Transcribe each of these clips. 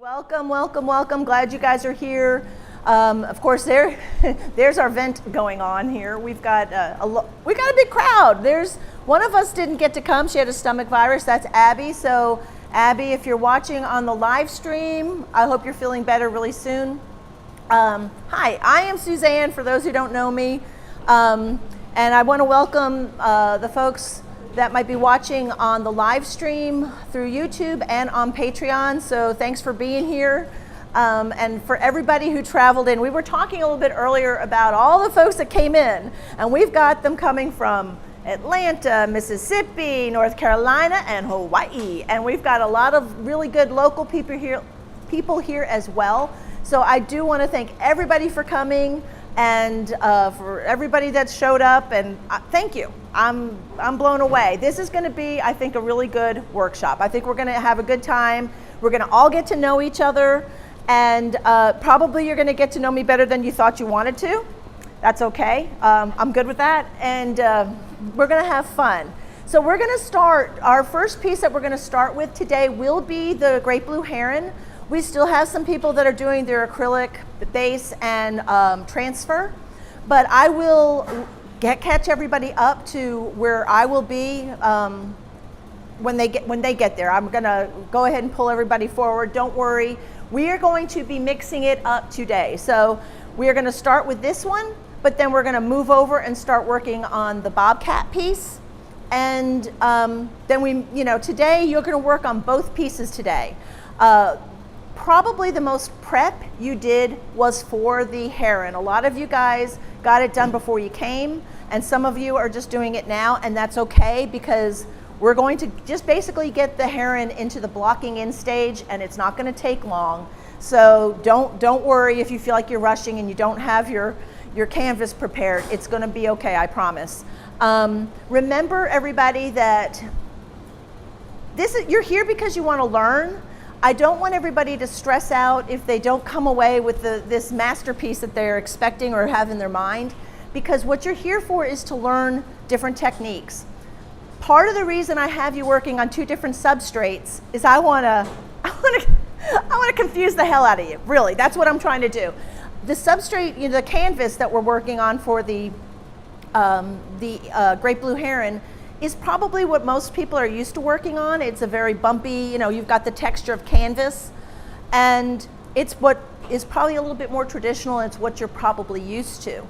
Welcome, welcome, welcome. Glad you guys are here. Of course, there's our vent going on here. We've got a big crowd. There's one of us didn't get to come. She had a stomach virus. That's Abby. So, Abby, if you're watching on the live stream, I hope you're feeling better really soon. Hi, I am Suzanne. For those who don't know me, and I want to welcome the folks that might be watching on the live stream through YouTube and on Patreon. So thanks for being here. And for everybody who traveled in, we were talking a little bit earlier about all the folks that came in, and we've got them coming from Atlanta, Mississippi, North Carolina, and Hawaii. And we've got a lot of really good local people here as well. So I do want to thank everybody for coming, and for everybody that showed up, and thank you. I'm blown away. This is going to be, I think, a really good workshop. I think we're going to have a good time. We're going to all get to know each other, and probably you're going to get to know me better than you thought you wanted to. That's okay. I'm good with that, and we're going to have fun. So we're going to start, our first piece that we're going to start with today will be the Great Blue Heron. We still have some people that are doing their acrylic base and transfer, but I will catch everybody up to where I will be when they get there. I'm gonna go ahead and pull everybody forward. Don't worry, we are going to be mixing it up today. So we are gonna start with this one, but then we're gonna move over and start working on the Bobcat piece. And then today you're gonna work on both pieces today. Probably the most prep you did was for the heron. A lot of you guys got it done before you came, and some of you are just doing it now, and that's okay, because we're going to just basically get the heron into the blocking in stage, and it's not going to take long. So don't worry if you feel like you're rushing and you don't have your canvas prepared. It's going to be okay, I promise. Remember, everybody, that you're here because you want to learn. I don't want everybody to stress out if they don't come away with this masterpiece that they're expecting or have in their mind, because what you're here for is to learn different techniques. Part of the reason I have you working on two different substrates is I want to confuse the hell out of you. Really, that's what I'm trying to do. The substrate, the canvas that we're working on for the Great Blue Heron is probably what most people are used to working on. It's a very bumpy, you've got the texture of canvas, and it's what is probably a little bit more traditional, and it's what you're probably used to.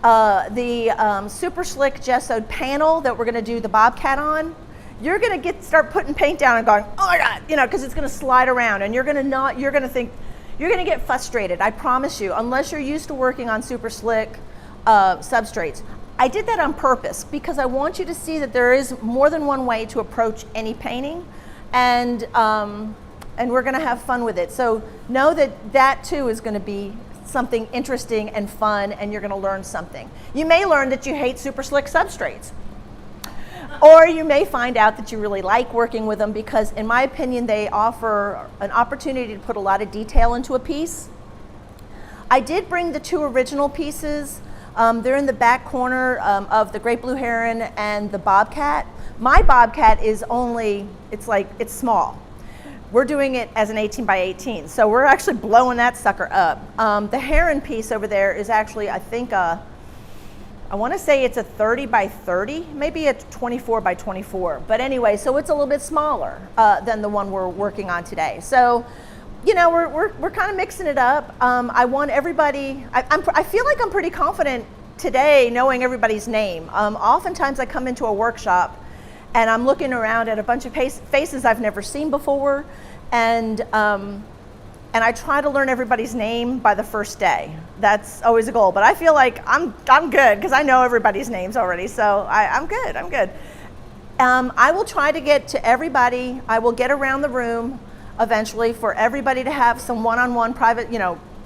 The super slick gessoed panel that we're gonna do the Bobcat on, you're gonna start putting paint down and going, oh my God, because it's gonna slide around, and you're gonna get frustrated, I promise you, unless you're used to working on super slick substrates. I did that on purpose because I want you to see that there is more than one way to approach any painting, and we're going to have fun with it. So know that too is going to be something interesting and fun, and you're going to learn something. You may learn that you hate super slick substrates, or you may find out that you really like working with them because, in my opinion, they offer an opportunity to put a lot of detail into a piece. I did bring the two original pieces. They're in the back corner of the Great Blue Heron and the Bobcat. My Bobcat is it's small. We're doing it as an 18 by 18, so we're actually blowing that sucker up. The Heron piece over there is actually, I think, I want to say it's a 30 by 30, maybe a 24 by 24. But anyway, so it's a little bit smaller than the one we're working on today. So, we're kind of mixing it up. I want everybody, I feel like I'm pretty confident today knowing everybody's name. Oftentimes I come into a workshop and I'm looking around at a bunch of faces I've never seen before, and I try to learn everybody's name by the first day. That's always a goal, but I feel like I'm good because I know everybody's names already, so I'm good. I will try to get to everybody. I will get around the room eventually for everybody to have some one-on-one private,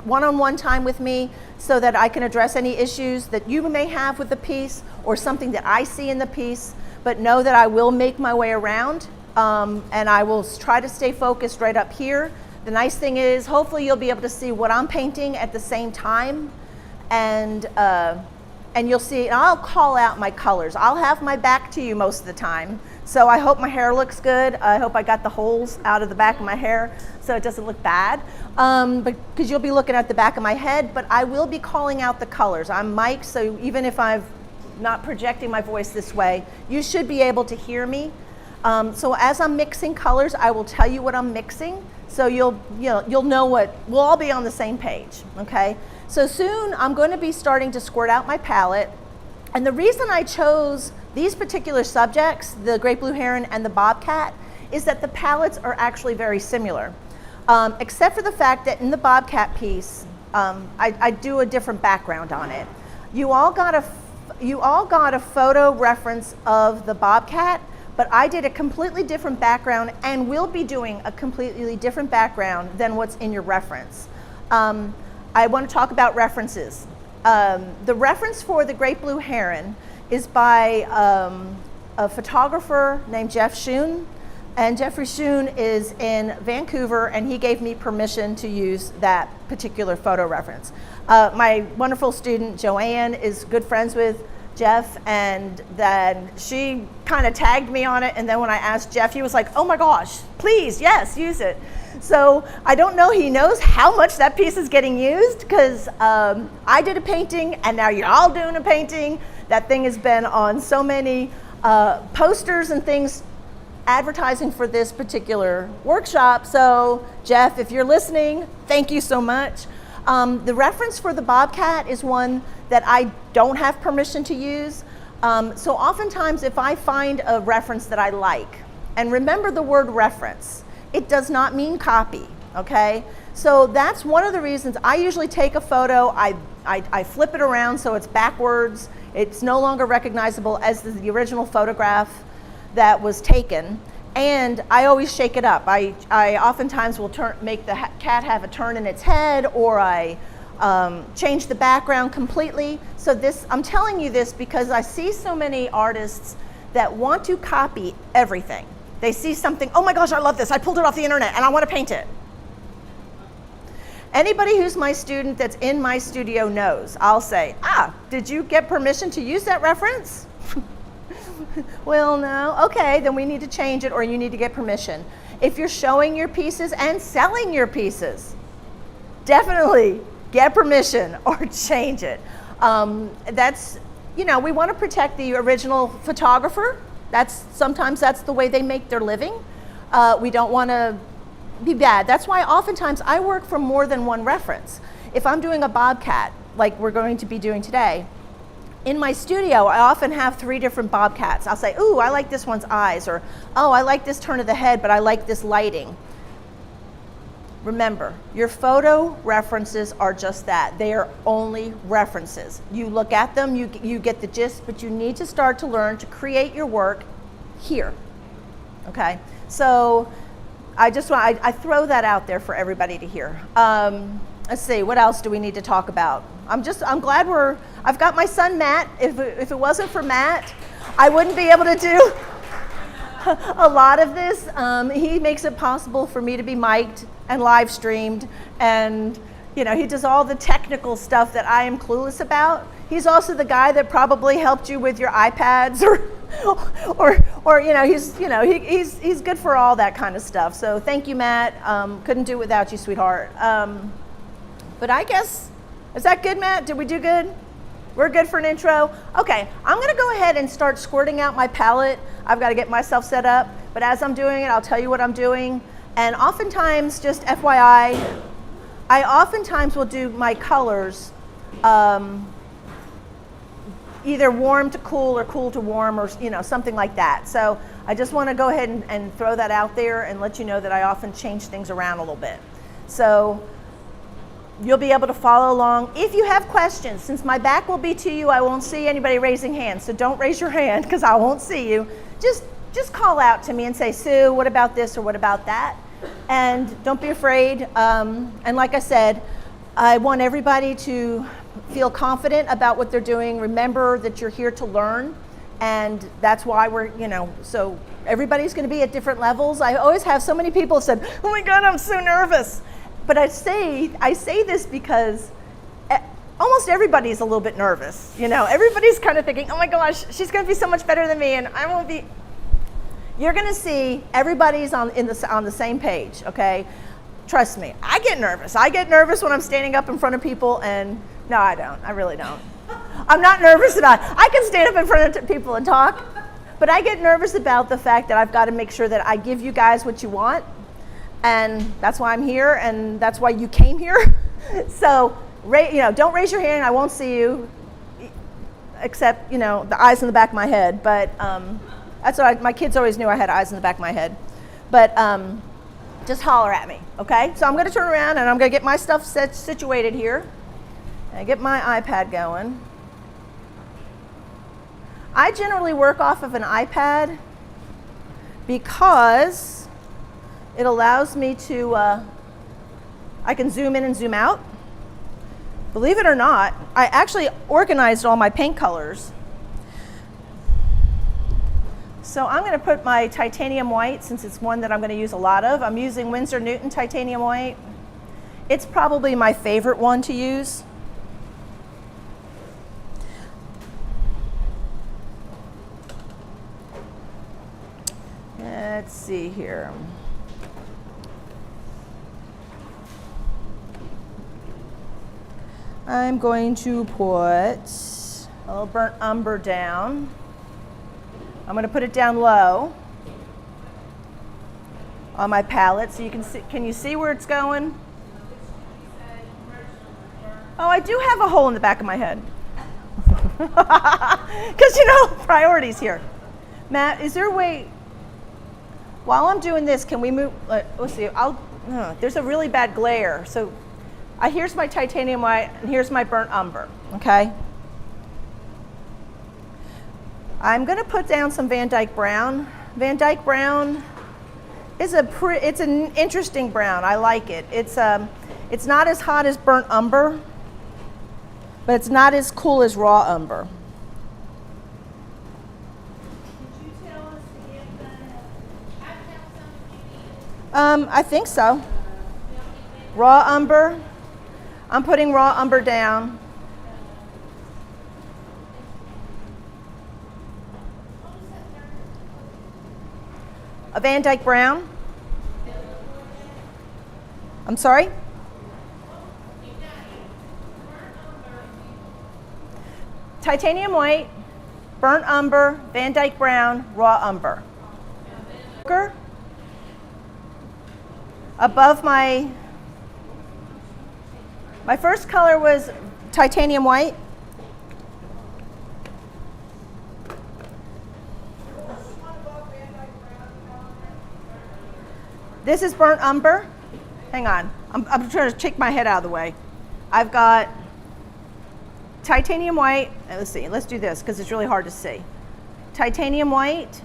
one-on-one time with me, so that I can address any issues that you may have with the piece or something that I see in the piece. But know that I will make my way around, and I will try to stay focused right up here. The nice thing is, hopefully you'll be able to see what I'm painting at the same time, and you'll see, and I'll call out my colors. I'll have my back to you most of the time, So I hope my hair looks good. I hope I got the holes out of the back of my hair so it doesn't look bad. Because you'll be looking at the back of my head, but I will be calling out the colors. I'm Mike, so even if I'm not projecting my voice this way, you should be able to hear me. So as I'm mixing colors, I will tell you what I'm mixing. So you'll know what, we'll all be on the same page, okay? So soon I'm going to be starting to squirt out my palette. And the reason I chose these particular subjects, the Great Blue Heron and the Bobcat, is that the palettes are actually very similar. Except for the fact that in the Bobcat piece, I do a different background on it. You all got a photo reference of the Bobcat, but I did a completely different background and will be doing a completely different background than what's in your reference. I want to talk about references. The reference for the Great Blue Heron is by a photographer named Jeff Schoon. And Jeffrey Schoon is in Vancouver, and he gave me permission to use that particular photo reference. My wonderful student, Joanne, is good friends with Jeff, and then she kind of tagged me on it, and then when I asked Jeff, he was like, oh my gosh, please, yes, use it. So I don't know he knows how much that piece is getting used, because I did a painting, and now you're all doing a painting. That thing has been on so many posters and things advertising for this particular workshop. So Jeff, if you're listening, thank you so much. The reference for the Bobcat is one that I don't have permission to use. So oftentimes if I find a reference that I like, and remember the word reference, it does not mean copy, okay? So that's one of the reasons I usually take a photo, I flip it around so it's backwards, it's no longer recognizable as the original photograph that was taken, and I always shake it up. I oftentimes will make the cat have a turn in its head, or I change the background completely. So this, I'm telling you this because I see so many artists that want to copy everything. They see something, oh my gosh, I love this, I pulled it off the internet and I want to paint it. Anybody who's my student that's in my studio knows, I'll say, did you get permission to use that reference? Well, no, okay, then we need to change it, or you need to get permission. If you're showing your pieces and selling your pieces, definitely get permission or change it. That's, we want to protect the original photographer. Sometimes that's the way they make their living. We don't want to be bad. That's why oftentimes I work from more than one reference. If I'm doing a Bobcat, like we're going to be doing today, in my studio, I often have 3 different Bobcats. I'll say, ooh, I like this one's eyes, or, oh, I like this turn of the head, but I like this lighting. Remember, your photo references are just that. They are only references. You look at them, you get the gist, but you need to start to learn to create your work here, okay? So I throw that out there for everybody to hear. Let's see, what else do we need to talk about? I'm glad I've got my son Matt. If it wasn't for Matt, I wouldn't be able to do a lot of this. He makes it possible for me to be mic'd and live streamed, and he does all the technical stuff that I am clueless about. He's also the guy that probably helped you with your iPads, or he's good for all that kind of stuff. So thank you, Matt. Couldn't do it without you, sweetheart. But I guess, is that good, Matt? Did we do good? We're good for an intro? Okay, I'm gonna go ahead and start squirting out my palette. I've got to get myself set up, but as I'm doing it, I'll tell you what I'm doing. And oftentimes, just FYI, I oftentimes will do my colors either warm to cool or cool to warm, or something like that. So I just want to go ahead and throw that out there and let you know that I often change things around a little bit. So you'll be able to follow along. If you have questions, since my back will be to you, I won't see anybody raising hands, so don't raise your hand because I won't see you. Just call out to me and say, Sue, what about this or what about that? And don't be afraid. And like I said, I want everybody to feel confident about what they're doing. Remember that you're here to learn, and that's why we're, so everybody's going to be at different levels. I always have so many people said, oh my God, I'm so nervous. But I say this because almost everybody's a little bit nervous. Everybody's kind of thinking, oh my gosh, she's going to be so much better than me, and I won't be. you're going to see everybody's on the same page, okay? Trust me, I get nervous. I get nervous when I'm standing up in front of people, and no, I don't. I really don't. I'm not nervous about it. I can stand up in front of people and talk, but I get nervous about the fact that I've got to make sure that I give you guys what you want, and that's why I'm here, and that's why you came here. So, don't raise your hand. I won't see you, except the eyes in the back of my head. But that's what my kids always knew I had eyes in the back of my head. But just holler at me, okay? So I'm going to turn around and I'm going to get my stuff situated here. And get my iPad going. I generally work off of an iPad because it allows me to, I can zoom in and zoom out. Believe it or not, I actually organized all my paint colors. So I'm going to put my titanium white, since it's one that I'm going to use a lot of. I'm using Winsor Newton titanium white. It's probably my favorite one to use. Let's see here. I'm going to put a little burnt umber down. I'm going to put it down low on my palette so you can see. Can you see where it's going? Oh, I do have a hole in the back of my head. Because, priorities here. Matt, is there a way, while I'm doing this, can we move? Let's see. There's a really bad glare. So here's my titanium white, and here's my burnt umber, okay? I'm going to put down some Van Dyke Brown. Van Dyke Brown is it's an interesting brown. I like it. It's not as hot as burnt umber, but it's not as cool as raw umber. Did you tell us to get I think so. Raw umber. I'm putting raw umber down. A Van Dyke Brown. I'm sorry? Titanium white, burnt umber, Van Dyke Brown, raw umber. Above my first color was titanium white. This is burnt umber. Hang on, I'm trying to shake my head out of the way. I've got titanium white. Let's see, let's do this because it's really hard to see. Titanium white,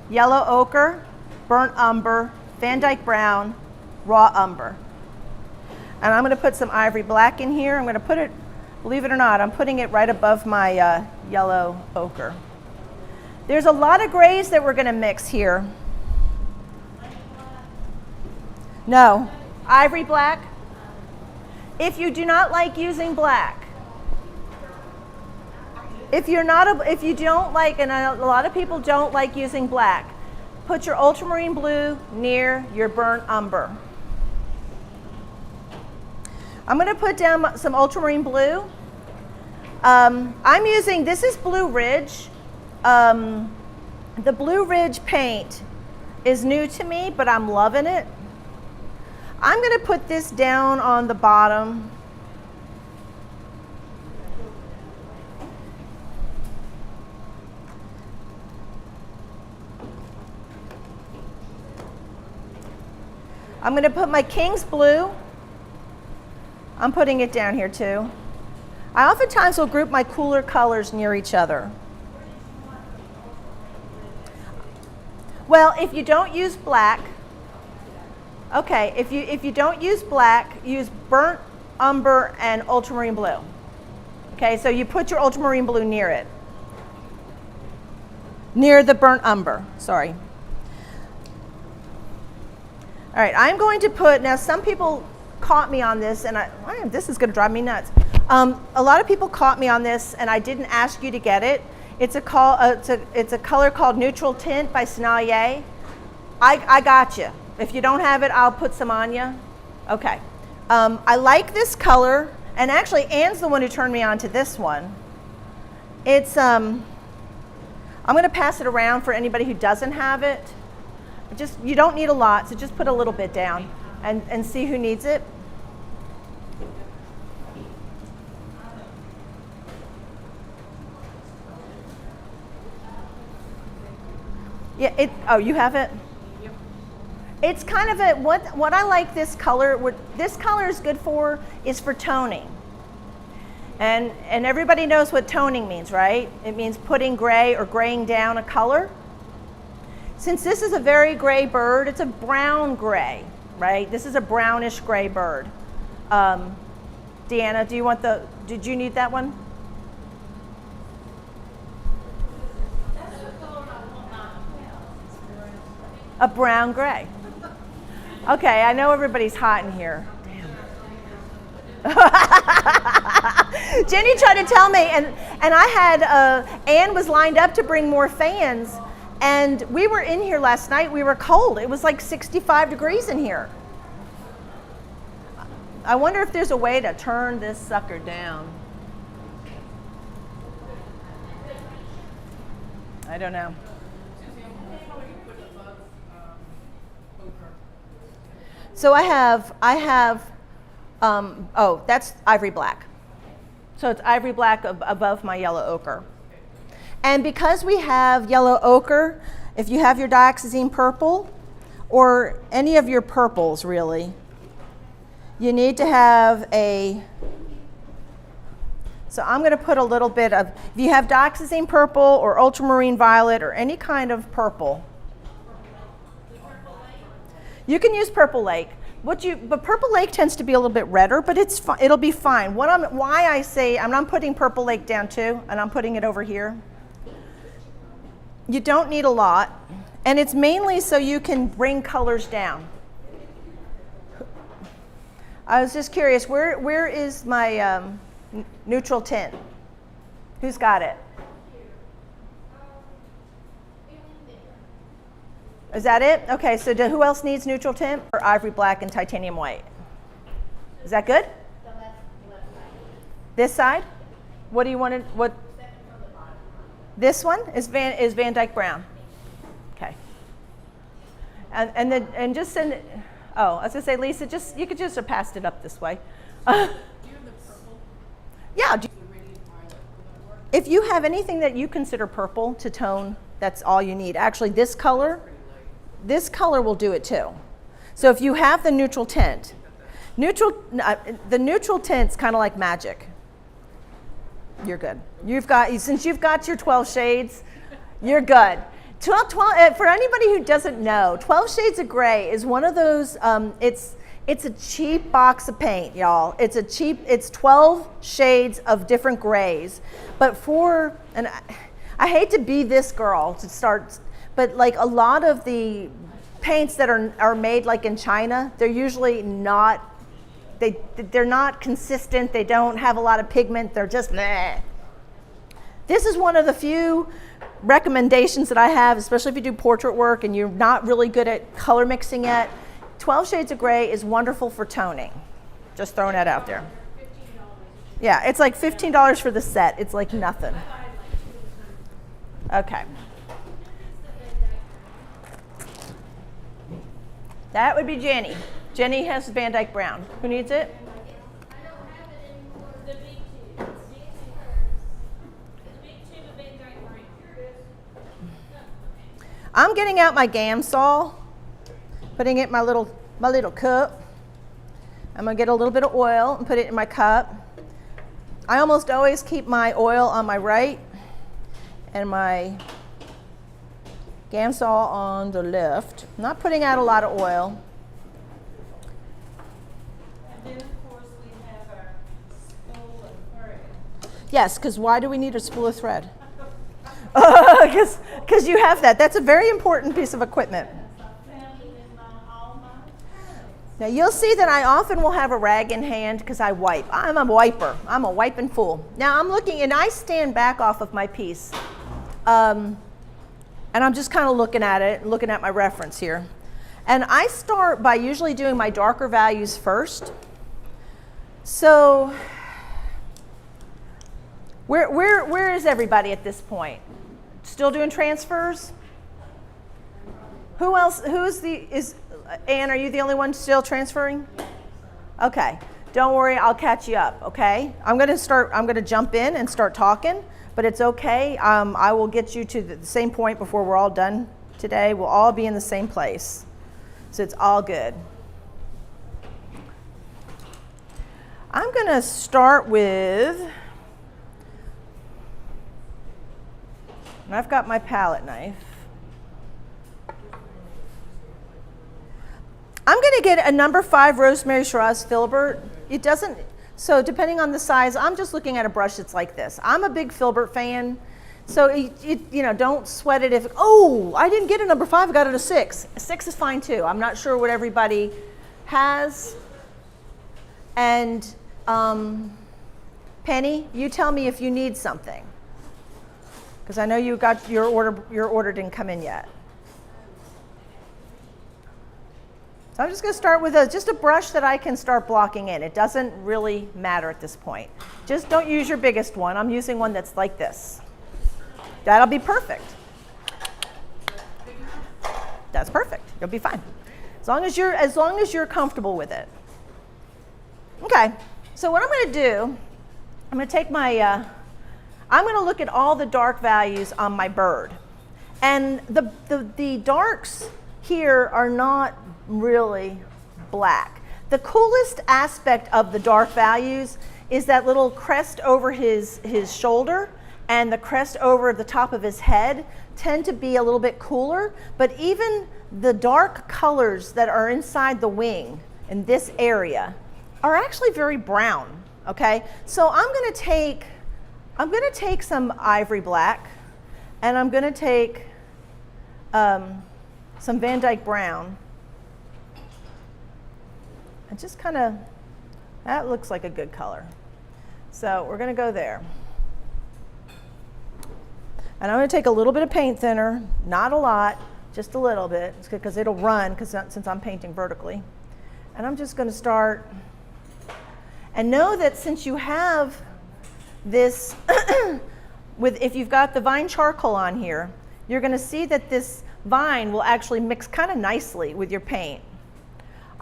yellow ochre, burnt umber, Van Dyke Brown, raw umber. And I'm going to put some ivory black in here. I'm going to put it, believe it or not, I'm putting it right above my yellow ochre. There's a lot of grays that we're going to mix here. No, ivory black. If you do not like using black, if you don't like, and a lot of people don't like using black, put your ultramarine blue near your burnt umber. I'm going to put down some ultramarine blue. I'm using, this is Blue Ridge. The Blue Ridge paint is new to me, but I'm loving it. I'm going to put this down on the bottom. I'm going to put my King's Blue. I'm putting it down here too. I oftentimes will group my cooler colors near each other. Well, if you don't use black, okay, if you don't use black, use burnt umber and ultramarine blue. Okay, so you put your ultramarine blue near it. Near the burnt umber, sorry. All right, I'm going to put, now some people caught me on this, and this is going to drive me nuts. A lot of people caught me on this, and I didn't ask you to get it. It's a color called Neutral Tint by Sennelier. I got you. If you don't have it, I'll put some on you. Okay. I like this color, and actually Anne's the one who turned me on to this one. It's I'm going to pass it around for anybody who doesn't have it. You don't need a lot, so just put a little bit down and see who needs it. Yeah, oh, you have it? Yep. It's kind of what I like this color, what this color is good for is for toning. And everybody knows what toning means, right? It means putting gray or graying down a color. Since this is a very gray bird, it's a brown gray, right? This is a brownish gray bird. Deanna, did you need that one? A brown gray. Okay, I know everybody's hot in here. Damn. Jenny tried to tell me, and I had, Anne was lined up to bring more fans, and we were in here last night, we were cold. It was like 65 degrees in here. I wonder if there's a way to turn this sucker down. I don't know. So I have, oh, that's ivory black. So it's ivory black above my yellow ochre. And because we have yellow ochre, if you have your dioxazine purple, or any of your purples really, you need to have so I'm going to put a little bit of, if you have dioxazine purple or ultramarine violet or any kind of purple, you can use Purple Lake. But Purple Lake tends to be a little bit redder, but it'll be fine. Why I say, I'm putting Purple Lake down too, and I'm putting it over here. You don't need a lot, and it's mainly so you can bring colors down. I was just curious, where is my neutral tint? Who's got it? Is that it? Okay, so who else needs neutral tint? Or ivory black and titanium white. Is that good? This side? What do you want to, what? This one is Van Dyke Brown. Okay. And just send it, oh, I was gonna say, Lisa, you could just have passed it up this way. Do you have the purple? Yeah. If you have anything that you consider purple to tone, that's all you need. Actually, this color will do it too. So if you have the neutral tint, the neutral tint's kind of like magic. You're good. Since you've got your 12 shades, you're good. 12, for anybody who doesn't know, 12 Shades of Gray is one of those, it's a cheap box of paint, y'all. It's 12 shades of different grays. But and I hate to be this girl to start, but like a lot of the paints that are made like in China, they're usually not, they're not consistent. They don't have a lot of pigment. They're just meh. This is one of the few recommendations that I have, especially if you do portrait work and you're not really good at color mixing yet. 12 Shades of Gray is wonderful for toning. Just throwing that out there. Yeah, it's like $15 for the set. It's like nothing. Okay. That would be Jenny. Jenny has Van Dyke Brown. Who needs it? I don't have it anymore. The big tube. The big tube of Van Dyke Brown. Here it is. I'm getting out my gam saw, putting it in my little cup. I'm gonna get a little bit of oil and put it in my cup. I almost always keep my oil on my right and my gam saw on the left. I'm not putting out a lot of oil. And then of course we have our spool of thread. Yes, because why do we need a spool of thread? Because you have that. That's a very important piece of equipment. Now you'll see that I often will have a rag in hand because I wipe. I'm a wiper. I'm a wiping fool. Now I'm looking, and I stand back off of my piece And I'm just kind of looking at it, looking at my reference here. And I start by usually doing my darker values first. So where is everybody at this point? Still doing transfers? Who else, Anne, are you the only one still transferring? Okay, don't worry, I'll catch you up, okay? I'm gonna jump in and start talking, but it's okay. I will get you to the same point before we're all done today. We'll all be in the same place. So it's all good. I'm gonna start with, and I've got my palette knife. I'm going to get a number 5 Rosemary Shiraz filbert. It doesn't, so depending on the size, I'm just looking at a brush that's like this. I'm a big filbert fan, so don't sweat it if, oh, I didn't get a number 5, I got it a 6. A 6 is fine too. I'm not sure what everybody has. And Penny, you tell me if you need something, because I know you got your order didn't come in yet. So I'm just going to start with just a brush that I can start blocking in. It doesn't really matter at this point. Just don't use your biggest one. I'm using one that's like this. That'll be perfect. That's perfect. You'll be fine. As long as you're comfortable with it. Okay. So what I'm going to do, I'm going to take my I'm going to look at all the dark values on my bird. And the darks here are not really black. The coolest aspect of the dark values is that little crest over his shoulder and the crest over the top of his head tend to be a little bit cooler, but even the dark colors that are inside the wing in this area are actually very brown, okay? So I'm going to take some ivory black, and I'm going to take some Van Dyke brown, and just kind of, that looks like a good color. So we're going to go there. And I'm going to take a little bit of paint thinner, not a lot, just a little bit, because it'll run since I'm painting vertically. And I'm just going to start, and know that since you have this, if you've got the vine charcoal on here, you're going to see that this vine will actually mix kind of nicely with your paint.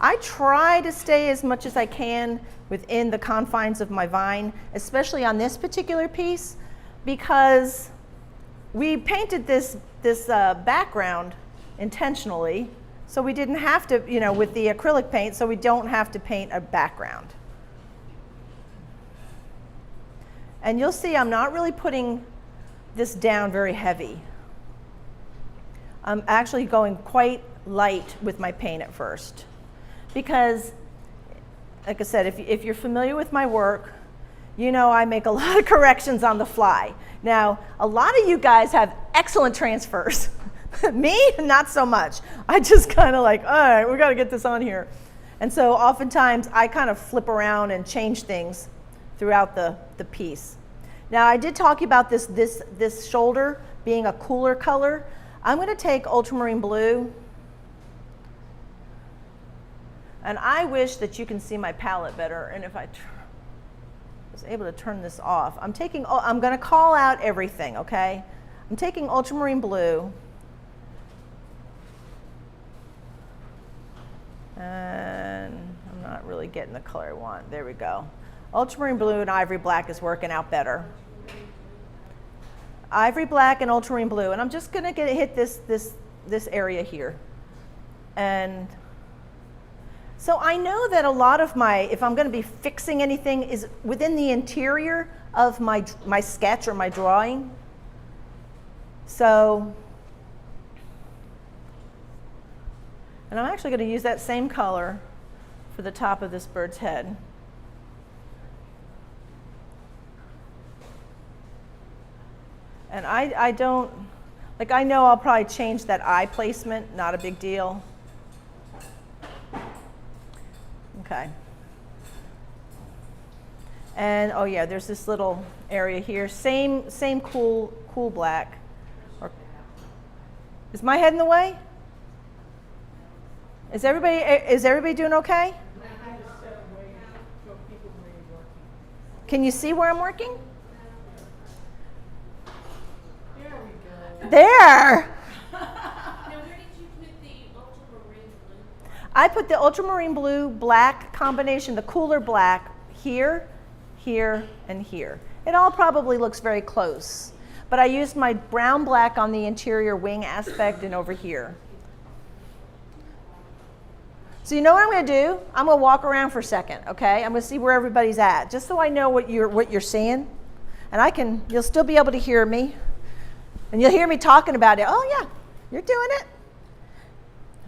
I try to stay as much as I can within the confines of my vine, especially on this particular piece, because we painted this background intentionally, so we didn't have to, with the acrylic paint, so we don't have to paint a background. And you'll see I'm not really putting this down very heavy. I'm actually going quite light with my paint at first. Because, like I said, if you're familiar with my work, I make a lot of corrections on the fly. Now, a lot of you guys have excellent transfers. Me, not so much. I just kind of like, all right, we got to get this on here. And so oftentimes I kind of flip around and change things throughout the piece. Now, I did talk about this shoulder being a cooler color. I'm going to take ultramarine blue. And I wish that you can see my palette better. And if I was able to turn this off, I'm going to call out everything, okay? I'm taking ultramarine blue. And I'm not really getting the color I want. There we go. Ultramarine blue and ivory black is working out better. Ivory black and ultramarine blue. And I'm just going to hit this area here. And so I know that a lot of if I'm going to be fixing anything, is within the interior of my sketch or my drawing. So, and I'm actually going to use that same color for the top of this bird's head. And I know I'll probably change that eye placement, not a big deal. Okay. And oh yeah, there's this little area here. Same cool black. Is my head in the way? Is everybody doing okay? Can you see where I'm working? There we go. There! Now, where did you put the ultramarine blue? I put the ultramarine blue black combination, the cooler black, here, here, and here. It all probably looks very close, but I used my brown black on the interior wing aspect and over here. So you know what I'm going to do? I'm going to walk around for a second, okay? I'm going to see where everybody's at, just so I know what you're seeing, and you'll still be able to hear me, and you'll hear me talking about it. Oh yeah, you're doing it.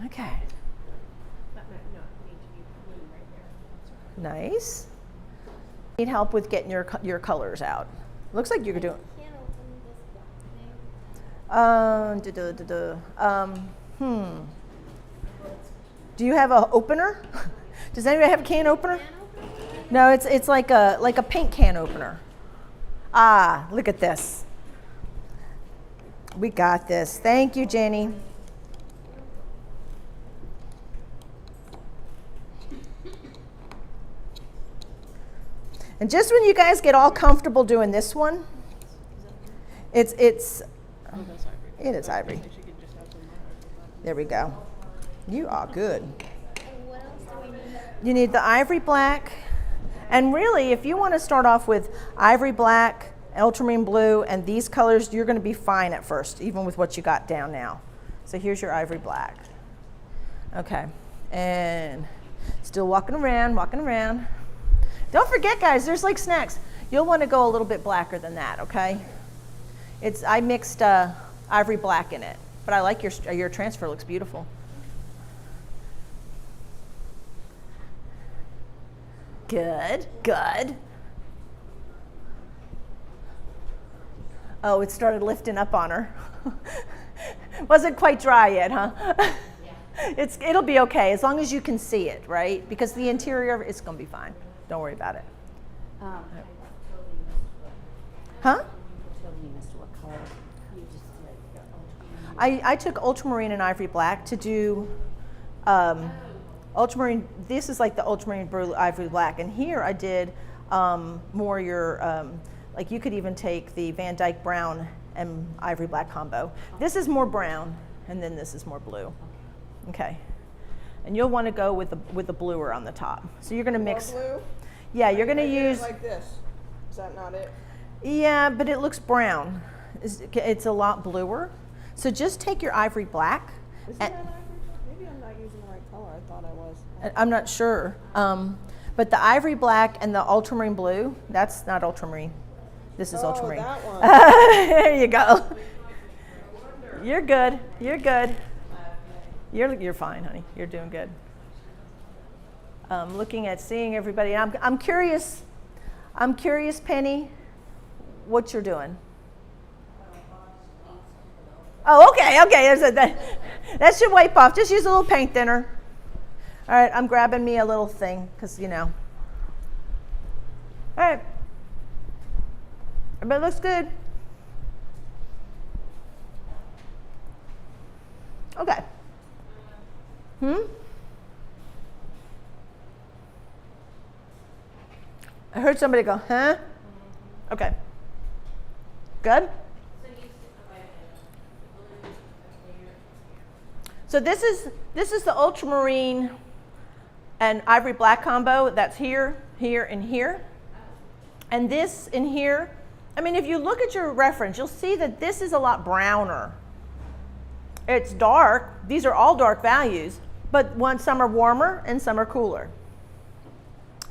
Okay. Nice. Need help with getting your colors out. Looks like you're doing. Do you have an opener? Does anybody have a can opener? No, it's like a paint can opener. Ah, look at this. We got this. Thank you, Jenny. And just when you guys get all comfortable doing this one, it is ivory. There we go. You are good. What else do we need? You need the ivory black, and really, if you want to start off with ivory black, ultramarine blue, and these colors, you're going to be fine at first, even with what you got down now. So here's your ivory black. Okay, and still walking around. Don't forget, guys, there's like snacks. You'll want to go a little bit blacker than that, okay? I mixed ivory black in it, but I like your transfer. Looks beautiful. Good, good. Oh, it started lifting up on her. Wasn't quite dry yet, huh? Yeah. It'll be okay as long as you can see it, right? Because the interior, it's gonna be fine. Don't worry about it. Huh? I took ultramarine and ivory black to do ultramarine. This is like the ultramarine blue, ivory black, and here I did more your like you could even take the Van Dyke brown and ivory black combo. This is more brown, and then this is more blue. Okay, and you'll want to go with the bluer on the top. So you're going to mix. Blue? Yeah, you're going to use like this. Is that not it? Yeah, but it looks brown. It's a lot bluer. So just take your ivory black. Isn't that ivory? Maybe I'm not using the right color. I thought I was. I'm not sure. But the ivory black and the ultramarine blue, that's not ultramarine. This is ultramarine. That one. There you go. You're good. You're good. You're fine, honey. You're doing good. Looking at seeing everybody. I'm curious. I'm curious, Penny, what you're doing. Oh, okay. That should wipe off. Just use a little paint thinner. All right, I'm grabbing me a little thing because, you know. All right. Everybody looks good. Okay. I heard somebody go, huh? Okay. Good? So this is the ultramarine and ivory black combo that's here, here, and here. And this in here, I mean, if you look at your reference, you'll see that this is a lot browner. It's dark. These are all dark values, but some are warmer and some are cooler.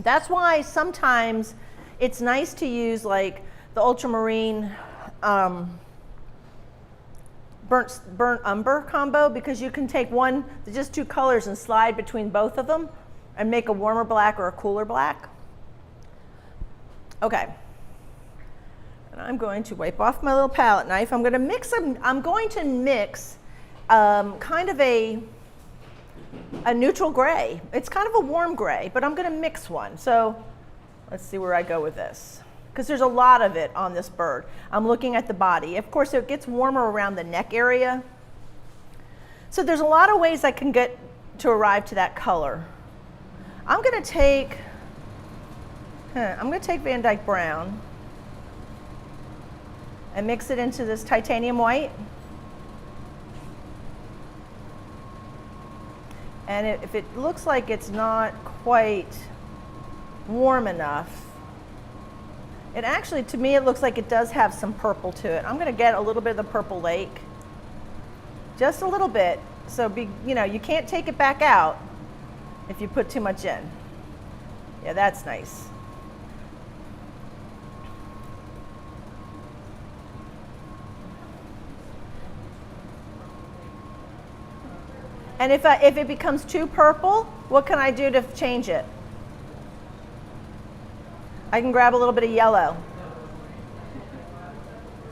That's why sometimes it's nice to use like the ultramarine burnt umber combo, because you can take just two colors and slide between both of them and make a warmer black or a cooler black. Okay. And I'm going to wipe off my little palette knife. I'm going to mix kind of a neutral gray. It's kind of a warm gray, but I'm going to mix one. So let's see where I go with this, because there's a lot of it on this bird. I'm looking at the body. Of course, it gets warmer around the neck area, So there's a lot of ways I can get to arrive to that color. I'm going to take Van Dyke Brown and mix it into this titanium white. And if it looks like it's not quite warm enough, it actually, to me, it looks like it does have some purple to it. I'm going to get a little bit of the Purple Lake, just a little bit. So you can't take it back out if you put too much in. Yeah, that's nice. And if it becomes too purple, what can I do to change it? I can grab a little bit of yellow.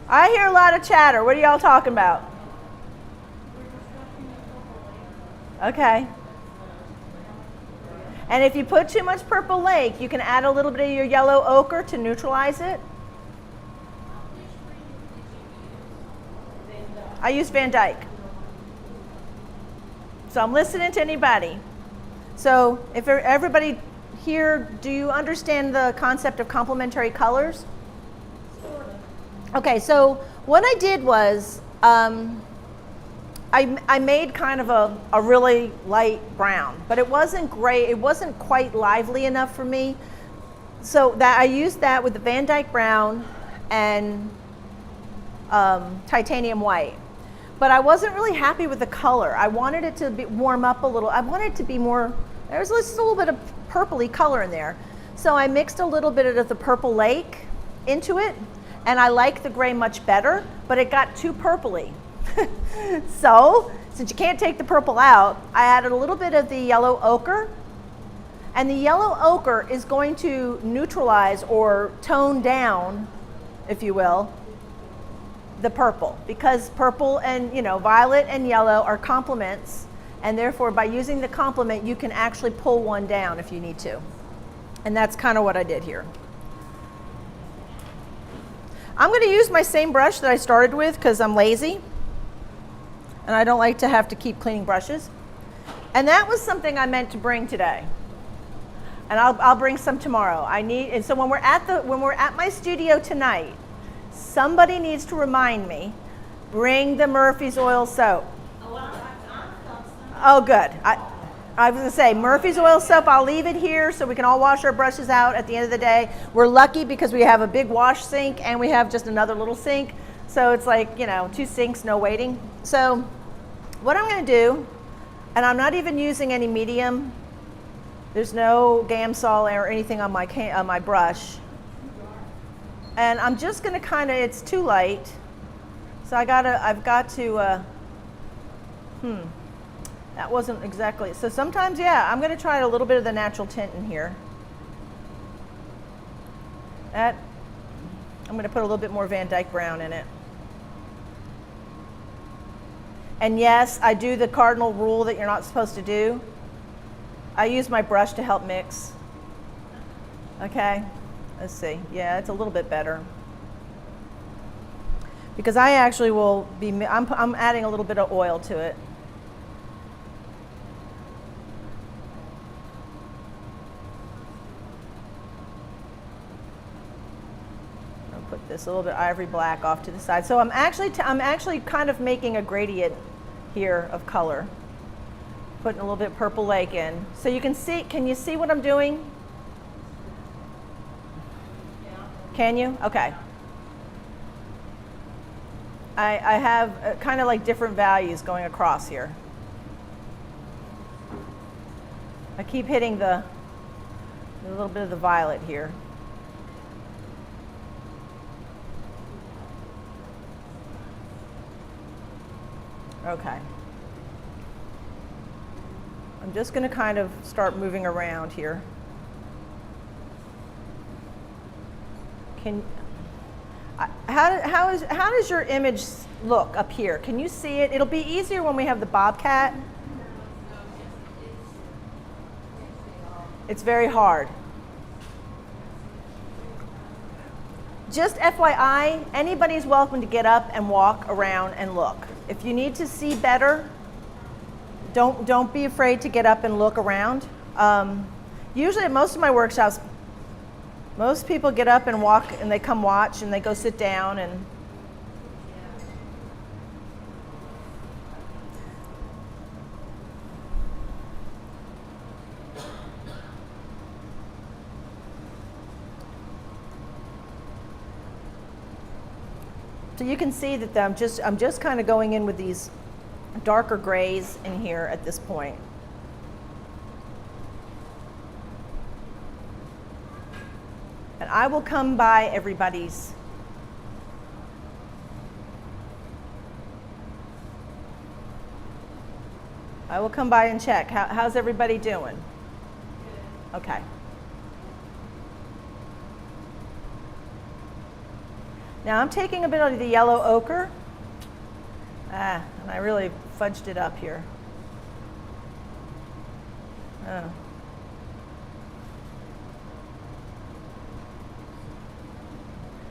I hear a lot of chatter. What are y'all talking about? Okay. And if you put too much Purple Lake, you can add a little bit of your yellow ochre to neutralize it. I use Van Dyke. So I'm listening to anybody. So if everybody here, do you understand the concept of complementary colors? Okay, so what I did was I made kind of a really light brown, but it wasn't great. It wasn't quite lively enough for me. So that I used that with the Van Dyke Brown and titanium white. But I wasn't really happy with the color. I wanted it to warm up a little. I wanted it to be more, there was just a little bit of purpley color in there. So I mixed a little bit of the Purple Lake into it, and I like the gray much better, but it got too purpley. So, since you can't take the purple out, I added a little bit of the yellow ochre, and the yellow ochre is going to neutralize or tone down, if you will, the purple, because purple and violet and yellow are complements, and therefore by using the complement you can actually pull one down if you need to. And that's kind of what I did here. I'm going to use my same brush that I started with because I'm lazy and I don't like to have to keep cleaning brushes. And that was something I meant to bring today, and I'll bring some tomorrow. And so when we're at my studio tonight, somebody needs to remind me, bring the Murphy's Oil soap. Oh, good. I was going to say, Murphy's Oil soap, I'll leave it here so we can all wash our brushes out at the end of the day. We're lucky because we have a big wash sink and we have just another little sink. So it's like, 2 sinks, no waiting. So what I'm going to do, and I'm not even using any medium. There's no Gamsol or anything on my brush. And I'm just going to it's too light. So I've got to, that wasn't exactly, so sometimes, I'm going to try a little bit of the natural tint in here. I'm going to put a little bit more Van Dyke Brown in it. And yes, I do the cardinal rule that you're not supposed to do. I use my brush to help mix. Okay, let's see. Yeah, it's a little bit better. Because I actually will be, I'm adding a little bit of oil to it. Put this a little bit ivory black off to the side. So I'm actually kind of making a gradient here of color. Putting a little bit Purple Lake in. So you can see, can you see what I'm doing? Yeah. Can you? Okay. I have kind of like different values going across here. I keep hitting the little bit of the violet here. Okay. I'm just going to kind of start moving around here. How does your image look up here? Can you see it? It'll be easier when we have the Bobcat. It's very hard. Just FYI, anybody's welcome to get up and walk around and look. If you need to see better, don't be afraid to get up and look around. Usually at most of my workshops, most people get up and walk and they come watch and they go sit down and so you can see that I'm just kind of going in with these darker grays in here at this point. And I will come by everybody's. I will come by and check. How's everybody doing? Okay. Now I'm taking a bit of the yellow ochre. And I really fudged it up here. Oh.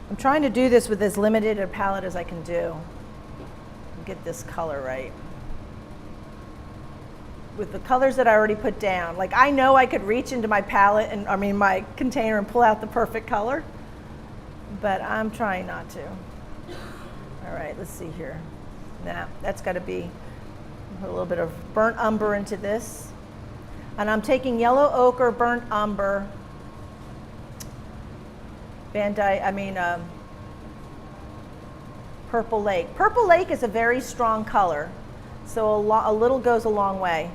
I'm trying to do this with as limited a palette as I can do. Get this color right. With the colors that I already put down. Like I know I could reach into my palette and my container and pull out the perfect color, but I'm trying not to. All right, let's see here. Now that's got to be a little bit of burnt umber into this. And I'm taking yellow ochre, burnt umber, Purple Lake. Purple Lake is a very strong color, so a little goes a long way.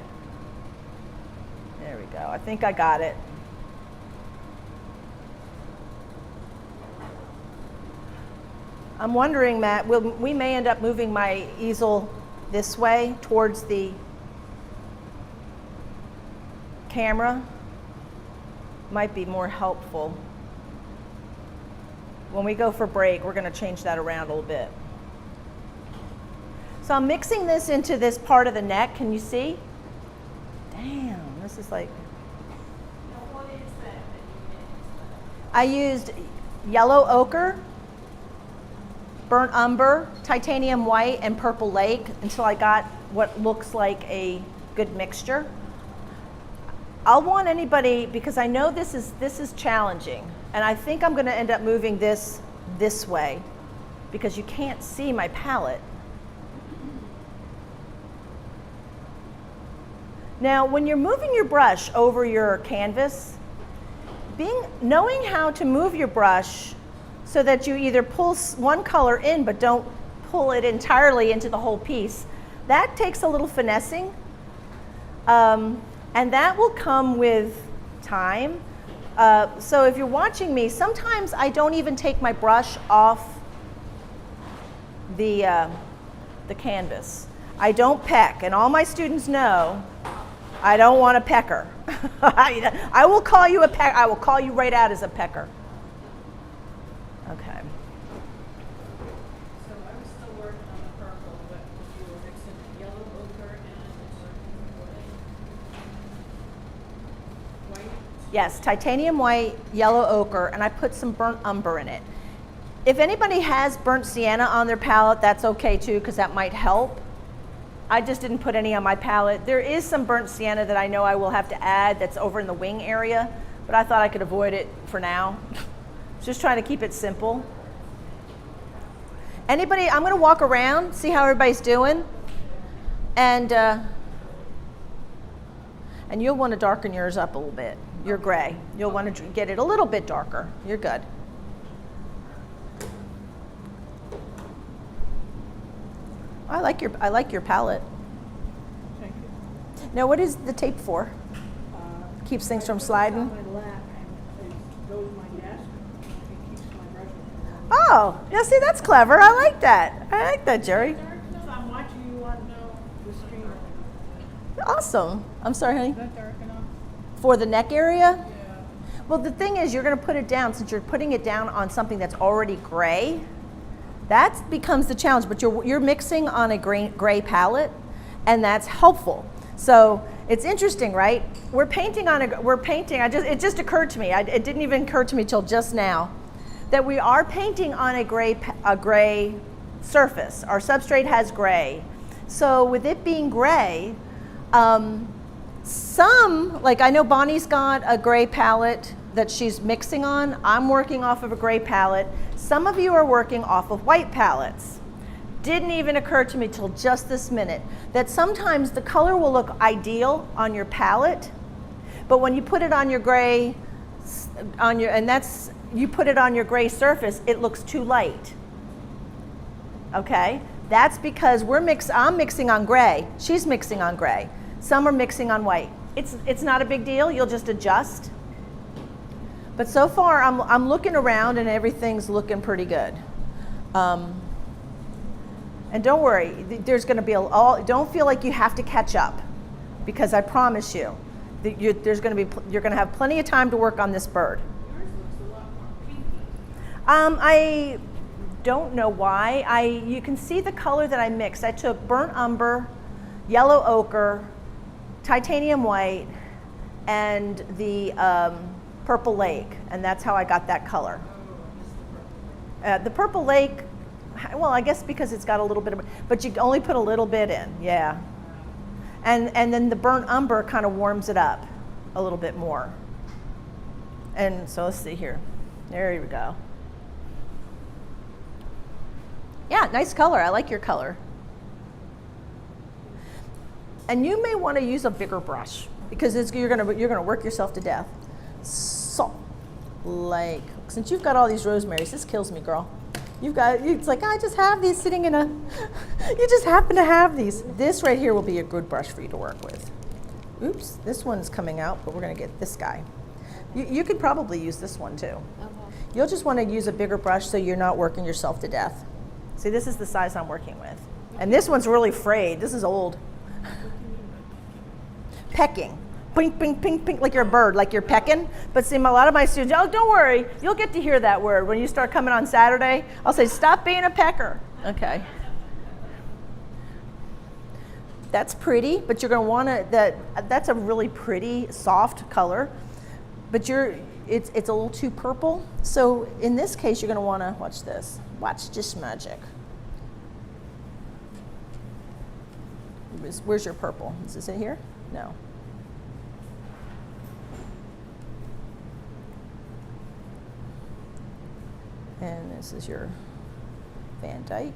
There we go. I think I got it. I'm wondering, Matt, we may end up moving my easel this way towards the camera. Might be more helpful. When we go for break, we're going to change that around a little bit. So I'm mixing this into this part of the neck. Can you see? Damn, this is like... Now, what is that you mixed? I used yellow ochre, burnt umber, titanium white, and purple lake until I got what looks like a good mixture. I'll want anybody, because I know this is challenging, and I think I'm going to end up moving this way because you can't see my palette. Now, when you're moving your brush over your canvas, knowing how to move your brush so that you either pull one color in but don't pull it entirely into the whole piece, that takes a little finessing. And that will come with time. So if you're watching me, sometimes I don't even take my brush off the canvas. I don't peck, and all my students know I don't want a pecker. I will call you a peck. I will call you right out as a pecker. Okay. So I was still working on the purple, but you were mixing yellow ochre and white? Yes, titanium white, yellow ochre, and I put some burnt umber in it. If anybody has burnt sienna on their palette, that's okay too, because that might help. I just didn't put any on my palette. There is some burnt sienna that I know I will have to add that's over in the wing area, but I thought I could avoid it for now. Just trying to keep it simple. Anybody, I'm gonna walk around, see how everybody's doing, and you'll want to darken yours up a little bit. Your gray. You'll want to get it a little bit darker. You're good. I like your palette. Thank you. Now, what is the tape for? Keeps things from sliding? On my lap and it goes to my desk. It keeps my brush. Oh, yeah, see, that's clever. I like that. I like that, Jerry. So I'm watching you on the screen. Awesome. I'm sorry, honey. Is that dark enough? For the neck area? Yeah. Well, the thing is, you're going to put it down, since you're putting it down on something that's already gray. That becomes the challenge, but you're mixing on a gray palette, and that's helpful. So it's interesting, right? We're painting. It just occurred to me. It didn't even occur to me till just now that we are painting on a gray surface. Our substrate has gray. So with it being gray, Some, like I know Bonnie's got a gray palette that she's mixing on. I'm working off of a gray palette. Some of you are working off of white palettes. Didn't even occur to me till just this minute that sometimes the color will look ideal on your palette, but when you put it on your gray, you put it on your gray surface, it looks too light. Okay, that's because I'm mixing on gray, she's mixing on gray. Some are mixing on white. It's not a big deal, you'll just adjust. But so far I'm looking around and everything's looking pretty good. And don't worry, there's going to be don't feel like you have to catch up, because I promise you, that you're going to have plenty of time to work on this bird. Yours looks a lot more pinky. I don't know why. You can see the color that I mixed. I took burnt umber, yellow ochre, titanium white, and the purple lake, and that's how I got that color. The purple lake, well, I guess because it's got a little bit of, but you only put a little bit in, yeah. And then the burnt umber kind of warms it up a little bit more. And so let's see here. There we go. Yeah, nice color. I like your color. And you may want to use a bigger brush because you're gonna work yourself to death. So, like, since you've got all these rosemaries, this kills me, girl. It's like, I just have these sitting in you just happen to have these. This right here will be a good brush for you to work with. Oops, this one's coming out, but we're gonna get this guy. You could probably use this one too. Okay. You'll just wanna use a bigger brush so you're not working yourself to death. See, this is the size I'm working with. And this one's really frayed, this is old. Pecking. Pink, pink, pink, pink, like you're a bird, like you're pecking. But see, a lot of my students, oh, don't worry, you'll get to hear that word. When you start coming on Saturday, I'll say, stop being a pecker. Okay. That's pretty, but you're gonna wanna, that's a really pretty, soft color. But it's a little too purple. So in this case, you're gonna wanna, watch this. Watch this magic. Where's your purple? Is this it here? No. And this is your Van Dyke.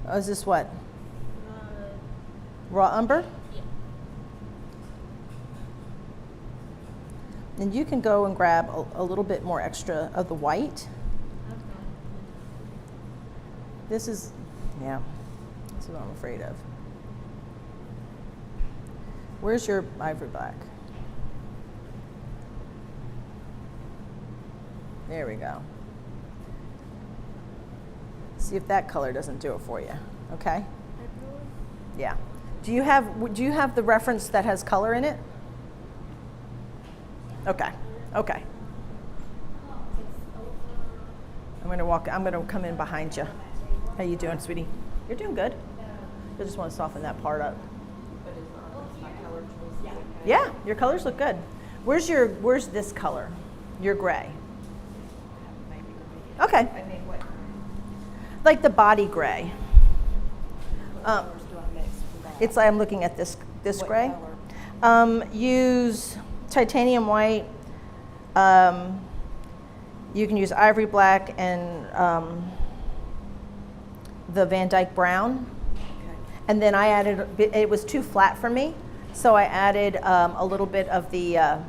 Oh, is this what? Raw umber? Yeah. And you can go and grab a little bit more extra of the white. Okay. This is what I'm afraid of. Where's your ivory black? There we go. See if that color doesn't do it for you, okay? Yeah. Do you have the reference that has color in it? Okay. Okay. I'm gonna come in behind you. How you doing, sweetie? You're doing good. You just want to soften that part up. Yeah, your colors look good. Where's this color? Your gray. Okay. Like the body gray. It's like I'm looking at this gray. Use titanium white. You can use ivory black and the Van Dyke brown. And then I added, it was too flat for me, so I added a little bit of the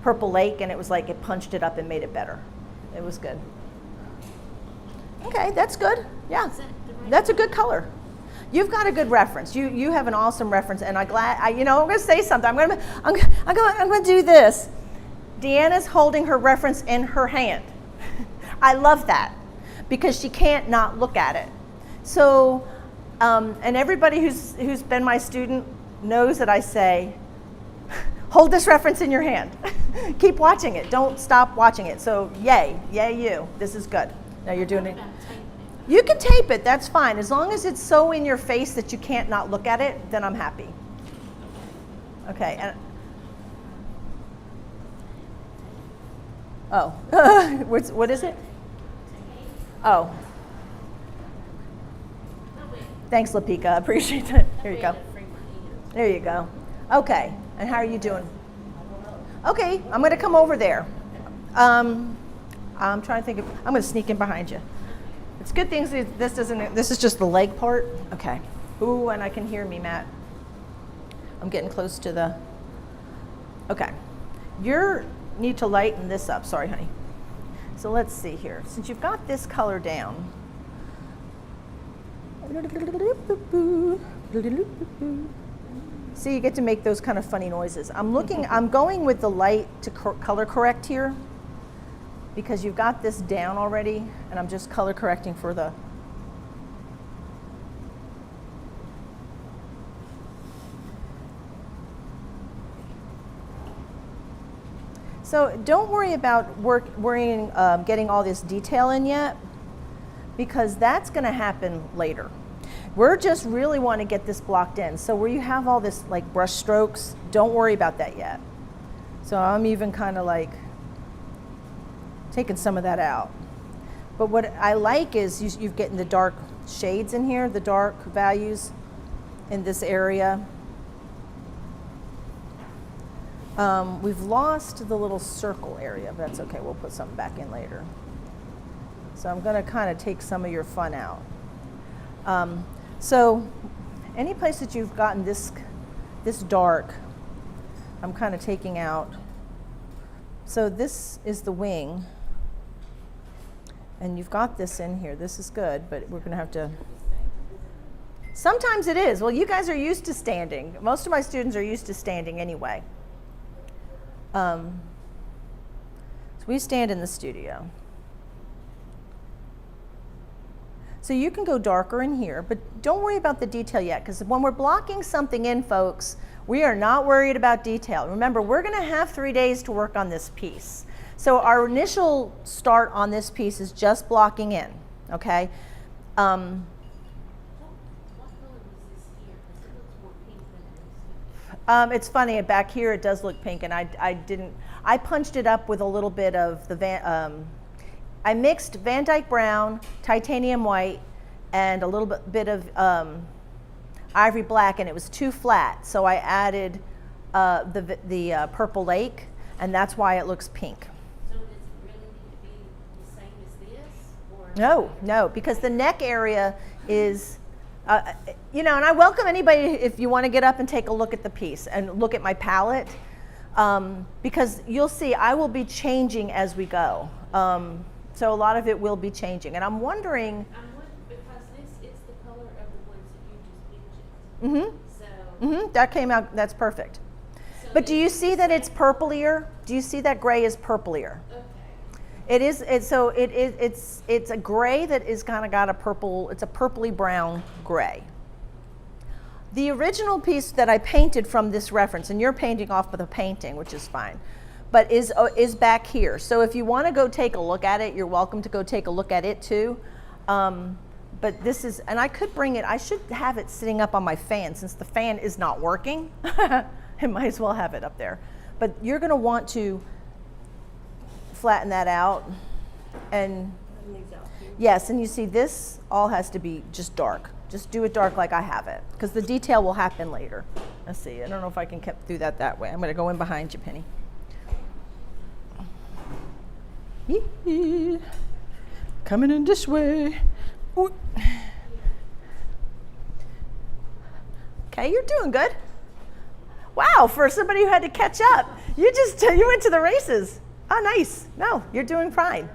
purple lake, and it was like it punched it up and made it better. It was good. Okay, that's good. Yeah, that's a good color. You've got a good reference. You have an awesome reference, and I'm going to say something. I'm going to do this. Deanna's holding her reference in her hand. I love that because she can't not look at it. So, and everybody who's been my student knows that I say, hold this reference in your hand. Keep watching it. Don't stop watching it. So, yay you. This is good. Now you're doing it. You can tape it. That's fine. As long as it's so in your face that you can't not look at it, then I'm happy. Okay. And, oh, what is it? Oh. Thanks, Lapika. I appreciate that. Here you go. There you go. Okay, and how are you doing? Okay, I'm gonna come over there. I'm trying to think of, I'm gonna sneak in behind you. It's good things that this is just the leg part. Okay. Ooh, and I can hear me, Matt. I'm getting close to the, okay. You need to lighten this up, sorry honey. So let's see here. Since you've got this color down, see, you get to make those kind of funny noises. I'm going with the light to color correct here because you've got this down already, and I'm just color correcting for the, so don't worry about getting all this detail in yet, because that's going to happen later. We're just really want to get this blocked in. So where you have all this like brush strokes, don't worry about that yet. So I'm even kind of like taking some of that out. But what I like is you're getting the dark shades in here, the dark values in this area. We've lost the little circle area, but that's okay. We'll put something back in later. So I'm going to kind of take some of your fun out. So any place that you've gotten this dark, I'm kind of taking out. So this is the wing, and you've got this in here. This is good, but we're going to have to. Sometimes it is. Well, you guys are used to standing. Most of my students are used to standing anyway. So we stand in the studio. So you can go darker in here, but don't worry about the detail yet, because when we're blocking something in, folks, we are not worried about detail. Remember, we're going to have 3 days to work on this piece. So our initial start on this piece is just blocking in, okay? What color was this here? Because it looks more pink than it is. It's funny, back here it does look pink, and I punched it up with a little bit of the I mixed Van Dyke Brown, titanium white, and a little bit of ivory black, and it was too flat. So I added the Purple Lake, and that's why it looks pink. So does it really need to be the same as this? Or No, because the neck area is, and I welcome anybody if you want to get up and take a look at the piece and look at my palette, because you'll see I will be changing as we go. So a lot of it will be changing, and I'm wondering. Because this is the color of the ones that you just mentioned. So That came out. That's perfect. So But do you see that it's purplier? Do you see that gray is purplier? okay. It is. It's a gray that is kind of got a purple. It's a purpley brown gray. The original piece that I painted from this reference, and you're painting off with a painting, which is fine, but is back here. So if you want to go take a look at it, you're welcome to go take a look at it too. But this is, and I could bring it, I should have it sitting up on my fan since the fan is not working. I might as well have it up there. But you're going to want to flatten that out. And yes, and you see this all has to be just dark. Just do it dark like I have it, because the detail will happen later. Let's see, I don't know if I can do that way. I'm going to go in behind you, Penny. Coming in this way. Ooh. Okay, you're doing good. Wow, for somebody who had to catch up, you went to the races. Oh, nice. No, you're doing fine.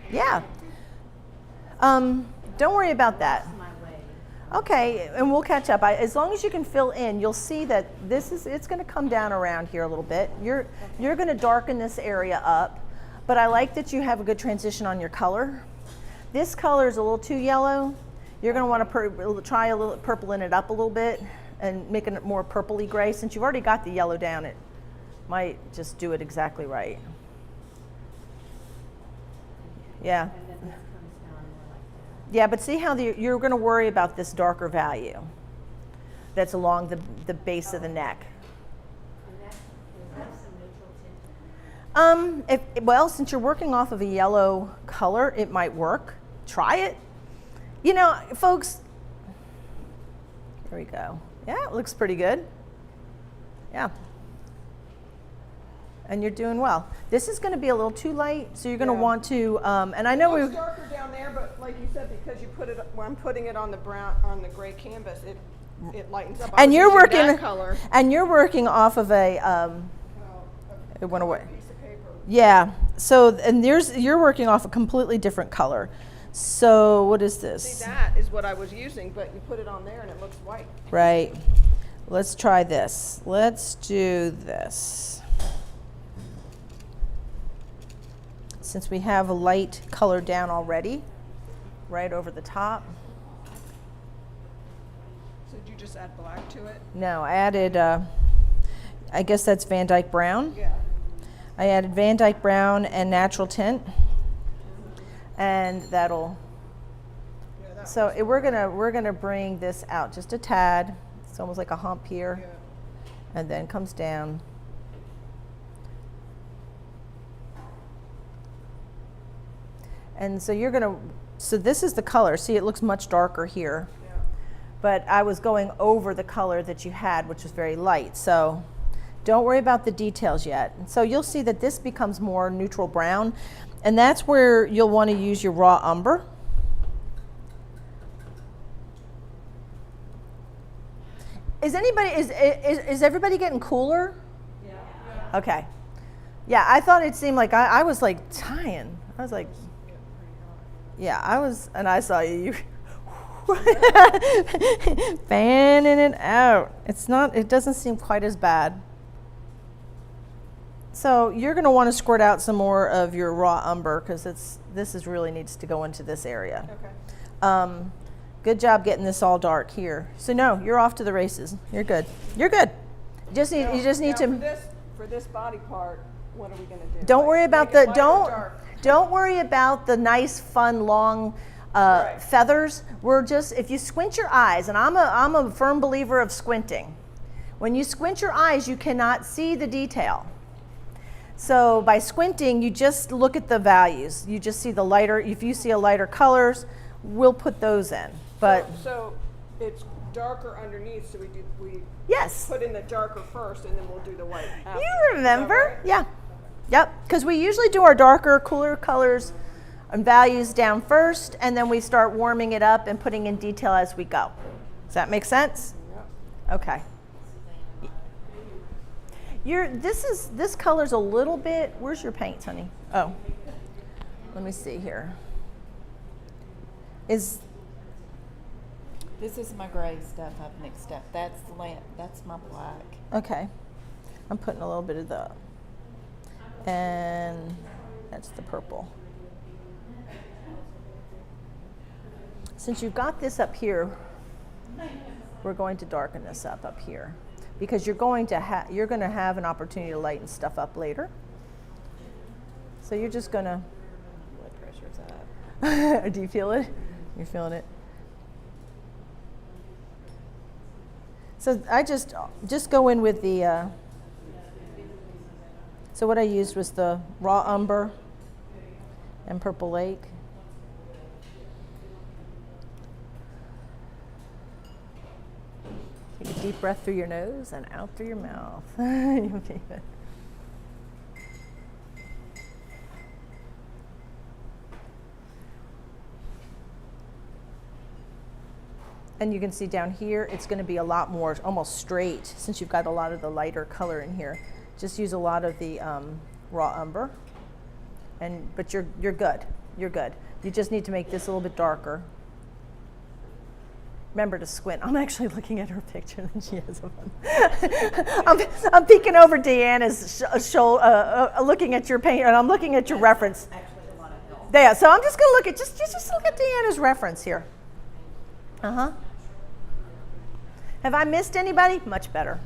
Yeah. Don't worry about that. Okay, and we'll catch up. As long as you can fill in, you'll see that it's going to come down around here a little bit. You're going to darken this area up. But I like that you have a good transition on your color. This color is a little too yellow. You're going to want to try a little purpling it up a little bit and making it more purpley gray. Since you've already got the yellow down, it might just do it exactly right. Yeah. And then this comes down more like that. Yeah, but see how you're going to worry about this darker value that's along the base of the neck. And is that some neutral tint? Well, since you're working off of a yellow color, it might work. Try it. Folks, there we go. Yeah, it looks pretty good. Yeah. And you're doing well. This is going to be a little too light, so you're going to Yeah. want to, and I know It we. looks darker down there, but like you said, because you put it, when I'm putting it on the brown, on the gray canvas, it lightens up. I And was you're using working. that color. And you're working off of a. Well, It went away. piece of paper. Yeah. So and you're working off a completely different color. So what is this? See, that is what I was using, but you put it on there and it looks white. Right. Let's try this. Let's do this. Since we have a light color down already, right over the top. So did you just add black to it? No, I added, I guess that's Van Dyke Brown. Yeah. I added Van Dyke Brown and natural tint. And that'll, Yeah, that so we're gonna bring this out just a tad. It's almost like a hump here. yeah. And then comes down. And so so this is the color. See, it looks much darker here. Yeah. But I was going over the color that you had, which was very light. So don't worry about the details yet. And so you'll see that this becomes more neutral brown. And that's where you'll want to use your raw umber. Is everybody getting cooler? Yeah. Okay. Yeah, I thought it seemed like I was like dying. I was like, yeah, I was, and I saw you fanning it out. It doesn't seem quite as bad. So you're going to want to squirt out some more of your raw umber because this really needs to go into this area. Okay. Good job getting this all dark here. So no, you're off to the races. You're good. You're good. You just need Now, to. for this body part, what are we gonna do? Don't worry about Make it the light or dark? don't worry about the nice, fun, long Right. feathers. If you squint your eyes, and I'm a firm believer of squinting. When you squint your eyes, you cannot see the detail. So by squinting, you just look at the values. You just see the lighter. If you see a lighter colors, we'll put those in. But so it's darker underneath, so we yes, put in the darker first, and then we'll do the white after. you Is that remember? right? Yeah. Yep. Because we usually do our darker, cooler colors and values down first, and then we start warming it up and putting in detail as we go. Does that make sense? Yep. Okay. This color's a little bit. Where's your paints, honey? Oh, let me see here. This is my gray stuff I've mixed up. That's the lamp. That's my black. Okay. I'm putting a little bit of the, and that's the purple. Since you've got this up here, we're going to darken this up here because you're going to have an opportunity to lighten stuff up later. So you're just gonna. Blood pressure's up. Do you feel it? You're feeling it. So I just go in with the. So what I used was the raw umber and Purple Lake. Take a deep breath through your nose and out through your mouth. You'll be good. And you can see down here, it's going to be a lot more almost straight since you've got a lot of the lighter color in here. Just use a lot of the raw umber, but you're good. You're good. You just need to make this a little bit darker. Remember to squint. I'm actually looking at her picture and she has one. I'm peeking over Deanna's shoulder, looking at your paint, and I'm looking at your reference. Actually, a lot of help. Yeah, so I'm just going to look at just look at Deanna's reference here. Uh-huh. Have I missed anybody? Much better.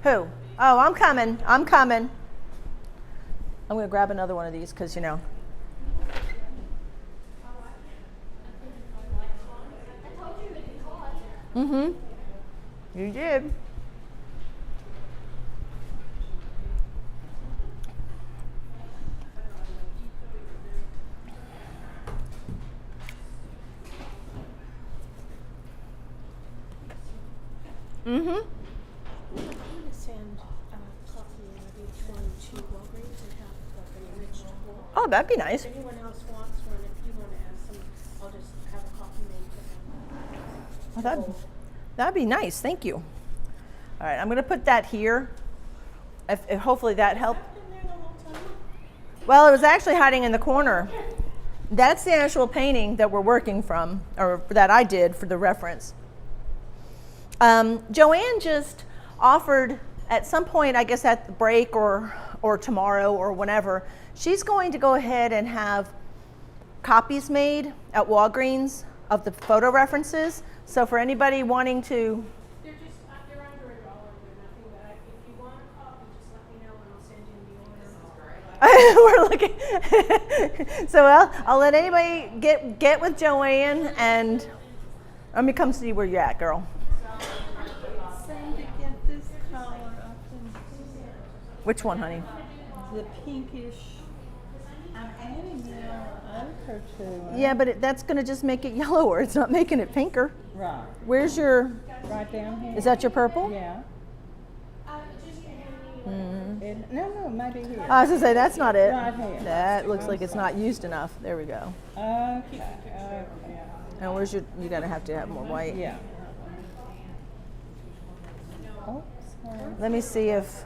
Who? Oh, I'm coming. I'm coming. I'm going to grab another one of these because, you know. Mm-hmm. You did. Mm-hmm. Oh, that'd be nice. If anyone else wants one, if you want to ask them, I'll just have a copy made for them. Oh, that'd be nice. Thank you. All right, I'm going to put that here. If hopefully that helped. Been there the whole time? Well, it was actually hiding in the corner. That's the actual painting that we're working from, or that I did for the reference. Joanne just offered at some point, I guess at the break or tomorrow or whenever, she's going to go ahead and have copies made at Walgreens of the photo references. So for anybody wanting to, They're just, they're under $1. They're nothing, but if you want a copy, just let me know and I'll send you the order. we're looking. So I'll let anybody get with Joanne, and let me come see where you're at, girl. Same to get this color up in Which one, honey? the pinkish. I'm adding yellow ochre to it. Yeah, but that's going to just make it yellower. It's not making it pinker. Right. Where's your, Right down here. is that your purple? Yeah. Mm-hmm. No, maybe here. I was going to say, that's not it. Right here. That looks like it's not used enough. There we go. Okay. And where's your, you're going to have more white. Yeah. Oh, sorry. Let me see if,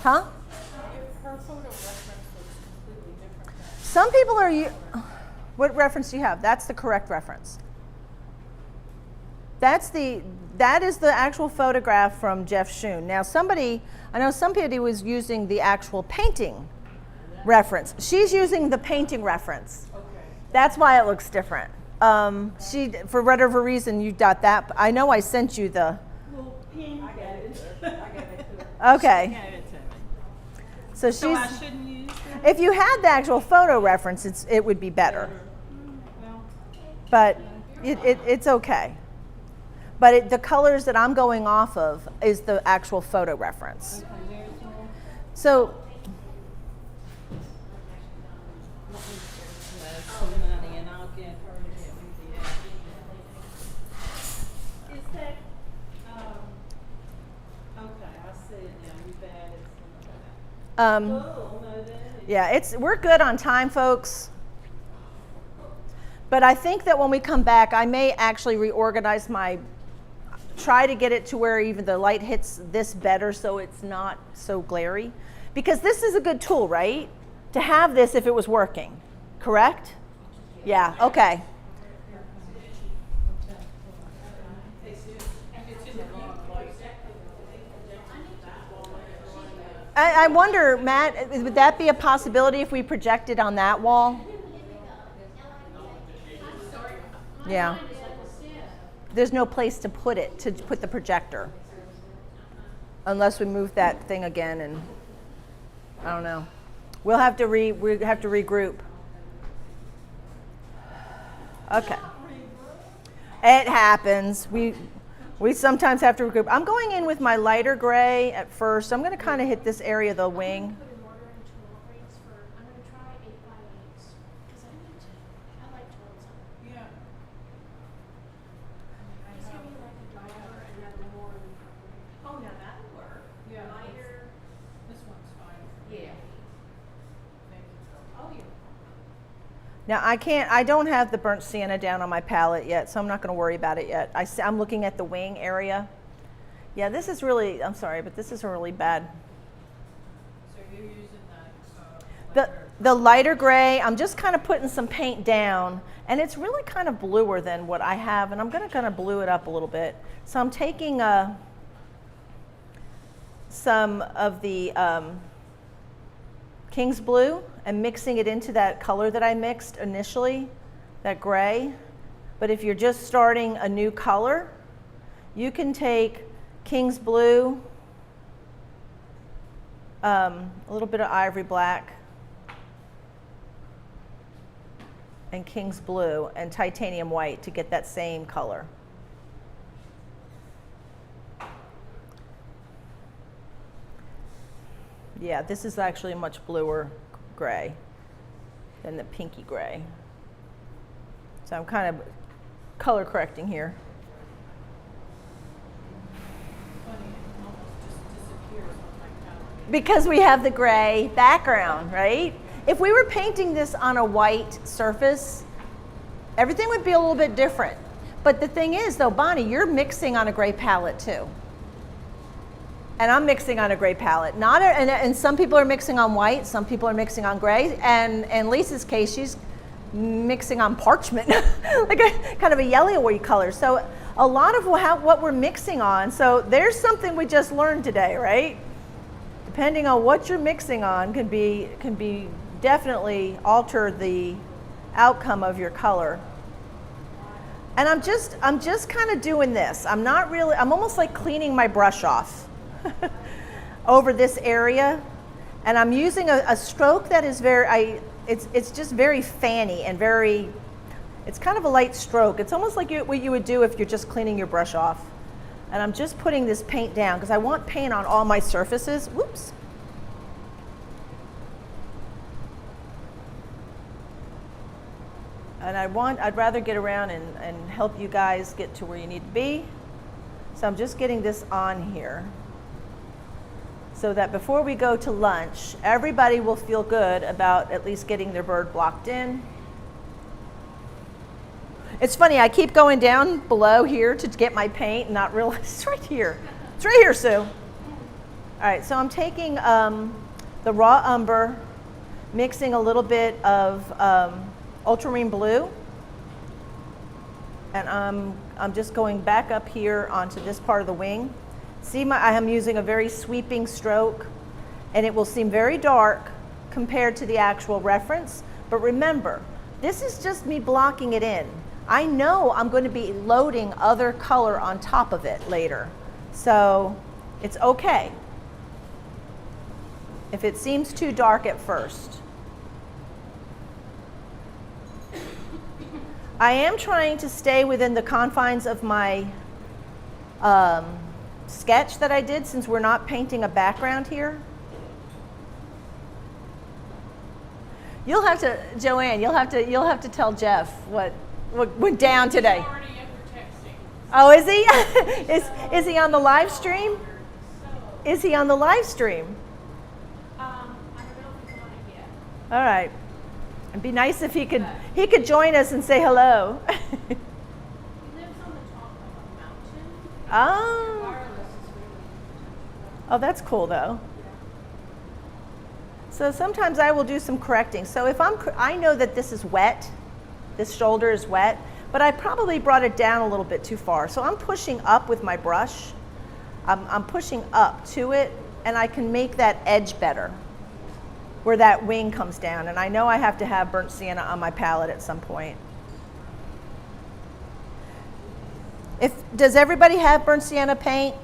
huh? Her photo reference looks completely different. Some people are, what reference do you have? That's the correct reference. That is the actual photograph from Jeff Schoon. Now I know somebody was using the actual painting reference. She's using the painting reference. Okay. That's why it looks different. For whatever reason, you got that. I know I sent you the, Well, pink. I get it. I get it too. okay. Gave it to me. So So I she's, shouldn't use that? if you had the actual photo reference, it would be better. Well, But it's okay. But the colors that I'm going off of is the actual photo reference. okay, there's more. So, Some money, and I'll get her to get me the. Is that, okay, I see it now, you've added some of that. Cool, no, that is. yeah, we're good on time, folks. But I think that when we come back, I may actually reorganize try to get it to where even the light hits this better so it's not so glary. Because this is a good tool, right? To have this if it was working, correct? Yeah, okay. I wonder, Matt, would that be a possibility if we projected on that wall? Yeah. There's no place to put the projector. Unless we move that thing again, and I don't know. We have to regroup. Okay. It happens. We sometimes have to regroup. I'm going in with my lighter gray at first. I'm going to kind of hit this area of the wing. Put an order into Walgreens for, I'm gonna try 8x8s, because I need to, I like to hold something. Yeah. Just give me like a dollar and have more than. Oh, now that'll work. Yeah. Lighter. This one's fine. Yeah. Thank you. Oh, yeah. Now I don't have the burnt sienna down on my palette yet, so I'm not going to worry about it yet. I'm looking at the wing area. Yeah, this is really, I'm sorry, but this is really bad. So you're using that, The lighter gray, I'm just kind of putting some paint down, and it's really kind of bluer than what I have, and I'm going to kind of blue it up a little bit. So I'm taking some of the King's Blue and mixing it into that color that I mixed initially, that gray. But if you're just starting a new color, you can take King's Blue, a little bit of ivory black, and King's Blue and titanium white to get that same color. Yeah, this is actually a much bluer gray than the pinky gray. So I'm kind of color correcting here. funny, it almost just disappears on my because we have the gray background, right? If we were painting this on a white surface, everything would be a little bit different. But the thing is, though, Bonnie, you're mixing on a gray palette too. And I'm mixing on a gray palette. And some people are mixing on white, some people are mixing on gray, and in Lisa's case, she's mixing on parchment, like a kind of a yellowy color. So a lot of what we're mixing on, so there's something we just learned today, right? Depending on what you're mixing on can be definitely alter the outcome of your color. And I'm just kind of doing this. I'm almost like cleaning my brush off over this area, and I'm using a stroke that is it's just very fanny and it's kind of a light stroke. It's almost like what you would do if you're just cleaning your brush off. And I'm just putting this paint down because I want paint on all my surfaces. Whoops. And I'd rather get around and help you guys get to where you need to be. So I'm just getting this on here so that before we go to lunch, everybody will feel good about at least getting their bird blocked in. It's funny, I keep going down below here to get my paint and not realize it's right here. It's right here, Sue. All right, so I'm taking the raw umber, mixing a little bit of ultramarine blue, and I'm just going back up here onto this part of the wing. See, I am using a very sweeping stroke, and it will seem very dark compared to the actual reference, but remember, this is just me blocking it in. I know I'm going to be loading other color on top of it later, so it's okay if it seems too dark at first. I am trying to stay within the confines of my sketch that I did, since we're not painting a background here. You'll have to, Joanne, you'll have to tell Jeff what went down today. He's already up for texting. Oh, is he? Is he on the live stream? Is he on the live stream? I don't know if he's on it yet. All right. It'd be nice if he could join us and say hello. He lives on the top of a mountain. Oh. Wireless is really Oh, that's cool though. So sometimes I will do some correcting. So if I know that this is wet, this shoulder is wet, but I probably brought it down a little bit too far. So I'm pushing up with my brush. I'm pushing up to it, and I can make that edge better where that wing comes down. And I know I have to have burnt sienna on my palette at some point. Does everybody have burnt sienna paint?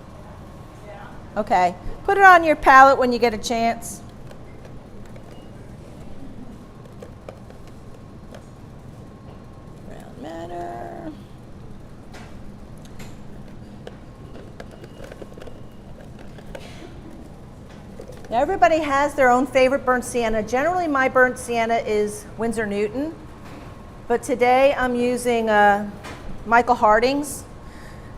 Yeah. Okay. Put it on your palette when you get a chance. Brown matter. Now everybody has their own favorite burnt sienna. Generally my burnt sienna is Winsor Newton, but today I'm using Michael Harding's.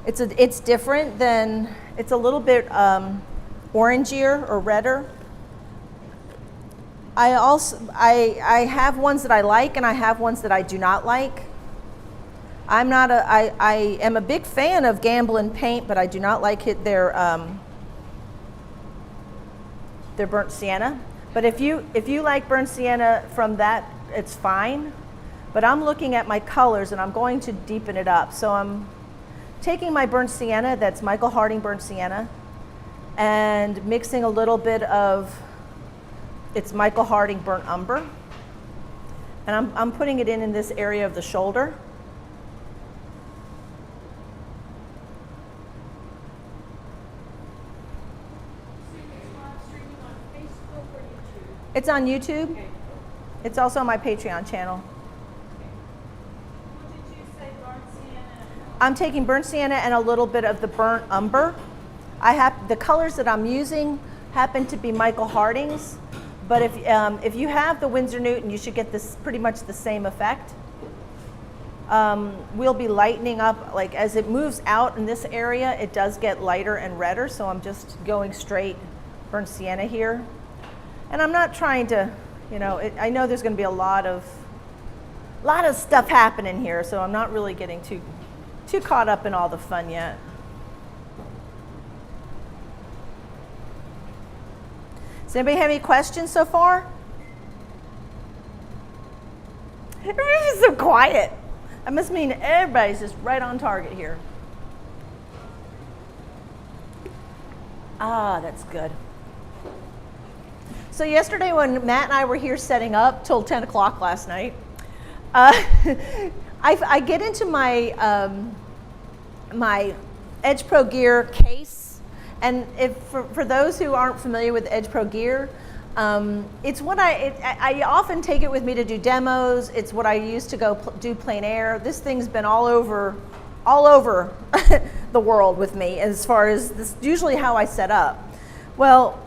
It's different than, it's a little bit orangier or redder. I have ones that I like and I have ones that I do not like. I am a big fan of Gamblin paint, but I do not like their burnt sienna. But if you like burnt sienna from that, it's fine. But I'm looking at my colors and I'm going to deepen it up. So I'm taking my burnt sienna, that's Michael Harding burnt sienna, and mixing a little bit of, it's Michael Harding burnt umber. And I'm putting it in this area of the shoulder. It's on YouTube. Okay. It's also on my Patreon channel. What did you say, burnt sienna? I'm taking burnt sienna and a little bit of the burnt umber. The colors that I'm using happen to be Michael Harding's, but if you have the Winsor Newton, you should get this pretty much the same effect. We'll be lightening up, like as it moves out in this area, it does get lighter and redder, so I'm just going straight burnt sienna here. And I'm not trying to, I know there's going to be a lot of stuff happening here, so I'm not really getting too caught up in all the fun yet. Does anybody have any questions so far? Everybody's so quiet. That must mean everybody's just right on target here. Ah, that's good. So yesterday when Matt and I were here setting up till 10 o'clock last night, I get into my my Edge Pro gear case, and if for those who aren't familiar with Edge Pro gear, it's what I often take it with me to do demos. It's what I use to go do plein air. This thing's been all over the world with me as far as this usually how I set up. Well,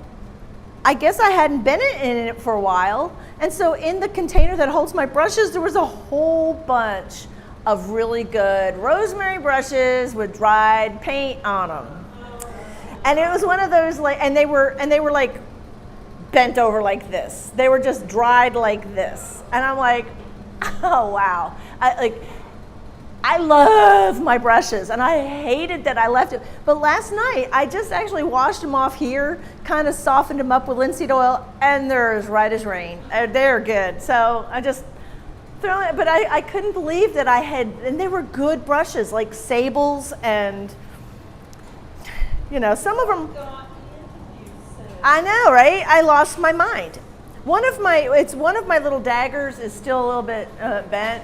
I guess I hadn't been in it for a while, and so in the container that holds my brushes, there was a whole bunch of really good rosemary brushes with dried paint on them. And it was one of those and they were like bent over like this. They were just dried like this. And I'm like, oh wow. I love my brushes, and I hated that I left it. But last night, I just actually washed them off here, kind of softened them up with linseed oil, and they're as right as rain. They're good. So I just throw it, but I couldn't believe that and they were good brushes, like Sables, and some of them. I know, right? I lost my mind. One of my little daggers is still a little bit bent.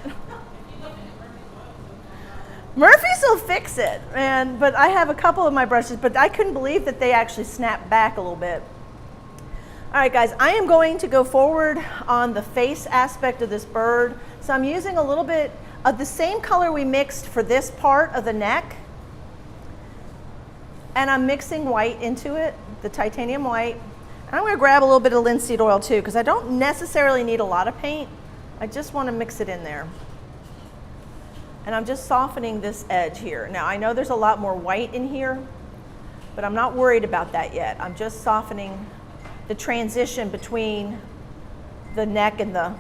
Murphy's will fix it, but I have a couple of my brushes, but I couldn't believe that they actually snapped back a little bit. All right, guys, I am going to go forward on the face aspect of this bird. So I'm using a little bit of the same color we mixed for this part of the neck, and I'm mixing white into it, the titanium white. And I'm going to grab a little bit of linseed oil too, because I don't necessarily need a lot of paint. I just want to mix it in there. And I'm just softening this edge here. Now I know there's a lot more white in here, but I'm not worried about that yet. I'm just softening the transition between the neck and the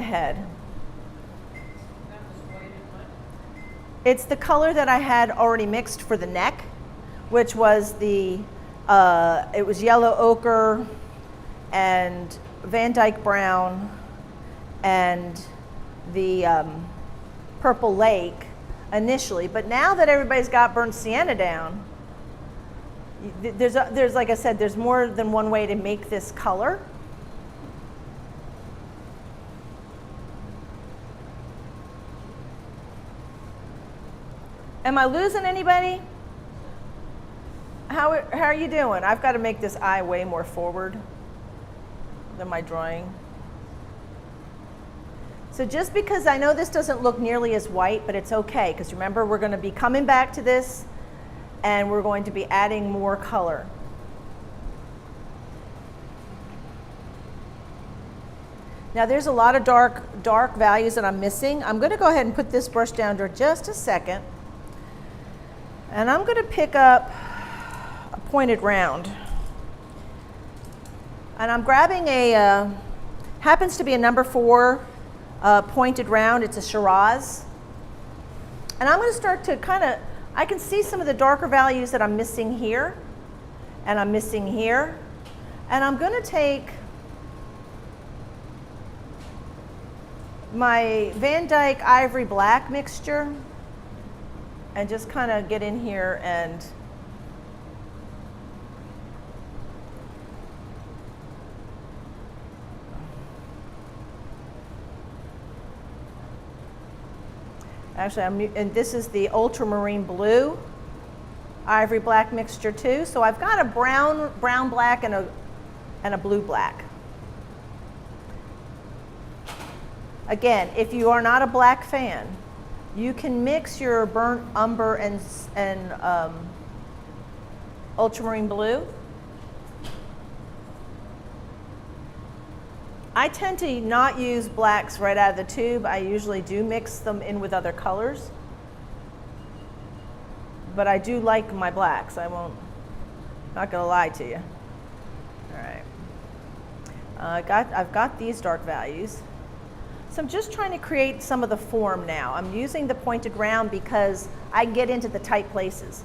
head. It's the color that I had already mixed for the neck, which was it was yellow ochre and Van Dyke brown and the purple lake initially. But now that everybody's got burnt sienna down, there's like I said, there's more than one way to make this color. Am I losing anybody? How are you doing? I've got to make this eye way more forward than my drawing. So just because I know this doesn't look nearly as white, but it's okay, because remember, we're going to be coming back to this and we're going to be adding more color. Now there's a lot of dark values that I'm missing. I'm going to go ahead and put this brush down for just a second. And I'm going to pick up a pointed round. And I'm grabbing happens to be a number 4 pointed round. It's a Shiraz. And I'm going to start to I can see some of the darker values that I'm missing here. And I'm missing here. And I'm going to take my Van Dyke Ivory Black mixture and just kind of get in here and actually and this is the ultramarine blue Ivory Black mixture too. So I've got a brown black and a blue black. Again, if you are not a black fan, you can mix your burnt umber and ultramarine blue. I tend to not use blacks right out of the tube. I usually do mix them in with other colors. but I do like my blacks. Not gonna lie to you. All right. I've got these dark values. So I'm just trying to create some of the form now. I'm using the pointed round because I get into the tight places.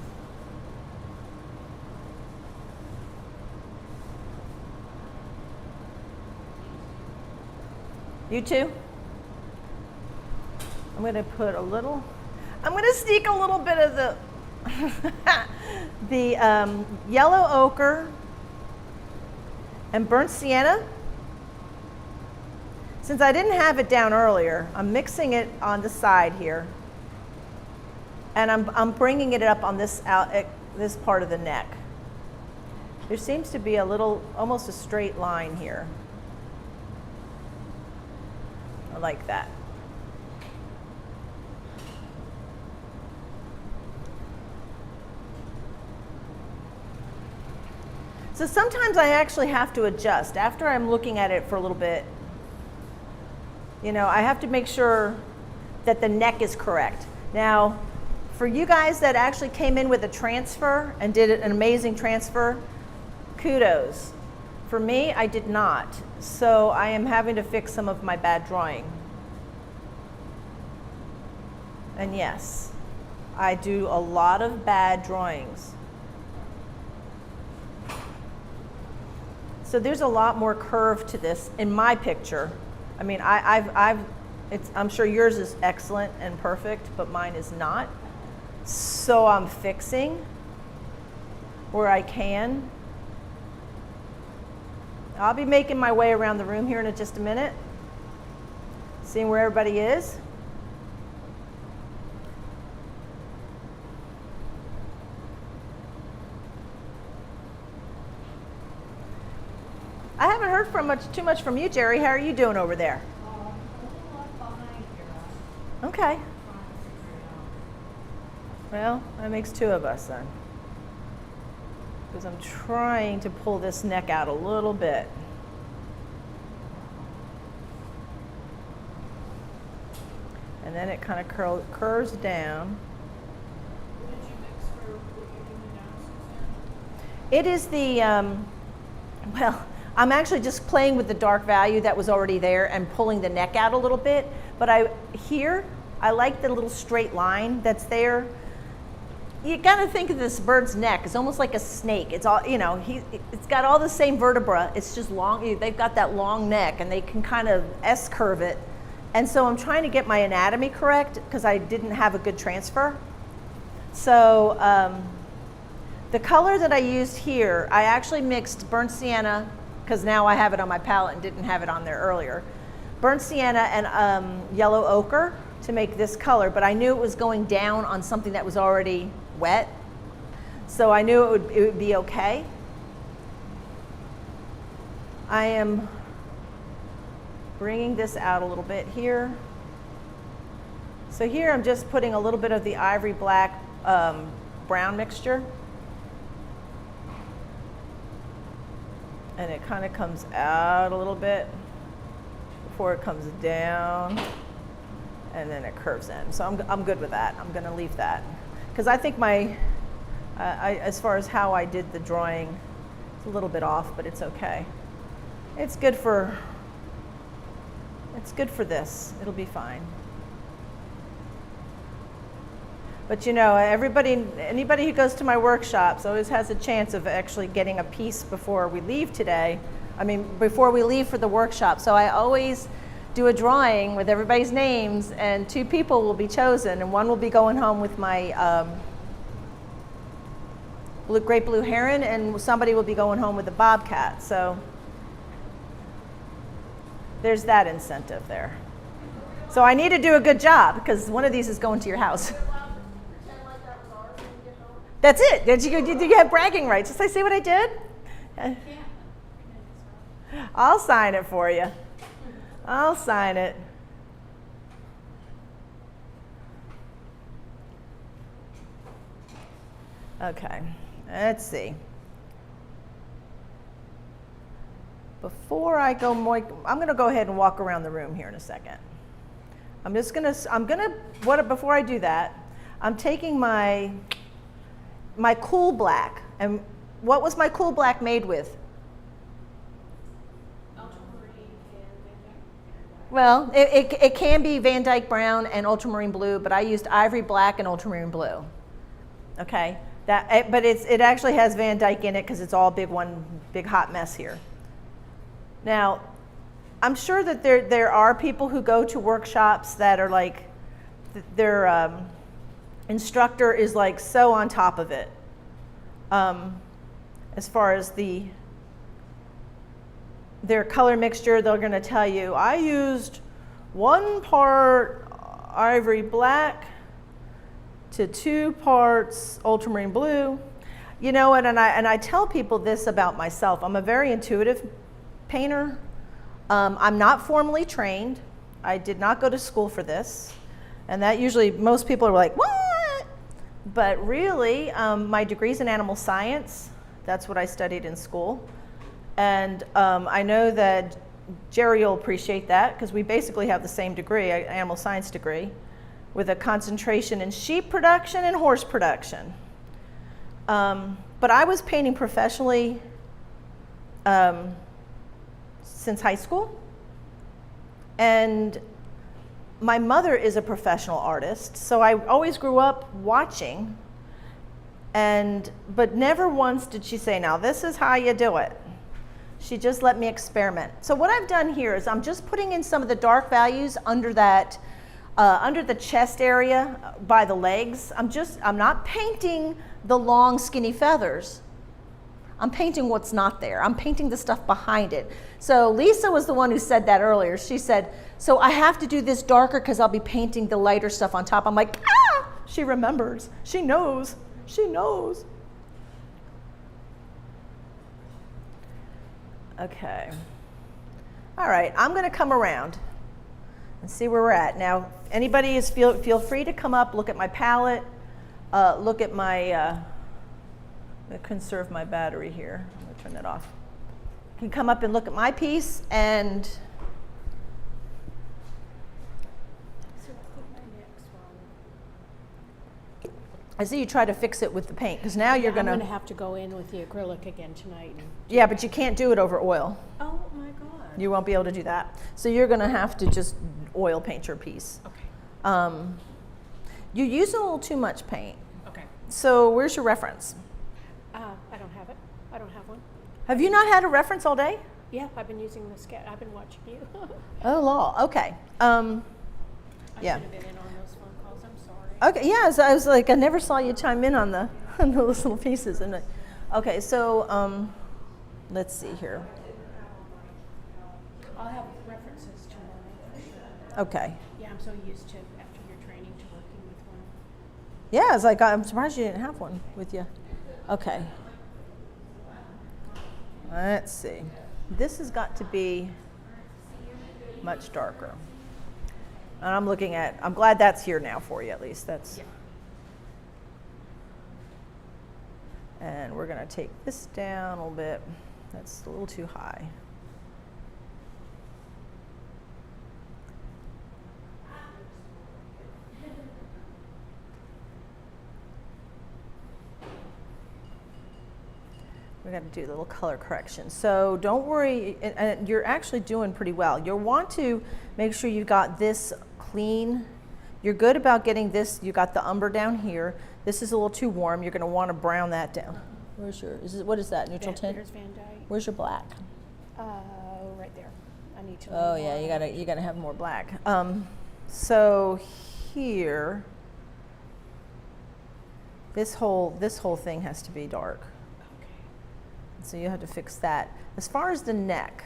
You too? I'm going to sneak a little bit of the the yellow ochre and burnt sienna. Since I didn't have it down earlier, I'm mixing it on the side here, and I'm bringing it up on this part of the neck. There seems to be almost a straight line here. I like that. So sometimes I actually have to adjust. After I'm looking at it for a little bit, I have to make sure that the neck is correct. Now, for you guys that actually came in with a transfer and did an amazing transfer, kudos. For me, I did not. So I am having to fix some of my bad drawing. And yes, I do a lot of bad drawings. So there's a lot more curve to this in my picture. I mean, I'm sure yours is excellent and perfect, but mine is not. So I'm fixing where I can. I'll be making my way around the room here in just a minute, seeing where everybody is. I haven't heard too much from you, Jerry. How are you doing over there? Okay. Well, that makes two of us then. Because I'm trying to pull this neck out a little bit. And then it kind of curves down. What did you mix for what you're doing now, Suzanne? It is well, I'm actually just playing with the dark value that was already there and pulling the neck out a little bit. But I like the little straight line that's there. You got to think of this bird's neck. It's almost like a snake. It's all, it's got all the same vertebra. It's just long. They've got that long neck, and they can kind of S-curve it. And so I'm trying to get my anatomy correct because I didn't have a good transfer. So the color that I used here, I actually mixed burnt sienna, because now I have it on my palette and didn't have it on there earlier. Burnt sienna and yellow ochre to make this color, but I knew it was going down on something that was already wet. So I knew it would be okay. I am bringing this out a little bit here. So here I'm just putting a little bit of the ivory black brown mixture. And it kind of comes out a little bit before it comes down, and then it curves in. So I'm good with that. I'm going to leave that because I think as far as how I did the drawing, it's a little bit off, but it's okay. It's good for this. It'll be fine. But anybody who goes to my workshops always has a chance of actually getting a piece before we leave today. Before we leave for the workshop. So I always do a drawing with everybody's names, and 2 people will be chosen, and one will be going home with my Great Blue Heron, and somebody will be going home with the Bobcat. So there's that incentive there. So I need to do a good job because one of these is going to your house. That's it. Did you have bragging rights? Did I see what I did? I'll sign it for you. I'll sign it. Okay, let's see. Before I go more, I'm going to go ahead and walk around the room here in a second. Before I do that, I'm taking my my cool black. And what was my cool black made with? Ultramarine and Van Dyke. Well, it can be Van Dyke brown and ultramarine blue, but I used ivory black and ultramarine blue. Okay, but it actually has Van Dyke in it because it's all one big hot mess here. Now, I'm sure that there are people who go to workshops that are like, their instructor is like so on top of it as far as their color mixture. They're going to tell you, I used 1 part ivory black to 2 parts ultramarine blue. You know, and I tell people this about myself. I'm a very intuitive painter. I'm not formally trained. I did not go to school for this. And that usually, most people are like, what? But really, my degree's in animal science. That's what I studied in school. And I know that Jerry will appreciate that because we basically have the same degree, an animal science degree, with a concentration in sheep production and horse production. But I was painting professionally since high school. And my mother is a professional artist, so I always grew up watching, but never once did she say, now this is how you do it. She just let me experiment. So what I've done here is I'm just putting in some of the dark values under that, under the chest area by the legs. I'm not painting the long skinny feathers. I'm painting what's not there. I'm painting the stuff behind it. So Lisa was the one who said that earlier. She said, so I have to do this darker because I'll be painting the lighter stuff on top. I'm like, ah! She remembers. She knows. She knows. Okay. All right, I'm going to come around and see where we're at. Now, anybody is feel free to come up, look at my palette, look at my, I'm going to conserve my battery here. I'm going to turn that off. You can come up and look at my piece, and So I think my next one. I see you try to fix it with the paint, because now you're I'm going gonna have to go in with the acrylic again tonight. yeah, but you can't do it over oil. Oh my God. You won't be able to do that. So you're going to have to just oil paint your piece. Okay. You use a little too much paint. Okay. So where's your reference? I don't have it. I don't have one. Have you not had a reference all day? Yeah, I've been using the sketch. I've been watching you. Oh, law. Okay. I Yeah. should have been in on those phone calls. I'm sorry. Okay. Yeah. So I was like, I never saw you chime in on the on those little pieces. And okay. So let's see here. I'll have references tomorrow for sure. Okay. Yeah, I'm so used to, after your training, to working with one. Yeah. It's like I'm surprised you didn't have one with you. Okay. Let's see. This has got to be much darker. And I'm glad that's here now for you at least. That's. Yeah. And we're going to take this down a little bit. That's a little too high. We got to do a little color correction. So don't worry, and you're actually doing pretty well. You'll want to make sure you've got this clean. You're good about getting this. You got the umber down here. This is a little too warm. You're going to want to brown that down. Where's your? What is that? Neutral tint. There's Van Dyke. Where's your black? Right there. I need to. Oh yeah, you gotta have more black. So here, this whole thing has to be dark. So you have to fix that. As far as the neck,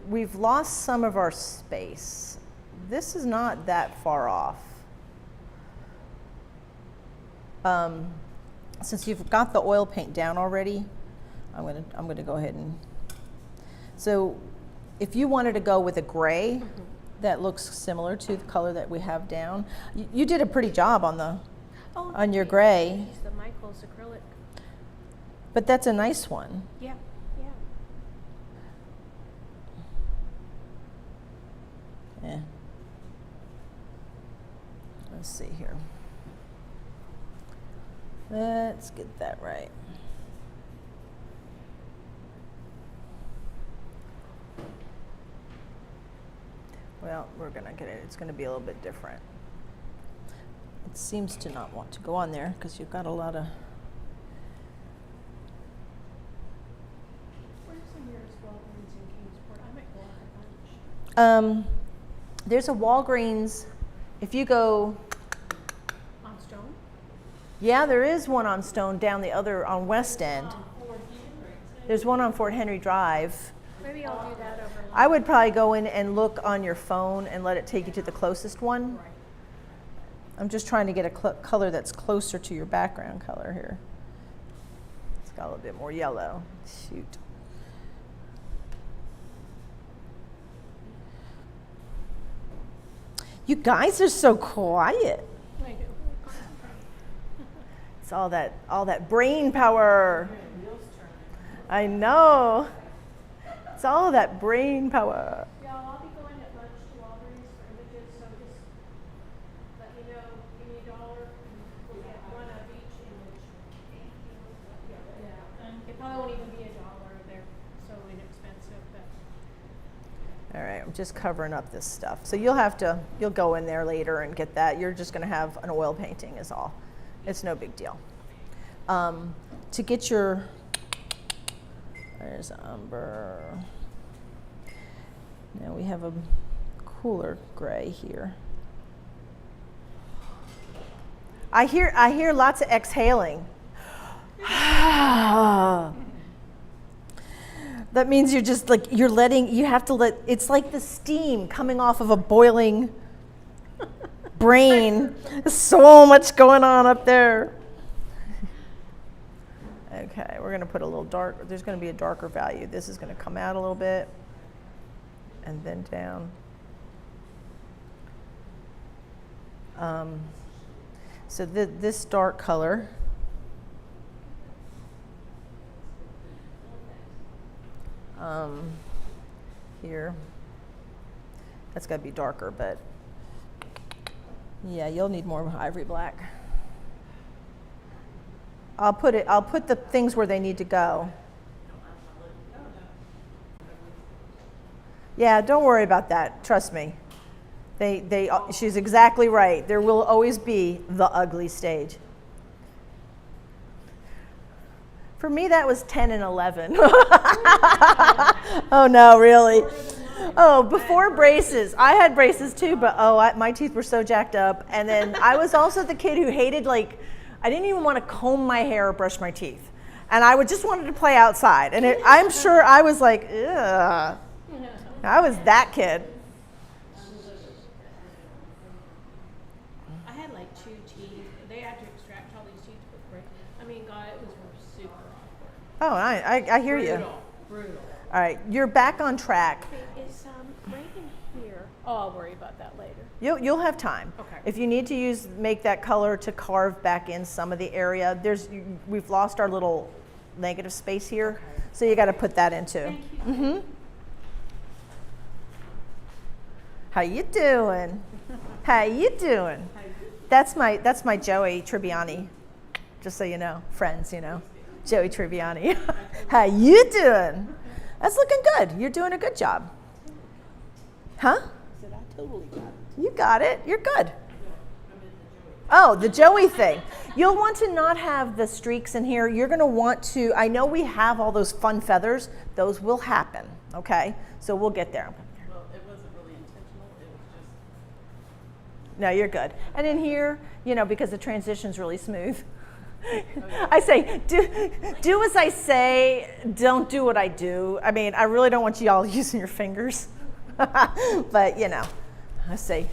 we've lost some of our space. This is not that far off. Since you've got the oil paint down already, I'm gonna go ahead and. So, if you wanted to go with a gray that looks similar to the color that we have down, you did a pretty job on your gray. Use the Michaels acrylic. But that's a nice one. Yeah, yeah. Yeah. Let's see here. Let's get that right. Well, we're gonna get it. It's gonna be a little bit different. It seems to not want to go on there because you've got a lot of. Where's the nearest Walgreens in Kingsport? I might go on a bunch. There's a Walgreens. If you go, On Stone? yeah, there is one on Stone down the other on West End. There's one on Fort Henry Drive. Maybe I'll do that over lunch. I would probably go in and look on your phone and let it take you to the closest one. Right. I'm just trying to get a color that's closer to your background color here. It's got a little bit more yellow. Shoot. You guys are so quiet. I do. It's all that brain power. I know. It's all that brain power. Yeah, I'll be going at lunch to Walgreens for images, so just let me know, give me $1, and we'll get one of each image. Yeah, and it probably won't even be $1, they're so inexpensive, but. All right, I'm just covering up this stuff. So you'll go in there later and get that. You're just gonna have an oil painting is all. It's no big deal. To get your, there's umber. Now we have a cooler gray here. I hear lots of exhaling. That means you're just like, you have to let, it's like the steam coming off of a boiling brain. There's so much going on up there. Okay, we're gonna put a little dark, there's gonna be a darker value. This is gonna come out a little bit and then down. So this dark color, here, that's gotta be darker, but yeah, you'll need more ivory black. I'll put the things where they need to go. Yeah, don't worry about that. Trust me. She's exactly right. There will always be the ugly stage. For me, that was 10 and 11. Oh no, really? Oh, before braces. I had braces too, but my teeth were so jacked up. And then I was also the kid who hated, like, I didn't even want to comb my hair or brush my teeth. And I just wanted to play outside. And I'm sure I was like, ugh. I was that kid. I had like 2 teeth. They had to extract all these teeth to put braces. I mean, God, it was super awkward. Oh, I hear you. Brutal. All right, you're back on track. Okay, is right in here. Oh, I'll worry about that later. You'll have time. Okay. If you need to make that color to carve back in some of the area, we've lost our little negative space here, okay. So you got to put that in too. Thank you. Mm-hmm. How you doing? How you doing? That's my Joey Tribbiani. Just so you know, friends, you know, Joey Tribbiani. How you doing? That's looking good. You're doing a good job. Huh? I said, I totally got it. You got it. You're good. Oh, the Joey thing. You'll want to not have the streaks in here. You're going to want to, I know we have all those fun feathers. Those will happen, okay? So we'll get there. Well, it wasn't really intentional. It was just. No, you're good. And in here, because the transition's really smooth. I say, do as I say, don't do what I do. I mean, I really don't want you all using your fingers. But, I say,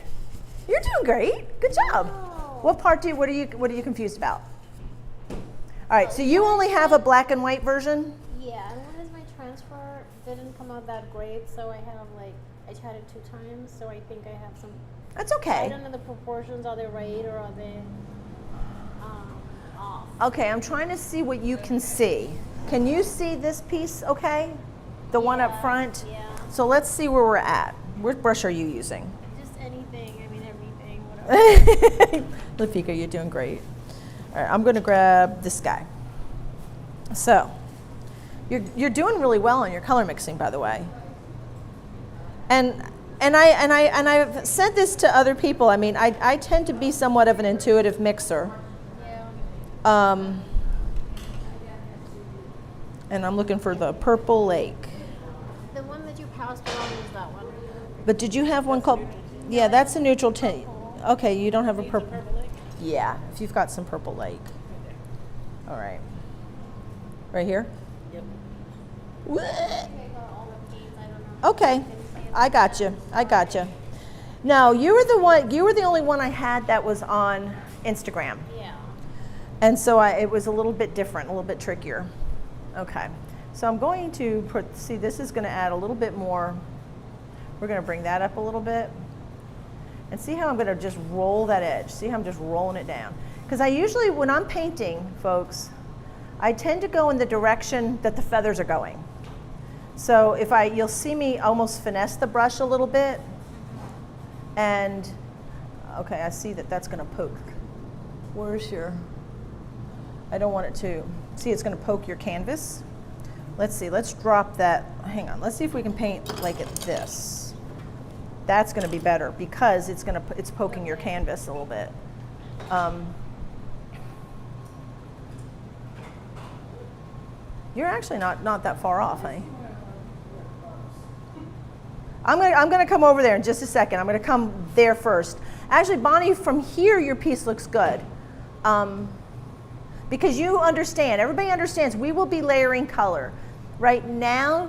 you're doing great. Good job. What part what are you confused about? All right, so you only have a black and white version? Yeah, and one is my transfer didn't come out that great, so I tried it 2 times, so I think I have some. That's okay. I don't know the proportions, are they right or are they off? Okay, I'm trying to see what you can see. Can you see this piece okay? The one up front? Yeah. So let's see where we're at. What brush are you using? Just anything, I mean everything, whatever. Lafika, you're doing great. All right, I'm going to grab this guy. So, you're doing really well on your color mixing, by the way. And I've said this to other people. I mean, I tend to be somewhat of an intuitive mixer. Yeah. And I'm looking for the Purple Lake. The one that you passed around is that one. But did you have one called? Yeah, that's a neutral tint. Okay, you don't have a purple. Yeah, if you've got some Purple Lake. All right. Right here? Yep. Okay, I got you. I got you. Now you were the one. You were the only one I had that was on Instagram, Yeah. and so it was a little bit different, a little bit trickier. Okay, so I'm going to put. See, this is going to add a little bit more. We're going to bring that up a little bit, and see how I'm going to just roll that edge. See how I'm just rolling it down. Because I usually, when I'm painting, folks, I tend to go in the direction that the feathers are going. So if you'll see me almost finesse the brush a little bit, and okay, I see that that's going to poke. Where's your? I don't want it to. See, it's going to poke your canvas. Let's see. Let's drop that. Hang on. Let's see if we can paint like this. That's going to be better because it's poking your canvas a little bit. You're actually not that far off, honey. I'm gonna come over there in just a second. I'm gonna come there first. Actually, Bonnie, from here your piece looks good. Because you understand, everybody understands we will be layering color. Right now,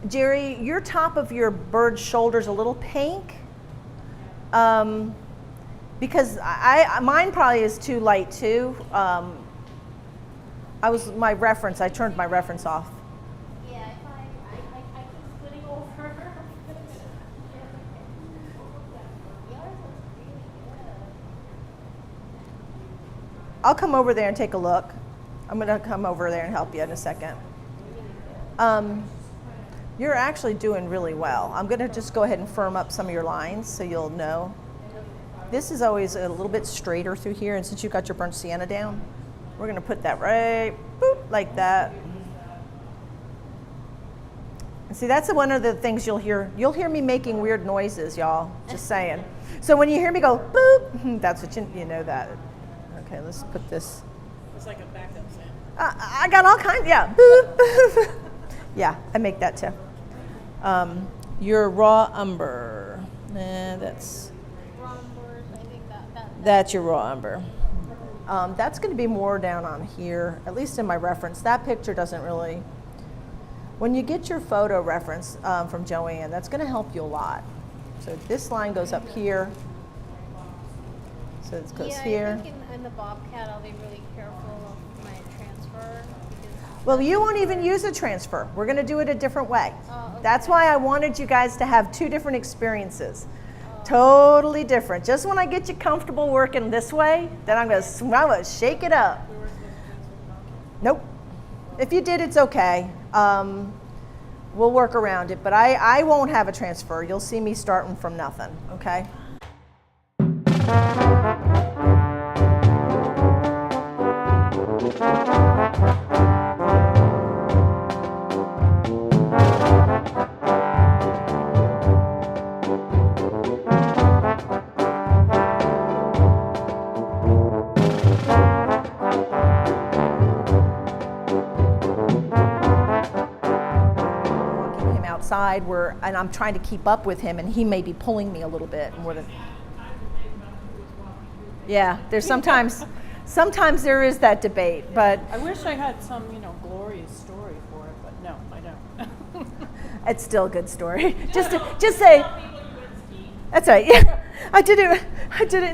Jerry, your top of your bird's shoulder is a little pink. Because mine probably is too light too. I turned my reference off. Yeah, if I keep splitting over. Yours looks really good. I'll come over there and take a look. I'm gonna come over there and help you in a second. You're actually doing really well. I'm gonna just go ahead and firm up some of your lines so you'll know. This is always a little bit straighter through here, and since you've got your burnt sienna down, we're gonna put that right, boop, like that. And see, that's one of the things you'll hear. You'll hear me making weird noises, y'all, just saying. So when you hear me go, boop, that's what you know that. Okay, let's put this. It's like a backup sound. I got all kinds, yeah, boop. Yeah, I make that too. Your raw umber, that's I think that's your raw umber. That's going to be more down on here, at least in my reference. That picture doesn't really. When you get your photo reference from Joanne, that's going to help you a lot. So this line goes up here. So it goes here. I think in the Bobcat, I'll be really careful of my transfer. Well, you won't even use a transfer. We're going to do it a different way. Oh, okay. That's why I wanted you guys to have two different experiences. Totally different. Just when I get you comfortable working this way, then I'm going to shake it up. Nope. If you did, it's okay. We'll work around it, but I won't have a transfer. You'll see me starting from nothing, okay? Outside and I'm trying to keep up with him, and he may be pulling me a little bit more than. Yeah, there's sometimes there is that debate, but I wish I had some, glorious story for it, but no, I don't. it's still a good story. Just say. That's right. Yeah, I did it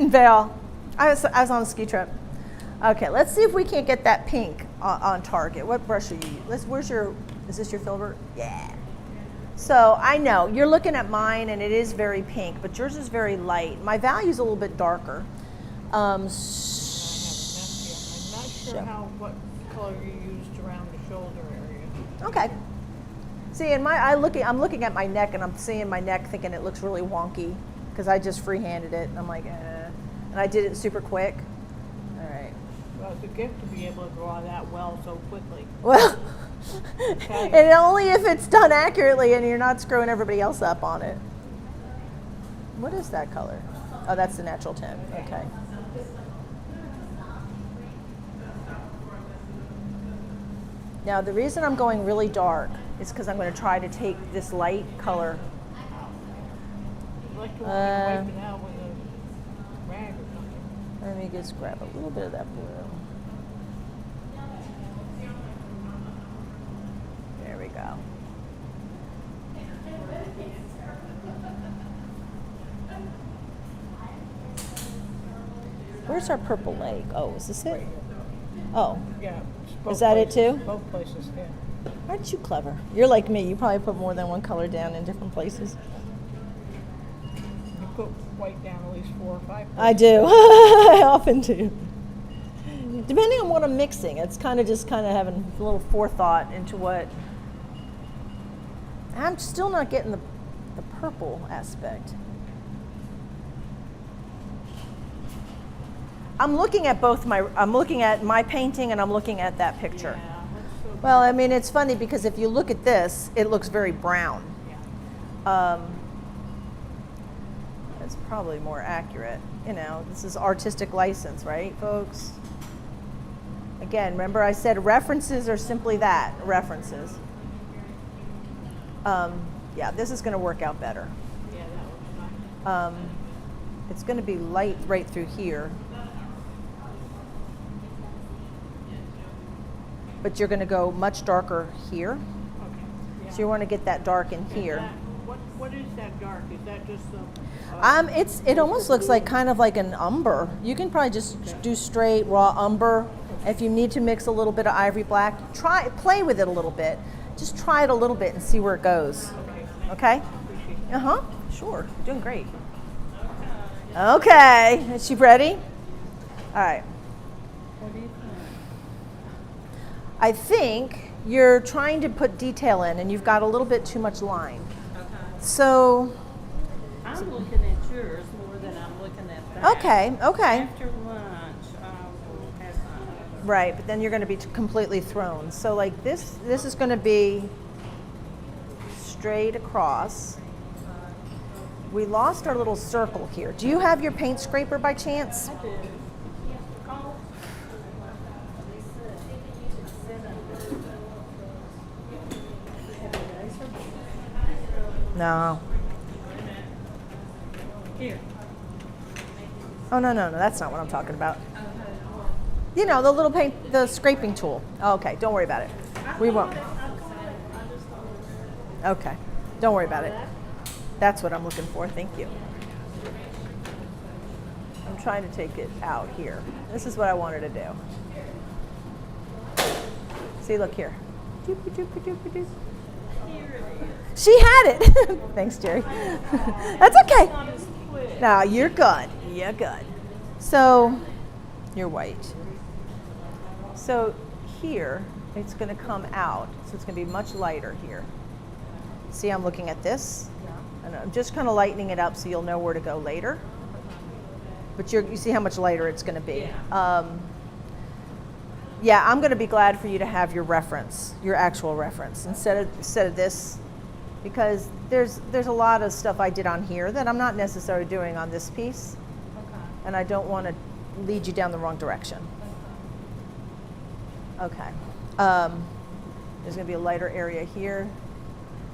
in Vail. I was on a ski trip. Okay, let's see if we can't get that pink on target. What brush are you? Is this your filbert? Yeah. So I know you're looking at mine and it is very pink, but yours is very light. My value's a little bit darker. I'm not sure what color you used around the shoulder area. Okay. See, I'm looking at my neck, and I'm seeing my neck thinking it looks really wonky because I just free-handed it. And I'm like, and I did it super quick. All right. it's a gift to be able to draw that well so quickly. Well, Okay. and only if it's done accurately and you're not screwing everybody else up on it. What is that color? Oh, that's the natural tint. Okay. Now, the reason I'm going really dark is because I'm going to try to take this light color. I'd like to wipe it out with a rag or something. Let me just grab a little bit of that blue. There we go. Where's our purple lake? Oh, is this it? Oh, Yeah. Is that it too? Both places, yeah. aren't you clever? You're like me. You probably put more than one color down in different places. You put white down at least 4 or 5 places. I do. I often do. Depending on what I'm mixing, it's kind of having a little forethought into what. I'm still not getting the purple aspect. I'm looking at I'm looking at my painting and I'm looking at that picture. Yeah, that's so Well, I mean, it's funny because if you look at this, it looks very brown. That's probably more accurate. You know, this is artistic license, right, folks? Again, remember I said references are simply that, references. Yeah, this is going to work out better. Yeah, that looks nice. It's going to be light right through here. But you're going to go much darker here. Okay. Yeah. So you want to get that dark in And here. that- what is that dark? Is that just some? It almost looks like kind of like an umber. You can probably just do straight raw umber. If you need to mix a little bit of ivory black, play with it a little bit. Just try it a little bit and see where it goes. Okay? Uh-huh. Sure. You're doing great. Okay. Is she ready? All right. What do you think? I think you're trying to put detail in and you've got a little bit too much line. Okay. So, I'm looking at yours more than I'm looking at that. okay. After lunch, I will have my. Right, but then you're going to be completely thrown. So like this is going to be straight across. We lost our little circle here. Do you have your paint scraper by chance? I do. No. Here. Oh, no, that's not what I'm talking about. You know, the little the scraping tool. Okay, don't worry about it. We won't. Okay, don't worry about it. That's what I'm looking for, thank you. I'm trying to take it out here. This is what I wanted to do. See, look here. Doopy, doopy, doopy, doop. She had it. Thanks, Jerry. That's okay. No, you're good. You're good. So, you're white. So here, it's going to come out. So it's going to be much lighter here. See, I'm looking at this. And I'm just kind of lightening it up so you'll know where to go later. But you see how much lighter it's going to be. Yeah, I'm going to be glad for you to have your reference, your actual reference, instead of this, because there's a lot of stuff I did on here that I'm not necessarily doing on this piece, and I don't want to lead you down the wrong direction. Okay. There's going to be a lighter area here.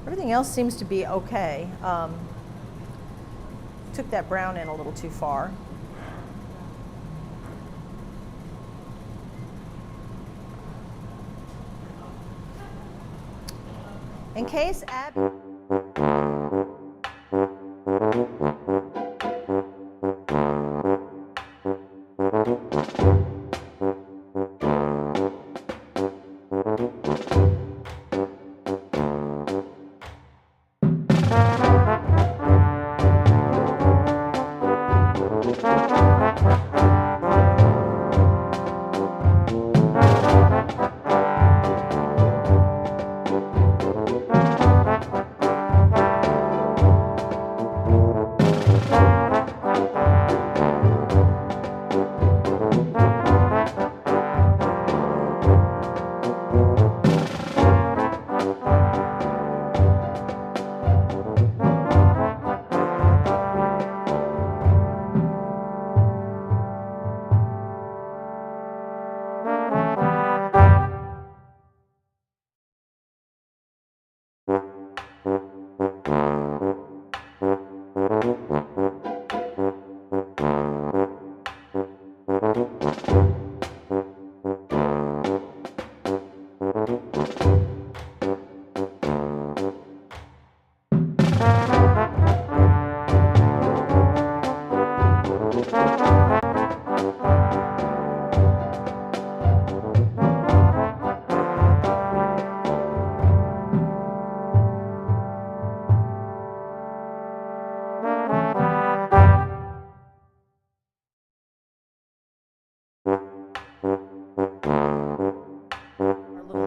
Everything else seems to be okay. Took that brown in a little too far. In case Abby...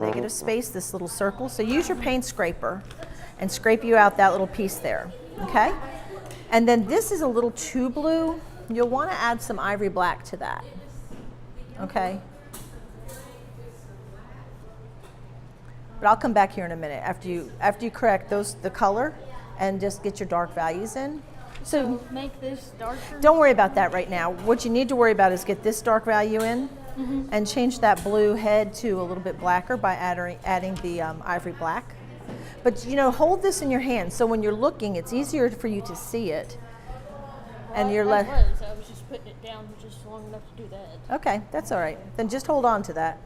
Negative space, this little circle. So use your paint scraper and scrape you out that little piece there, okay? And then this is a little too blue. You'll want to add some ivory black to that, okay? But I'll come back here in a minute after you correct the color and just get your dark values in. So Make this darker. don't worry about that right now. What you need to worry about is get this dark value in and change that blue head to a little bit blacker by adding the ivory black. But you know, hold this in your hand so when you're looking, it's easier for you to see it. And you're I less. was just putting it down just long enough to do that. Okay, that's all right. Then just hold on to that.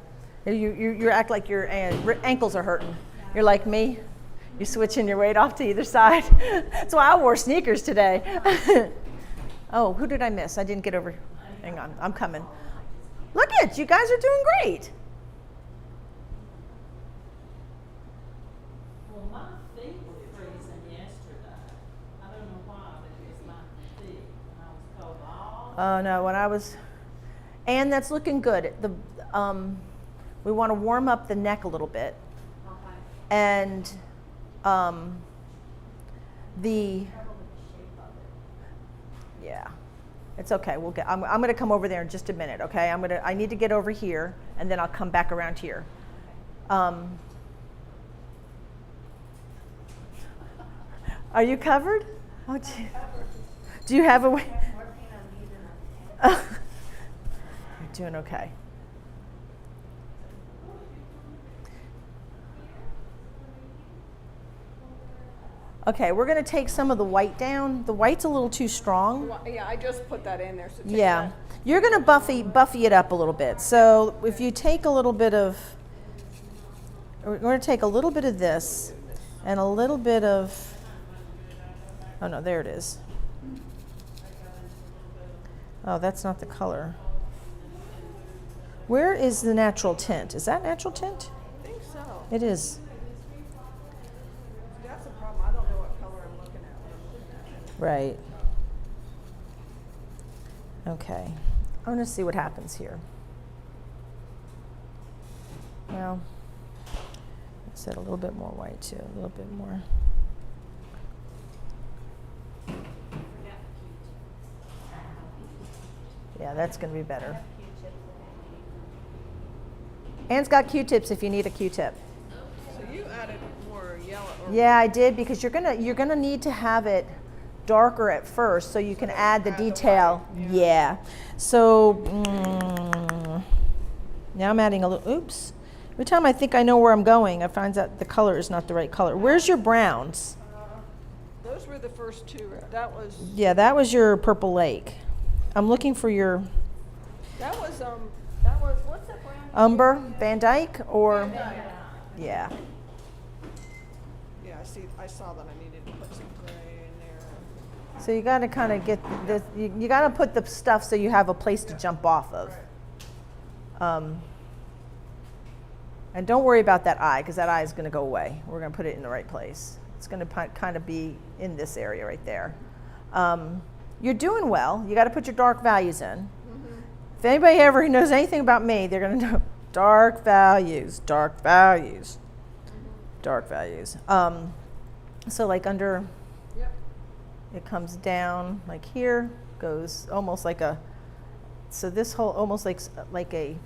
You act like your ankles are hurting. You're like me. You're switching your weight off to either side. That's why I wore sneakers today. Oh, who did I miss? I didn't get over. Hang on, I'm coming. Look at you guys are doing great. Well, my feet were freezing yesterday. I don't know why, but it was my feet. I was cold all. Oh no, when I was, and that's looking good. We want to warm up the neck a little bit, and yeah, it's okay. We'll get. I'm going to come over there in just a minute. Okay, I need to get over here, and then I'll come back around here. Are you covered? Oh, do you have a way? You're doing okay. Okay, we're going to take some of the white down. The white's a little too strong. Yeah, I just put that in there. So take Yeah, that. you're going to buffy it up a little bit. So if you take a little bit of, we're going to take a little bit of this and a little bit of, oh no, there it is. Oh, that's not the color. Where is the natural tint? Is that natural tint? I think so. It is. That's the problem. I don't know what color I'm looking at when I'm looking at it. Right. Okay. I'm going to see what happens here. Well, I said a little bit more white too, a little bit more. Yeah, that's going to be better. Anne's got Q-tips if you need a Q-tip. So you added more yellow. Or Yeah, I did because you're gonna need to have it darker at first so you can add the detail. Yeah. So now I'm adding a little. Oops. Every time I think I know where I'm going, I find that the color is not the right color. Where's your browns? Those were the first two. That was. Yeah, that was your Purple Lake. I'm looking for your That was what's that brand? Umber, Van Dyke, or yeah. Yeah, I saw that I needed to put some gray in there. So you got to kind of get this. You got to put the stuff so you have a place to jump off of. And don't worry about that eye because that eye is going to go away. We're going to put it in the right place. It's going to kind of be in this area right there. You're doing well. You got to put your dark values in. If anybody ever knows anything about me, they're going to know dark values, dark values, dark values. So like under, it comes down like here, goes almost like a, so this whole almost like a,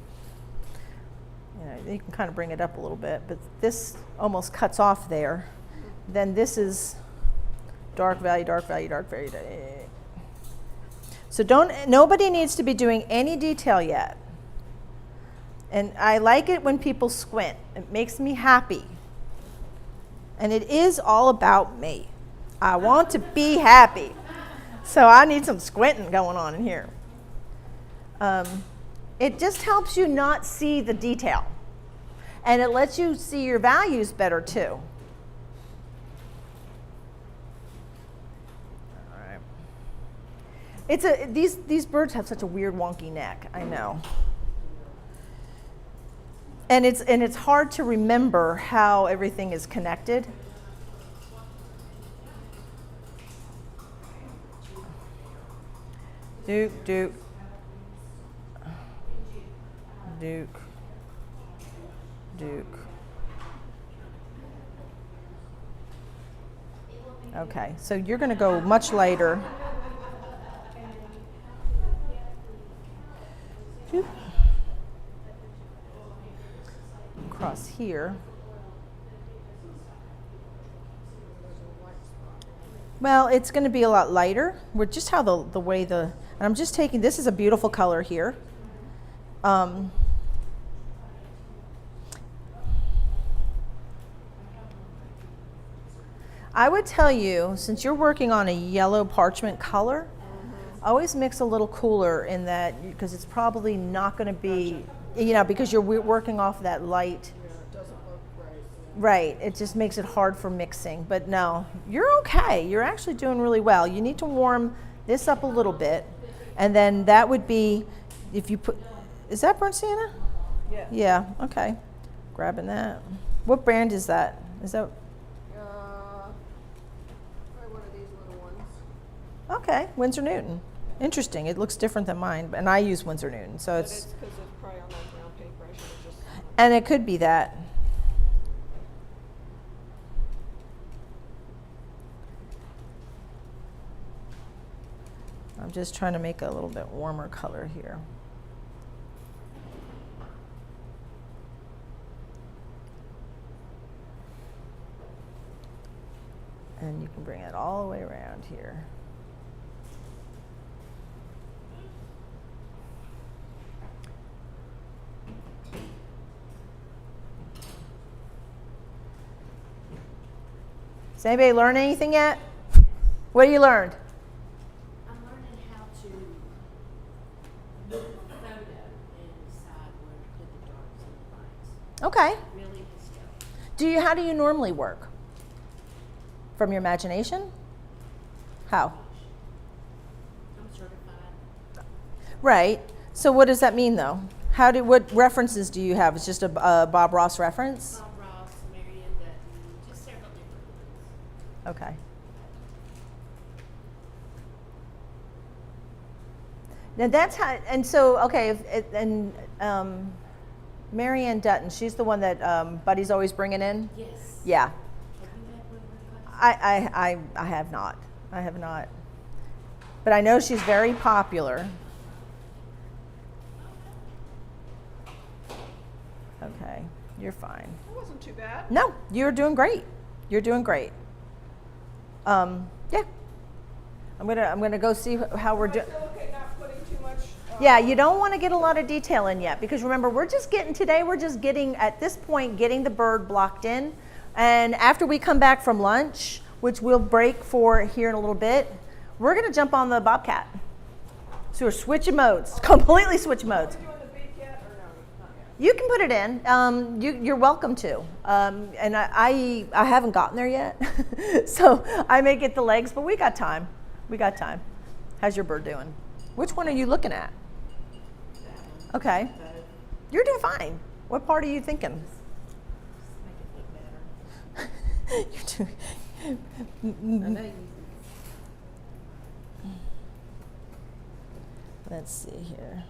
you know, you can kind of bring it up a little bit, but this almost cuts off there. Then this is dark value, dark value, dark value. So nobody needs to be doing any detail yet. And I like it when people squint. It makes me happy. And it is all about me. I want to be happy. So I need some squinting going on in here. It just helps you not see the detail. And it lets you see your values better too. All right. These birds have such a weird wonky neck, I know. And it's hard to remember how everything is connected. Duke, Duke, Duke, Duke. Okay, so you're going to go much lighter. Duke. Across here. Well, it's going to be a lot lighter. We're just how the way and I'm just taking, this is a beautiful color here. I would tell you, since you're working on a yellow parchment color, always mix a little cooler in that, because it's probably not going to be, because you're working off that light. Yeah, it doesn't look right. Right, it just makes it hard for mixing. But no, you're okay. You're actually doing really well. You need to warm this up a little bit, and then that would be, if you put, is that burnt sienna? Yeah. Yeah, okay. Grabbing that. What brand is that? Is that? Probably one of these little ones. Okay, Winsor Newton. Interesting. It looks different than mine, and I use Winsor Newton, so But it's. it's because it's probably on that brown paper. I should have just. And it could be that. I'm just trying to make a little bit warmer color here. And you can bring it all the way around here. Has anybody learned anything yet? What have you learned? I'm learning how to look at the photo and decide where to put the darks and the lights. Okay. Really has helped. How do you normally work? From your imagination? How? I'm certified. Right. So what does that mean though? What references do you have? It's just a Bob Ross reference? Bob Ross, Marion Dutton, just several different ones. Okay. Now that's how, and so, okay, Marianne Dutton, she's the one that Buddy's always bringing in? Yes. Yeah. Have you met one of her classes? I have not. I have not. But I know she's very popular. Okay, you're fine. That wasn't too bad. No, you're doing great. You're doing great. Yeah. I'm gonna go see how we're doing. Still okay, not putting too much. Yeah, you don't want to get a lot of detail in yet, because remember, we're just getting at this point, getting the bird blocked in. And after we come back from lunch, which we'll break for here in a little bit, we're going to jump on the Bobcat. So we're switching modes, completely switch modes. Are we doing the beak yet or no? Not yet. You can put it in. You're welcome to. And I haven't gotten there yet, so I may get the legs, but we got time. We got time. How's your bird doing? Which one are you looking at? Okay. You're doing fine. What part are you thinking? You're doing. I know you. Let's see here.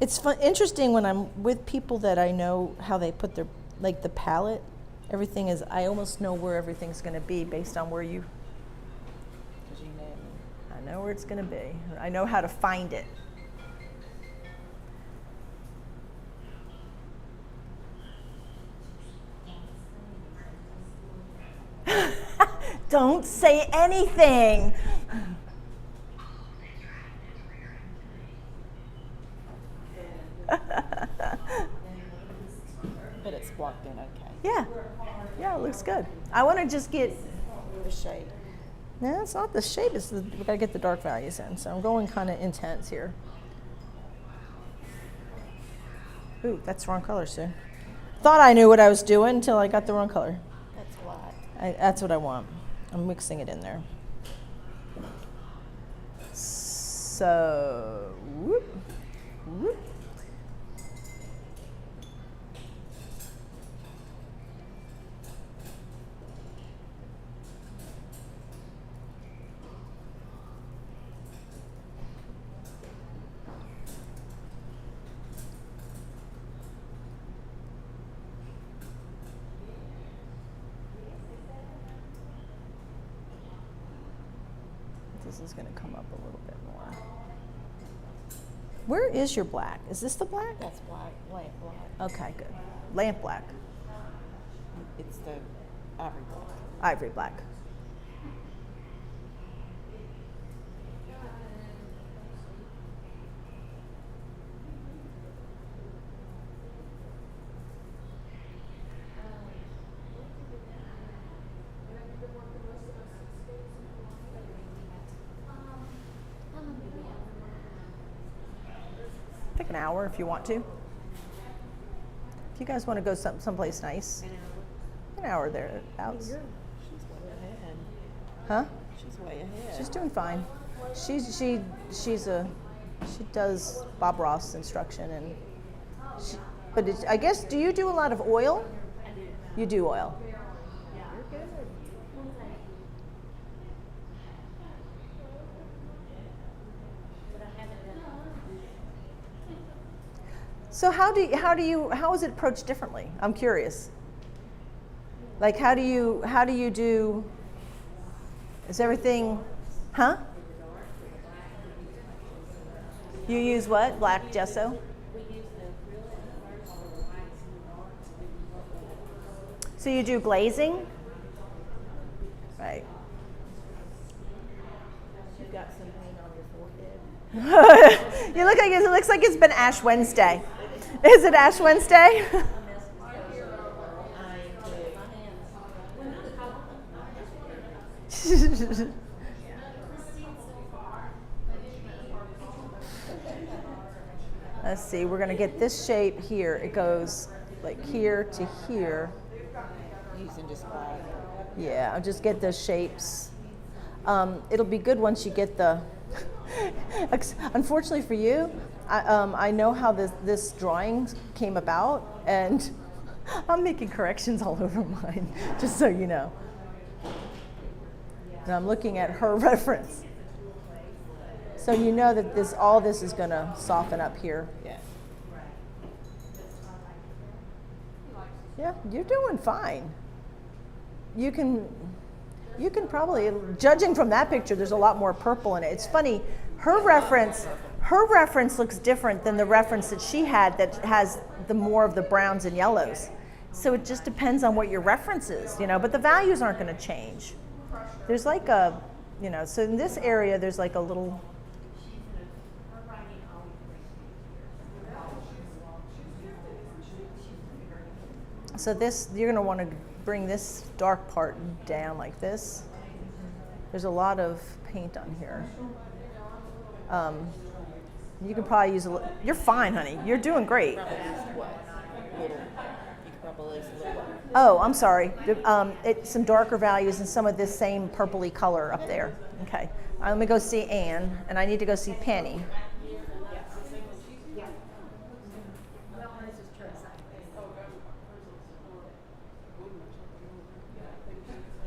It's interesting when I'm with people that I know how they put their, like the palette. Everything is, I almost know where everything's going to be based on where you. Because you know me. I know where it's going to be. I know how to find it. Don't say anything. But it's blocked in okay. Yeah. Yeah, it looks good. I want to just get. The shade. No, it's not the shape. We got to get the dark values in. So I'm going kind of intense here. Ooh, that's the wrong color, Sue. Thought I knew what I was doing until I got the wrong color. That's black. That's what I want. I'm mixing it in there. So, whoop, whoop. This is going to come up a little bit more. Where is your black? Is this the black? That's black, lamp black. Okay, good. Lamp black, It's the ivory black. ivory black. Take an hour if you want to. If you guys want to go someplace nice. An hour thereabouts. She's way ahead. Huh? She's way ahead. She's doing fine. She does Bob Ross instruction and I guess, do you do a lot of oil? I do. You do oil. You're good. But I haven't done So how is it approached differently? I'm curious. Like how do you do, is everything, huh? You use what? Black gesso? We use the acrylic first for the whites and the darks, and then we So you do glazing? Right. You've got some paint on your forehead. You look like it looks like it's been Ash Wednesday. Is it Ash Wednesday? Let's see, we're gonna get this shape here. It goes like here to here. Using just black. Yeah, I'll just get those shapes. It'll be good once you get the, unfortunately for you, I know how this drawing came about, and I'm making corrections all over mine, just so you know. And I'm looking at her reference. So you know that all this is gonna soften up here. Yeah. Yeah, you're doing fine. You can probably, judging from that picture, there's a lot more purple in it. It's funny, her reference looks different than the reference that she had that has the more of the browns and yellows. So it just depends on what your reference is, but the values aren't gonna change. There's like a, so in this area, there's like a little, so this, you're gonna wanna bring this dark part down like this. There's a lot of paint on here. You can probably use a little, you're fine, honey. You're doing great. Probably used what? Little. You could probably use a little. Oh, I'm sorry. It's some darker values and some of this same purpley color up there. Okay. Let me go see Anne, and I need to go see Penny.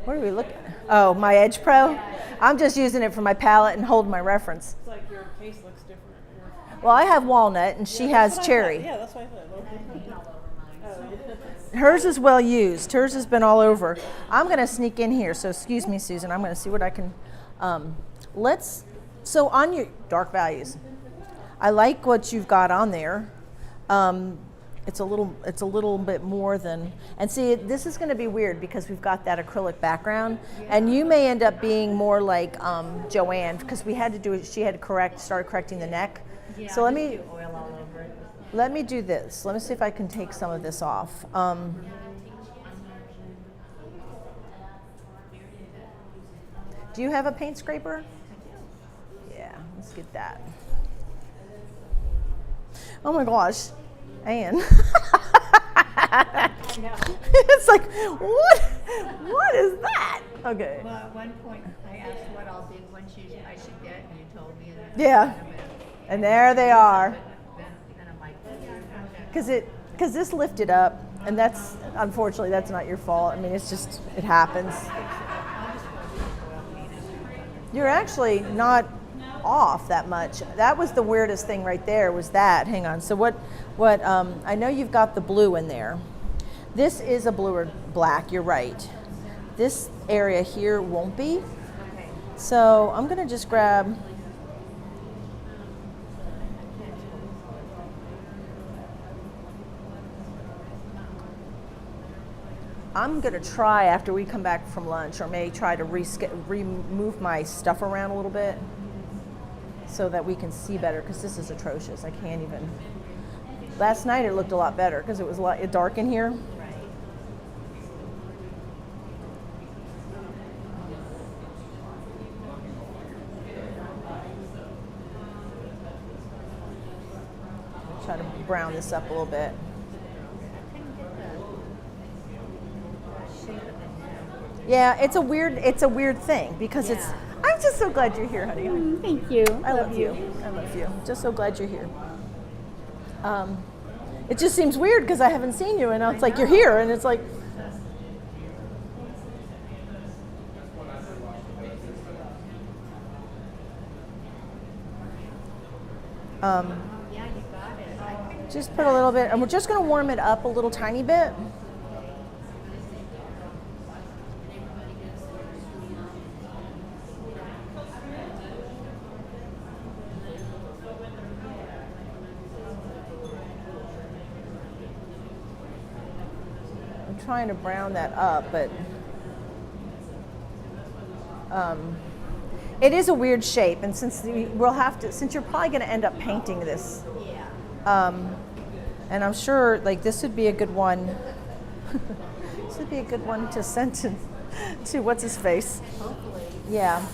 What are we looking at? Oh, my Edge Pro? I'm just using it for my palette and holding my reference. It's like your case looks different. Well, I have walnut, and she has cherry. Yeah, that's what I thought. Hers is well used. Hers has been all over. I'm going to sneak in here, so excuse me, Susan. I'm going to see what I can. So on your dark values, I like what you've got on there. It's a little bit more than, and see, this is going to be weird because we've got that acrylic background, and you may end up being more like Joanne, because we had to do it. She had to start correcting the neck. Yeah, So let me. oil all over it. Let me do this. Let me see if I can take some of this off. Do you have a paint scraper? Yeah, let's get that. Oh my gosh. Anne. It's like, what is that? Okay. Well, at one point, I asked what all big ones I should get, and you told me. And Yeah. And there they are. Then I'm like, Because this lifted up, and that's, unfortunately, that's not your fault. I mean, it's just, it happens. You're actually not off that much. That was the weirdest thing right there, was that. Hang on. So I know you've got the blue in there. This is a blue or black, you're right. This area here won't be. So I'm gonna just grab, I'm gonna try after we come back from lunch, or may try to remove my stuff around a little bit so that we can see better, because this is atrocious. I can't even. Last night it looked a lot better because it was a lot dark in here. Try to brown this up a little bit. Yeah, it's a weird thing because it's. I'm just so glad you're here, honey. Thank you. I love you. I love you. Just so glad you're here. It just seems weird because I haven't seen you, and it's like you're here, and it's like. yeah, you got it. Just put a little bit, and we're just going to warm it up a little tiny bit. I'm trying to brown that up, but it is a weird shape, and since you're probably going to end up painting this. And I'm sure, like, this would be a good one. This would be a good one to send to what's his face. Hopefully. Yeah,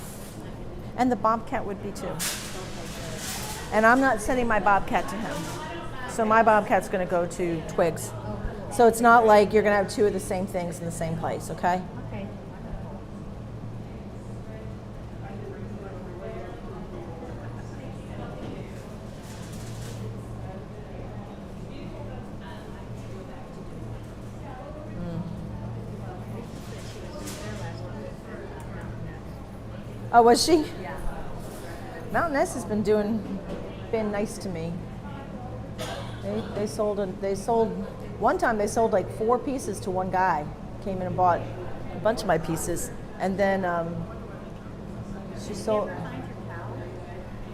and the Bobcat would be too. And I'm not sending my Bobcat to him, so my Bobcat's going to go to Twigs. So it's not like you're going to have two of the same things in the same place. Okay. Okay. Oh, was she? Yeah. Mountain S has been nice to me. They sold one time. They sold like 4 pieces to one guy. Came in and bought a bunch of my pieces, and then she sold.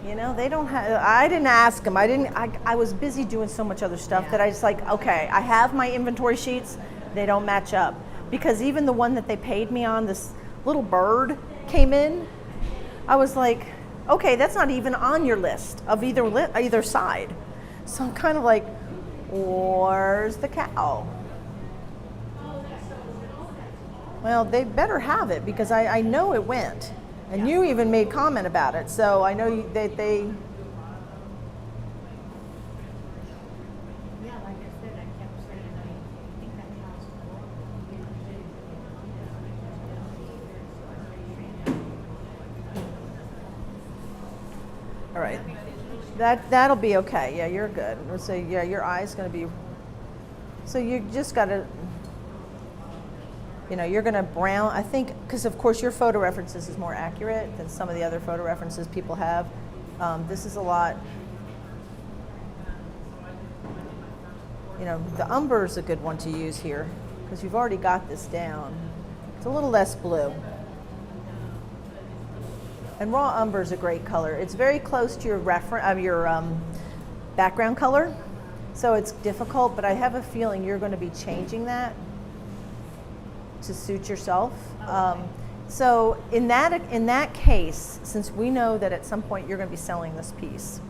You know, they don't have. I didn't ask them. I was busy doing so much other stuff that I just like. Okay, I have my inventory sheets. They don't match up because even the one that they paid me on, this little bird came in. I was like, okay, that's not even on your list of either side. So I'm kind of like, where's the cow? Well, they better have it because I know it went. And you even made comment about it. So I know they Yeah, like I said, I kept saying, I think that house. all right. That'll be okay. Yeah, you're good. So yeah, your eye's going to be. So you just got to. You know, you're going to brown. I think because of course your photo references is more accurate than some of the other photo references people have. This is a lot. You know, the umber is a good one to use here because you've already got this down. It's a little less blue. And raw umber is a great color. It's very close to your background color, so it's difficult. But I have a feeling you're going to be changing that to suit yourself. So in that case, since we know that at some point you're going to be selling this piece,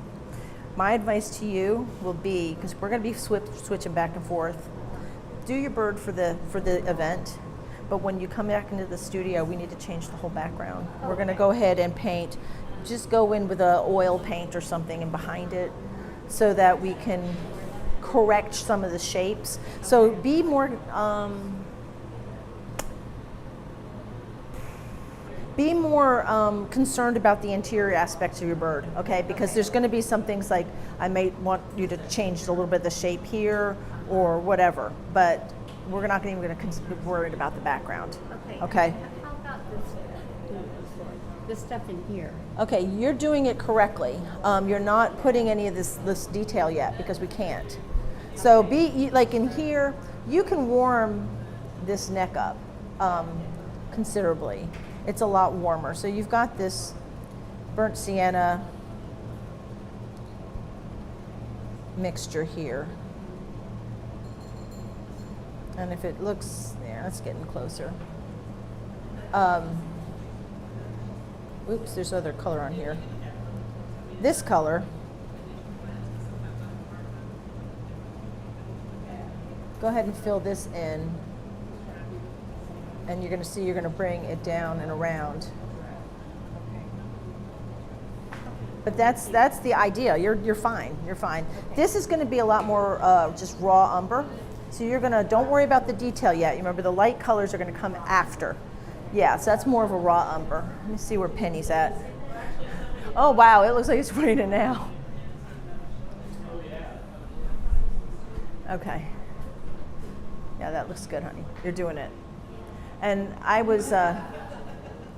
my advice to you will be, because we're going to be switching back and forth, do your bird for the event. But when you come back into the studio, we need to change the whole background. We're going to go ahead and paint. Just go in with a oil paint or something and behind it so that we can correct some of the shapes. So be more, concerned about the interior aspects of your bird, okay? Because there's going to be some things like I may want you to change a little bit of the shape here or whatever, but we're not even going to be worried about the background. Okay. How about this stuff in here? Okay, you're doing it correctly. You're not putting any of this detail yet because we can't. So like in here, you can warm this neck up considerably. It's a lot warmer. So you've got this burnt sienna mixture here. And if it looks, yeah, that's getting closer. Oops, there's other color on here. This color, go ahead and fill this in. And you're going to see you're going to bring it down and around. But that's the idea. You're fine. You're fine. This is going to be a lot more just raw umber. So you're going to, don't worry about the detail yet. You remember the light colors are going to come after. Yeah, so that's more of a raw umber. Let me see where Penny's at. Oh wow, it looks like it's raining now. Okay. Yeah, that looks good, honey. You're doing it. And I was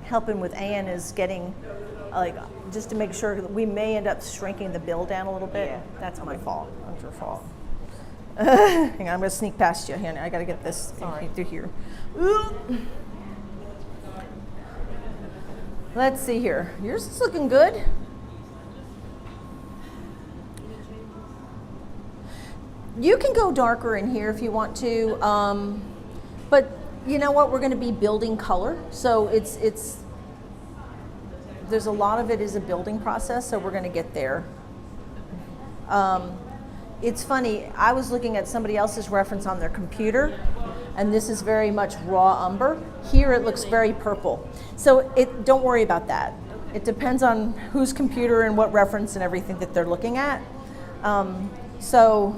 helping with Ann is getting, just to make sure that we may end up shrinking the bill down a little bit. Yeah. That's my fault. That's your fault. Hang on, I'm going to sneak past you. Hang on, I got to get this through here. Ooh. Let's see here. Yours is looking good. You can go darker in here if you want to, but you know what? We're going to be building color, so there's a lot of it is a building process, so we're going to get there. It's funny. I was looking at somebody else's reference on their computer, and this is very much raw umber. Here it looks very purple. So don't worry about that. It depends on whose computer and what reference and everything that they're looking at. So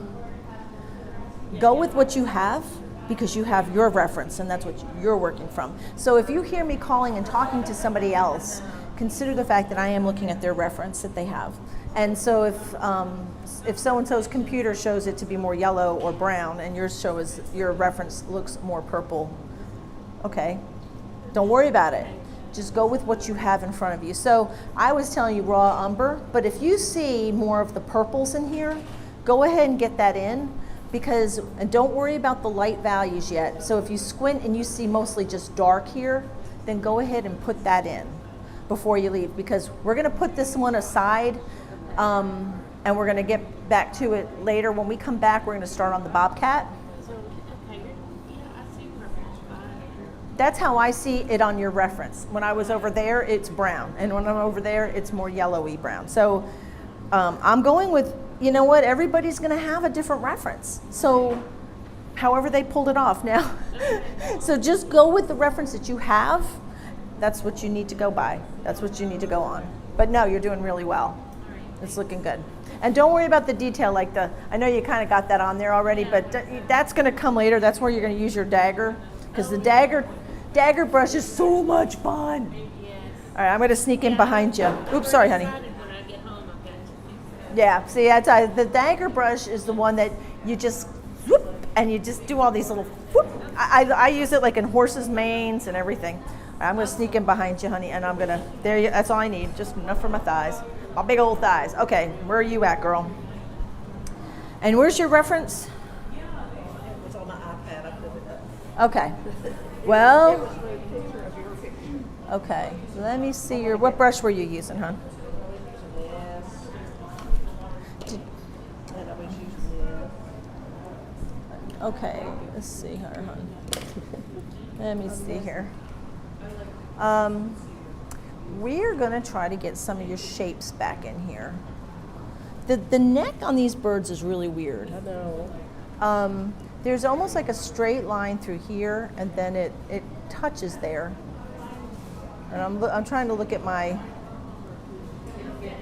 go with what you have because you have your reference and that's what you're working from. So if you hear me calling and talking to somebody else, consider the fact that I am looking at their reference that they have. And so if so-and-so's computer shows it to be more yellow or brown and your reference looks more purple, okay, don't worry about it. Just go with what you have in front of you. So I was telling you raw umber, but if you see more of the purples in here, go ahead and get that in and don't worry about the light values yet. So if you squint and you see mostly just dark here, then go ahead and put that in before you leave because we're gonna put this one aside and we're gonna get back to it later. When we come back, we're gonna start on the Bobcat. That's how I see it on your reference. When I was over there, it's brown. And when I'm over there, it's more yellowy brown. So I'm going with, you know what, everybody's gonna have a different reference. So however they pulled it off now. So just go with the reference that you have. That's what you need to go by. That's what you need to go on. But no, you're doing really well. It's looking good. And don't worry about the detail I know you kind of got that on there already, but that's gonna come later. That's where you're gonna use your dagger. Because the dagger brush is so much fun. Yes. All right, I'm gonna sneak in behind you. Oops, sorry, honey. When I get home, I've got to fix that. Yeah, see, I tell you, the dagger brush is the one that you just whoop, and you just do all these little whoop. I use it like in horses' manes and everything. All right, I'm gonna sneak in behind you, honey, and I'm gonna, that's all I need, just enough for my thighs. My big old thighs. Okay, where are you at, girl? And where's your reference? It's on my iPad. I put it up. Okay. Well, okay. Let me see what brush were you using, hon? Yes. And I was using this. Okay, let's see here, hon. Let me see here. We're gonna try to get some of your shapes back in here. The neck on these birds is really weird. I know. There's almost like a straight line through here, and then it touches there. And I'm trying to look at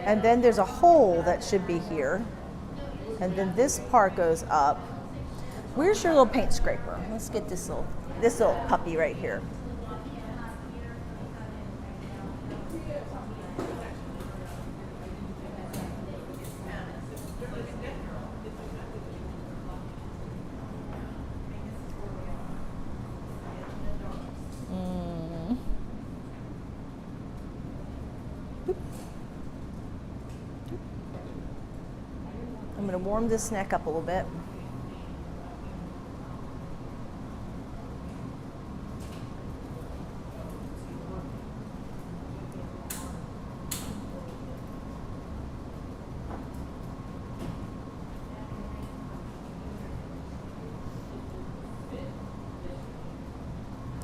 and then there's a hole that should be here. And then this part goes up. Where's your little paint scraper? Let's get this little puppy right here. I'm going to warm this neck up a little bit.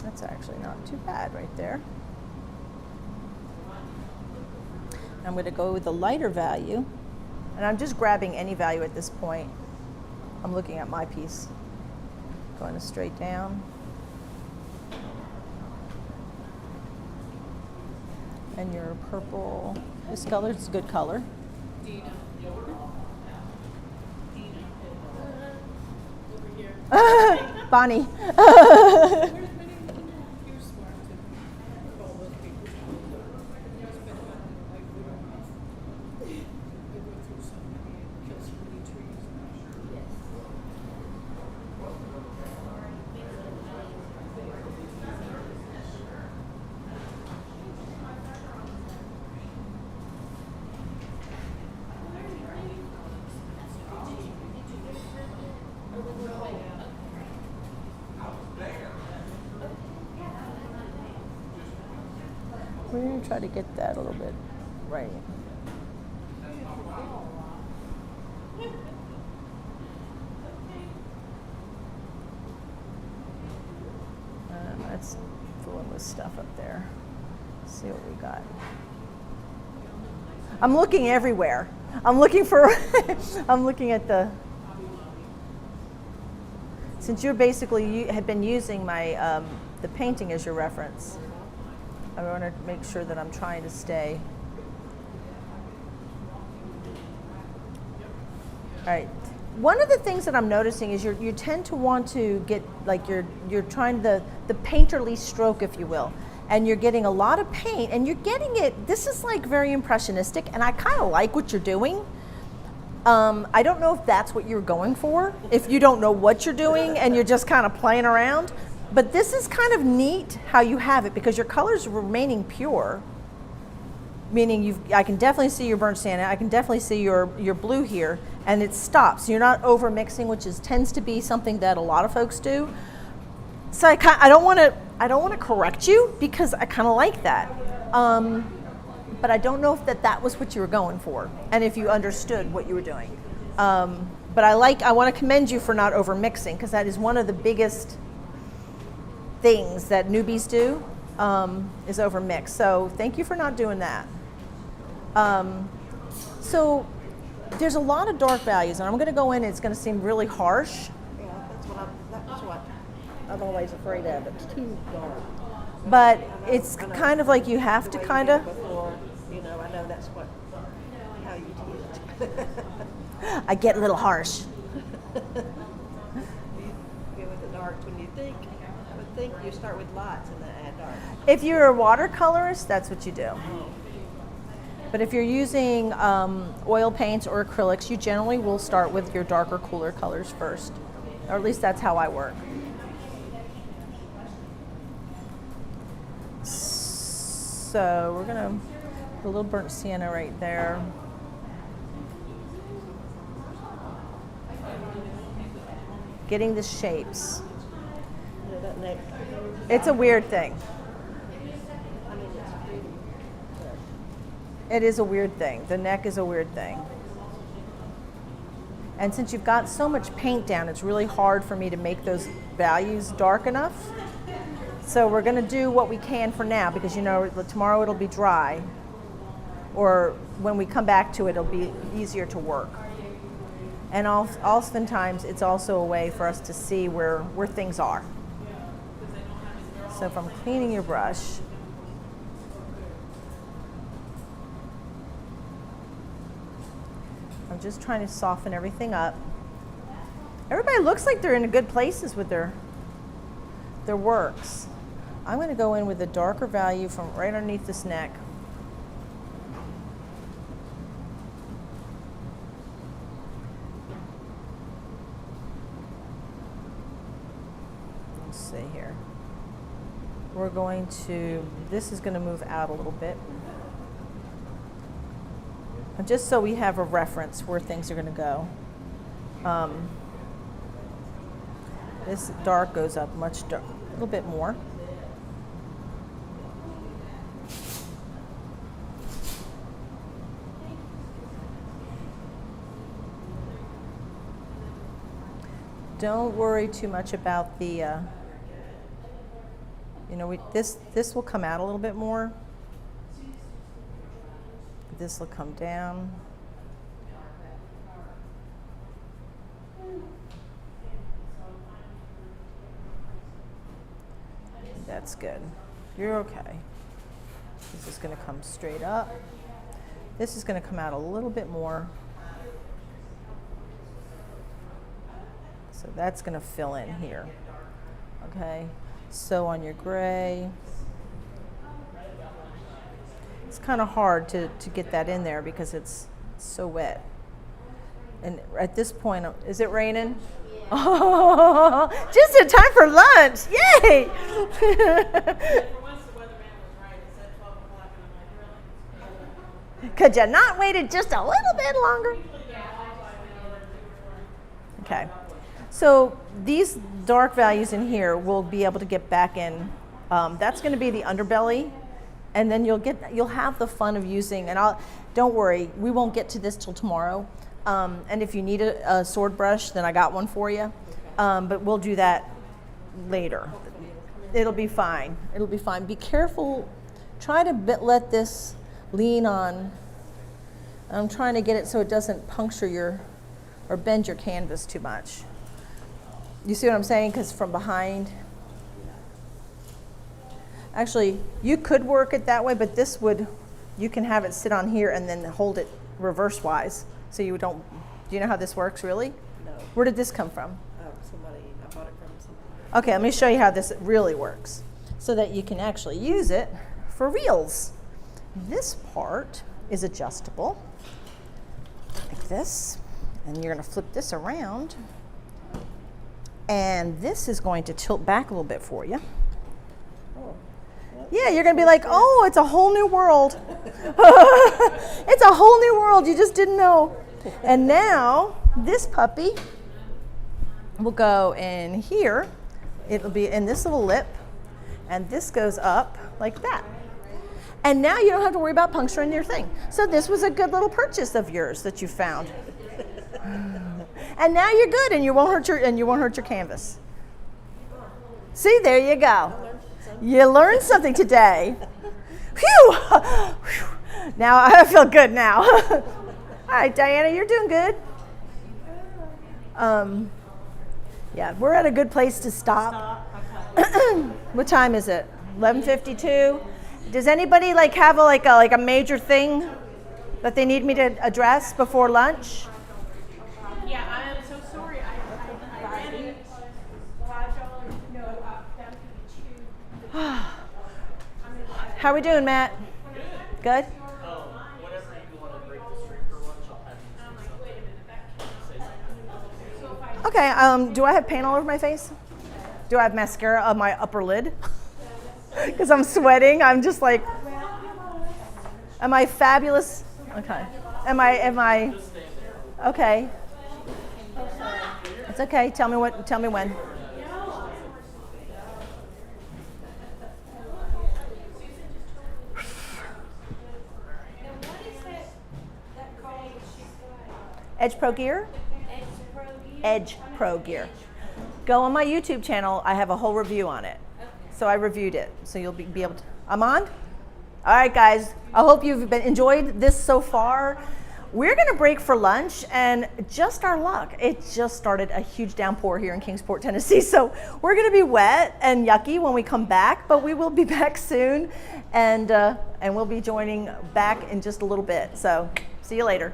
That's actually not too bad right there. I'm going to go with the lighter value. And I'm just grabbing any value at this point. I'm looking at my piece. Going straight down. And your purple, this color is a good color. Bonnie. We're going to try to get that a little bit right. Let's fooling with stuff up there. See what we got. I'm looking everywhere. I'm looking for, I'm looking at the, since you had been using my, the painting as your reference, I want to make sure that I'm trying to stay. All right. One of the things that I'm noticing is you tend to want to get, like you're trying the painterly stroke, if you will, and you're getting a lot of paint and you're getting it, this is like very impressionistic, and I kind of like what you're doing. I don't know if that's what you're going for, if you don't know what you're doing and you're just kind of playing around. But this is kind of neat how you have it, because your colors are remaining pure, meaning I can definitely see your burnt sienna, I can definitely see your blue here, and it stops. You're not over mixing, which tends to be something that a lot of folks do. So I don't want to correct you, because I kind of like that, but I don't know if that was what you were going for, and if you understood what you were doing. But I want to commend you for not over mixing, because that is one of the biggest things that newbies do, is over mix. So thank you for not doing that. So there's a lot of dark values, and I'm going to go in and it's going to seem really harsh. Yeah, that's what I'm always afraid of. It's too dark. But it's kind of like you have to kind of. Before, I know that's how you do it. I get a little harsh. You go with the darks when you think. I would think you start with lights and then add dark. If you're a watercolorist, that's what you do. But if you're using oil paints or acrylics, you generally will start with your darker, cooler colors first. Or at least that's how I work. So we're going to put a little burnt sienna right there. Getting the shapes. That neck. It's a weird thing. It is a weird thing. The neck is a weird thing. And since you've got so much paint down, it's really hard for me to make those values dark enough. So we're going to do what we can for now, because tomorrow it'll be dry, or when we come back to it, it'll be easier to work. And oftentimes it's also a way for us to see where things are. So if I'm cleaning your brush, I'm I'm just trying to soften everything up. Everybody looks like they're in good places with their works. I'm going to go in with a darker value from right underneath this neck. Let's see here. We're going to, this is going to move out a little bit. And just so we have a reference where things are going to go. This dark goes up much dark, a little bit more. Don't worry too much about the, this will come out a little bit more. This will come down. That's good. You're okay. This is going to come straight up. This is going to come out a little bit more. So that's going to fill in here. Okay. So on your gray, it's kind of hard to get that in there because it's so wet. And at this point, is it raining? Oh, just in time for lunch. Yay! Could you not waited just a little bit longer? Okay. So these dark values in here we'll be able to get back in. That's going to be the underbelly, and then you'll have the fun of using. And don't worry, we won't get to this till tomorrow. And if you need a sword brush, then I got one for you. But we'll do that later. It'll be fine. It'll be fine. Be careful. Try to let this lean on. I'm trying to get it so it doesn't puncture or bend your canvas too much. You see what I'm saying? Because from behind. Actually, you could work it that way, but you can have it sit on here and then hold it reverse-wise. So you don't, do you know how this works really? No. Where did this come from? Somebody, I bought it from somebody. Okay, let me show you how this really works so that you can actually use it for reels. This part is adjustable like this, and you're going to flip this around, and this is going to tilt back a little bit for you. Yeah, you're going to be like, oh, it's a whole new world. It's a whole new world. You just didn't know. And now this puppy will go in here. It'll be in this little lip. And this goes up like that. And now you don't have to worry about puncturing your thing. So this was a good little purchase of yours that you found. And now you're good, and you won't hurt your canvas. See, there you go. You learned something today. Phew! Now I feel good now. All right, Diana, you're doing good. Yeah, we're at a good place to stop. What time is it? 11:52. Does anybody have a major thing that they need me to address before lunch? Yeah, I am so sorry. I ran it $5, no, down to the tube. How we doing, Matt? Good? Whenever you want to break the streak for lunch, I'll have you Okay, do I have paint all over my face? Do I have mascara on my upper lid? Because I'm sweating. I'm just like, am I fabulous? Okay. Am I, okay. It's okay. Tell me when. Edge Pro Gear? Edge Pro Gear. Go on my YouTube channel. I have a whole review on it. So I reviewed it. So you'll be able to. I'm on? All right, guys. I hope you've enjoyed this so far. We're going to break for lunch, and just our luck, it just started a huge downpour here in Kingsport, Tennessee. So we're going to be wet and yucky when we come back, but we will be back soon, and we'll be joining back in just a little bit. So see you later.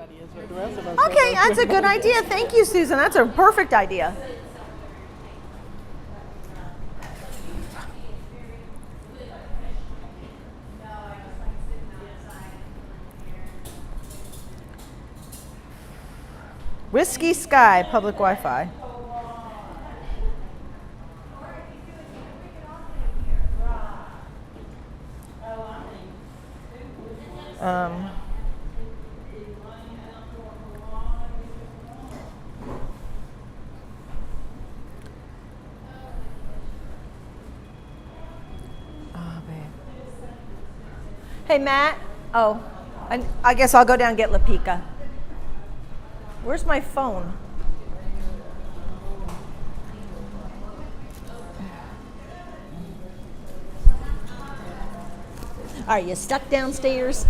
everybody is with the rest of us. Okay, that's a good idea. Thank you, Susan. That's a perfect idea. Whiskey Sky Public Wi-Fi. Oh, babe. Hey, Matt. Oh, I guess I'll go down and get La Pica. Where's my phone? Are you stuck downstairs?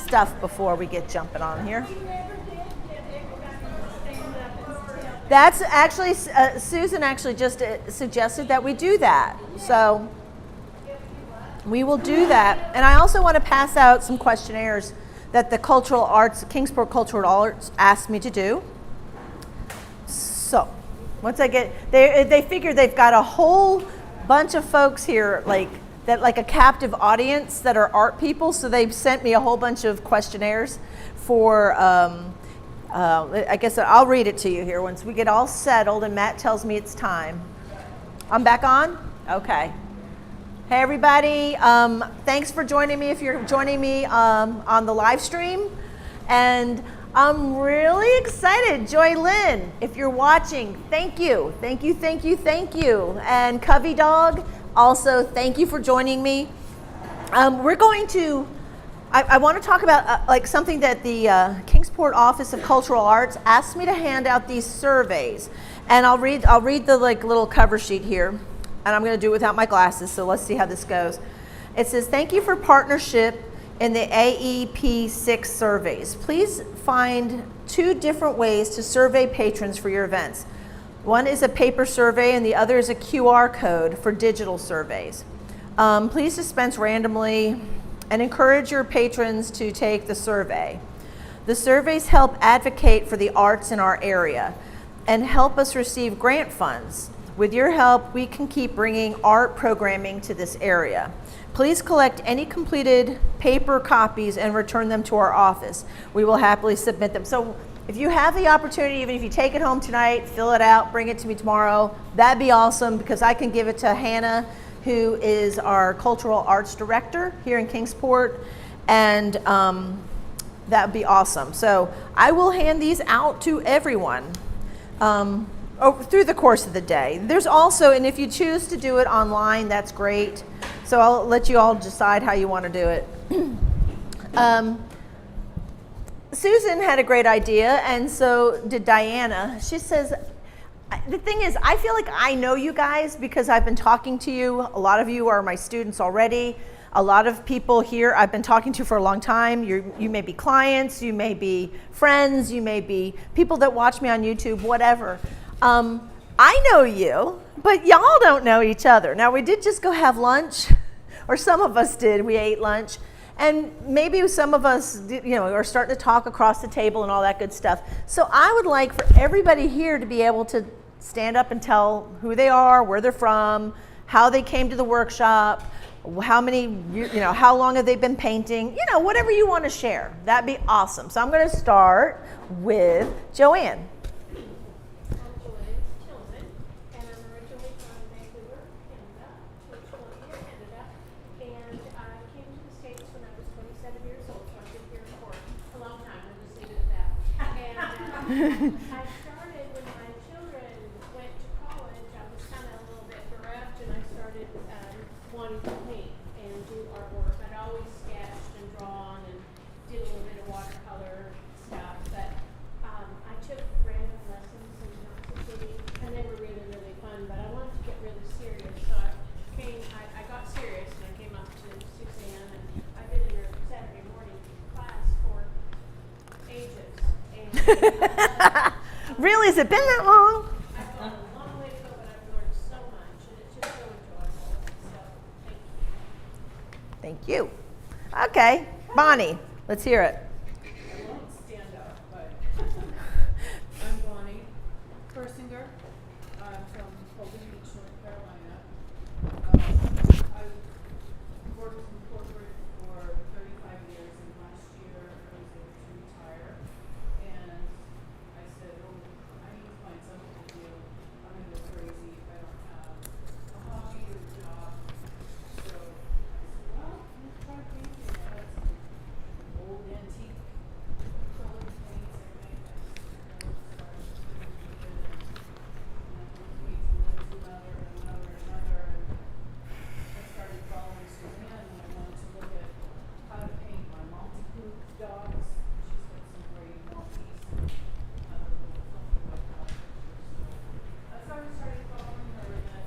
Stuff before we get jumping on here. That's actually, Susan actually just suggested that we do that. So we will do that. And I also want to pass out some questionnaires that the Cultural Arts, Kingsport Cultural Arts asked me to do. So once I get, they figure they've got a whole bunch of folks here like a captive audience that are art people. So they've sent me a whole bunch of questionnaires for, I guess I'll read it to you here once we get all settled and Matt tells me it's time. I'm back on? Okay. Hey everybody, thanks for joining me if you're joining me on the live stream. And I'm really excited. Joy Lynn, if you're watching, thank you. Thank you, thank you, thank you. And Covey Dog, also thank you for joining me. We're going to, I want to talk about like something that the Kingsport Office of Cultural Arts asked me to hand out these surveys. And I'll read the like little cover sheet here. And I'm going to do it without my glasses, so let's see how this goes. It says, thank you for partnership in the AEP6 surveys. Please find 2 different ways to survey patrons for your events. One is a paper survey and the other is a QR code for digital surveys. Please dispense randomly and encourage your patrons to take the survey. The surveys help advocate for the arts in our area and help us receive grant funds. With your help, we can keep bringing art programming to this area. Please collect any completed paper copies and return them to our office. We will happily submit them. So if you have the opportunity, even if you take it home tonight, fill it out, bring it to me tomorrow, that'd be awesome because I can give it to Hannah, who is our cultural arts director here in Kingsport, and that would be awesome. So I will hand these out to everyone through the course of the day. There's also, and if you choose to do it online, that's great. So I'll let you all decide how you want to do it. Susan had a great idea, and so did Diana. She says, the thing is, I feel like I know you guys because I've been talking to you. A lot of you are my students already. A lot of people here I've been talking to for a long time. You may be clients, you may be friends, you may be people that watch me on YouTube, whatever. I know you, but y'all don't know each other. Now, we did just go have lunch, or some of us did. We ate lunch. And maybe some of us, are starting to talk across the table and all that good stuff. So I would like for everybody here to be able to stand up and tell who they are, where they're from, how they came to the workshop, how long have they been painting, whatever you want to share. That'd be awesome. So I'm going to start with Joanne. I'm Joanne Tillman, and I'm originally from Vancouver, Canada, Canada, and I came to the States when I was 27 years old, so I've been here for a long time, I'll just leave it at that. And I started when my children went to college. I was kind of a little bit bereft, and I started wanting to paint and do artwork. I'd always sketched and drawn and did a little bit of watercolor stuff, but I took random lessons in Johnson City, and they were really, really fun, but I wanted to get really serious, so I got serious, and I came up to Suzanne, and I've been in her Saturday morning class for ages, and Really, has it been that long? I've gone a long way to go, but I've learned so much, and it's just so enjoyable, so thank you. Thank you. Okay, Bonnie, let's hear it. I won't stand up, but I'm Bonnie Persinger. I'm from Holden Beach, North Carolina. I've worked in corporate for 35 years, and last year I was able to retire. And I said, I need to find something to do. I'm going to go crazy if I don't have a hobby or a job. So I said, let's try painting. I had some old antique colored paints I made. I started putting them together, and one paint led to another, and I started following Suzanne, and I wanted to look at how to paint my Maltipoo dogs. She's got some great Maltese and other little fluffy white dog pictures. So that's how I started following her, and then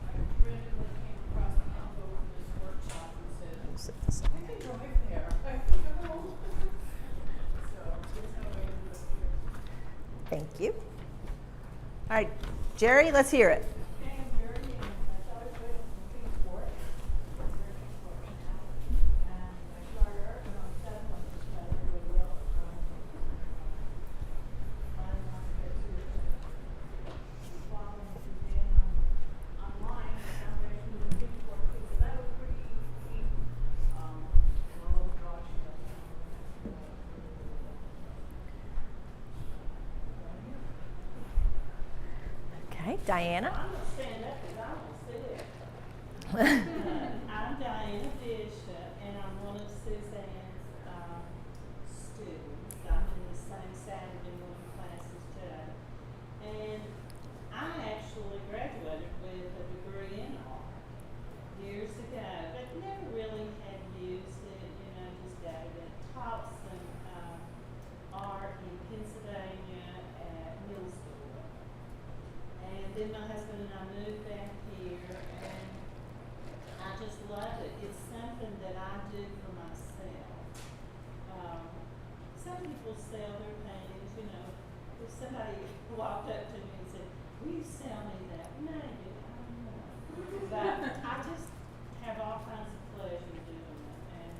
I randomly came across the info for this workshop and said, I can drive there. I can go. So that's how I ended up here. Thank you. All right, Jerry, let's hear it. And Jerry, and I thought I was from Kingsport. That's where Kingsport is now. And I started working on 7 months together with the yellow drawing. I wanted to get to it. Following Suzanne online, I found out she was in Kingsport too, so that was pretty neat. And all the drawings she does now. Okay, Diana. I'm gonna stand up because I won't sit. I'm Diana Bishop, and I'm one of Suzanne's students. I'm in the same Saturday morning classes today. And I actually graduated with a degree in art years ago, but never really had used it, just taught some art in Pennsylvania at middle school. And then my husband and I moved back here, and I just love it. It's something people sell their paintings, you know. If somebody walked up to me and said, will you sell me that? No, you don't. But I just have all kinds of pleasure doing it. And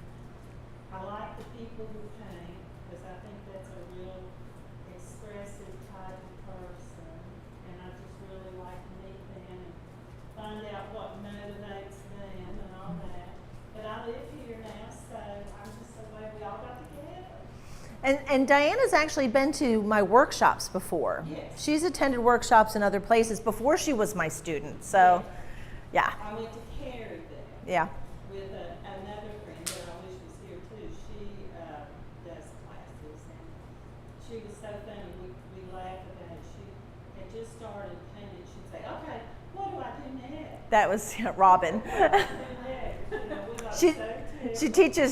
I like the people who paint, because I think that's a real expressive type of person. And I just really like to meet them and find out what motivates them and all that. But I live here now, so I'm just so glad we all got together. And Diana's actually been to my workshops before. Yes. She's attended workshops in other places before she was my student. So, yeah. I went to Cary there. Yeah. With another friend that I wish was here too. She does classes, and she was so funny. We laughed about it. She had just started painting. She'd say, "Okay, what do I do next?" That was Robin. What do I do next? You know, we got She, so she tickled. teaches,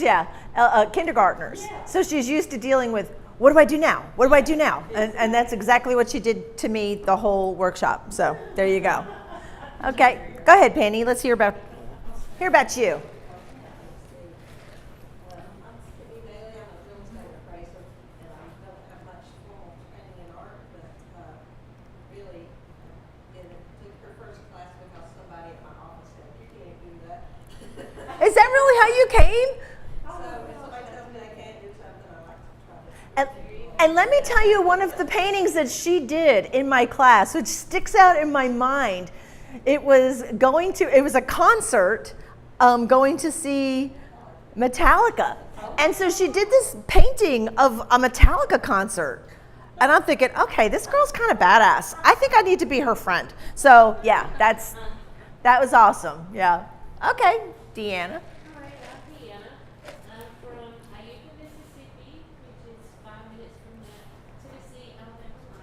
kindergartners. Yeah. So she's used to dealing with, what do I do now? What do I do now? And that's exactly what she did to me the whole workshop. So there you go. Okay, go ahead, Penny. Let's hear about you. I'm Sydney Daly. I'm a real estate appraiser, and I don't have much formal training in art, but really took her first class because somebody at my office said, you can't do that. Is that really how you came? So if somebody tells me they can't do something, I like to try to. And let me tell you, one of the paintings that she did in my class, which sticks out in my mind, it was a concert going to see Metallica. And so she did this painting of a Metallica concert. And I'm thinking, okay, this girl's kind of badass. I think I need to be her friend. So yeah, that was awesome. Yeah. Okay, Deanna. All right, I'm Deanna. I'm from Iuka, Mississippi, which is 5 minutes from Tennessee, Alabama.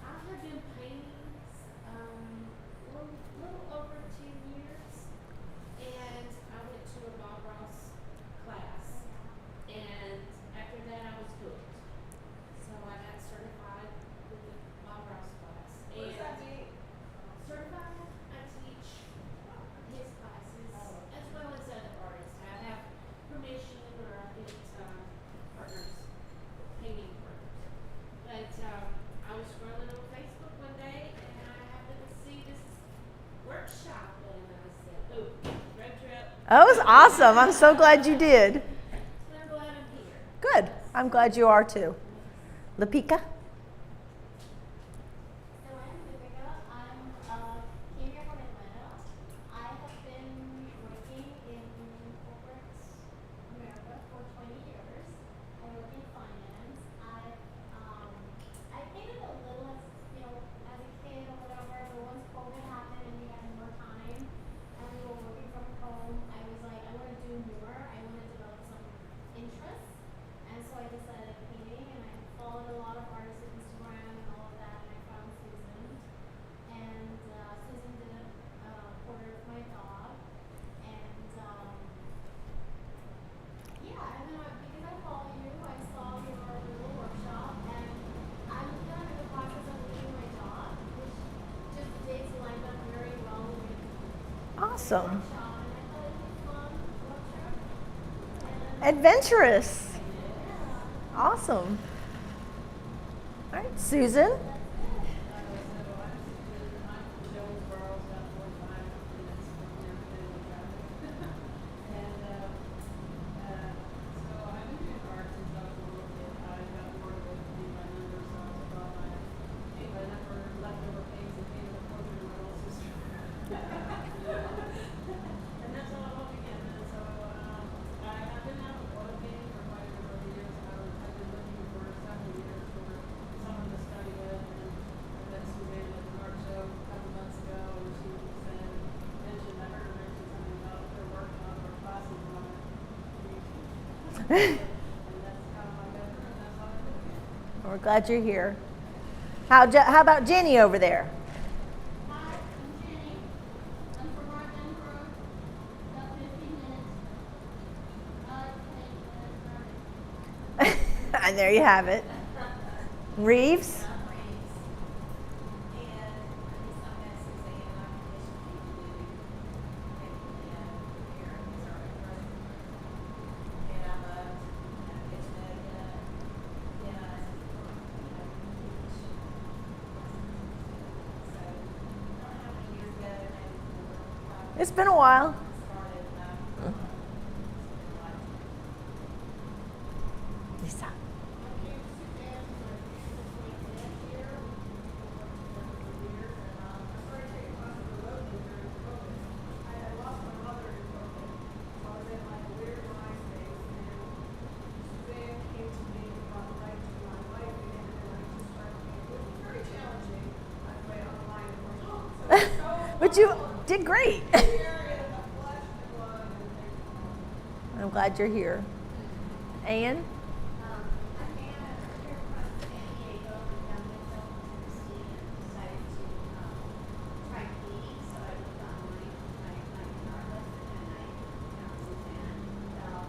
I have been painting little over 10 years, and I went to a Bob Ross class, and after that I was hooked. So I got certified with the Bob Ross class. What does that mean? Certified, I teach his classes as well as other artists. I have permission or I get partners, painting partners. But I was scrolling on Facebook one day and I happened to see this workshop and I said, "Oh, road trip." That was awesome. I'm so glad you did. So I'm glad I'm here. Good. I'm glad you are too. Lapika? So I'm Viveka. Came here from Atlanta. I have been working in corporate America for 20 years. I work in finance. I painted a little as as a kid or whatever, but once COVID happened and we had more time and we were working from home, I was like, I want to do more. I want to develop some interests. And so I decided painting, and I followed a lot of artists on Instagram and all of that, and I found Susan. And Susan did a portrait of my dog. And yeah, and then because I follow you, I saw your little workshop, and I'm kind of in the process of leaving my job, which just the dates lined up very well with the Awesome. workshop. And I thought it was fun, workshop. And Adventurous. Awesome. All right, Susan. We're glad you're here. How about Jenny over there? hi, I'm Jenny. I'm from Denver, about 15 minutes. And there you have it. Reeves. It's been a while. Lisa. But you did great. I'm glad you're here. Ann? I'm Anna, here from San Diego, and found myself in Tennessee and decided to try painting. So I looked online to find my art lesson, and I found Suzanne about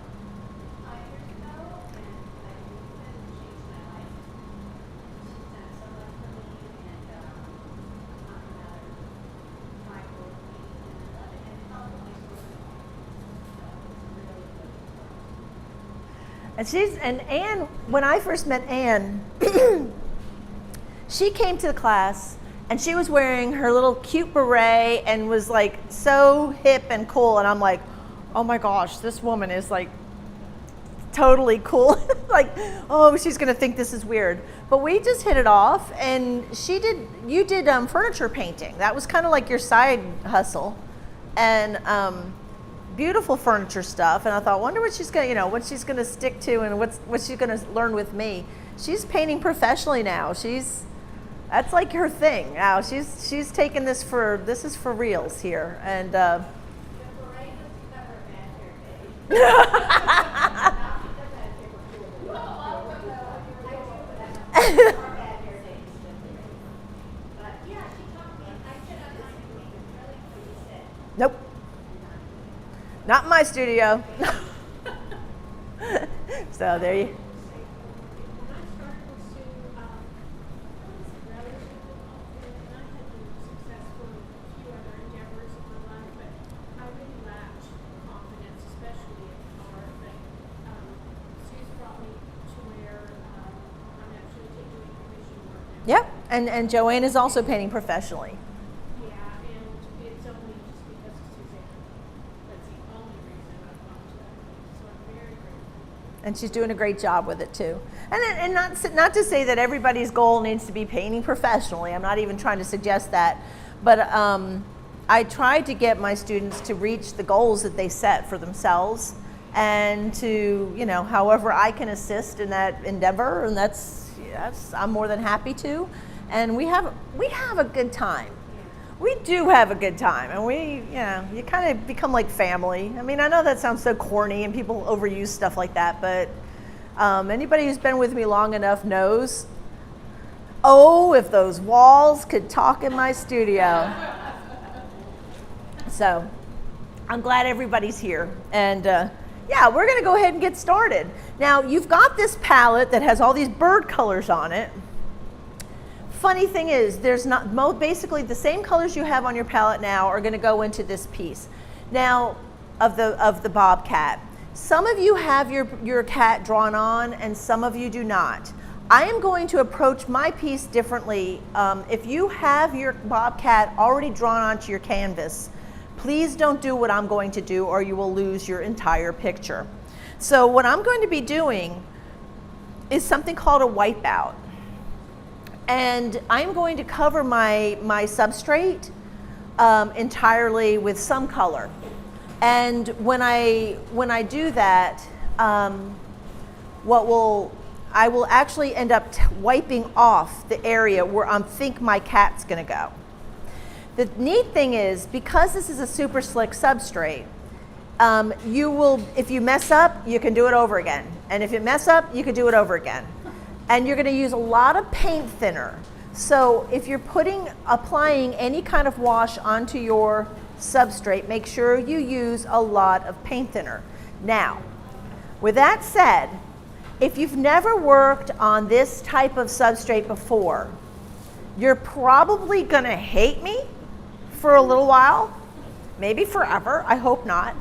5 years ago, and I moved and changed my life. She's done so much for me, and I'm another tribal painting, and I love it. And it's also my story. So it's really good. And Ann, when I first met Ann, she came to the class and she was wearing her little cute beret and was like so hip and cool. And I'm like, oh my gosh, this woman is like totally cool. Like, oh, she's gonna think this is weird. But we just hit it off, and you did furniture painting. That was kind of like your side hustle. And beautiful furniture stuff, and I thought, wonder what she's gonna, what she's gonna stick to, and what she's gonna learn with me. She's painting professionally now. That's like her thing now. She's taking this is for reals here, and The parade was to cover a bad hair day. Not because I had paper tools. I do, but our bad hair days. But yeah, she taught me. I said I'm not going to make it really pretty. She said, nope, not in my studio. So there you. When I started with Sue, I was relatively confident, and I had been successful in a few other endeavors in my life, but I really lacked confidence, especially in art. But Sue's brought me to where I'm actually doing commission work now. Yep, and Joanne is also painting professionally. Yeah, and it's only just because of Suzanne. That's the only reason I've gone to that place. So I'm very grateful. And she's doing a great job with it too. And not to say that everybody's goal needs to be painting professionally. I'm not even trying to suggest that. But I try to get my students to reach the goals that they set for themselves, and to, however I can assist in that endeavor, and that's I'm more than happy to. And we have a good time. We do have a good time, and you kind of become like family. I mean, I know that sounds so corny and people overuse stuff like that, but anybody who's been with me long enough knows, oh, if those walls could talk in my studio. So I'm glad everybody's here. And we're gonna go ahead and get started. Now, you've got this palette that has all these bird colors on it. Funny thing is, there's not basically the same colors you have on your palette now are going to go into this piece. Now, of the Bobcat. Some of you have your cat drawn on, and some of you do not. I am going to approach my piece differently. If you have your Bobcat already drawn onto your canvas, please don't do what I'm going to do, or you will lose your entire picture. So what I'm going to be doing is something called a wipeout. And I'm going to cover my substrate entirely with some color. And when I do that, I will actually end up wiping off the area where I think my cat's gonna go. The neat thing is, because this is a super slick substrate, if you mess up, you can do it over again. And if you mess up, you can do it over again. And you're going to use a lot of paint thinner. So if you're applying any kind of wash onto your substrate, make sure you use a lot of paint thinner. Now, with that said, if you've never worked on this type of substrate before, you're probably going to hate me for a little while, maybe forever, I hope not.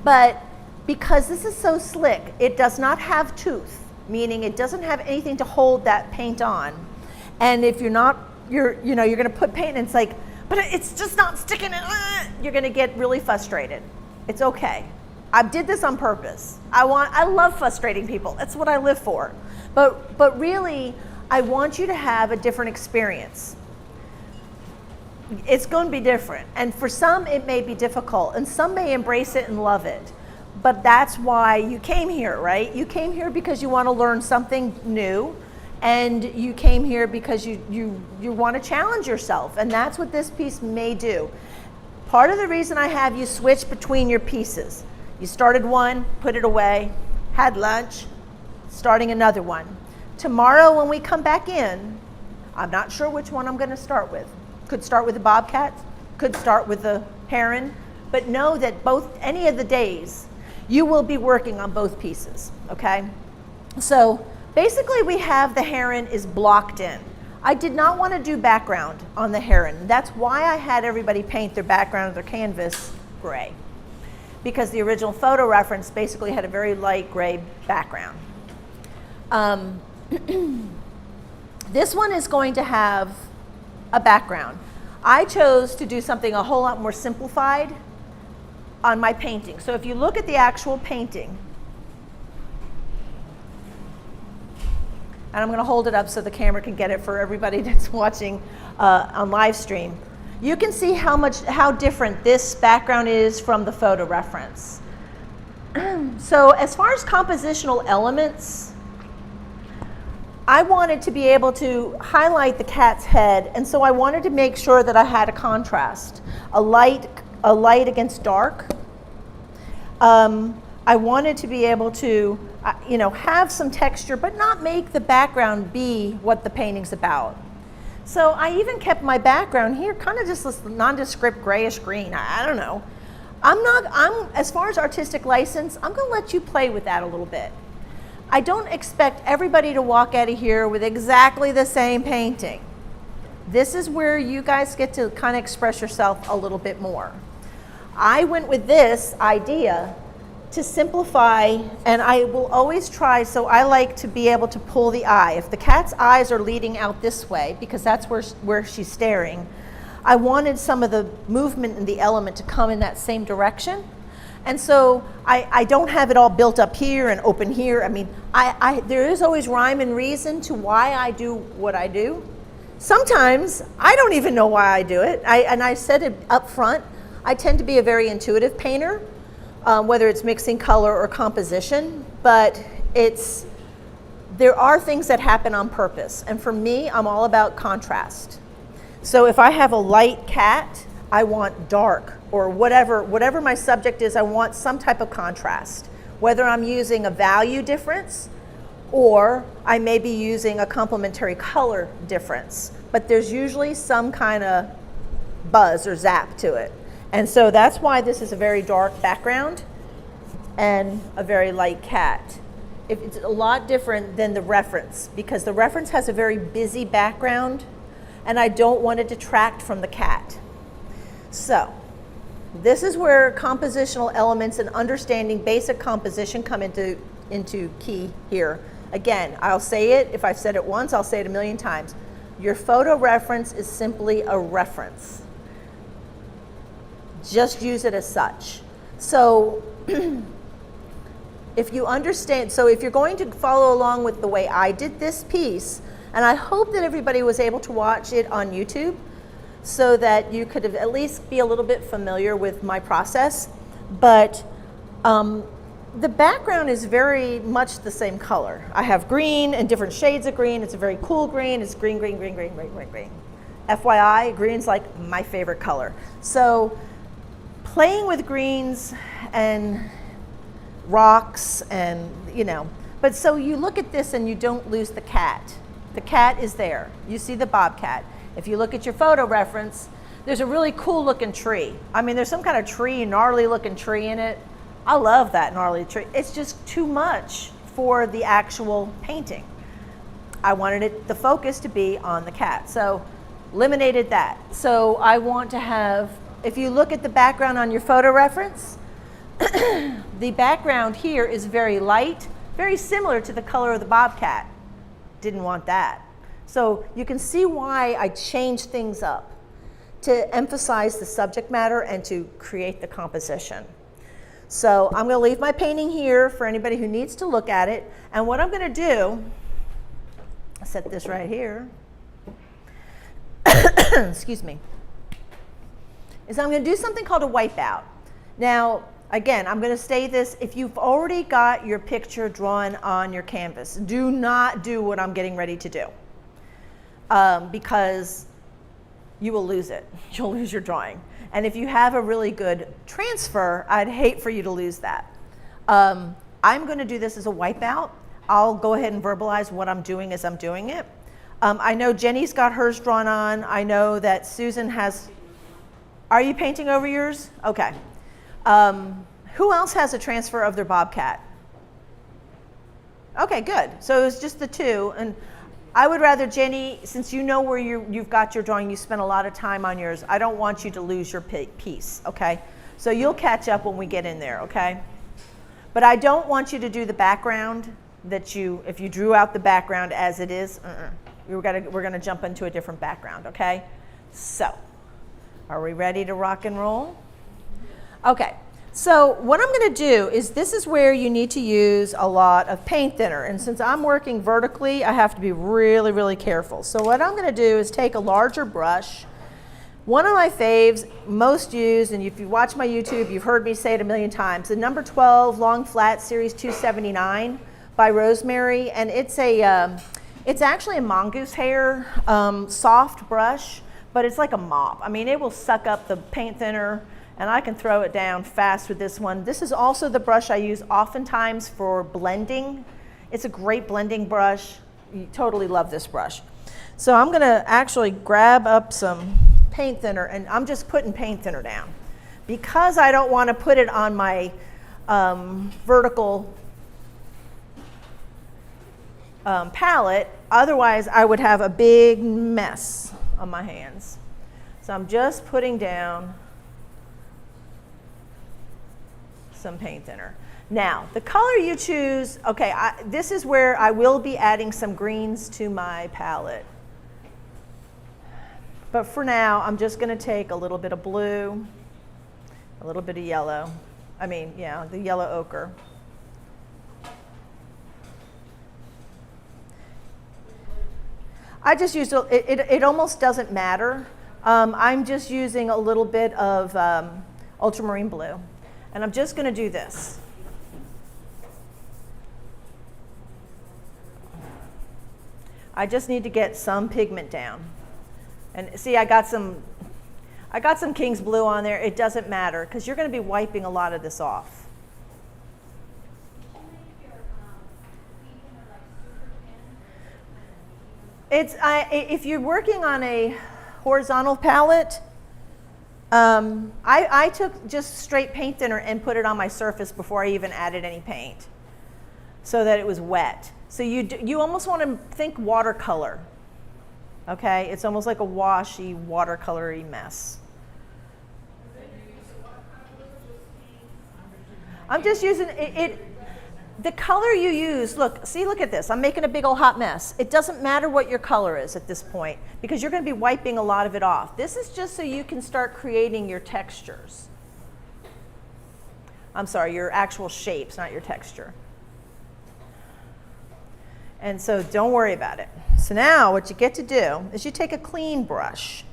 But because this is so slick, it does not have tooth, meaning it doesn't have anything to hold that paint on. And if you're going to put paint and it's like, but it's just not sticking in, you're gonna get really frustrated. It's okay. I did this on purpose. I love frustrating people. That's what I live for. But really, I want you to have a different experience. It's going to be different. And for some, it may be difficult, and some may embrace it and love it. But that's why you came here, right? You came here because you want to learn something new, and you came here because you want to challenge yourself, and that's what this piece may do. Part of the reason I have you switch between your pieces. You started one, put it away, had lunch, starting another one. Tomorrow when we come back in, I'm not sure which one I'm going to start with. Could start with the Bobcat, could start with the Heron, but know that any of the days, you will be working on both pieces, okay? So basically we have the Heron is blocked in. I did not want to do background on the Heron. That's why I had everybody paint their background of their canvas gray, because the original photo reference basically had a very light gray background. This one is going to have a background. I chose to do something a whole lot more simplified on my painting. So if you look at the actual painting, and I'm going to hold it up so the camera can get it for everybody that's watching on live stream, you can see how different this background is from the photo reference. So as far as compositional elements, I wanted to be able to highlight the cat's head, and so I wanted to make sure that I had a contrast, a light against dark. I wanted to be able to, have some texture, but not make the background be what the painting's about. So I even kept my background here kind of just this nondescript grayish green. I don't know. As far as artistic license, I'm going to let you play with that a little bit. I don't expect everybody to walk out of here with exactly the same painting. This is where you guys get to kind of express yourself a little bit more. I went with this idea to simplify, and I will always try, so I like to be able to pull the eye. If the cat's eyes are leading out this way, because that's where she's staring, I wanted some of the movement in the element to come in that same direction. And so I don't have it all built up here and open here. I mean, there is always rhyme and reason to why I do what I do. Sometimes I don't even know why I do it. And I said it up front, I tend to be a very intuitive painter, whether it's mixing color or composition, but there are things that happen on purpose. And for me, I'm all about contrast. So if I have a light cat, I want dark, or whatever my subject is, I want some type of contrast. Whether I'm using a value difference, or I may be using a complementary color difference. But there's usually some kind of buzz or zap to it. And so that's why this is a very dark background and a very light cat. It's a lot different than the reference, because the reference has a very busy background, and I don't want to detract from the cat. So this is where compositional elements and understanding basic composition come into key here. Again, I'll say it, if I've said it once, I'll say it a million times. Your photo reference is simply a reference. Just use it as such. So if you understand, so if you're going to follow along with the way I did this piece, and I hope that everybody was able to watch it on YouTube, so that you could at least be a little bit familiar with my process. But the background is very much the same color. I have green and different shades of green. It's a very cool green. It's green, green, green, green, green, green, green. FYI, green's like my favorite color. So playing with greens and rocks and, but so you look at this and you don't lose the cat. The cat is there. You see the Bobcat. If you look at your photo reference, there's a really cool looking tree. I mean, there's some kind of tree, gnarly looking tree in it. I love that gnarly tree. It's just too much for the actual painting. I wanted the focus to be on the cat. So eliminated that. So I want to have, if you look at the background on your photo reference, the background here is very light, very similar to the color of the Bobcat. Didn't want that. So you can see why I changed things up. to emphasize the subject matter and to create the composition. So I'm going to leave my painting here for anybody who needs to look at it. And what I'm going to do, I'll set this right here, excuse me, is I'm going to do something called a wipeout. Now, again, I'm going to say this, if you've already got your picture drawn on your canvas, do not do what I'm getting ready to do, because you will lose it. You'll lose your drawing. And if you have a really good transfer, I'd hate for you to lose that. I'm going to do this as a wipeout. I'll go ahead and verbalize what I'm doing as I'm doing it. I know Jenny's got hers drawn on. I know that Susan has. Are you painting over yours? Okay. Who else has a transfer of their Bobcat? Okay, good. So it's just the two. And I would rather, Jenny, since you know where you've got your drawing, you spent a lot of time on yours, I don't want you to lose your piece, okay? So you'll catch up when we get in there, okay? But I don't want you to do the background that if you drew out the background as it is, we're gonna jump into a different background, okay? So, are we ready to rock and roll? Okay. So what I'm going to do is, this is where you need to use a lot of paint thinner. And since I'm working vertically, I have to be really, really careful. So what I'm going to do is take a larger brush. One of my faves, most used, and if you watch my YouTube, you've heard me say it a million times, the number 12 Long Flat Series 279 by Rosemary. And it's actually a mongoose hair soft brush, but it's like a mop. I mean, it will suck up the paint thinner, and I can throw it down fast with this one. This is also the brush I use oftentimes for blending. It's a great blending brush. You totally love this brush. So I'm gonna actually grab up some paint thinner, and I'm just putting paint thinner down. Because I don't wanna put it on my vertical palette, otherwise I would have a big mess on my hands. So I'm just putting down some paint thinner. Now, the color you choose, okay, this is where I will be adding some greens to my palette. But for now, I'm just gonna take a little bit of blue, a little bit of yellow. The yellow ochre. I just used, it almost doesn't matter. I'm just using a little bit of ultramarine blue. And I'm just going to do this. I just need to get some pigment down. And see, I got some King's Blue on there. It doesn't matter, because you're going to be wiping a lot of this off. If you're working on a horizontal palette, I took just straight paint thinner and put it on my surface before I even added any paint, so that it was wet. So you almost want to think watercolor, okay? It's almost like a washy, watercolory mess. I'm just using it. The color you use, look at this. I'm making a big old hot mess. It doesn't matter what your color is at this point, because you're going to be wiping a lot of it off. This is just so you can start creating your textures. I'm sorry, your actual shapes, not your texture. And so don't worry about it. So now what you get to do is you take a clean brush,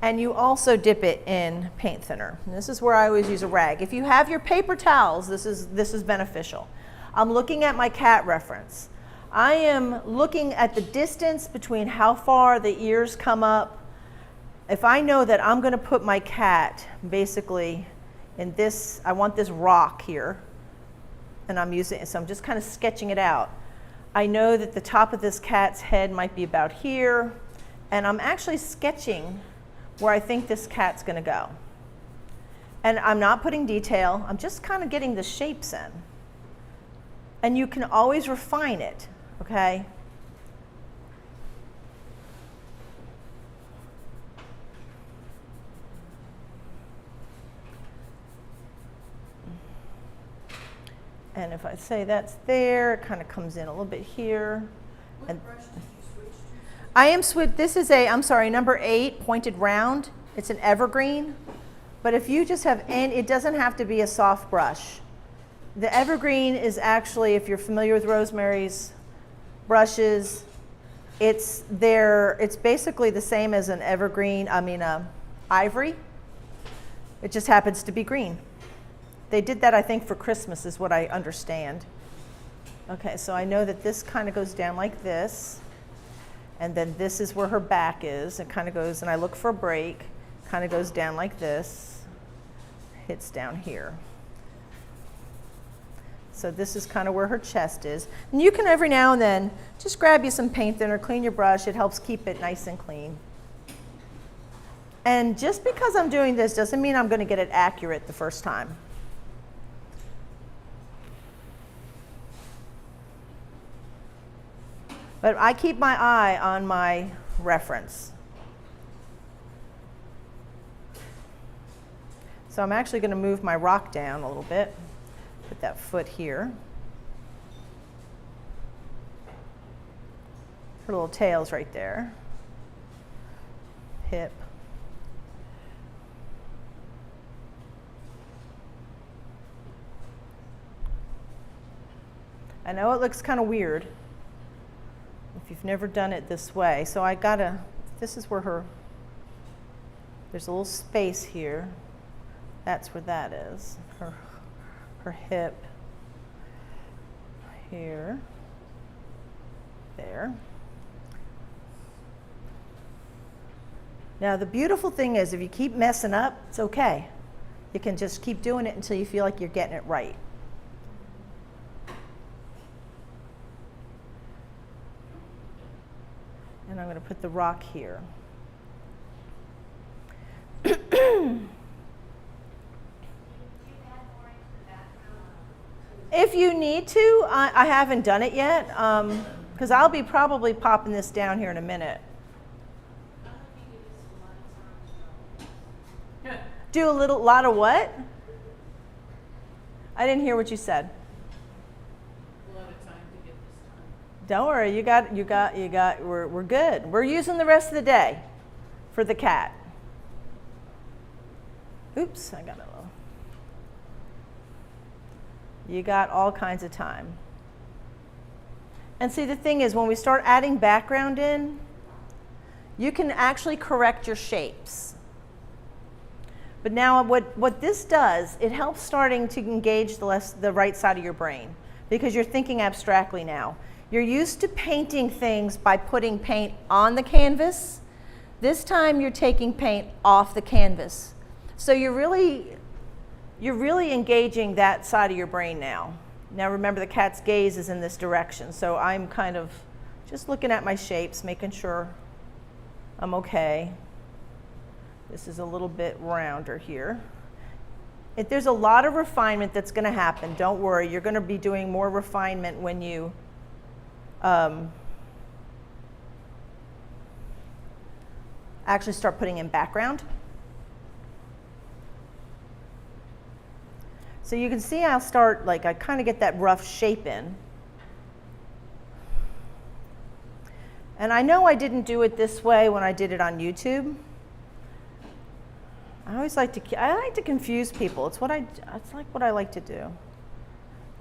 and you also dip it in paint thinner. And this is where I always use a rag. If you have your paper towels, this is beneficial. I'm looking at my cat reference. I am looking at the distance between how far the ears come up. If I know that I'm going to put my cat basically in this, I want this rock here, and I'm using it, so I'm just kind of sketching it out. I know that the top of this cat's head might be about here, and I'm actually sketching where I think this cat's going to go. And I'm not putting detail, I'm just kind of getting the shapes in. And you can always refine it, okay? And if I say that's there, it kind of comes in a little bit here. What brush did you switch This is number 8, pointed round. It's an evergreen. But if you just have it doesn't have to be a soft brush. The evergreen is actually, if you're familiar with Rosemary's brushes, it's basically the same as an evergreen, ivory. It just happens to be green. They did that, I think, for Christmas is what I understand. Okay, so I know that this kind of goes down like this. And then this is where her back is. It kind of goes, and I look for a break, kind of goes down like this, hits down here. So this is kind of where her chest is. And you can every now and then just grab you some paint thinner, clean your brush. It helps keep it nice and clean. And just because I'm doing this doesn't mean I'm going to get it accurate the first time. But I keep my eye on my reference. So I'm actually going to move my rock down a little bit. Put that foot here. Her little tail's right there. Hip. I know it looks kind of weird if you've never done it this way. So this is where there's a little space here. That's where that is. Her hip here, there. Now the beautiful thing is if you keep messing up, it's okay. You can just keep doing it until you feel like you're getting it right. And I'm going to put the rock here. If you need to, I haven't done it yet, because I'll be probably popping this down here in a minute. Do a lot of what? I didn't hear what you said. A lot of time to get this done. Don't worry, we're good. We're using the rest of the day for the cat. Oops, I got it. You got all kinds of time. And see, the thing is, when we start adding background in, you can actually correct your shapes. But now what this does, it helps starting to engage the right side of your brain, because you're thinking abstractly now. You're used to painting things by putting paint on the canvas. This time you're taking paint off the canvas. So you're really engaging that side of your brain now. Now remember, the cat's gaze is in this direction, so I'm kind of just looking at my shapes, making sure I'm okay. This is a little bit rounder here. There's a lot of refinement that's going to happen. Don't worry, you're going to be doing more refinement when you actually start putting in background. So you can see I'll start, I kind of get that rough shape in. And I know I didn't do it this way when I did it on YouTube. I like to confuse people. It's what I like to do.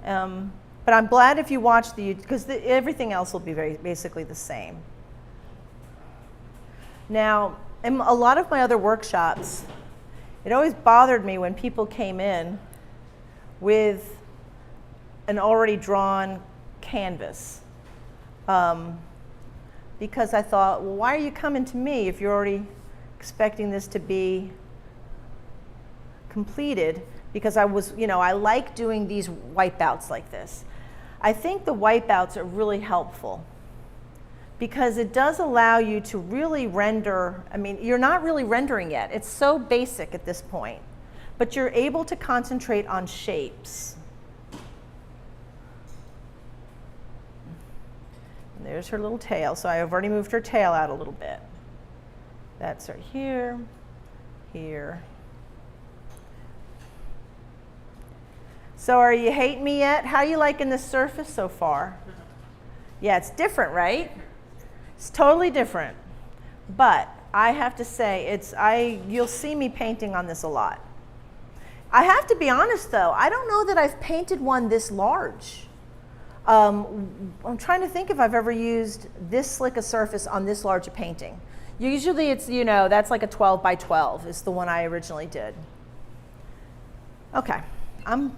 But I'm glad if you watch because everything else will be basically the same. Now, in a lot of my other workshops, it always bothered me when people came in with an already drawn canvas. Because I thought, well, why are you coming to me if you're already expecting this to be completed? Because I like doing these wipeouts like this. I think the wipeouts are really helpful because it does allow you to really render. You're not really rendering yet. It's so basic at this point. But you're able to concentrate on shapes. And there's her little tail. So I've already moved her tail out a little bit. That's right here, here. So are you hating me yet? How are you liking this surface so far? Yeah, it's different, right? It's totally different, but I have to say, you'll see me painting on this a lot. I have to be honest though, I don't know that I've painted one this large. I'm trying to think if I've ever used this slick a surface on this large a painting. Usually it's, that's like a 12 by 12 is the one I originally did. Okay, I'm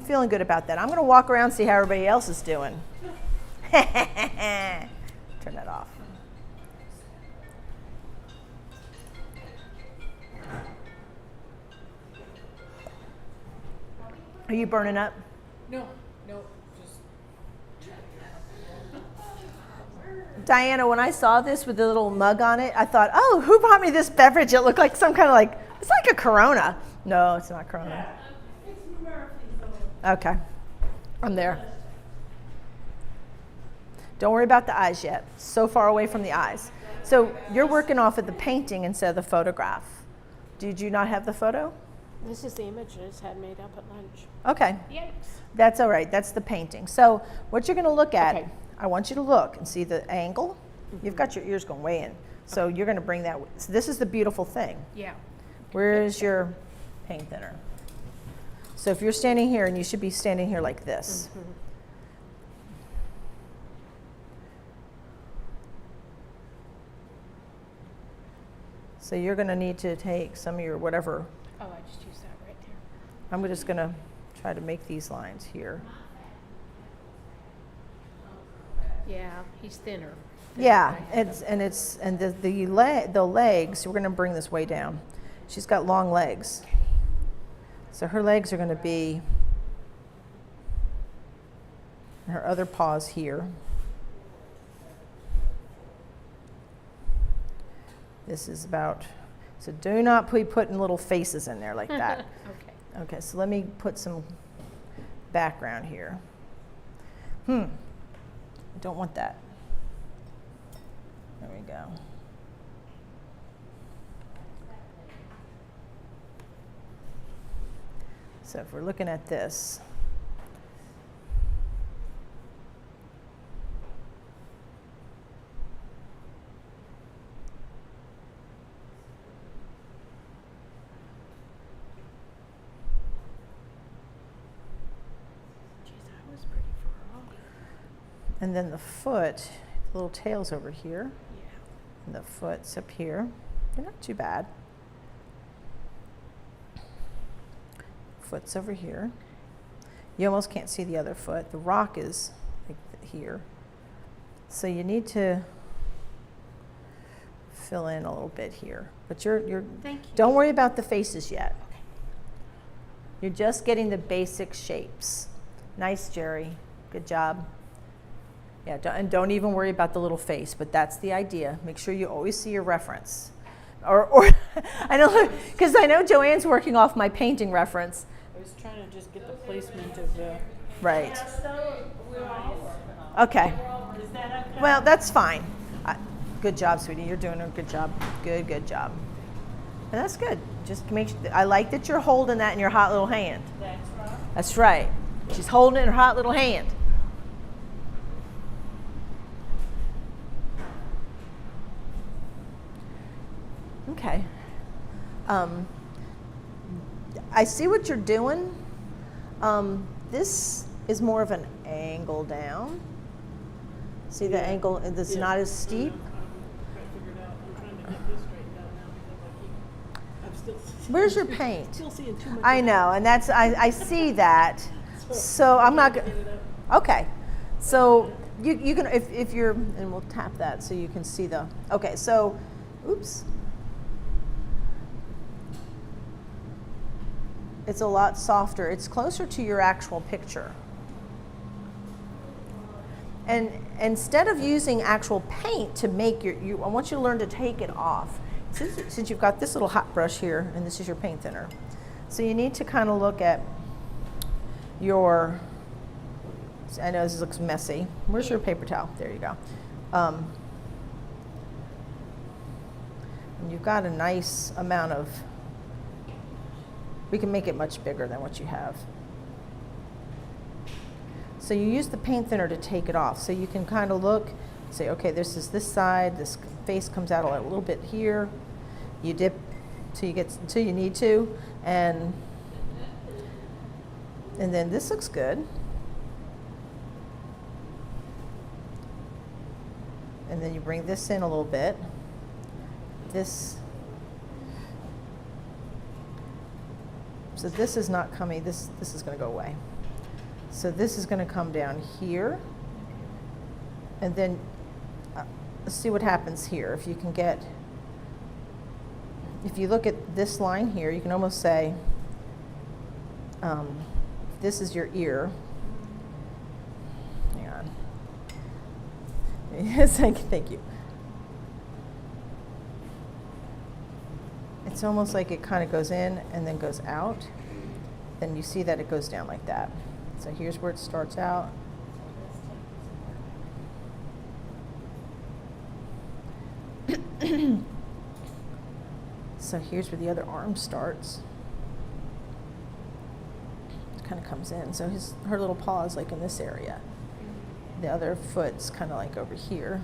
feeling good about that. I'm gonna walk around and see how everybody else is doing. Turn that off. Are you burning up? No, just. Diana, when I saw this with the little mug on it, I thought, oh, who brought me this beverage? It looked like some kind of it's like a Corona. No, it's not Corona. Okay, I'm there. Don't worry about the eyes yet. So far away from the eyes. So you're working off of the painting instead of the photograph. Did you not have the photo? This is the image I just had made up at lunch. Okay. Yikes. That's all right. That's the painting. So what you're going to look at, Okay. I want you to look and see the angle. You've got your ears going way in. So you're going to bring that. So this is the beautiful thing. Yeah. Where is your paint thinner? So if you're standing here, and you should be standing here like this. Mm-hmm. So you're going to need to take some of your whatever. Oh, I just used that right there. I'm just going to try to make these lines here. Yeah, he's thinner. Yeah, and the legs. We're going to bring this way down. She's got long legs, so her legs are going to be. Her other paw's here. This is about. So do not be putting little faces in there like that. Okay. Okay, so let me put some background here. Don't want that. There we go. So if we're looking at this, and then the foot, the little tail's over here. Yeah. And the foot's up here. They're not too bad. Foot's over here. You almost can't see the other foot. The rock is like here. So you need to fill in a little bit here. But you're Thank you. don't worry about the faces yet. You're just getting the basic shapes. Nice, Jerry. Good job. Yeah, and don't even worry about the little face, but that's the idea. Make sure you always see your reference. Or I know, because I know Joanne's working off my painting reference. I was trying to just get the placement of the. Right. We're all working on it. Okay. Is that okay? Well, that's fine. Good job, sweetie. You're doing a good job. Good job. And that's good. Just make sure. I like that you're holding that in your hot little hand. That's right. That's right. She's holding it in her hot little hand. Okay. I see what you're doing. This is more of an angle down. See the angle that's not as steep? Where's your paint? Still seeing too much. I know, and that's I see that. So I'm not gonna. Okay, so you can if you're and we'll tap that so you can see the. Okay, so, oops. It's a lot softer. It's closer to your actual picture. And instead of using actual paint to make I want you to learn to take it off. Since you've got this little hot brush here, and this is your paint thinner. So you need to kind of look at your, I know this looks messy. Where's your paper towel? There you go. And you've got a nice amount of, we can make it much bigger than what you have. So you use the paint thinner to take it off. So you can kind of look say, okay, this is this side, this face comes out a little bit here. You dip till you need to, and then this looks good. And then you bring this in a little bit. So this is not coming, this is going to go away. So this is going to come down here. And then let's see what happens here. If you can get, if you look at this line here, you can almost say, this is your ear. Hang on. Yes, thank you. It's almost like it kind of goes in and then goes out. Then you see that it goes down like that. So here's where it starts out. So here's where the other arm starts. It kind of comes in. So her little paw is like in this area. The other foot's kind of like over here.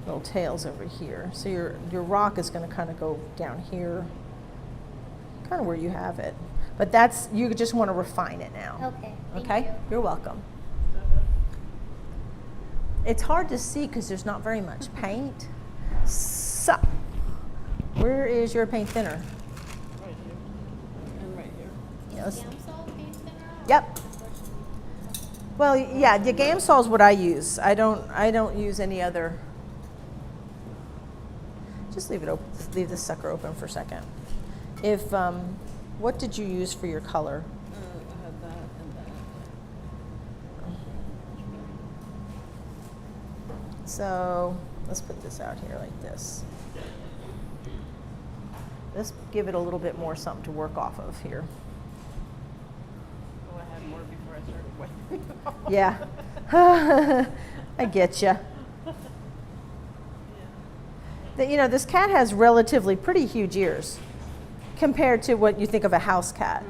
Little tail's over here. So your rock is going to kind of go down here, kind of where you have it. But that's, you just want to refine it now. Okay. Okay? You're welcome. It's hard to see because there's not very much paint. So, where is your paint thinner? Right here. And right here. Yes. Gamsol paint thinner? Yep. Well, yeah, the Gamsol is what I use. I don't use any other. Just leave it open. Leave this sucker open for a second. If what did you use for your color? I had that and that. So let's put this out here like this. Let's give it a little bit more something to work off of here. Oh, I had more before I started wiping. Yeah, I get you. You know, this cat has relatively pretty huge ears compared to what you think of a house cat.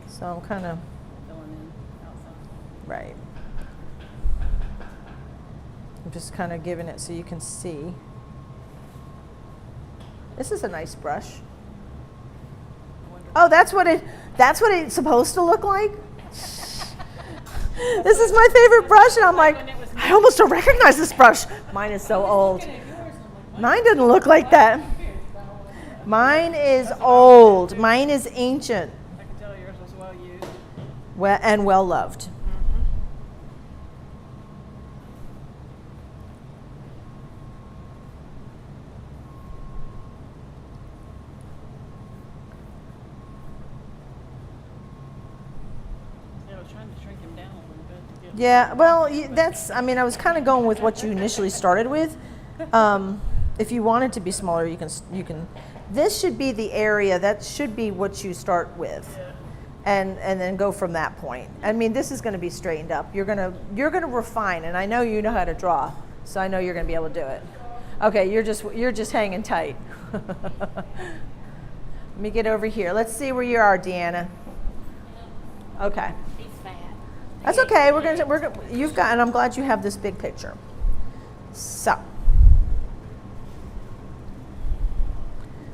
So I'm kind of Filling in outside. right. I'm just kind of giving it so you can see. This is a nice brush. Oh, that's what it's supposed to look like? This is my favorite brush, and I'm like, I almost don't recognize this brush. Mine is so old. Mine doesn't look like that. Mine is old. Mine is ancient. I can tell yours was well used. And well loved. Yeah, I was trying to shrink him down a little bit to get. Yeah, well, that's, I mean, I was kind of going with what you initially started with. If you want it to be smaller, you can, this should be the area, that should be what you start with. Yeah. And then go from that point. I mean, this is going to be straightened up. You're going to refine, and I know you know how to draw, so I know you're going to be able to do it. Okay, you're just hanging tight. Let me get over here. Let's see where you are, Deanna. Okay. He's fat. That's okay. You've got, and I'm glad you have this big picture. So,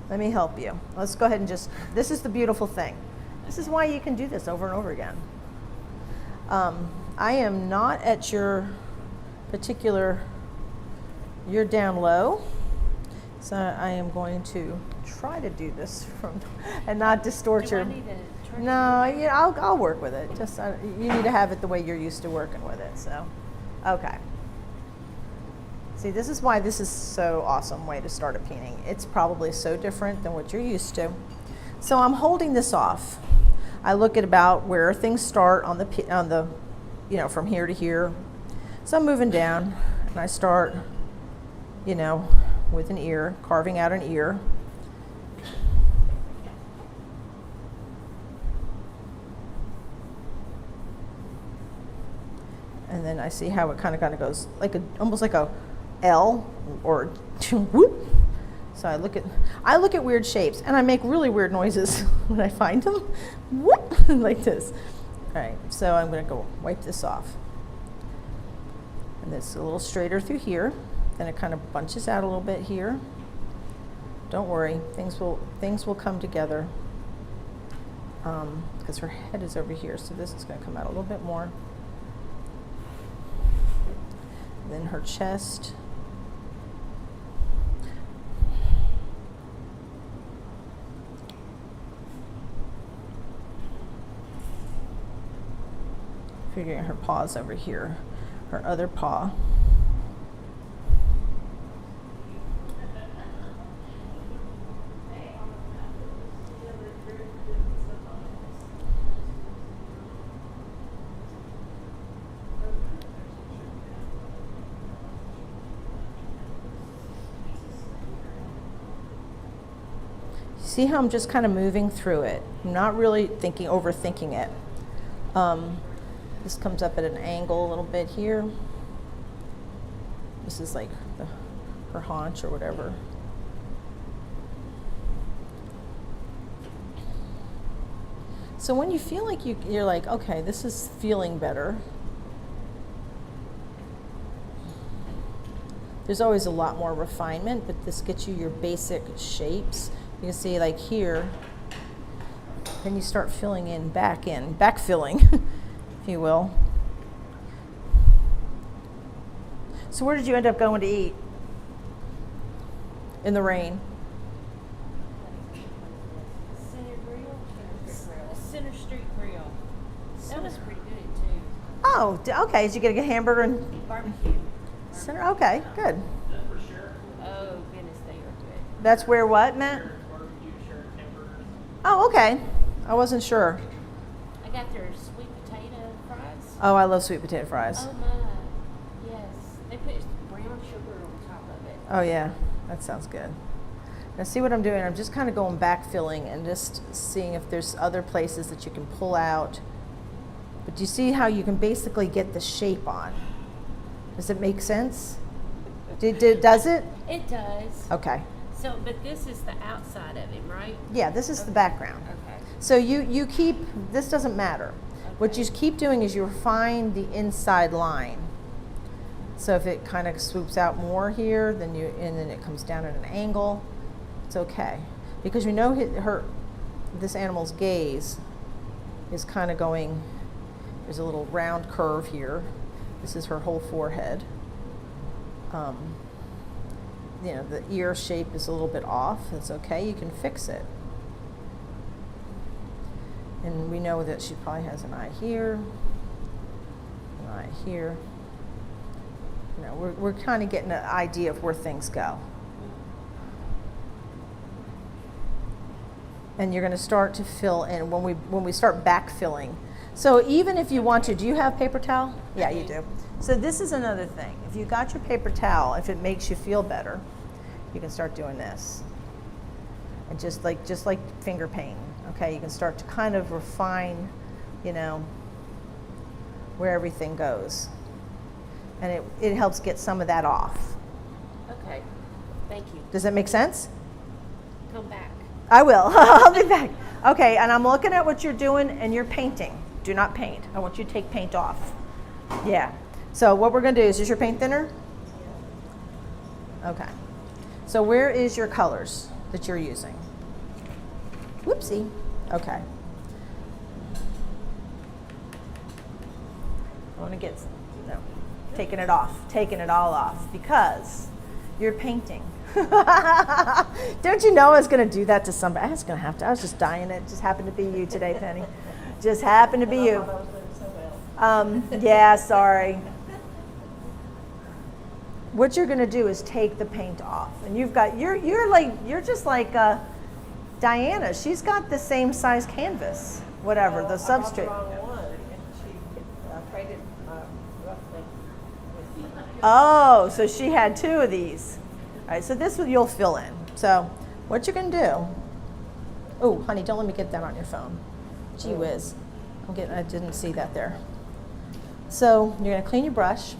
let me help you. Let's go ahead and this is the beautiful thing. This is why you can do this over and over again. I am not at your particular, you're down low. So I am going to try to do this and not distort your. No, yeah, I'll work with it. Just you need to have it the way you're used to working with it. So, okay. See, this is why this is so awesome way to start a painting. It's probably so different than what you're used to. So I'm holding this off. I look at about where things start on the from here to here. So I'm moving down, and I start, with an ear, carving out an ear. And then I see how it kind of goes, almost like a L or whoop. So I look at weird shapes, and I make really weird noises when I find them. Whoop, like this. All right, so I'm going to go wipe this off. And it's a little straighter through here. Then it kind of bunches out a little bit here. Don't worry, things will come together. Because her head is over here, so this is going to come out a little bit more. Then her chest. Figuring her paws over here, her other paw. See how I'm just kind of moving through it. I'm not really overthinking it. This comes up at an angle a little bit here. This is like her haunch or whatever. So when you feel like you're like, okay, this is feeling better, there's always a lot more refinement, but this gets you your basic shapes. You can see like here, then you start filling in, backfilling, if you will. So where did you end up going to eat? In the rain? Center Street Grill. That was pretty good too. Oh, okay. Did you get a hamburger and Barbecue. center? Okay, good. Oh goodness, they are good. That's where what, Matt? Oh, okay. I wasn't sure. I got their sweet potato fries. Oh, I love sweet potato fries. Oh my, yes. They put brown sugar on top of it. Oh yeah, that sounds good. Now see what I'm doing? I'm just kind of going backfilling and just seeing if there's other places that you can pull out. But do you see how you can basically get the shape on? Does it make sense? Does it? It does. Okay. So, but this is the outside of him, right? Yeah, this is the background. Okay. So you keep, this doesn't matter. What you keep doing is you refine the inside line. So if it kind of swoops out more here, and then it comes down at an angle, it's okay. Because you know this animal's gaze is kind of going, there's a little round curve here. This is her whole forehead. You know, the ear shape is a little bit off. That's okay, you can fix it. And we know that she probably has an eye here, an eye here. You know, we're kind of getting an idea of where things go. And you're going to start to fill in when we start backfilling. So even if you want to, do you have paper towel? Yeah, you do. So this is another thing. If you got your paper towel, if it makes you feel better, you can start doing this. And just like finger painting, okay? You can start to kind of refine, you know, where everything goes. And it helps get some of that off. Okay. Thank you. Does that make sense? Come back. I will. I'll be back. Okay, and I'm looking at what you're doing, and you're painting. Do not paint. I want you to take paint off. Yeah. So what we're going to do is your paint thinner? Okay. So where is your colors that you're using? Whoopsie. Okay. I want to get, no, taking it all off, because you're painting. Don't you know I was going to do that to somebody? I was going to have to. I was just dying. It just happened to be you today, Penny. Just happened to be you. Yeah, sorry. What you're going to do is take the paint off, and you're just like Diana. She's got the same size canvas, whatever the substrate. I bought the wrong one, and she traded roughly with me. Oh, so she had two of these. All right, so this you'll fill in. So what you're going to do? Oh, honey, don't let me get that on your phone. Gee whiz, I didn't see that there. So you're going to clean your brush,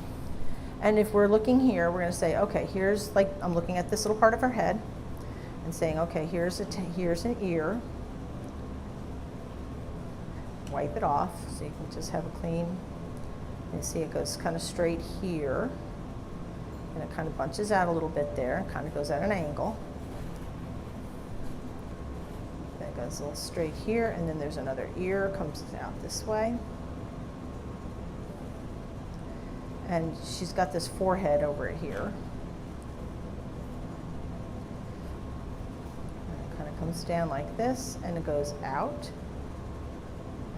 And if we're looking here, we're going to say, okay, here's, like, I'm looking at this little part of her head and saying, okay, here's an ear. Wipe it off so you can just have a clean, and see it goes kind of straight here, and it kind of bunches out a little bit there, and kind of goes at an angle. Then it goes a little straight here, and then there's another ear, comes out this way. And she's got this forehead over here. And it kind of comes down like this, and it goes out.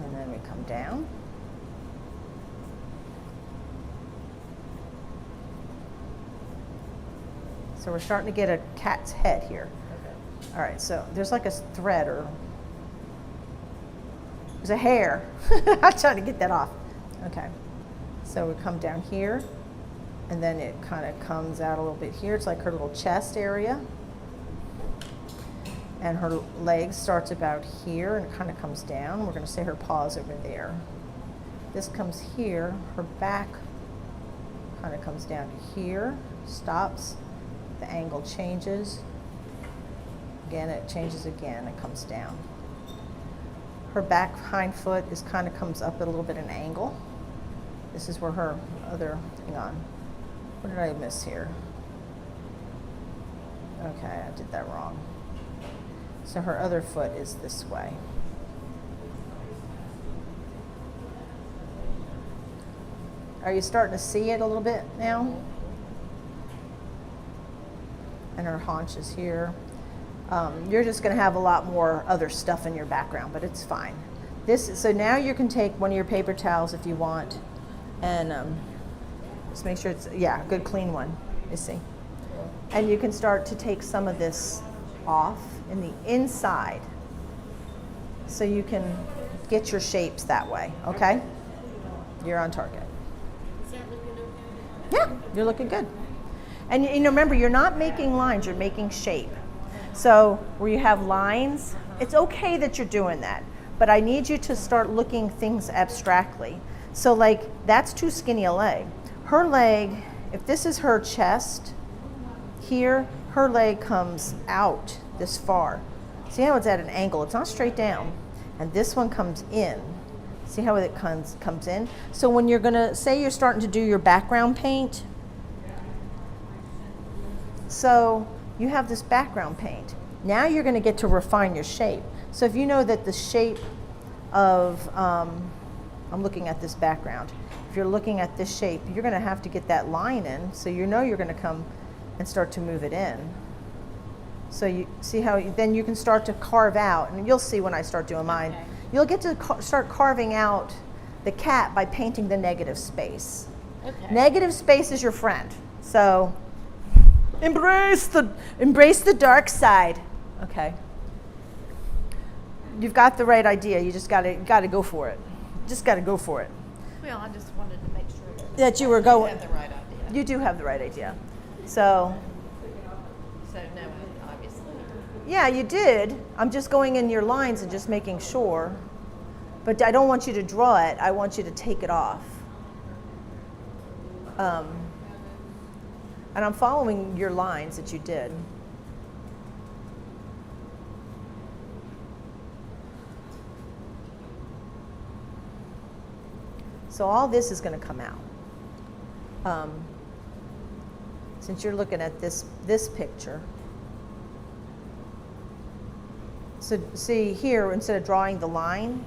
And then we come down. So we're starting to get a cat's head here. Okay. All right, so there's like a thread, or there's a hair. I'm trying to get that off. Okay. So we come down here, and then it kind of comes out a little bit here. It's like her little chest area. And her leg starts about here, and it kind of comes down. We're going to say her paws over there. This comes here. Her back kind of comes down to here, stops. The angle changes. Again, it changes again. It comes down. Her back hind foot is kind of comes up at a little bit of an angle. This is where her other, hang on, what did I miss here? Okay, I did that wrong. So her other foot is this way. Are you starting to see it a little bit now? And her haunch is here. You're just going to have a lot more other stuff in your background, but it's fine. So now you can take one of your paper towels if you want, and just make sure it's, yeah, a good clean one, you see. And you can start to take some of this off in the inside, so you can get your shapes that way, okay? You're on target. Is that looking okay? Yeah, you're looking good. And you know, remember, you're not making lines, you're making shape. So where you have lines, it's okay that you're doing that, but I need you to start looking things abstractly. So like, that's too skinny a leg. Her leg, if this is her chest, here, her leg comes out this far. See how it's at an angle? It's not straight down. And this one comes in. See how it comes in? So when you're gonna, say you're starting to do your background paint, so you have this background paint. Now you're gonna get to refine your shape. So if you know that the shape of, I'm looking at this background. If you're looking at this shape, you're gonna have to get that line in, so you know you're gonna come and start to move it in. So you see how, then you can start to carve out, and you'll see when I start doing mine. Okay. You'll get to start carving out the cat by painting the negative space. Okay. Negative space is your friend. So embrace the dark side. Okay. You've got the right idea. You just gotta go for it. Just gotta go for it. Well, I just wanted to make sure that you were going. You have the right idea. You do have the right idea. So no, obviously. Yeah, you did. I'm just going in your lines and just making sure. But I don't want you to draw it. I want you to take it off. And I'm following your lines that you did. So all this is going to come out. Since you're looking at this picture. So see here, instead of drawing the line,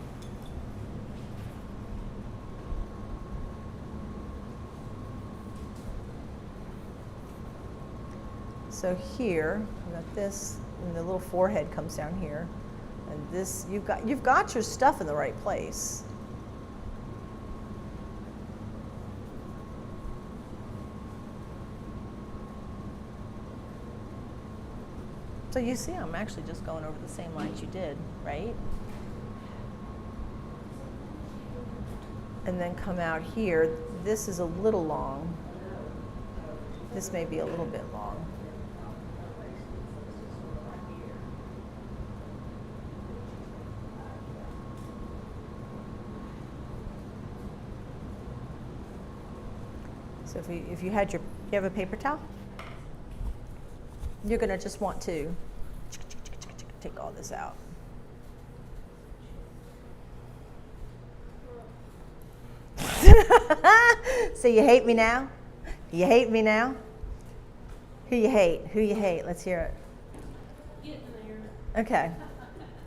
so here, you got this, and the little forehead comes down here, and this, you've got your stuff in the right place. So you see, I'm actually just going over the same lines you did, right? And then come out here. This is a little long. This may be a little bit long. So if you had you have a paper towel? You're gonna just want to take all this out. So you hate me now? You hate me now? Who you hate? Who you hate? Let's hear it. Getting there. Okay.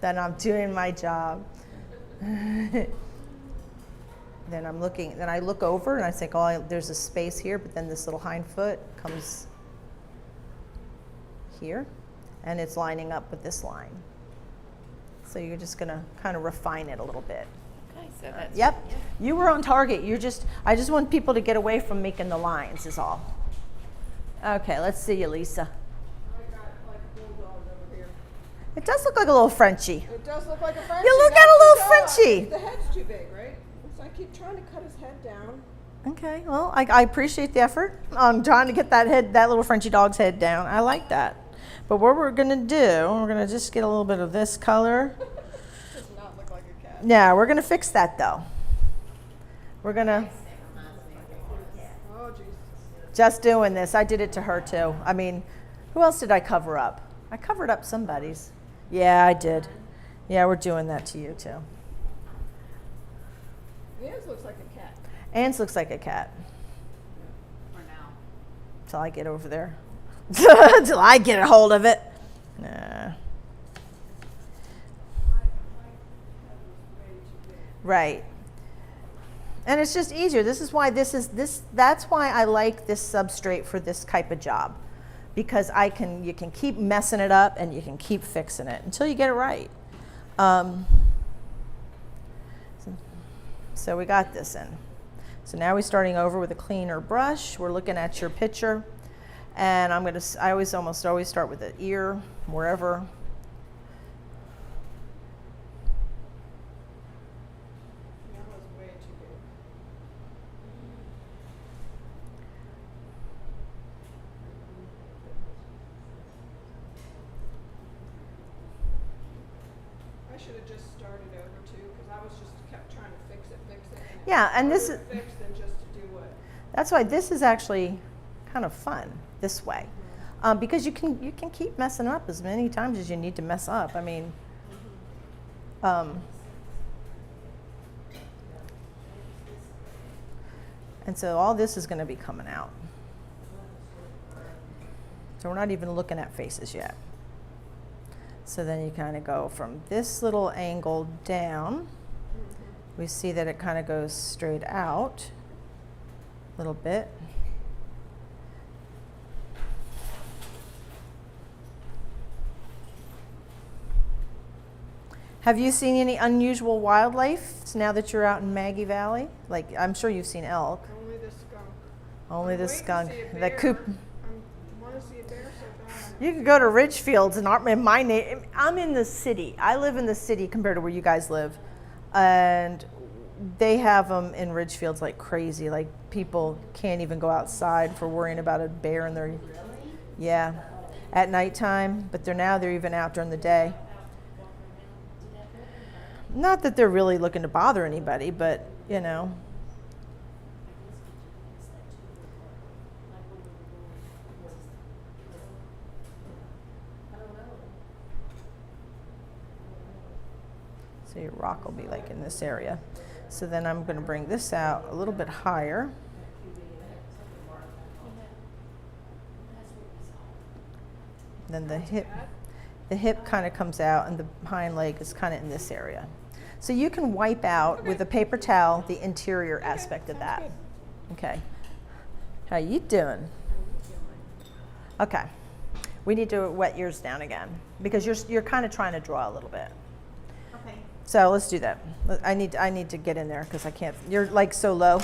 Then I'm doing my job. Then I look over and I think, oh, there's a space here, but then this little hind foot comes here, and it's lining up with this line. So you're just gonna kind of refine it a little bit. Okay, so that's. Yep, you were on target. I just want people to get away from making the lines is all. Okay, let's see you, Lisa. I got like a bulldog over here. It does look like a little Frenchie. It does look like a Frenchie. You look That's at a the little dog. Frenchie. The head's too big, right? So I keep trying to cut his head down. Okay, well, I appreciate the effort on trying to get that little Frenchie dog's head down. I like that. But what we're gonna do, we're gonna just get a little bit of this color. Does not look like a cat. Yeah, we're gonna fix that though. We're gonna Oh, Jesus. just doing this. I did it to her too. I mean, who else did I cover up? I covered up somebody's. Yeah, I did. Yeah, we're doing that to you too. His looks like a cat. Anne's looks like a cat. For now. Till I get over there. Till I get a hold of it. Nah. Right. And it's just easier. This is why that's why I like this substrate for this type of job. Because you can keep messing it up and you can keep fixing it until you get it right. So we got this in. So now we're starting over with a cleaner brush. We're looking at your picture. And I almost always start with the ear, wherever. That was way too big. I should have just started over too, because I was just kept trying to fix it. Yeah, and this is, Harder to fix than just to do what. that's why this is actually kind of fun this way. Because you can keep messing up as many times as you need to mess up. I mean, and so all this is going to be coming out. So we're not even looking at faces yet. So then you kind of go from this little angle down. We see that it kind of goes straight out a little bit. Have you seen any unusual wildlife now that you're out in Maggie Valley? Like, I'm sure you've seen elk. Only the skunk. Only the waiting to skunk. see a The bear. coop. I want to see a bear so bad. You can go to Ridgefields in my name. I'm in the city. I live in the city compared to where you guys live, and they have them in Ridgefields like crazy. Like people can't even go outside for worrying about a bear in their. Yeah, at nighttime. But they're even out during the day. Not that they're really looking to bother anybody, but you know. So your rock will be like in this area. So then I'm going to bring this out a little bit higher. Then the hip kind of comes out and the hind leg is kind of in this area. So you can wipe out with a paper towel the interior aspect of that. Okay. How you doing? Okay. We need to wet yours down again because you're kind of trying to draw a little bit. Okay. So let's do that. I need to get in there because I can't. You're like so low.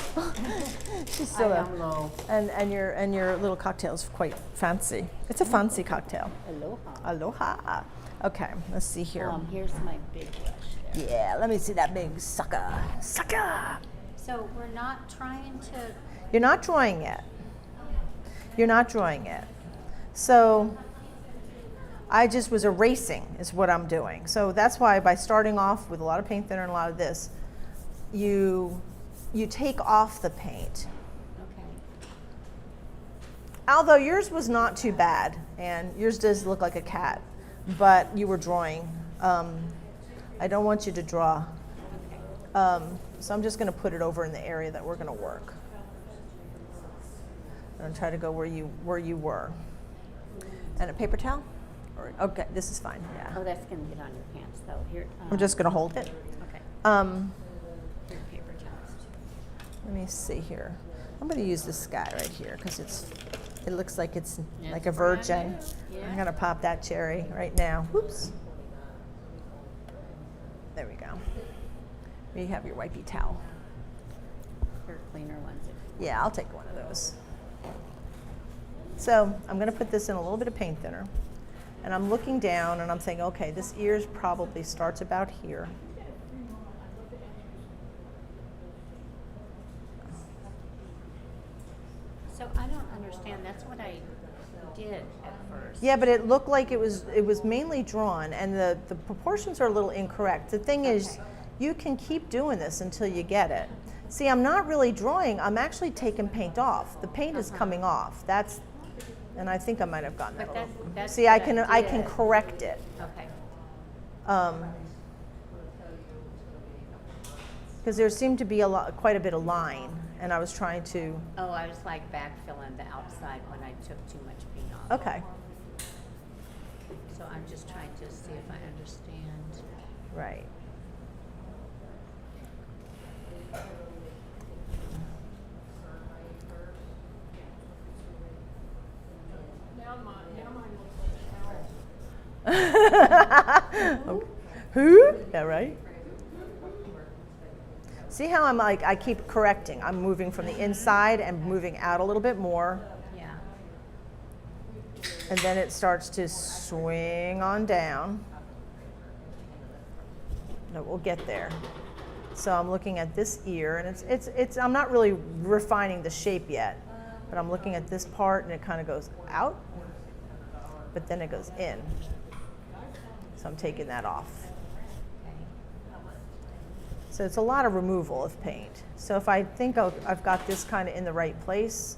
She's so I am low. And your little cocktail is quite fancy. It's a fancy cocktail. Aloha. Aloha. Okay, let's see here. Here's my big brush there. Yeah, let me see that big sucker. Sucker. So we're not trying to. You're not drawing yet. You're not drawing yet. So I just was erasing is what I'm doing. So that's why by starting off with a lot of paint thinner and a lot of this, you take off the paint. Okay. although yours was not too bad, and yours does look like a cat, but you were drawing. I don't want you to draw. So I'm just going to put it over in the area that we're going to work. I'm going to try to go where you were. And a paper towel? Okay, this is fine. Yeah. Oh, that's going to get on your pants, though. Here. I'm just going to hold it. Okay. Here, paper towels. Let me see here. I'm going to use this guy right here because it looks like it's like a virgin. Yeah. I'm going to pop that cherry right now. Whoops. There we go. You have your wipey towel. Here, cleaner ones. Yeah, I'll take one of those. So I'm going to put this in a little bit of paint thinner. And I'm looking down and I'm saying, okay, this ear probably starts about here. So I don't understand. That's what I did at first. Yeah, but it looked like it was mainly drawn, and the proportions are a little incorrect. The thing is, you can keep doing this until you get it. See, I'm not really drawing. I'm actually taking paint off. The paint is coming off. And I think I might have gotten that. But that's See, I can correct it. Okay. Because there seemed to be quite a bit of line, and I was trying to. Oh, I was like backfilling the outside when I took too much paint off. Okay. So I'm just trying to see if I understand. Right. Who? Yeah, right? See how I'm like, I keep correcting. I'm moving from the inside and moving out a little bit more. Yeah. And then it starts to swing on down. No, we'll get there. So I'm looking at this ear, and it's I'm not really refining the shape yet, but I'm looking at this part, and it kind of goes out, but then it goes in. So I'm taking that off. So it's a lot of removal of paint. So if I think I've got this kind of in the right place,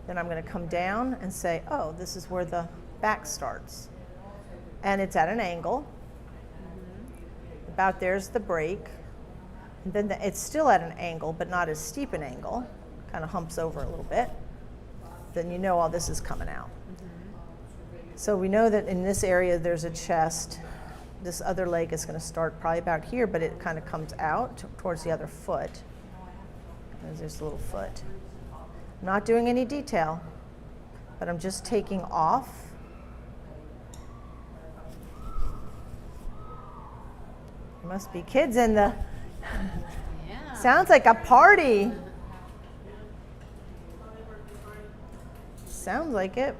then I'm going to come down and say, oh, this is where the back starts. And it's at an angle. About there's the break. And then it's still at an angle, but not as steep an angle. Kind of humps over a little bit. Then you know all this is coming out. So we know that in this area there's a chest. This other leg is going to start probably about here, but it kind of comes out towards the other foot. There's this little foot. I'm not doing any detail, but I'm just taking off. There must be kids in the... Yeah. Sounds like a party. Sounds like it.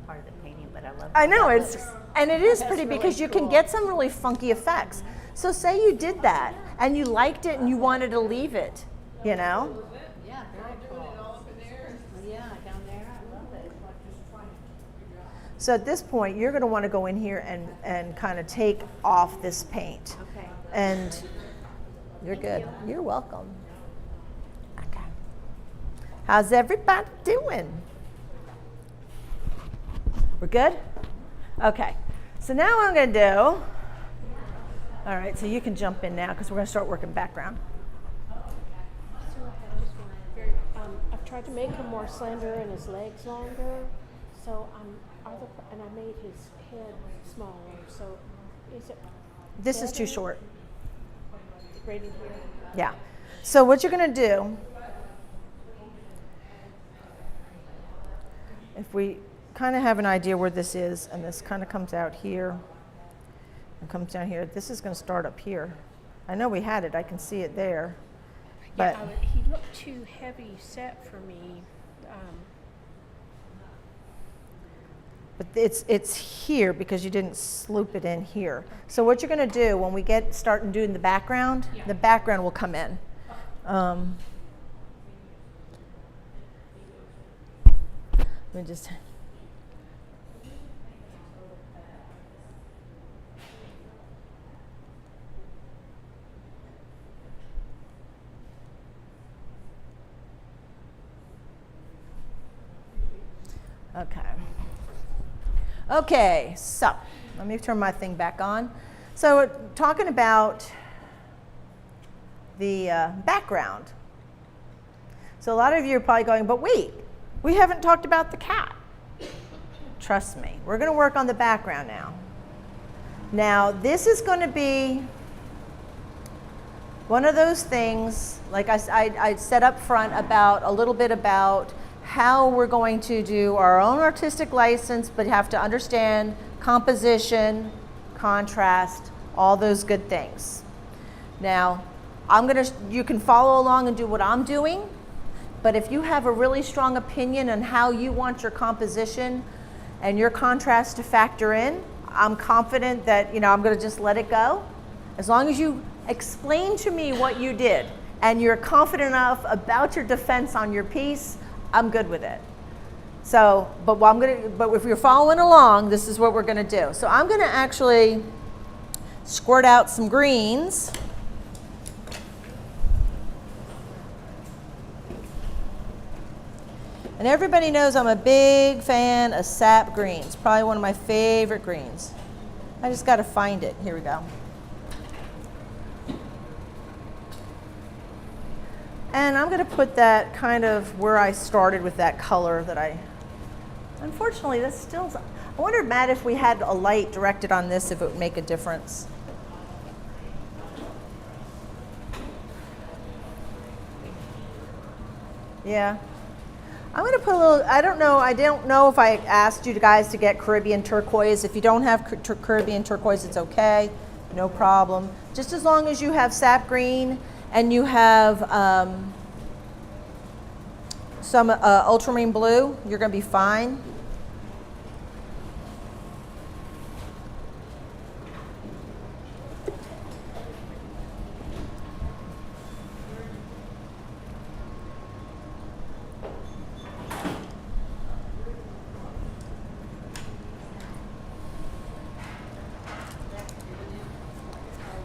Part of the painting, but I love. I know it is pretty because you can get some really funky effects. So say you did that and you liked it and you wanted to leave it, you know? Yeah, very cool. Yeah, down there, I love it. So at this point, you're going to want to go in here and kind of take off this paint. Okay. And you're good. You're welcome. Okay. How's everybody doing? We're good? Okay. So now what I'm going to do, all right, so you can jump in now because we're going to start working background. I've tried to make him more slender and his legs longer, so and I made his head smaller. So is it? This is too short. Right in here. Yeah. So what you're going to do, if we kind of have an idea where this is, and this kind of comes out here and comes down here, this is going to start up here. I know we had it. I can see it there. But Yeah, he looked too heavy set for me. But it's here because you didn't sloop it in here. So what you're going to do when we get starting doing the background will come in. Let me just. Okay, so let me turn my thing back on. So talking about the background. So a lot of you are probably going, but wait, we haven't talked about the cat. Trust me, we're going to work on the background now. Now, this is going to be one of those things, like I said up front, about a little bit about how we're going to do our own artistic license, but have to understand composition, contrast, all those good things. Now, you can follow along and do what I'm doing, but if you have a really strong opinion on how you want your composition and your contrast to factor in, I'm confident that, I'm going to just let it go. As long as you explain to me what you did and you're confident enough about your defense on your piece, I'm good with it. So, but if you're following along, this is what we're going to do. So I'm going to actually squirt out some greens. And everybody knows I'm a big fan of sap greens, probably one of my favorite greens. I just got to find it. Here we go. And I'm going to put that kind of where I started with that color that unfortunately, that's still, I wondered, Matt, if we had a light directed on this, if it would make a difference. Yeah. I'm going to put a little, I don't know if I asked you guys to get Caribbean turquoise. If you don't have Caribbean turquoise, it's okay, no problem. Just as long as you have sap green and you have some ultramarine blue, you're going to be fine.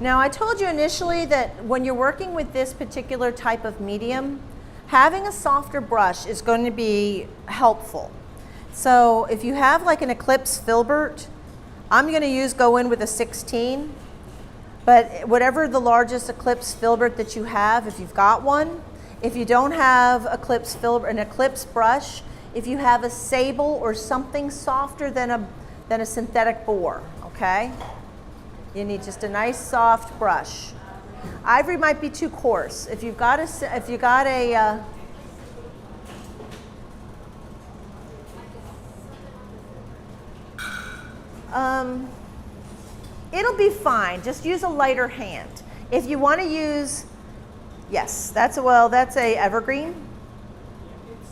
Now, I told you initially that when you're working with this particular type of medium, having a softer brush is going to be helpful. So if you have like an Eclipse filbert, I'm going to go in with a 16, but whatever the largest Eclipse filbert that you have, if you've got one, if you don't have an Eclipse brush, if you have a sable or something softer than a synthetic boar, okay? You need just a nice soft brush. Ivory might be too coarse. If you've got it'll be fine. Just use a lighter hand. If you want to use, yes, that's a evergreen. It's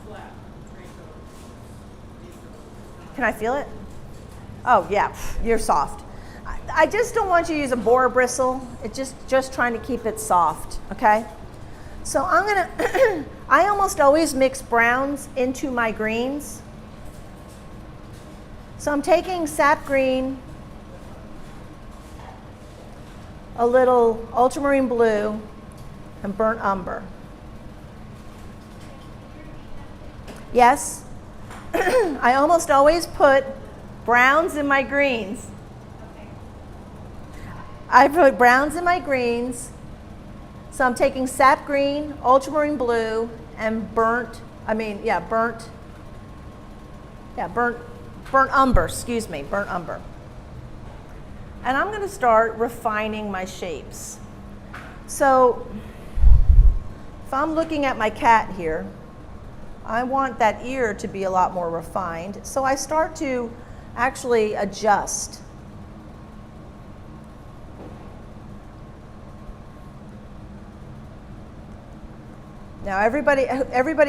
flat. Can I feel it? Oh yeah, you're soft. I just don't want you to use a boar bristle. It's just trying to keep it soft, okay? So I'm gonna, I almost always mix browns into my greens. So I'm taking sap green, a little ultramarine blue, and burnt umber. Yes, I almost always put browns in my greens. I put browns in my greens. So I'm taking sap green, ultramarine blue, and burnt umber, burnt umber. And I'm going to start refining my shapes. So if I'm looking at my cat here, I want that ear to be a lot more refined. So I start to actually adjust. Now everybody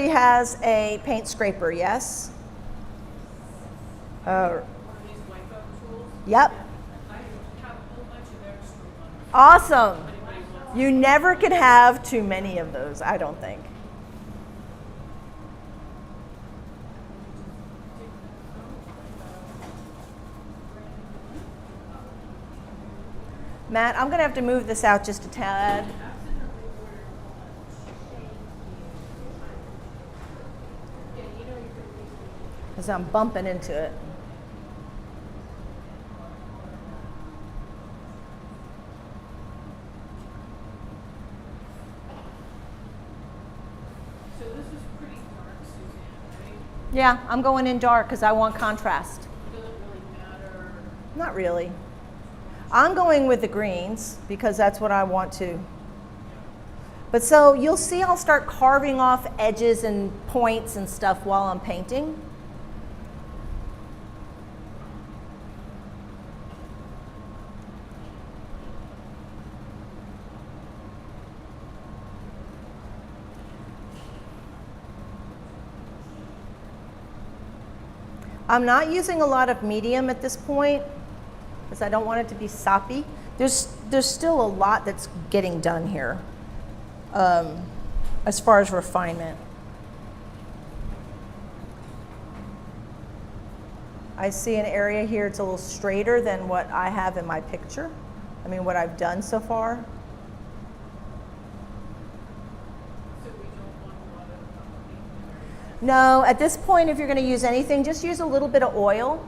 has a paint scraper, yes? One of these Wipeout tools. Yep. I have a whole bunch of extra ones. Awesome. Anybody wants You never can have too many of those, I don't think. Matt, I'm going to have to move this out just a tad. because I'm bumping into it. So this is pretty dark, Suzanne, right? Yeah, I'm going in dark because I want contrast. Doesn't really matter. Not really. I'm going with the greens because that's what I want to. But so you'll see I'll start carving off edges and points and stuff while I'm painting. I'm not using a lot of medium at this point because I don't want it to be soppy. There's still a lot that's getting done here as far as refinement. I see an area here it's a little straighter than what I have in my picture. I mean, what I've done so far. So we don't want a lot of paint. No, at this point, if you're going to use anything, just use a little bit of oil.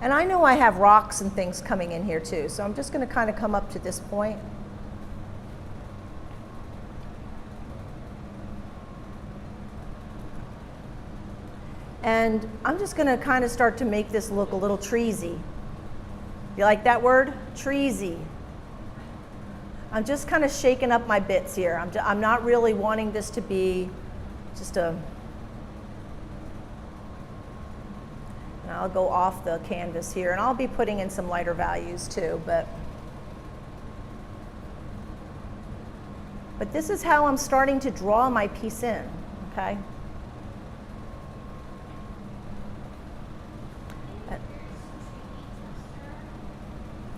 And I know I have rocks and things coming in here too, so I'm just going to kind of come up to this point. And I'm just going to kind of start to make this look a little treesy. You like that word? Treesy. I'm just kind of shaking up my bits here. I'm not really wanting this to be just a... And I'll go off the canvas here, and I'll be putting in some lighter values too, but this is how I'm starting to draw my piece in, okay?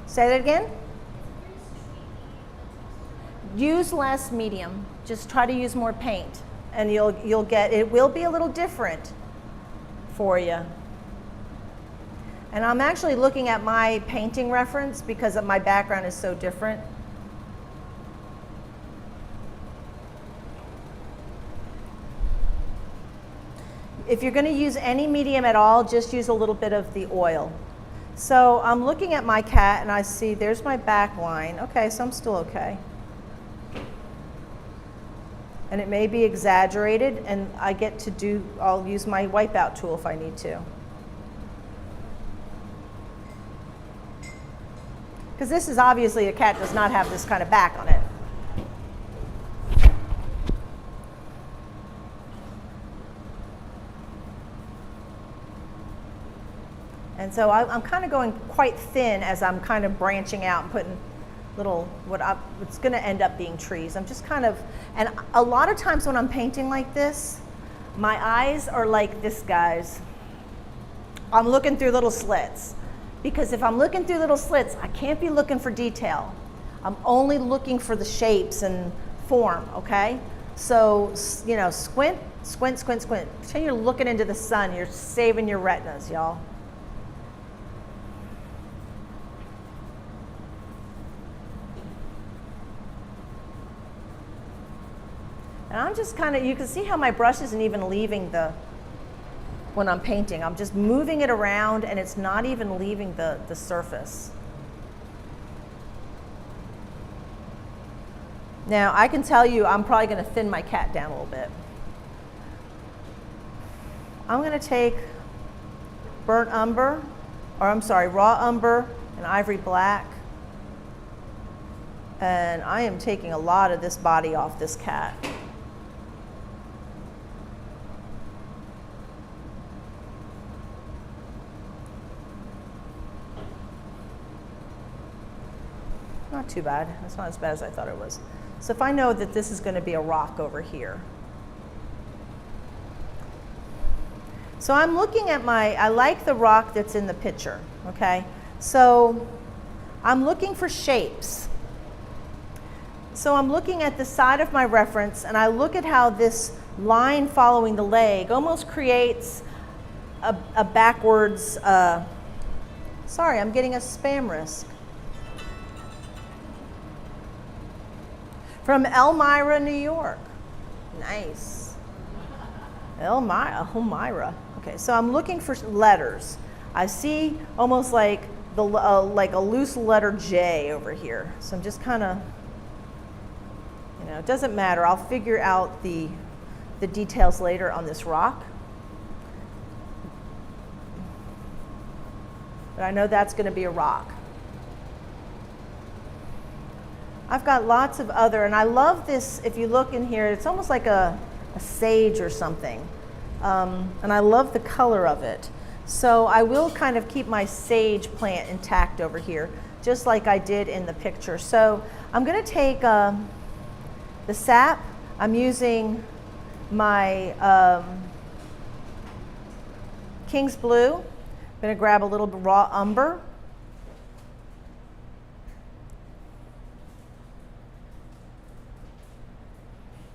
Say that again? Use less medium. Just try to use more paint, and you'll get, it will be a little different for you. And I'm actually looking at my painting reference because my background is so different. If you're going to use any medium at all, just use a little bit of the oil. So I'm looking at my cat and I see there's my back line. Okay, so I'm still okay. And it may be exaggerated, and I get to do, I'll use my Wipeout tool if I need to. Because this is obviously, a cat does not have this kind of back on it. And so I'm kind of going quite thin as I'm kind of branching out and putting little, what's going to end up being trees. I'm just kind of, and a lot of times when I'm painting like this, my eyes are like this, guys. I'm looking through little slits. Because if I'm looking through little slits, I can't be looking for detail. I'm only looking for the shapes and form, okay? So, you know, squint, squint, squint, squint. Pretend you're looking into the sun. You're saving your retinas, y'all. And I'm just kind of, you can see how my brush isn't even leaving when I'm painting. I'm just moving it around and it's not even leaving the surface. Now, I can tell you I'm probably going to thin my cat down a little bit. I'm going to take burnt umber, or I'm sorry, raw umber and ivory black. And I am taking a lot of this body off this cat. Not too bad. It's not as bad as I thought it was. So if I know that this is going to be a rock over here. So I'm looking at I like the rock that's in the picture, okay? So I'm looking for shapes. So I'm looking at the side of my reference and I look at how this line following the leg almost creates a backwards, sorry, I'm getting a spam risk. From Elmira, New York. Nice. Elmira. Okay, so I'm looking for letters. I see almost like like a loose letter J over here. So I'm just kind of, it doesn't matter. I'll figure out the details later on this rock. But I know that's going to be a rock. I've got lots of other, and I love this. If you look in here, it's almost like a sage or something. And I love the color of it. So I will kind of keep my sage plant intact over here, just like I did in the picture. So I'm going to take the sap. I'm using my King's Blue. I'm going to grab a little raw umber.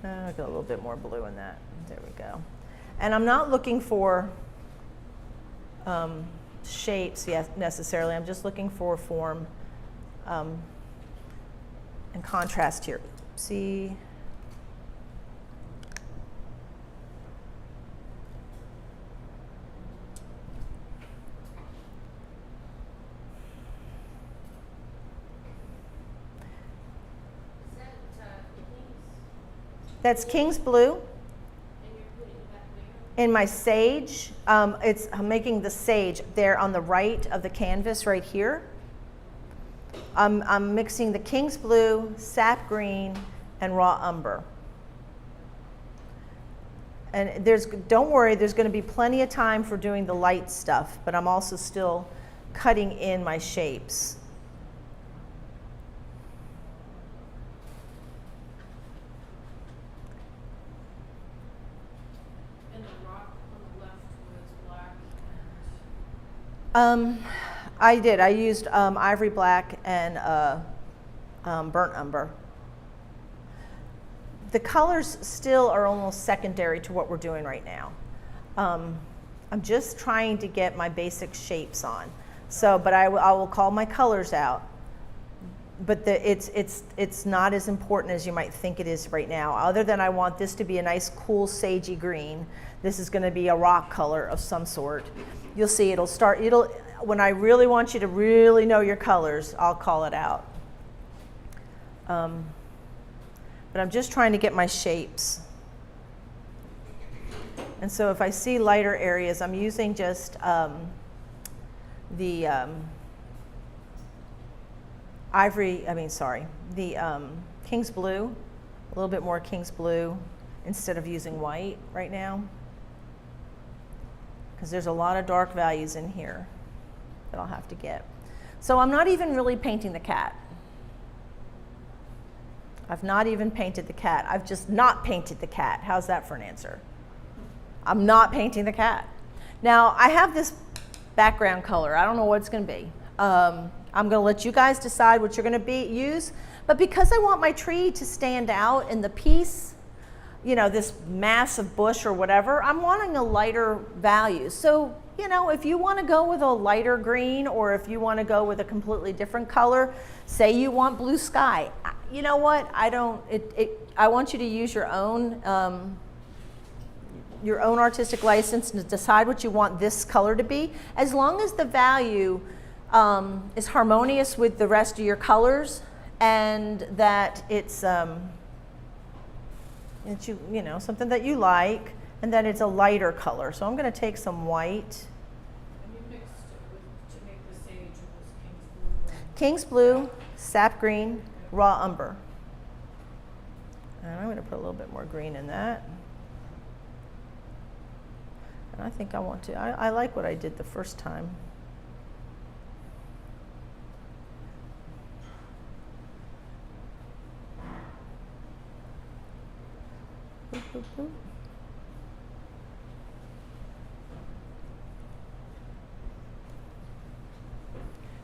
I'll get a little bit more blue in that. There we go. And I'm not looking for shapes necessarily. I'm just looking for form and contrast here. See? That's King's Blue. In my sage, I'm making the sage there on the right of the canvas right here. I'm mixing the King's Blue, sap green, and raw umber. And don't worry, there's going to be plenty of time for doing the light stuff, but I'm also still cutting in my shapes. I did. I used ivory black and burnt umber. The colors still are almost secondary to what we're doing right now. I'm just trying to get my basic shapes on. So, but I will call my colors out. But it's not as important as you might think it is right now. Other than I want this to be a nice, cool, sagey green. This is going to be a rock color of some sort. You'll see when I really want you to really know your colors, I'll call it out. But I'm just trying to get my shapes. And so if I see lighter areas, I'm using just the King's Blue, a little bit more King's Blue instead of using white right now. Because there's a lot of dark values in here that I'll have to get. So I'm not even really painting the cat. I've not even painted the cat. I've just not painted the cat. How's that for an answer? I'm not painting the cat. Now, I have this background color. I don't know what it's going to be. I'm going to let you guys decide what you're going to use. But because I want my tree to stand out in the piece, this massive bush or whatever, I'm wanting a lighter value. So, if you want to go with a lighter green or if you want to go with a completely different color, say you want blue sky. You know what? I want you to use your own artistic license to decide what you want this color to be. As long as the value is harmonious with the rest of your colors and that it's something that you like, and that it's a lighter color. So I'm going to take some white. And you mixed it to make the sage, it was King's Blue, sap green, raw umber. And I'm going to put a little bit more green in that. And I think I want to, I like what I did the first time. Boop, boop, boop.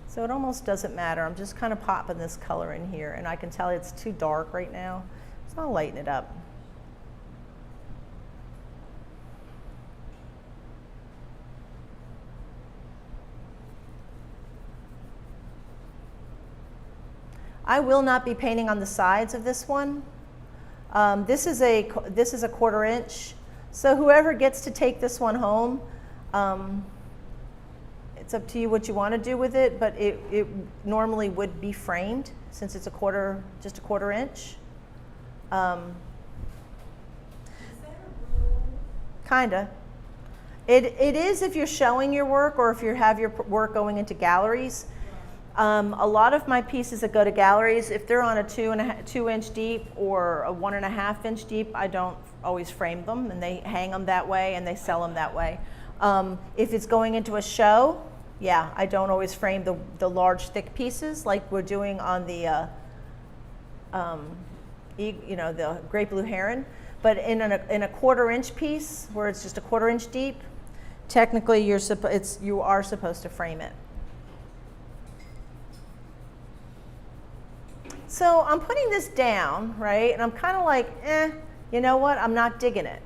So it almost doesn't matter. I'm just kind of popping this color in here, and I can tell it's too dark right now, so I'll lighten it up. I will not be painting on the sides of this one. This is a 1/4 inch, So whoever gets to take this one home, it's up to you what you want to do with it, but it normally would be framed since it's just a quarter inch. Is there a rule? Kinda. It is if you're showing your work or if you have your work going into galleries. A lot of my pieces that go to galleries, if they're on a 2 inch deep or a 1.5 inch deep, I don't always frame them, and they hang them that way and they sell them that way. If it's going into a show, yeah, I don't always frame the large thick pieces like we're doing on the the Great Blue Heron. But in a quarter inch piece where it's just a quarter inch deep, technically you are supposed to frame it. So I'm putting this down, right? And I'm kind of like, you know what? I'm not digging it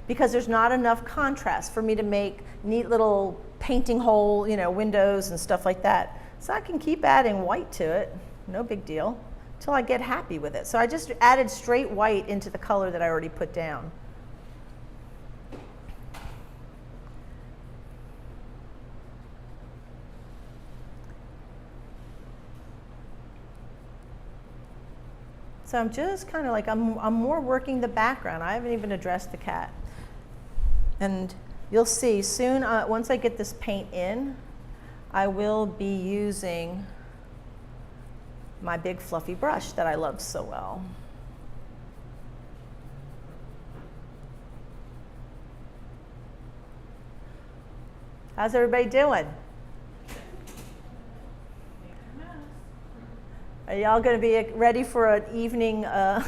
because there's not enough contrast for me to make neat little painting hole, windows and stuff like that. So I can keep adding white to it, no big deal, until I get happy with it. So I just added straight white into the color that I already put down. So I'm just kind of like, I'm more working the background. I haven't even addressed the cat. And you'll see soon, once I get this paint in, I will be using my big fluffy brush that I love so well. How's everybody doing? Are y'all going to be ready for an evening, a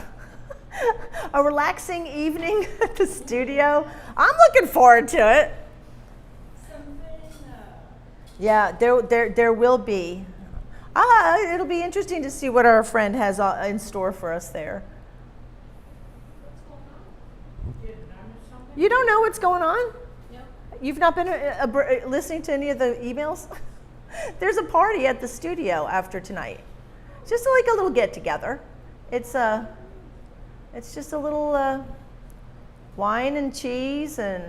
relaxing evening at the studio? I'm looking forward to it. Yeah, there will be. It'll be interesting to see what our friend has in store for us there. You don't know what's going on? Yep. You've not been listening to any of the emails? There's a party at the studio after tonight. Just like a little get together. It's just a little wine and cheese, and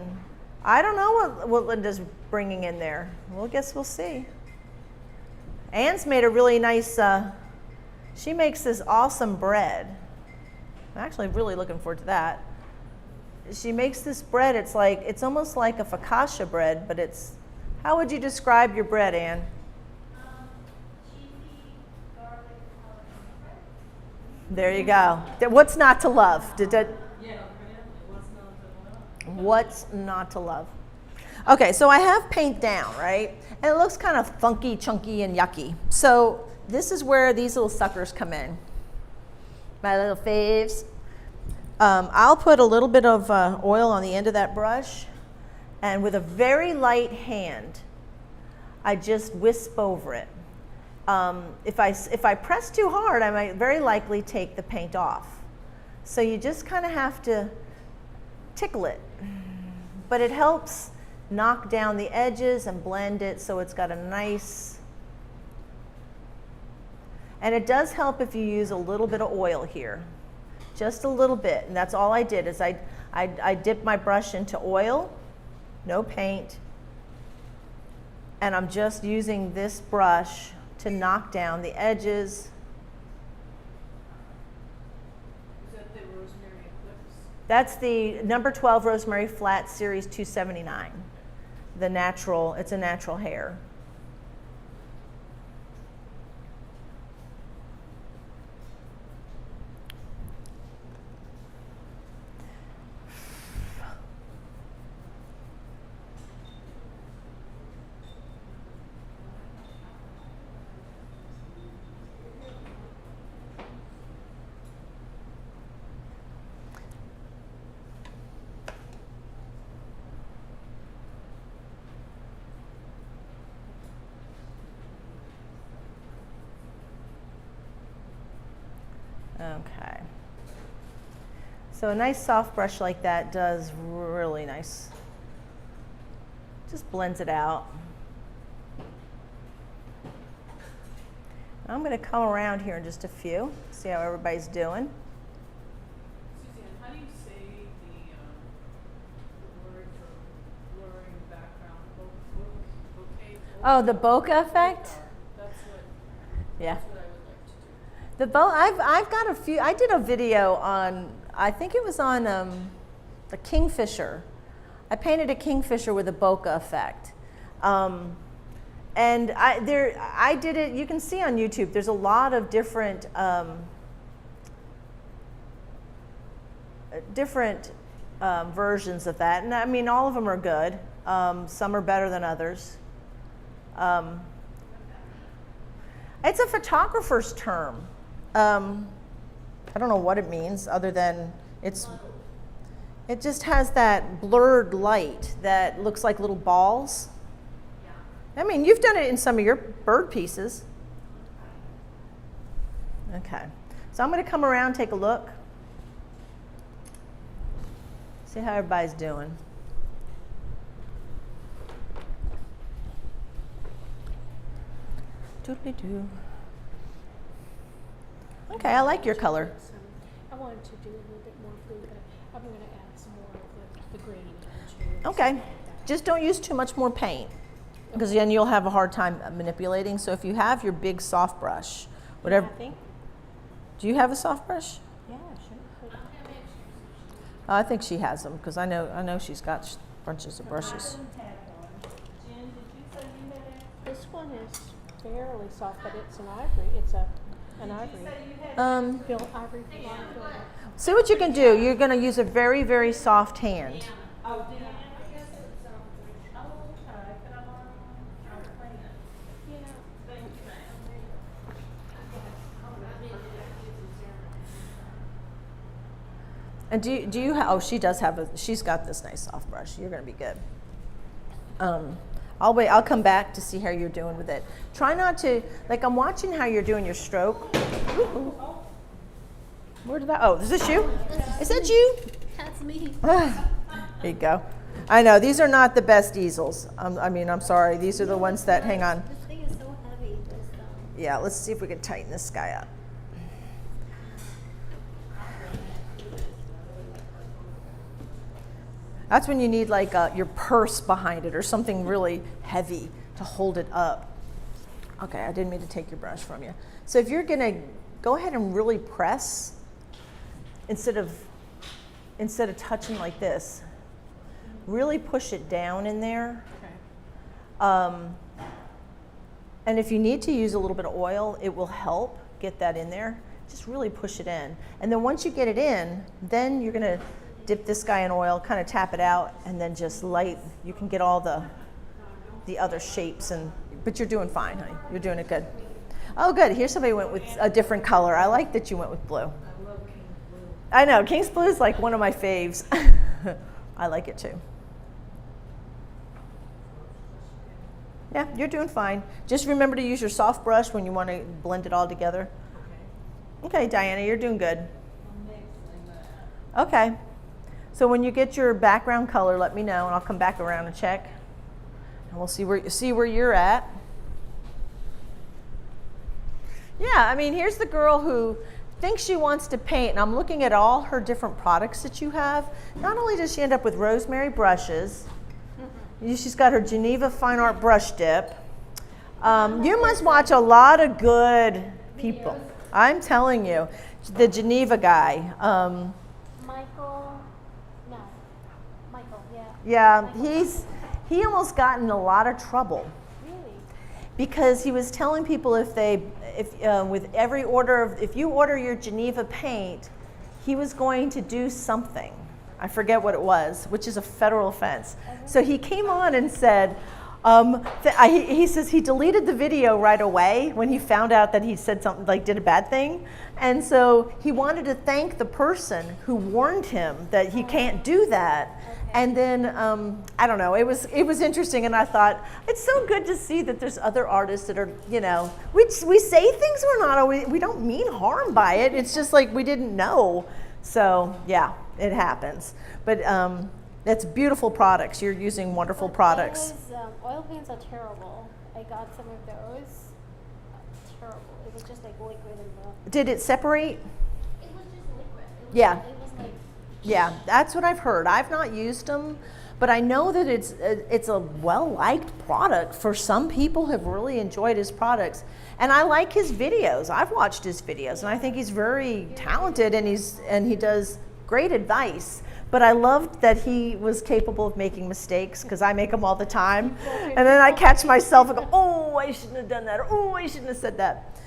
I don't know what Linda's bringing in there. Well, I guess we'll see. Anne's made a really nice. She makes this awesome bread. I'm actually really looking forward to that. She makes this bread. It's almost like a focaccia bread, but it's. How would you describe your bread, Anne? There you go. What's not to love? What's not to love? Okay, so I have paint down, right? And it looks kind of funky, chunky, and yucky. So this is where these little suckers come in. My little faves. I'll put a little bit of oil on the end of that brush, and with a very light hand, I just wisp over it. If I press too hard, I might very likely take the paint off. So you just kind of have to tickle it. But it helps knock down the edges and blend it so it's got a nice, and it does help if you use a little bit of oil here. Just a little bit, and that's all I did is I dipped my brush into oil, no paint, and I'm just using this brush to knock down the edges. Is that the Rosemary Eclipse? That's the number 12 Rosemary Flat Series 279. The natural, it's a natural hair. Okay. So a nice soft brush like that does really nice. Just blends it out. I'm going to come around here in just a few, see how everybody's doing. Suzanne, how do you say the Oh, the bokeh effect? That's what, Yeah. that's what I would like to do. The I've got a few. I did a video on, I think it was on the kingfisher. I painted a kingfisher with a bokeh effect. And I did it, you can see on YouTube, there's a lot of different versions of that. And I mean, all of them are good. Some are better than others. It's a photographer's term. I don't know what it means other than it just has that blurred light that looks like little balls. I mean, you've done it in some of your bird pieces. Okay, so I'm going to come around, take a look, see how everybody's doing. Doodly-doo. Okay, I like your color. I wanted to do a little bit more food, but I'm going to add some more of the gradient. Okay, just don't use too much more paint, because then you'll have a hard time manipulating. So if you have your big soft brush, whatever. I think. Do you have a soft brush? Yeah, sure. I think she has them, because I know she's got bunches of brushes. I didn't have one. Jen, did you say you had it? This one is fairly soft, but it's an ivory. It's an ivory. Did you say you had it? Ivory fill. See what you can do. You're going to use a very, very soft hand. Oh, did you? Oh, okay, but I'm on plan. You know, Thank you, ma'am. And do you oh, she does have she's got this nice soft brush. You're going to be good. I'll come back to see how you're doing with it. Try not to, like, I'm watching how you're doing your stroke. Ooh. Where did that, oh, is this you? Is that you? That's me. There you go. I know, these are not the best easels. I'm sorry. These are the ones that, hang on. This thing is so heavy. Yeah, let's see if we can tighten this guy up. That's when you need like your purse behind it or something really heavy to hold it up. Okay, I didn't mean to take your brush from you. So if you're gonna go ahead and really press, instead of touching like this, really push it down in there. Okay. And if you need to use a little bit of oil, it will help get that in there. Just really push it in. And then once you get it in, then you're gonna dip this guy in oil, kind of tap it out, and then just light. You can get all the other shapes, but you're doing fine, honey. You're doing it good. Oh, good. Here's somebody who went with a different color. I like that you went with blue. I love King's Blue. I know, King's Blue is like one of my faves. I like it too. Yeah, you're doing fine. Just remember to use your soft brush when you want to blend it all together. Okay, Diana, you're doing good. I'm mixing that. Okay. So when you get your background color, let me know, and I'll come back around and check. And we'll see where you're at. Yeah, I mean, here's the girl who thinks she wants to paint, and I'm looking at all her different products that you have. Not only does she end up with rosemary brushes, she's got her Geneva Fine Art brush dip. You must watch a lot of good people. I'm telling you, the Geneva guy. Michael, yeah. Yeah, he almost got in a lot of trouble. Really? Because he was telling people if with every order if you order your Geneva paint, he was going to do something. I forget what it was, which is a federal offense. So he came on and said, he says he deleted the video right away when he found out that he said something, like did a bad thing. And so he wanted to thank the person who warned him that he can't do that. And then, I don't know, it was interesting, and I thought, it's so good to see that there's other artists that are, we say things we don't mean harm by it. It's just like we didn't know. So, yeah, it happens. But that's beautiful products. You're using wonderful products. Oil paints are terrible. I got some of those. Terrible. It was just like liquid and Did it separate? It was just liquid. Yeah. It was like Yeah, that's what I've heard. I've not used them, but I know that it's a well-liked product. For some people have really enjoyed his products. And I like his videos. I've watched his videos, and I think he's very talented, and he does great advice. But I loved that he was capable of making mistakes, because I make them all the time. And then I catch myself and go, oh, I shouldn't have done that, or oh, I shouldn't have said that.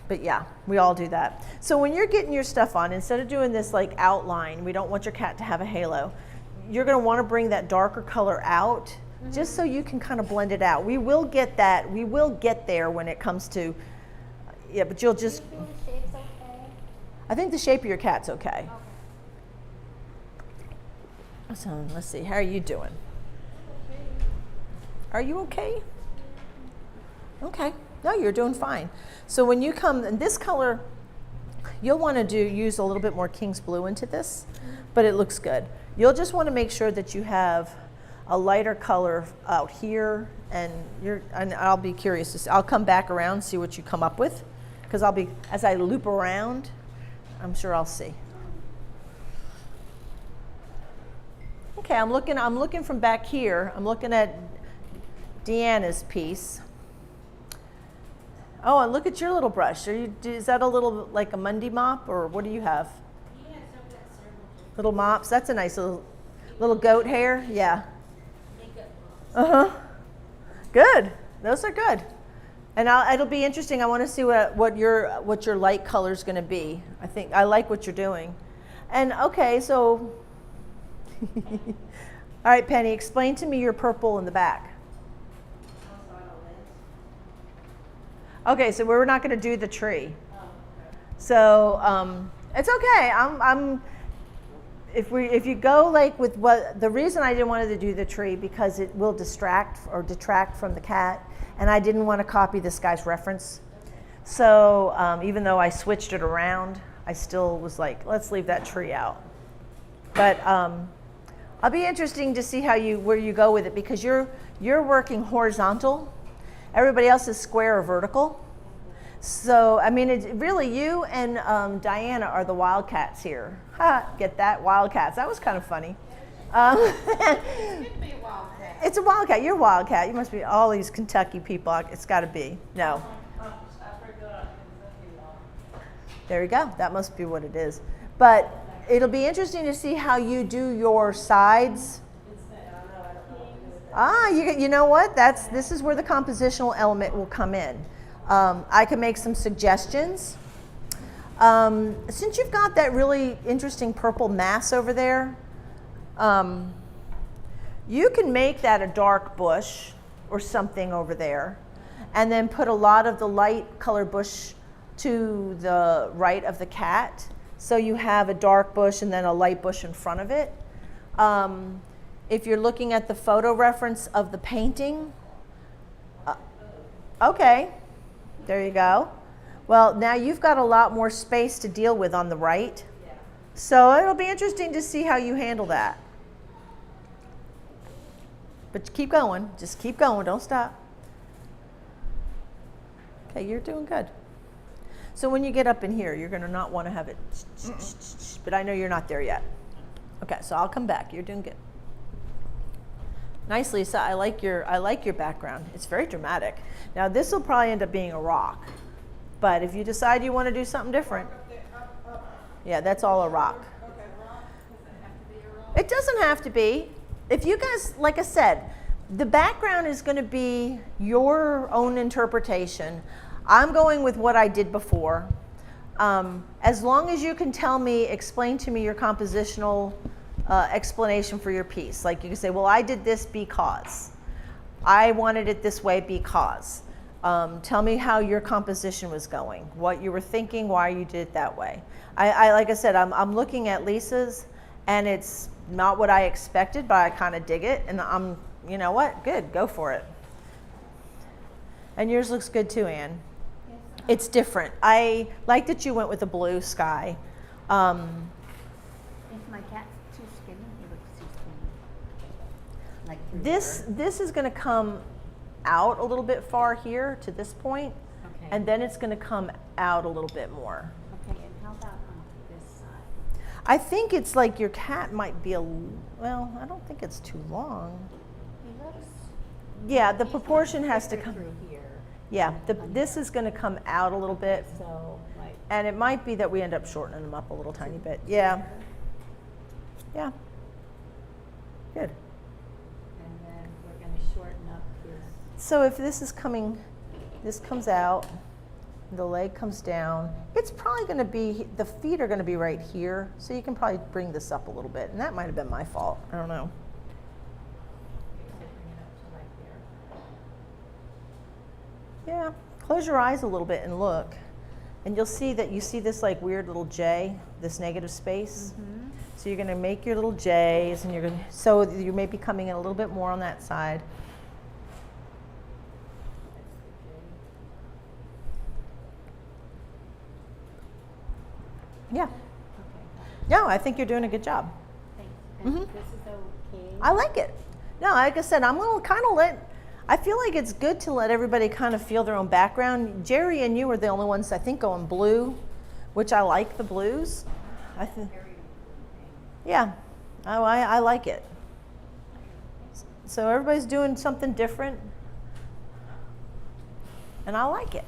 But yeah, we all do that. So when you're getting your stuff on, instead of doing this like outline, we don't want your cat to have a halo, you're going to want to bring that darker color out, just so you can kind of blend it out. We will get that, we will get there when it comes to, yeah, but you'll just, Do you think the shape's okay? I think the shape of your cat's okay. So let's see, how are you doing? Are you okay? Okay, no, you're doing fine. So when you come in this color, you'll want to use a little bit more King's Blue into this, but it looks good. You'll just want to make sure that you have a lighter color out here, and I'll be curious to see. I'll come back around, see what you come up with, because as I loop around, I'm sure I'll see. Okay, I'm looking from back here. I'm looking at Deanna's piece. Oh, and look at your little brush. Is that a little like a Monday mop, or what do you have? Yes, I've got several Little mops. That's a nice little goat hair. Yeah. makeup mops. Good. Those are good. And it'll be interesting. I want to see what your light color is going to be. I think I like what you're doing. And okay, so. All right, Penny, explain to me your purple in the back. Okay, so we're not going to do the tree. So it's okay. If you go like with the reason I didn't want to do the tree, because it will distract or detract from the cat, and I didn't want to copy this guy's reference. So even though I switched it around, I still was like, let's leave that tree out. But I'll be interesting to see where you go with it, because you're working horizontal. Everybody else is square or vertical. So, I mean, it's really you and Diana are the wildcats here. Ha, get that? Wildcats. That was kind of funny. It's a wildcat. You're a wildcat. You must be all these Kentucky people. It's got to be. No. There you go. That must be what it is. But it'll be interesting to see how you do your sides. You know what? This is where the compositional element will come in. I can make some suggestions. Since you've got that really interesting purple mass over there, you can make that a dark bush or something over there, and then put a lot of the light color bush to the right of the cat. So you have a dark bush and then a light bush in front of it. If you're looking at the photo reference of the painting, okay, there you go. Well, now you've got a lot more space to deal with on the right. So it'll be interesting to see how you handle that. But keep going, just keep going, don't stop. Okay, you're doing good. So when you get up in here, you're gonna not wanna have it, but I know you're not there yet. Okay, so I'll come back, you're doing good. Nice, Lisa. I like your background. It's very dramatic. Now this will probably end up being a rock, but if you decide you want to do something different, yeah, that's all a rock. It doesn't have to be. If you guys, like I said, the background is going to be your own interpretation. I'm going with what I did before. As long as you can explain to me your compositional explanation for your piece. Like you can say, well, I did this because. I wanted it this way because. Tell me how your composition was going, what you were thinking, why you did it that way. Like I said, I'm looking at Lisa's, and it's not what I expected, but I kind of dig it, and you know what, good, go for it. And yours looks good too, Anne. It's different. I like that you went with the blue sky. If my cat's too skinny, he looks too skinny. Like This is going to come out a little bit far here to this point, okay. And then it's going to come out a little bit more. Okay, and how about on this side? I think it's like your cat might be well, I don't think it's too long. He looks. Yeah, the proportion has to come. Through here. Yeah, this is going to come out a little bit, So, like. and it might be that we end up shortening them up a little tiny bit. Yeah. Yeah. Good. And then we're gonna shorten up his. So if this is coming, this comes out, the leg comes down, it's probably going to be, the feet are going to be right here, so you can probably bring this up a little bit, and that might have been my fault. I don't know. Bring it up to like there. Yeah, close your eyes a little bit and look, and you'll see that you see this like weird little J, this negative space. So you're going to make your little J's, and you're going to, so you may be coming in a little bit more on that side. Yeah. Okay. No, I think you're doing a good job. Thanks. And Mhm. this is okay. I like it. No, like I said, I'm going to kind of I feel like it's good to let everybody kind of feel their own background. Jerry and you are the only ones, I think, going blue, which I like the blues. I think. Yeah. Oh, I like it. So everybody's doing something different, and I like it.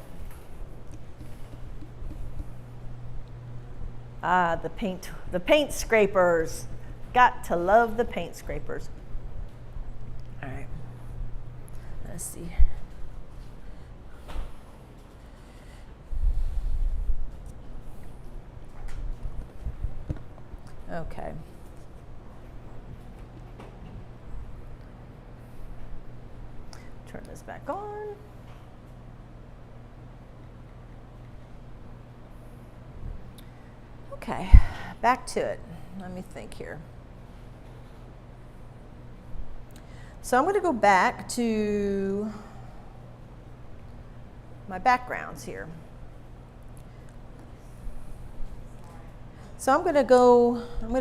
Ah, the paint scrapers. Got to love the paint scrapers. All right. Let's see. Okay. Turn this back on. Okay, back to it. Let me think here. So I'm going to go back to my backgrounds here. So I'm going to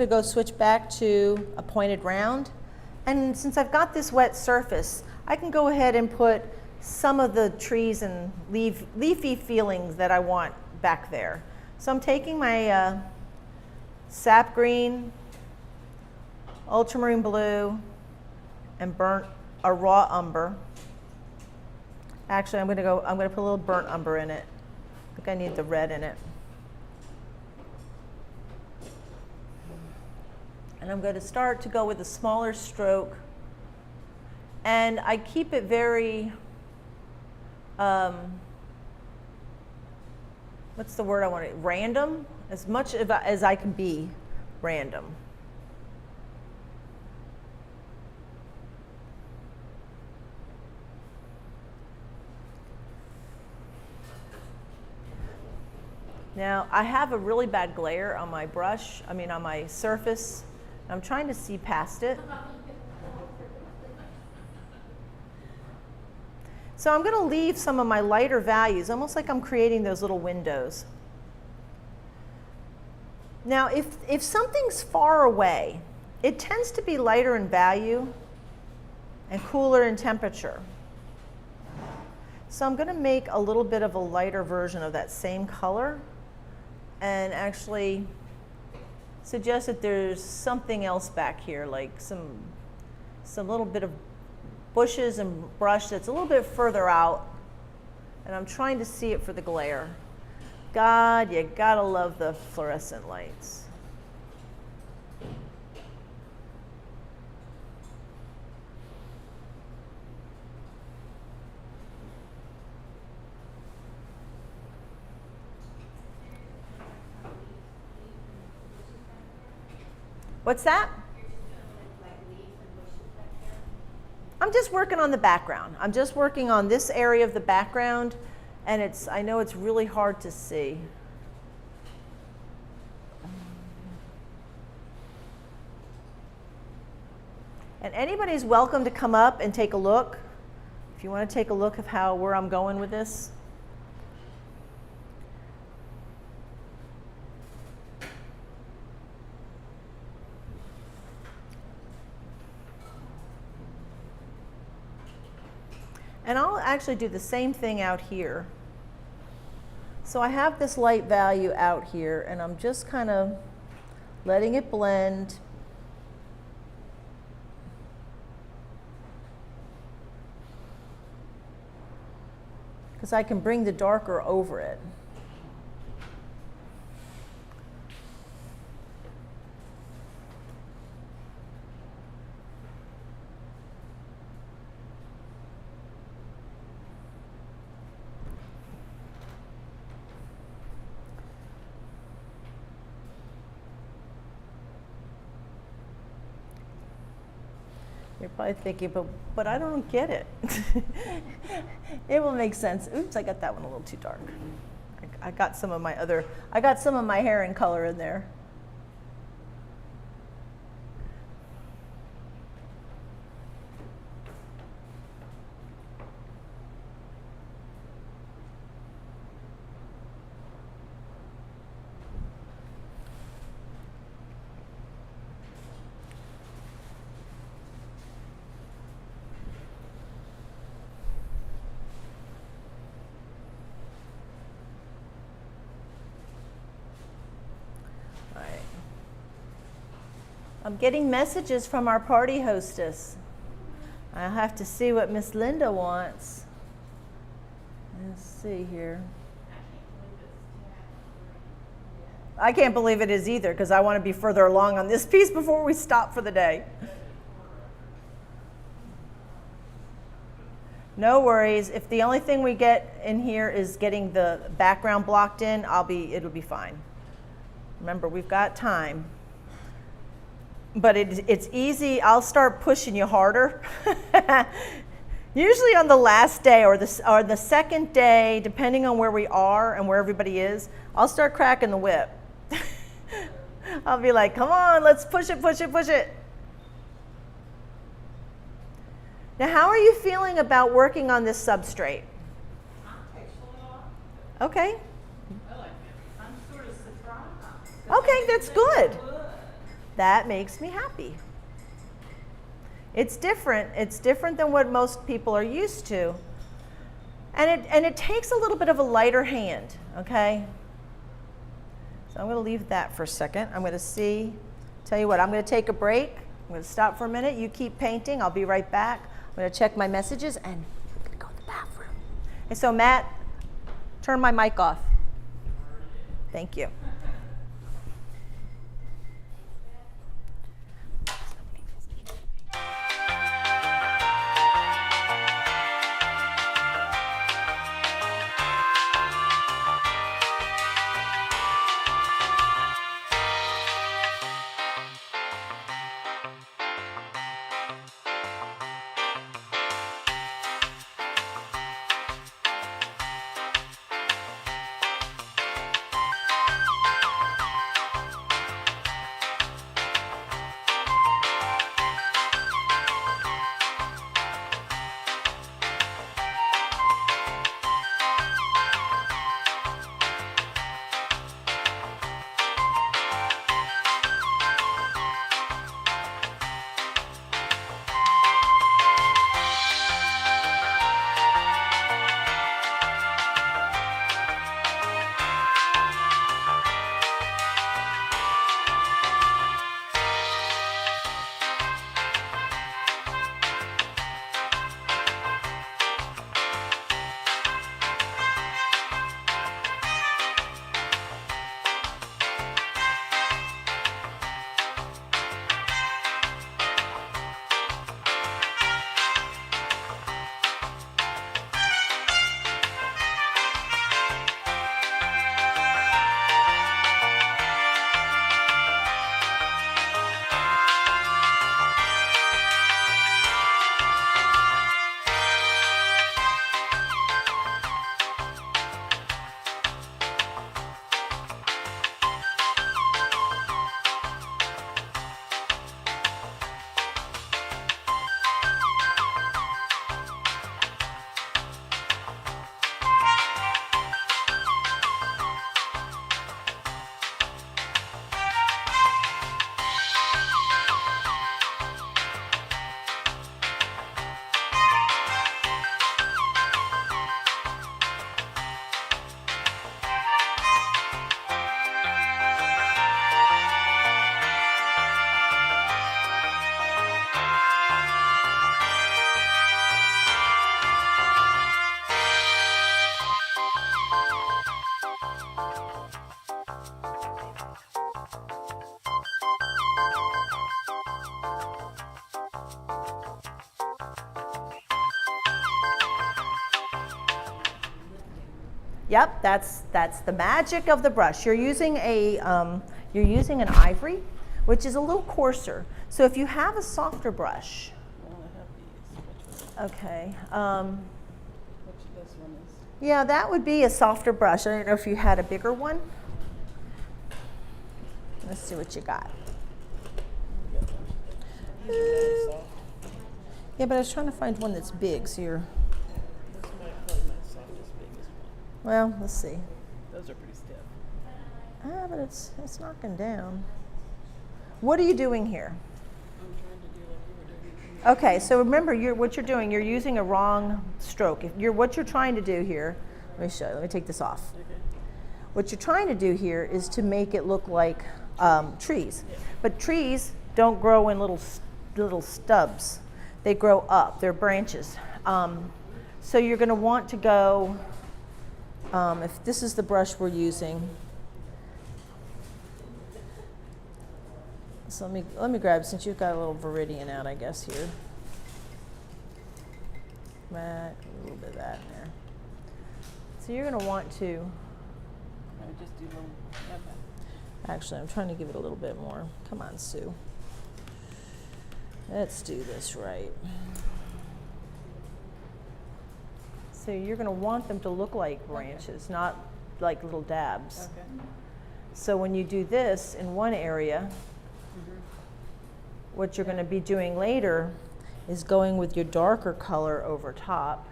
go switch back to a pointed round. And since I've got this wet surface, I can go ahead and put some of the trees and leafy feelings that I want back there. So I'm taking my sap green, ultramarine blue, and raw umber. Actually, I'm going to put a little burnt umber in it. I think I need the red in it. And I'm going to start to go with a smaller stroke. And I keep it very, what's the word I want? Random, as much as I can be random. Now, I have a really bad glare on my brush, on my surface. I'm trying to see past it. So I'm going to leave some of my lighter values, almost like I'm creating those little windows. Now, if something's far away, it tends to be lighter in value and cooler in temperature. So I'm going to make a little bit of a lighter version of that same color and actually suggest that there's something else back here, like some little bit of bushes and brush that's a little bit further out, and I'm trying to see it for the glare. God, you gotta love the fluorescent lights. What's that? I'm just working on the background. I'm just working on this area of the background, and I know it's really hard to see. And anybody's welcome to come up and take a look. If you want to take a look of where I'm going with this. And I'll actually do the same thing out here. So I have this light value out here, and I'm just kind of letting it blend. Because I can bring the darker over it. You're probably thinking, but I don't get it. It will make sense. Oops, I got that one a little too dark. I got some of my heron color in there. I'm getting messages from our party hostess. I'll have to see what Miss Linda wants. Let's see here. I can't believe it is either, because I want to be further along on this piece before we stop for the day. No worries. If the only thing we get in here is getting the background blocked in, it'll be fine. Remember, we've got time. But it's easy. I'll start pushing you harder. Usually on the last day or the second day, depending on where we are and where everybody is, I'll start cracking the whip. I'll be like, come on, let's push it, push it, push it. Now, how are you feeling about working on this substrate? Okay. I like it. I'm sort of surprised. Okay, that's good. That makes me happy. It's different. It's different than what most people are used to. And it takes a little bit of a lighter hand, okay? So I'm going to leave that for a second. I'm going to tell you what, I'm going to take a break. I'm going to stop for a minute. You keep painting. I'll be right back. I'm going to check my messages and I'm going to go to the bathroom. And so Matt, turn my mic off. Thank you. Yep, that's the magic of the brush. You're using an ivory, which is a little coarser. So if you have a softer brush, Well, I have these. Which one? okay, Which this one is? yeah, that would be a softer brush. I don't know if you had a bigger one. Let's see what you got. These are really soft. Yeah, but I was trying to find one that's big, so you're, This might probably my softest, biggest one. well, let's see. Those are pretty stiff. Ah, but it's knocking down. What are you doing here? I'm trying to do like we were doing. Okay, so remember, what you're doing, you're using a wrong stroke. What you're trying to do here, let me show you, let me take this off. Okay. What you're trying to do here is to make it look like trees. But trees don't grow in little stubs. They grow up, they're branches. So you're gonna want to go, if this is the brush we're using, so let me grab, since you've got a little Viridian out, I guess, here. Back, a little bit of that in there. So you're gonna want to, I would just do little. actually, I'm trying to give it a little bit more. Come on, Sue. Let's do this right. So you're going to want them to look like branches, not like little dabs. Okay. So when you do this in one area, what you're going to be doing later is going with your darker color over top.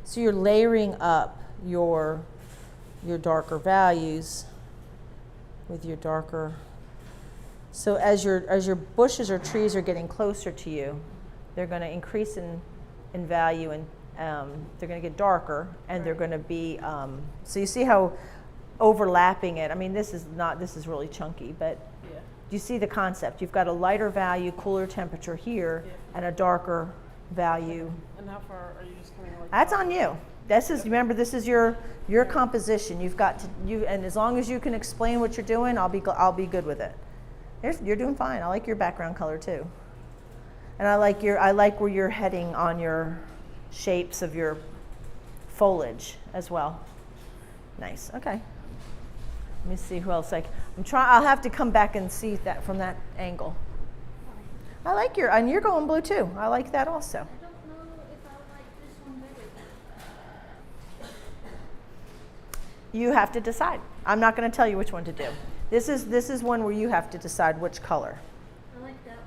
So you're layering up your darker values with your darker. So as your bushes or trees are getting closer to you, they're going to increase in value, and they're going to get darker, and they're going to be. So you see how overlapping it. I mean, this is really chunky, but Yeah. you see the concept. You've got a lighter value, cooler temperature here, and a darker value. And how far are you just coming like? That's on you. Remember, this is your composition. You've got to and as long as you can explain what you're doing, I'll be good with it. You're doing fine. I like your background color too, and I like where you're heading on your shapes of your foliage as well. Nice. Okay. Let me see who else I'll have to come back and see that from that angle. I like and you're going blue too. I like that also. I don't know if I like this one better. You have to decide. I'm not going to tell you which one to do. This is one where you have to decide which color. I like that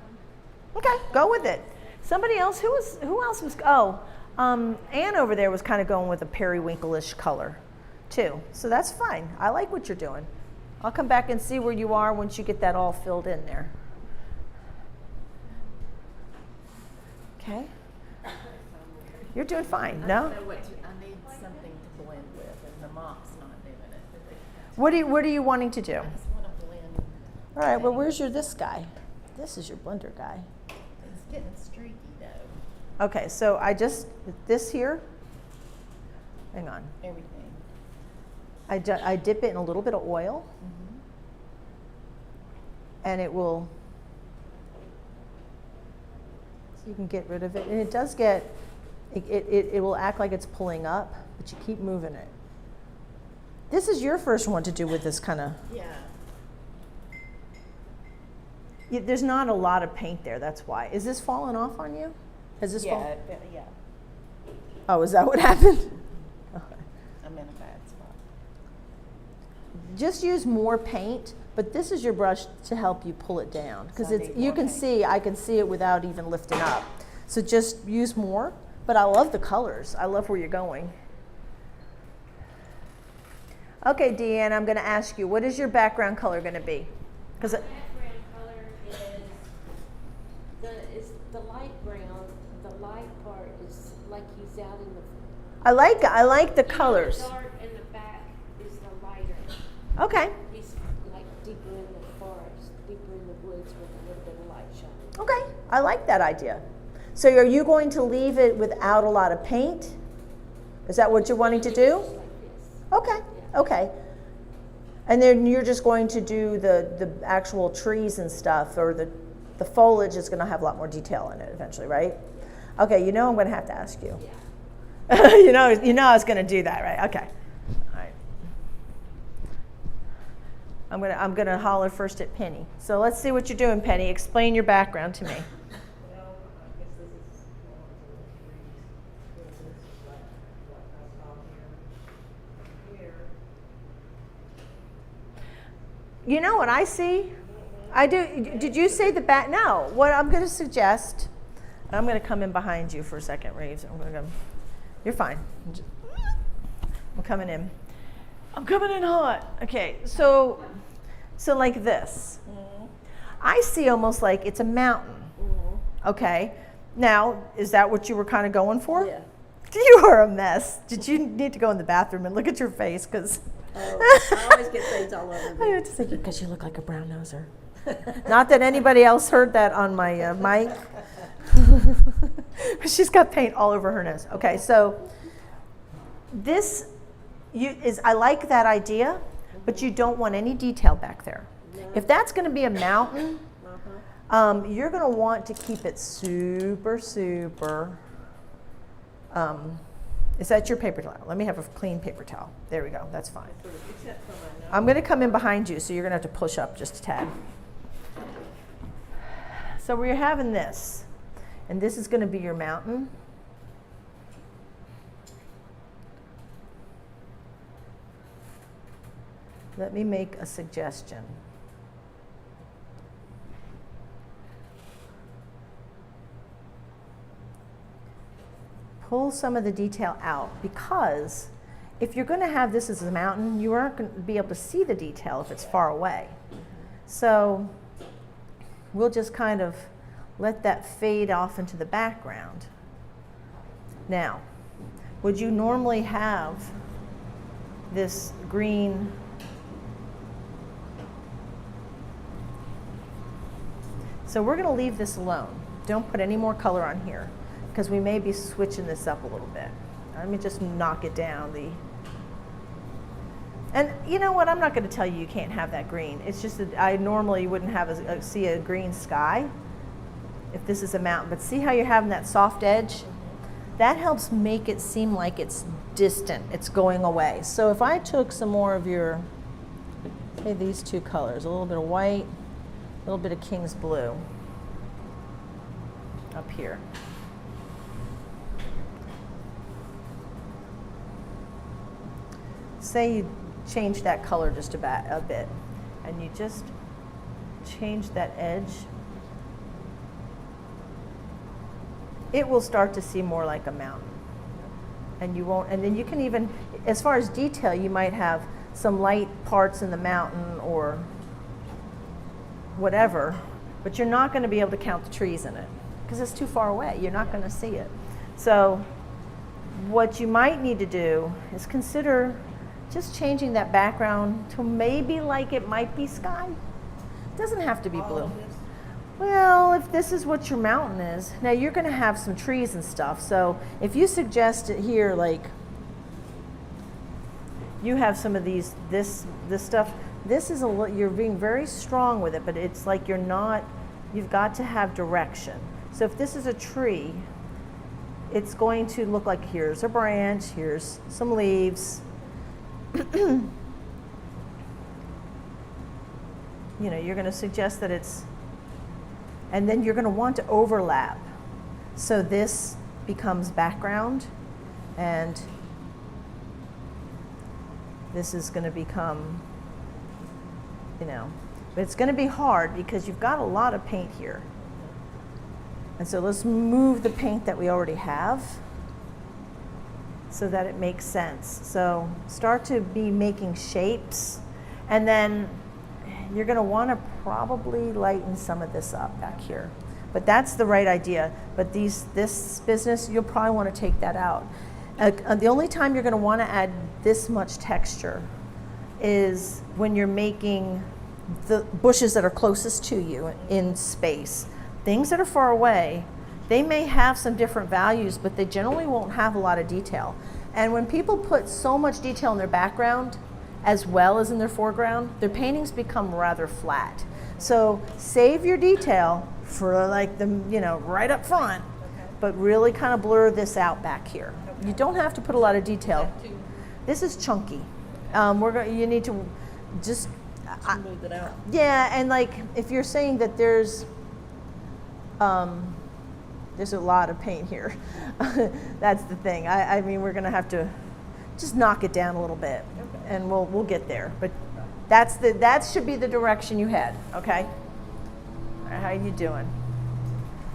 one. Okay, go with it. Somebody else, who else was, Ann over there was kind of going with a periwinkle-ish color too. So that's fine. I like what you're doing. I'll come back and see where you are once you get that all filled in there. Okay? You're doing fine, no? I need something to blend with, and the mop's not doing it. What are you wanting to do? I just want to blend. All right, well, where's this guy? This is your blender guy. It's getting streaky though. Okay, so this here, hang on. Everything. I dip it in a little bit of oil, and it will, so you can get rid of it. And it does get, it will act like it's pulling up, but you keep moving it. This is your first one to do with this kind of, Yeah. there's not a lot of paint there, that's why. Is this falling off on you? Has this fallen? Yeah. Oh, is that what happened? Okay. I'm in a bad spot. Just use more paint, but this is your brush to help you pull it down, because So I need you more can paint. see, I can see it without even lifting up. So just use more, but I love the colors. I love where you're going. Okay, Deanne, I'm going to ask you, what is your background color going to be? Because Background color is the light brown. The light part is like he's out in the. I like the colors. The dark in the back is the lighter. Okay. He's like deeper in the forest, deeper in the woods with a little bit of light shining. Okay, I like that idea. So are you going to leave it without a lot of paint? Is that what you're wanting to do? Just like this. Okay, okay. And then you're just going to do the actual trees and stuff, or the foliage is going to have a lot more detail in it eventually, right? Okay, I'm going to have to ask you. Yeah. you know I was going to do that, right? Okay. All right. I'm gonna holler first at Penny. So let's see what you're doing, Penny. Explain your background to me. Well, I guess this is more of the trees. This is like what I saw here. You know what I see? I do. Did you say the back? No. What I'm going to suggest, I'm going to come in behind you for a second, Reeves. I'm going to go. You're fine. I'm coming in. I'm coming in hot. Okay. So like this. I see almost like it's a mountain. Okay. Now, is that what you were kind of going for? Yeah. You are a mess. Did you need to go in the bathroom and look at your face? Because I always get things all over me. I have to say, because you look like a brown noser. Not that anybody else heard that on my mic. She's got paint all over her nose. Okay, so this I like that idea, but you don't want any detail back there. If that's going to be a mountain, you're going to want to keep it super. Is that your paper towel? Let me have a clean paper towel. There we go. That's fine. Except for my nose. I'm going to come in behind you, so you're going to have to push up just a tad. So we're having this, and this is going to be your mountain. Let me make a suggestion. Pull some of the detail out, because if you're going to have this as a mountain, you aren't going to be able to see the detail if it's far away. So we'll just kind of let that fade off into the background. Now, would you normally have this green? So we're going to leave this alone. Don't put any more color on here, because we may be switching this up a little bit. Let me just knock it down. And you know what? I'm not going to tell you you can't have that green. It's just that I normally wouldn't have see a green sky if this is a mountain. But see how you're having that soft edge? That helps make it seem like it's distant. It's going away. So if I took some more of your, say these two colors, a little bit of white, a little bit of King's blue up here. Say you change that color just a bit, and you just change that edge. It will start to seem more like a mountain. And you won't, and then you can even, as far as detail, you might have some light parts in the mountain or whatever, but you're not going to be able to count the trees in it because it's too far away. You're not going to see it. So what you might need to do is consider just changing that background to maybe like it might be sky. It doesn't have to be blue. Well, if this is what your mountain is, now you're going to have some trees and stuff. So if you suggest it here, like you have some of these, this stuff, this is you're being very strong with it, but it's like you've got to have direction. So if this is a tree, it's going to look like here's a branch, here's some leaves. You know, you're going to suggest that it's, and then you're going to want to overlap. So this becomes background, and this is going to become, you know, but it's going to be hard because you've got a lot of paint here. And so let's move the paint that we already have so that it makes sense. So start to be making shapes, and then you're going to want to probably lighten some of this up back here. But that's the right idea. But this business, you'll probably want to take that out. The only time you're going to want to add this much texture is when you're making the bushes that are closest to you in space. Things that are far away, they may have some different values, but they generally won't have a lot of detail. And when people put so much detail in their background, as well as in their foreground, their paintings become rather flat. So save your detail for like the, you know, right up front, but really kind of blur this out back here. You don't have to put a lot of detail. This is chunky. You need to just Smooth it out. Yeah, and like if you're saying that there's a lot of paint here, that's the thing. I mean, we're gonna have to just knock it down a little bit, and we'll get there. But that should be the direction you head. Okay. All right, how you doing?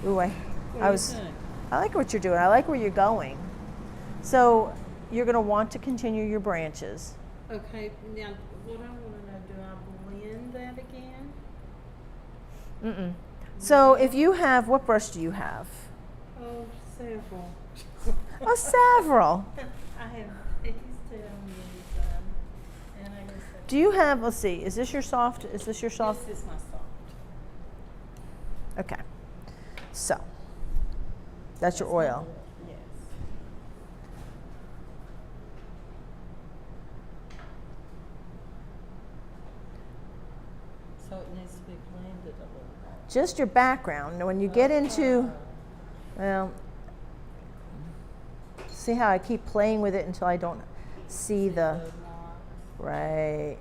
Ooh, I like what you're doing. I like where you're going. So you're gonna want to continue your branches. Okay, now what I wanna know, do I blend that again? Mm-mm. So if you have, what brush do you have? Oh, several. Oh, several. I have, he's telling me and I guess that's. Do you have, let's see, is this your soft? Is this your soft? This is my soft. Okay. So that's your oil. Yes. So it needs to be blended a little more. Just your background. Now, when you get into, well, see how I keep playing with it until I don't see the, right.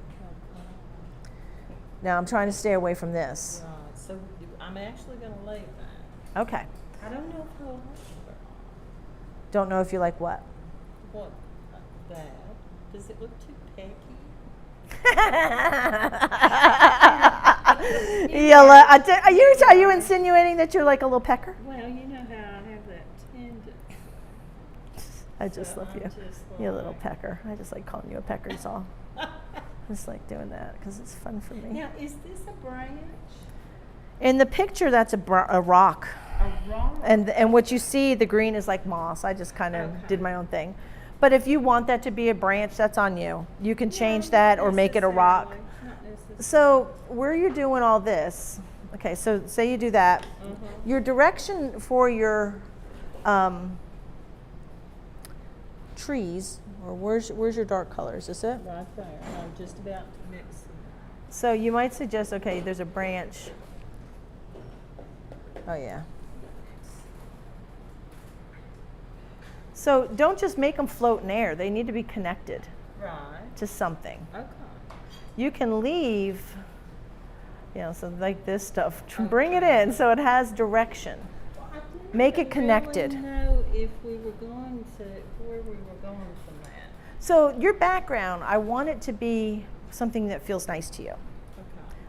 Now I'm trying to stay away from this. Right, so I'm actually gonna lay that. Okay. I don't know if I'll like it. Don't know if you like what? What, that? Does it look too pecky? Are you insinuating that you're like a little pecker? Well, you know how I have that tendency. I just love you. You little pecker. I just like calling you a pecker, is all. I just like doing that because it's fun for me. Now, is this a branch? In the picture, that's a rock. A rock? And what you see, the green is like moss. I just kind of did my own thing. But if you want that to be a branch, that's on you. You can change that or make it a rock. So where you're doing all this, okay, so say you do that. Your direction for your trees, or where's your dark color? Is this it? Right there. I'm just about to mix it. So you might suggest, okay, there's a branch. Oh yeah. So don't just make them float in air. They need to be connected to something. Okay. You can leave, so like this stuff, bring it in so it has direction. Make it connected. I didn't really know if we were going to, where we were going from that. So your background, I want it to be something that feels nice to you.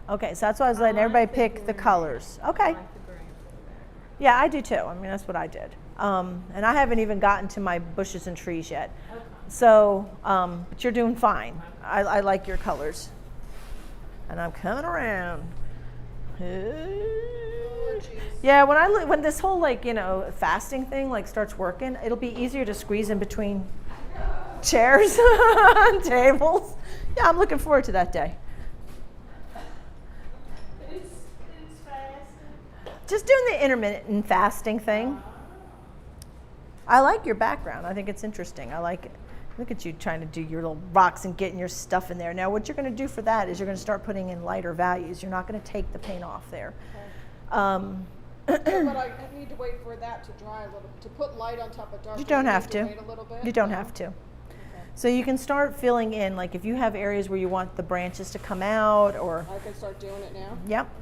Okay, so that's why I was letting everybody pick the colors. Okay. I like the green for the background. Yeah, I do too. I mean, that's what I did. And I haven't even gotten to my bushes and trees yet. Okay. So, but you're doing fine. I like your colors. And I'm coming around. Yeah, when this whole fasting thing starts working, it'll be easier to squeeze in between chairs and tables. Yeah, I'm looking forward to that day. It's fasting. Just doing the intermittent fasting thing. I like your background. I think it's interesting. I like it. Look at you trying to do your little rocks and getting your stuff in there. Now what you're going to do for that is you're going to start putting in lighter values. You're not going to take the paint off there. But I need to wait for that to dry a little, to put light on top of dark. You don't have to. Wait a little bit? You don't have to. So you can start filling in, like if you have areas where you want the branches to come out or. I can start doing it now? Yep. Okay.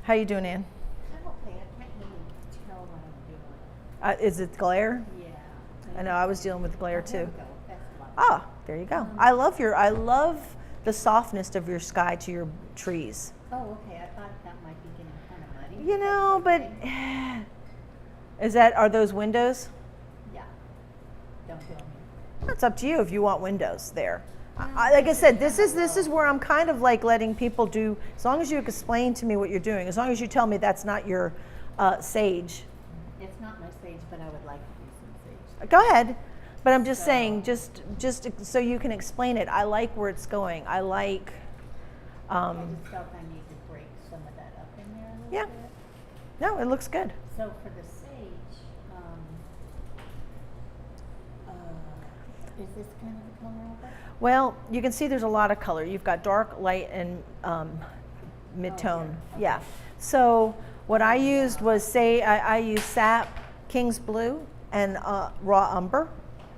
How you doing, Ann? I'm okay. I can't really tell what I'm doing. Is it glare? Yeah. I know, I was dealing with glare There too. we go. That's lovely. Ah, there you go. I love the softness of your sky to your trees. Oh, okay. I thought that might be getting kind of muddy. You know, but are those windows? Yeah. Don't feel me. It's up to you if you want windows there. Like I said, this is where I'm kind of like letting people do, as long as you explain to me what you're doing, as long as you tell me that's not your sage. It's not my sage, but I would like to do some sage. Go ahead. But I'm just saying, just so you can explain it, I like where it's going. I like. I just felt I need to break some of that up in there a little Yeah. bit. No, it looks good. So for the sage, is this kind of the color of it? Well, you can see there's a lot of color. You've got dark, light, and mid-tone. Okay. Yeah. So what I used was, I used sap, King's Blue, and raw umber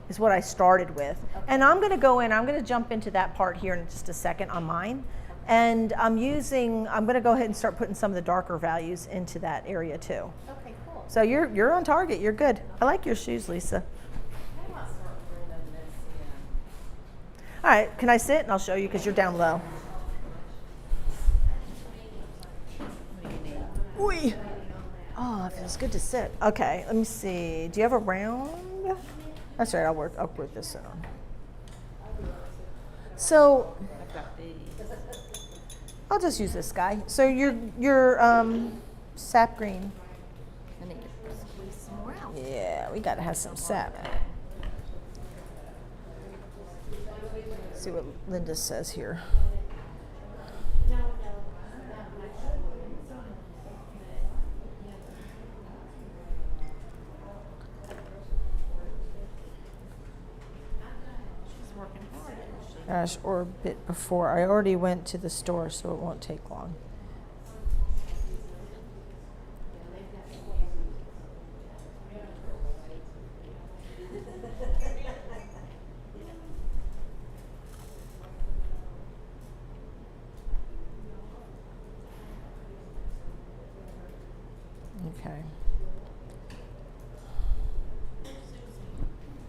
is what I started with. Okay. And I'm going to go in, I'm going to jump into that part here in just a second on mine. And I'm going to go ahead and start putting some of the darker values into that area too. Okay, cool. So you're on target, you're good. I like your shoes, Lisa. I might start printing this in. All right, can I sit? And I'll show you because you're down low. Ooh. Oh, it feels good to sit. Okay, let me see. Do you have a round? That's right, I'll work this in on. So I've got these. I'll just use this guy. So your sap green. I need to squeeze some more out. Yeah, we gotta have some sap. See what Linda says here. She's working hard, isn't she? Gosh, or a bit before. I already went to the store, so it won't take long. Okay.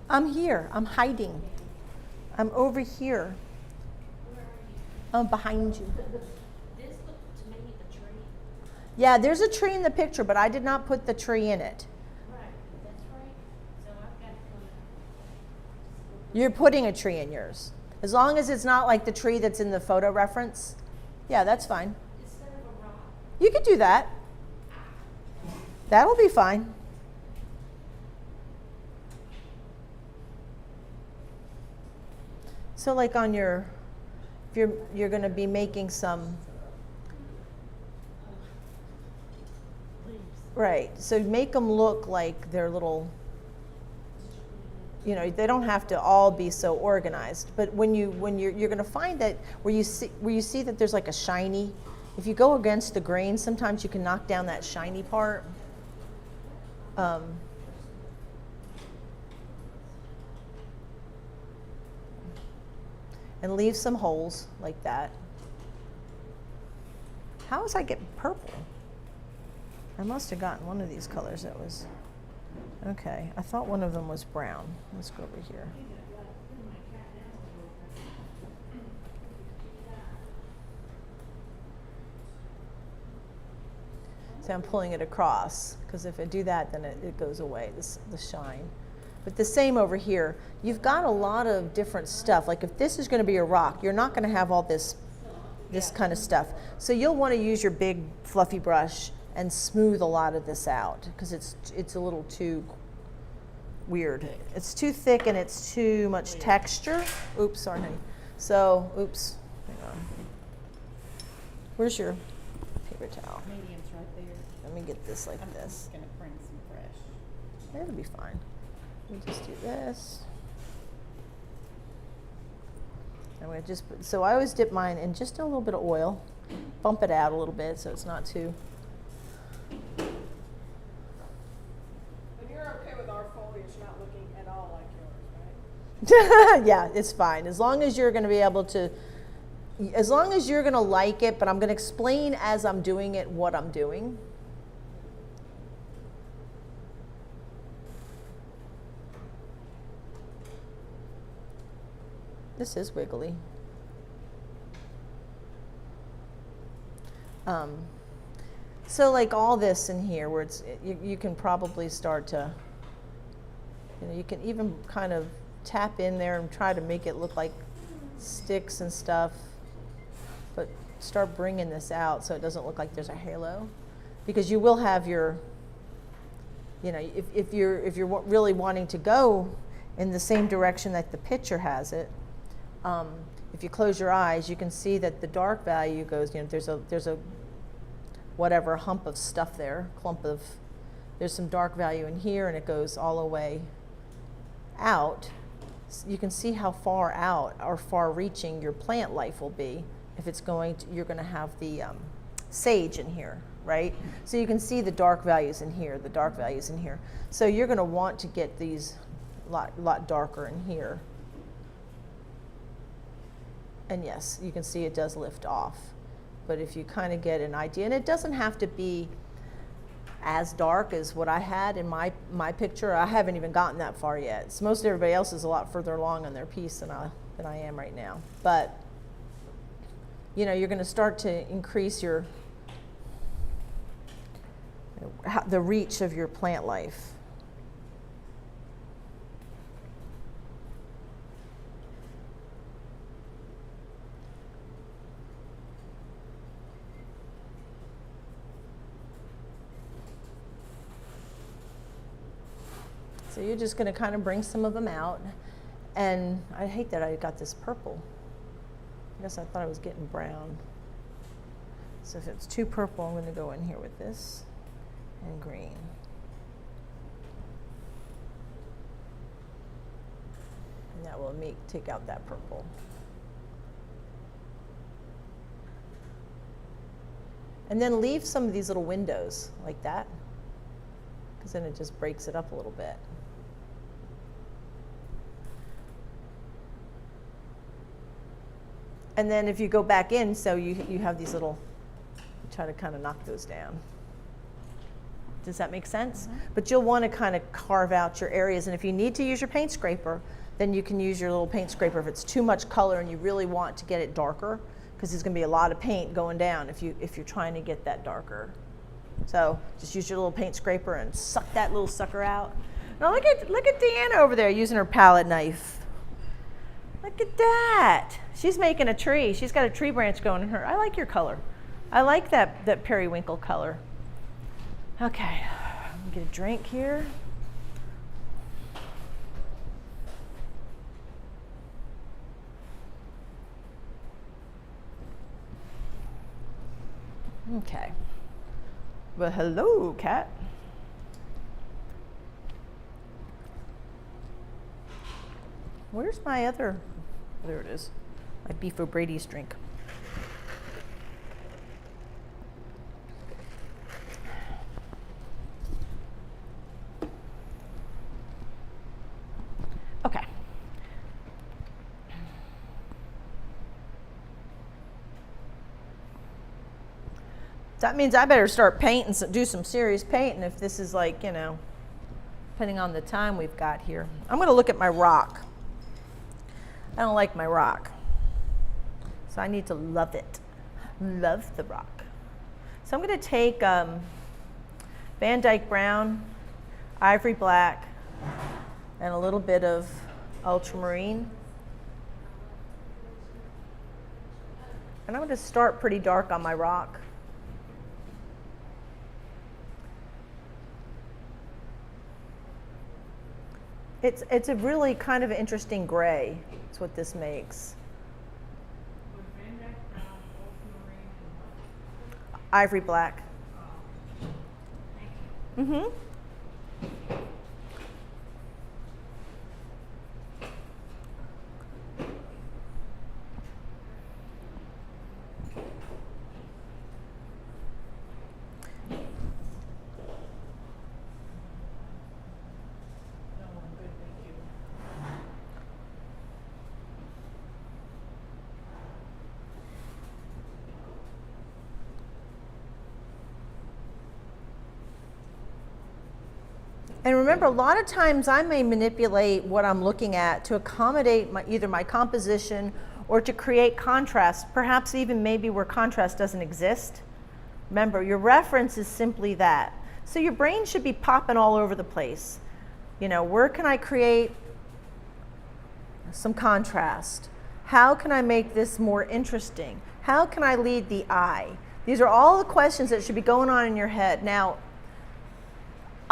I'm here. I'm hiding. I'm over here. I'm behind you. This looked to me a tree. Yeah, there's a tree in the picture, but I did not put the tree in it. Right, that's right. So I've got to come. You're putting a tree in yours. As long as it's not like the tree that's in the photo reference. Yeah, that's fine. Instead of a rock. You could do that. That'll be fine. So like on your, if you're going to be making some, right, so make them look like they're little, you know, they don't have to all be so organized, but when you're going to find that where you see that there's like a shiny, if you go against the grain, sometimes you can knock down that shiny part. And leave some holes like that. How was I getting purple? I must have gotten one of these colors that was, okay, I thought one of them was brown. Let's go over here. So I'm pulling it across, because if I do that, then it goes away, the shine. But the same over here. You've got a lot of different stuff. Like if this is going to be a rock, you're not going to have all this kind of stuff. So you'll want to use your big fluffy brush and smooth a lot of this out, because it's a little too weird. It's too thick and it's too much texture. Oops, sorry, honey. So, oops, hang on. Where's your paper towel? Medium's right there. Let me get this like I'm this. just gonna bring some fresh. It'll be fine. Let me just do this. And we just so I always dip mine in just a little bit of oil, bump it out a little bit so it's not too. And you're okay with our foliage not looking at all like yours, right? Yeah, it's fine as long as you're going to be able to. As long as you're going to like it, but I'm going to explain as I'm doing it what I'm doing. This is wiggly. So like all this in here where you can probably start to, you can even kind of tap in there and try to make it look like sticks and stuff, but start bringing this out so it doesn't look like there's a halo, because you will have your, if you're really wanting to go in the same direction that the picture has it, if you close your eyes, you can see that the dark value goes, there's a whatever hump of stuff there, there's some dark value in here, and it goes all the way out. You can see how far out or far reaching your plant life will be if it's you're going to have the sage in here, right? So you can see the dark values in here, the dark values in here. So you're going to want to get these lot darker in here. And yes, you can see it does lift off. But if you kind of get an idea, and it doesn't have to be as dark as what I had in my picture. I haven't even gotten that far yet. So most everybody else is a lot further along on their piece than I am right now. But you know, you're going to start to increase your the reach of your plant life. So you're just going to kind of bring some of them out. And I hate that I got this purple. I guess I thought I was getting brown. So if it's too purple, I'm going to go in here with this and green. And that will take out that purple. And then leave some of these little windows like that, because then it just breaks it up a little bit. And then if you go back in, so you have these little, try to kind of knock those down. Does that make sense? Mm-hmm. But you'll want to kind of carve out your areas. And if you need to use your paint scraper, then you can use your little paint scraper if it's too much color and you really want to get it darker, because there's going to be a lot of paint going down if you're trying to get that darker. So just use your little paint scraper and suck that little sucker out. Now look at Deanna over there using her palette knife. Look at that. She's making a tree. She's got a tree branch going in her. I like your color. I like that periwinkle color. Okay, I'm gonna get a drink here. Okay. Well, hello, cat. Where's my other, there it is, my Beef O'Brady's drink. Okay. That means I better start painting, do some serious painting if this is like, you know, depending on the time we've got here. I'm going to look at my rock. I don't like my rock, so I need to love it. Love the rock. So I'm going to take Van Dyke Brown, Ivory Black, and a little bit of ultramarine. And I'm going to start pretty dark on my rock. It's a really kind of interesting gray. That's what this makes. Ivory black. Mm-hmm. And remember, a lot of times I may manipulate what I'm looking at to accommodate either my composition or to create contrast, perhaps even maybe where contrast doesn't exist. Remember, your reference is simply that. So your brain should be popping all over the place. You know, where can I create some contrast? How can I make this more interesting? How can I lead the eye? These are all the questions that should be going on in your head. Now,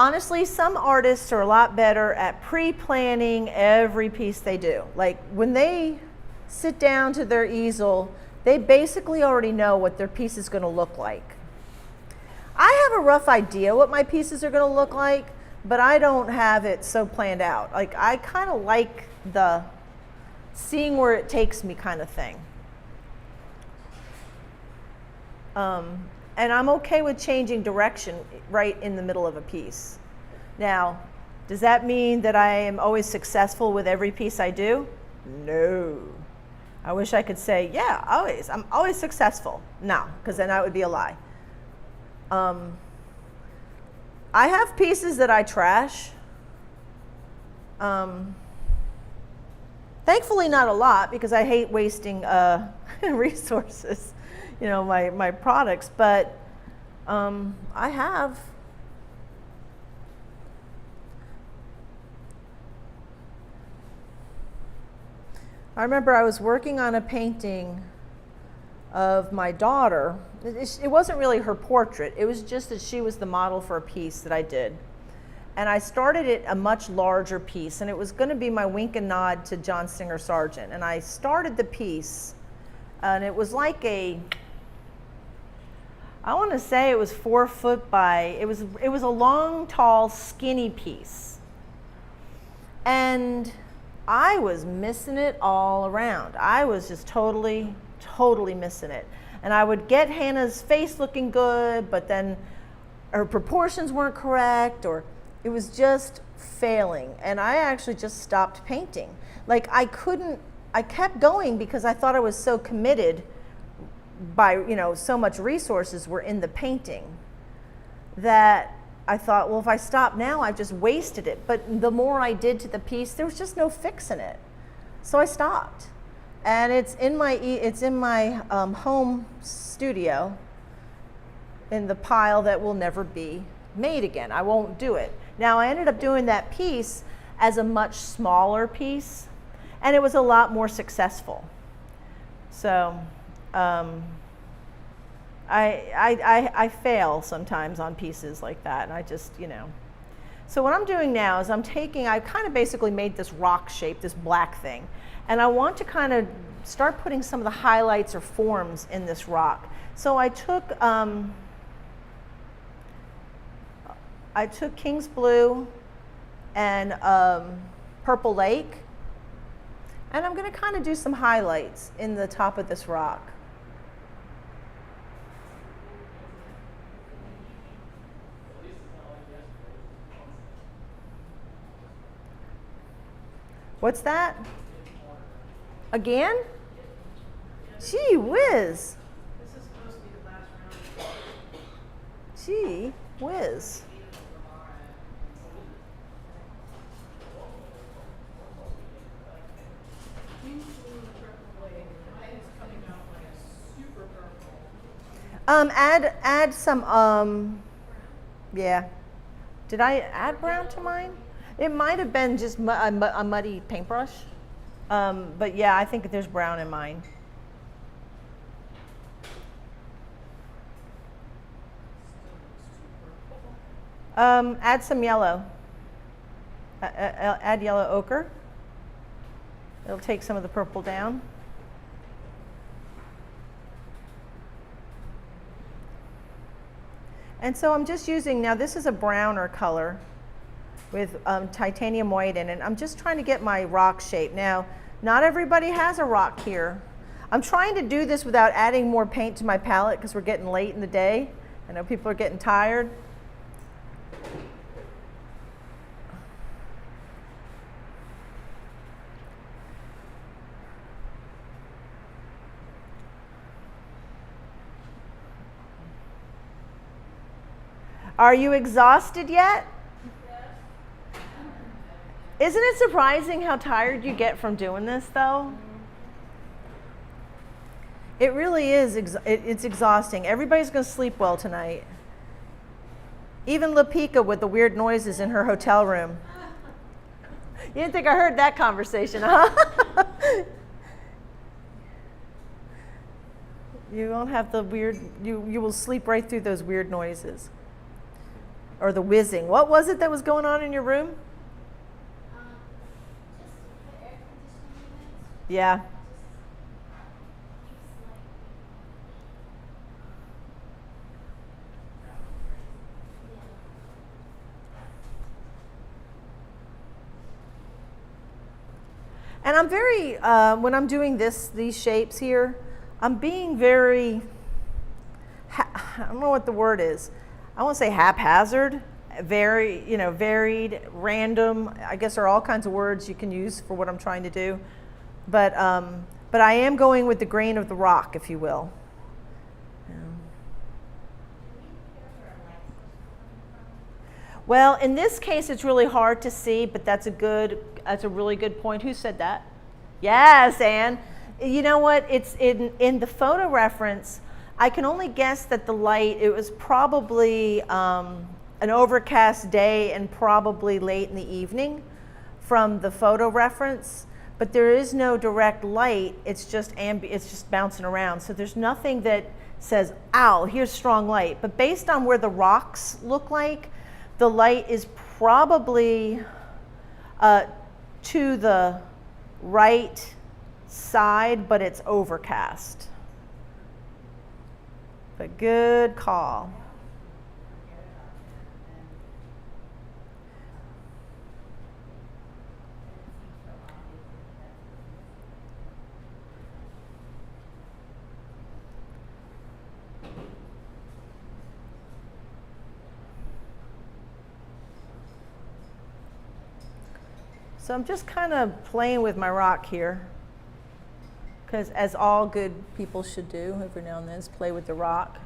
honestly, some artists are a lot better at pre-planning every piece they do. Like when they sit down to their easel, they basically already know what their piece is going to look like. I have a rough idea what my pieces are going to look like, but I don't have it so planned out. Like I kind of like the seeing where it takes me kind of thing. And I'm okay with changing direction right in the middle of a piece. Now, does that mean that I am always successful with every piece I do? No. I wish I could say, yeah, always. I'm always successful. No, because then that would be a lie. I have pieces that I trash. Thankfully not a lot, because I hate wasting resources, my products, but I have. I remember I was working on a painting of my daughter. It wasn't really her portrait. It was just that she was the model for a piece that I did. And I started it a much larger piece, and it was going to be my wink and nod to John Singer Sargent. And I started the piece, and it was like I want to say it was 4 foot by, it was a long, tall, skinny piece. And I was missing it all around. I was just totally missing it. And I would get Hannah's face looking good, but then her proportions weren't correct, or it was just failing. And I actually just stopped painting. Like I kept going because I thought I was so committed by, so much resources were in the painting that I thought, well, if I stop now, I've just wasted it. But the more I did to the piece, there was just no fixing it. So I stopped. And it's in my home studio in the pile that will never be made again. I won't do it. Now, I ended up doing that piece as a much smaller piece, and it was a lot more successful. So I fail sometimes on pieces like that, and I just, So what I'm doing now is I kind of basically made this rock shape, this black thing, and I want to kind of start putting some of the highlights or forms in this rock. So I took King's Blue and Purple Lake, and I'm going to kind of do some highlights in the top of this rock. What's that? Again? Gee whiz. This is supposed to be the last round. Gee whiz. King's Blue and Purple Lake. Mine is coming out like super purple. Add some, yeah. Did I add brown to mine? It might have been just a muddy paintbrush. But yeah, I think there's brown in mine. Add some yellow. Add yellow ochre. It'll take some of the purple down. And so I'm just using, now this is a browner color with titanium white in it. I'm just trying to get my rock shape. Now, not everybody has a rock here. I'm trying to do this without adding more paint to my palette because we're getting late in the day. I know people are getting tired. Are you exhausted yet? Isn't it surprising how tired you get from doing this, though? It really is. It's exhausting. Everybody's going to sleep well tonight. Even Lapika with the weird noises in her hotel room. You didn't think I heard that conversation, huh? You won't have the weird, you will sleep right through those weird noises. Or the whizzing. What was it that was going on in your room? Just the air conditioning units. Yeah. And I'm very, when I'm doing these shapes here, I'm being very, I don't know what the word is. I won't say haphazard, varied, random. I guess there are all kinds of words you can use for what I'm trying to do. But But I am going with the grain of the rock, if you will. Well, in this case, it's really hard to see, but that's a really good point. Who said that? Yes, Anne. You know what? It's in the photo reference. I can only guess that the light, it was probably an overcast day and probably late in the evening from the photo reference, but there is no direct light. It's just bouncing around. So there's nothing that says, ow, here's strong light. But based on where the rocks look like, the light is probably to the right side, but it's overcast. But good call. So I'm just kind of playing with my rock here, because as all good people should do every now and then, is play with the rock.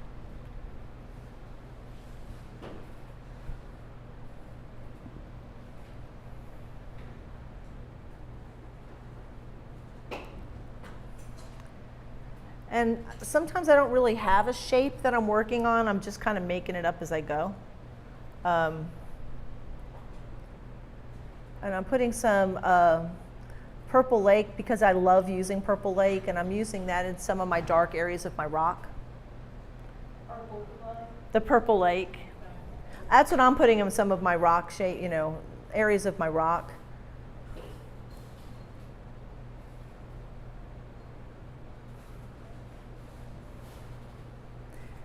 And sometimes I don't really have a shape that I'm working on. I'm just kind of making it up as I go. And I'm putting some Purple Lake because I love using Purple Lake, and I'm using that in some of my dark areas of my rock. Purple Lake? The Purple Lake. That's what I'm putting in some of my rock shape, areas of my rock.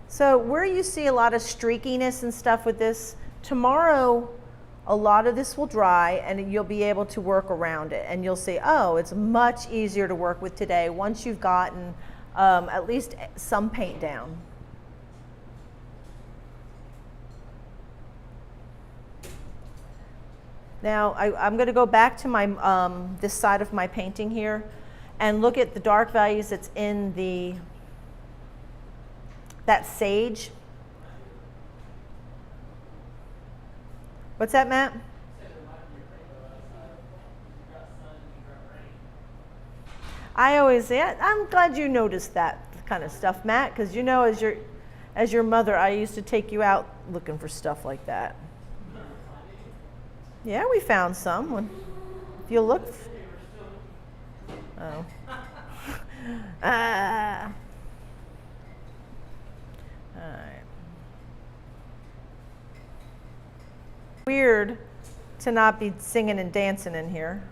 So where you see a lot of streakiness and stuff with this, tomorrow a lot of this will dry and you'll be able to work around it, and you'll see, oh, it's much easier to work with today once you've gotten at least some paint down. Now I'm going to go back to my this side of my painting here and look at the dark values that's in that sage. What's that, Matt? I'm glad you noticed that kind of stuff, Matt, because as your mother, I used to take you out looking for stuff like that. Yeah, we found some. If you look. Oh. All right. Weird to not be singing and dancing in here.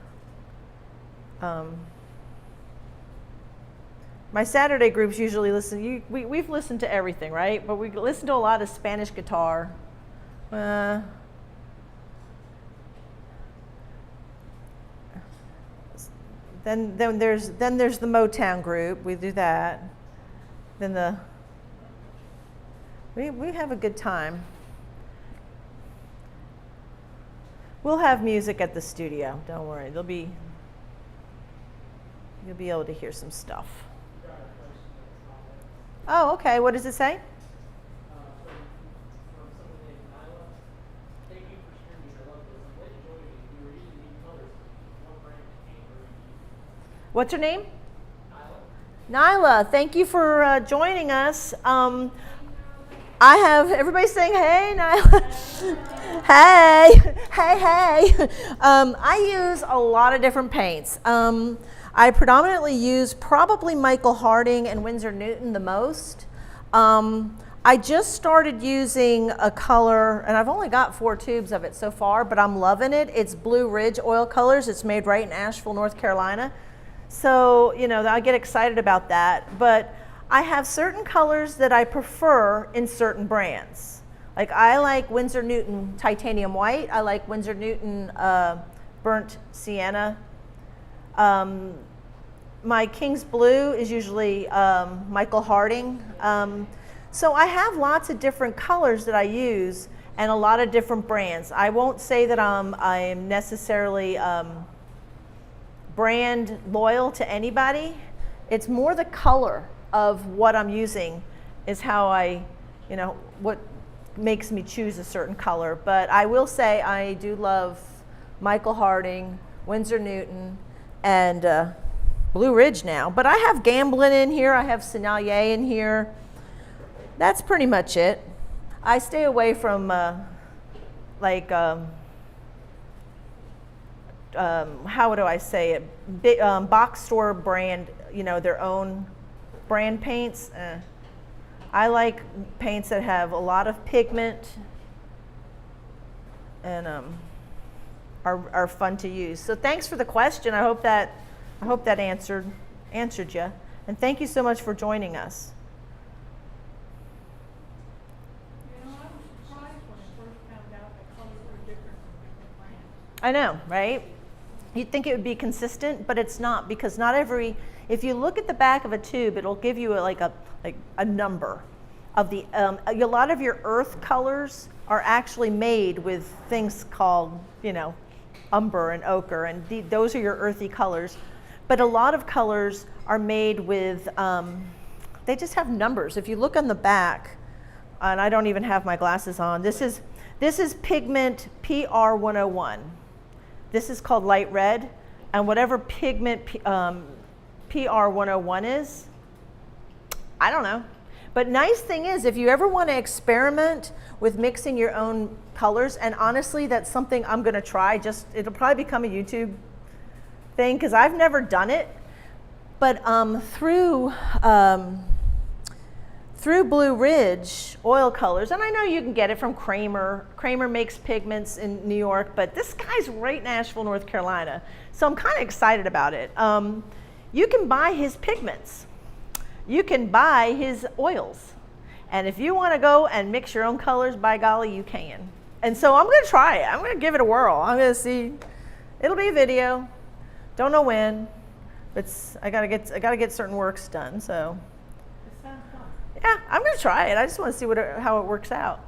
My Saturday groups usually listen. We've listened to everything, right? But we listen to a lot of Spanish guitar. Then there's the Motown group. We do that. Then we have a good time. We'll have music at the studio. Don't worry. You'll be able to hear some stuff. Oh, okay. What does it say? What's her name? Nyla. Thank you for joining us. I have everybody saying, "Hey, Nyla." Hey. I use a lot of different paints. I predominantly use probably Michael Harding and Winsor Newton the most. I just started using a color, and I've only got 4 tubes of it so far, but I'm loving it. It's Blue Ridge Oil Colors. It's made right in Asheville, North Carolina. So, I get excited about that. But I have certain colors that I prefer in certain brands. Like I like Winsor Newton Titanium White. I like Winsor Newton Burnt Sienna. My King's Blue is usually Michael Harding. So I have lots of different colors that I use and a lot of different brands. I won't say that I am necessarily brand loyal to anybody, It's more the color of what I'm using is how I, what makes me choose a certain color. But I will say I do love Michael Harding, Winsor Newton, and Blue Ridge now. But I have Gamblin in here. I have Sennelier in here. That's pretty much it. I stay away from how do I say it? Big, box store brand, their own brand paints. I like paints that have a lot of pigment and are fun to use. So thanks for the question. I hope that answered you. And thank you so much for joining us. I was surprised when I first found out that colors were different from different brands. I know, right? You'd think it would be consistent, but it's not, because not every, if you look at the back of a tube, it'll give you a number of the, a lot of your earth colors are actually made with things called, umber and ochre, and those are your earthy colors. But a lot of colors are made with, they just have numbers. If you look on the back, and I don't even have my glasses on, this is pigment PR101. This is called light red, and whatever pigment PR101 is, I don't know. But nice thing is, if you ever want to experiment with mixing your own colors, and honestly, that's something I'm going to try. It'll probably become a YouTube thing because I've never done it. But through Blue Ridge oil colors, and I know you can get it from Kramer. Kramer makes pigments in New York, but this guy's right in Asheville, North Carolina. So I'm kind of excited about it. You can buy his pigments. You can buy his oils. And if you want to go and mix your own colors, by golly, you can. And so I'm going to try it. I'm going to give it a whirl. I'm going to see. It'll be a video. Don't know when. But I gotta get certain works done. So. Yeah, I'm going to try it. I just want to see how it works out.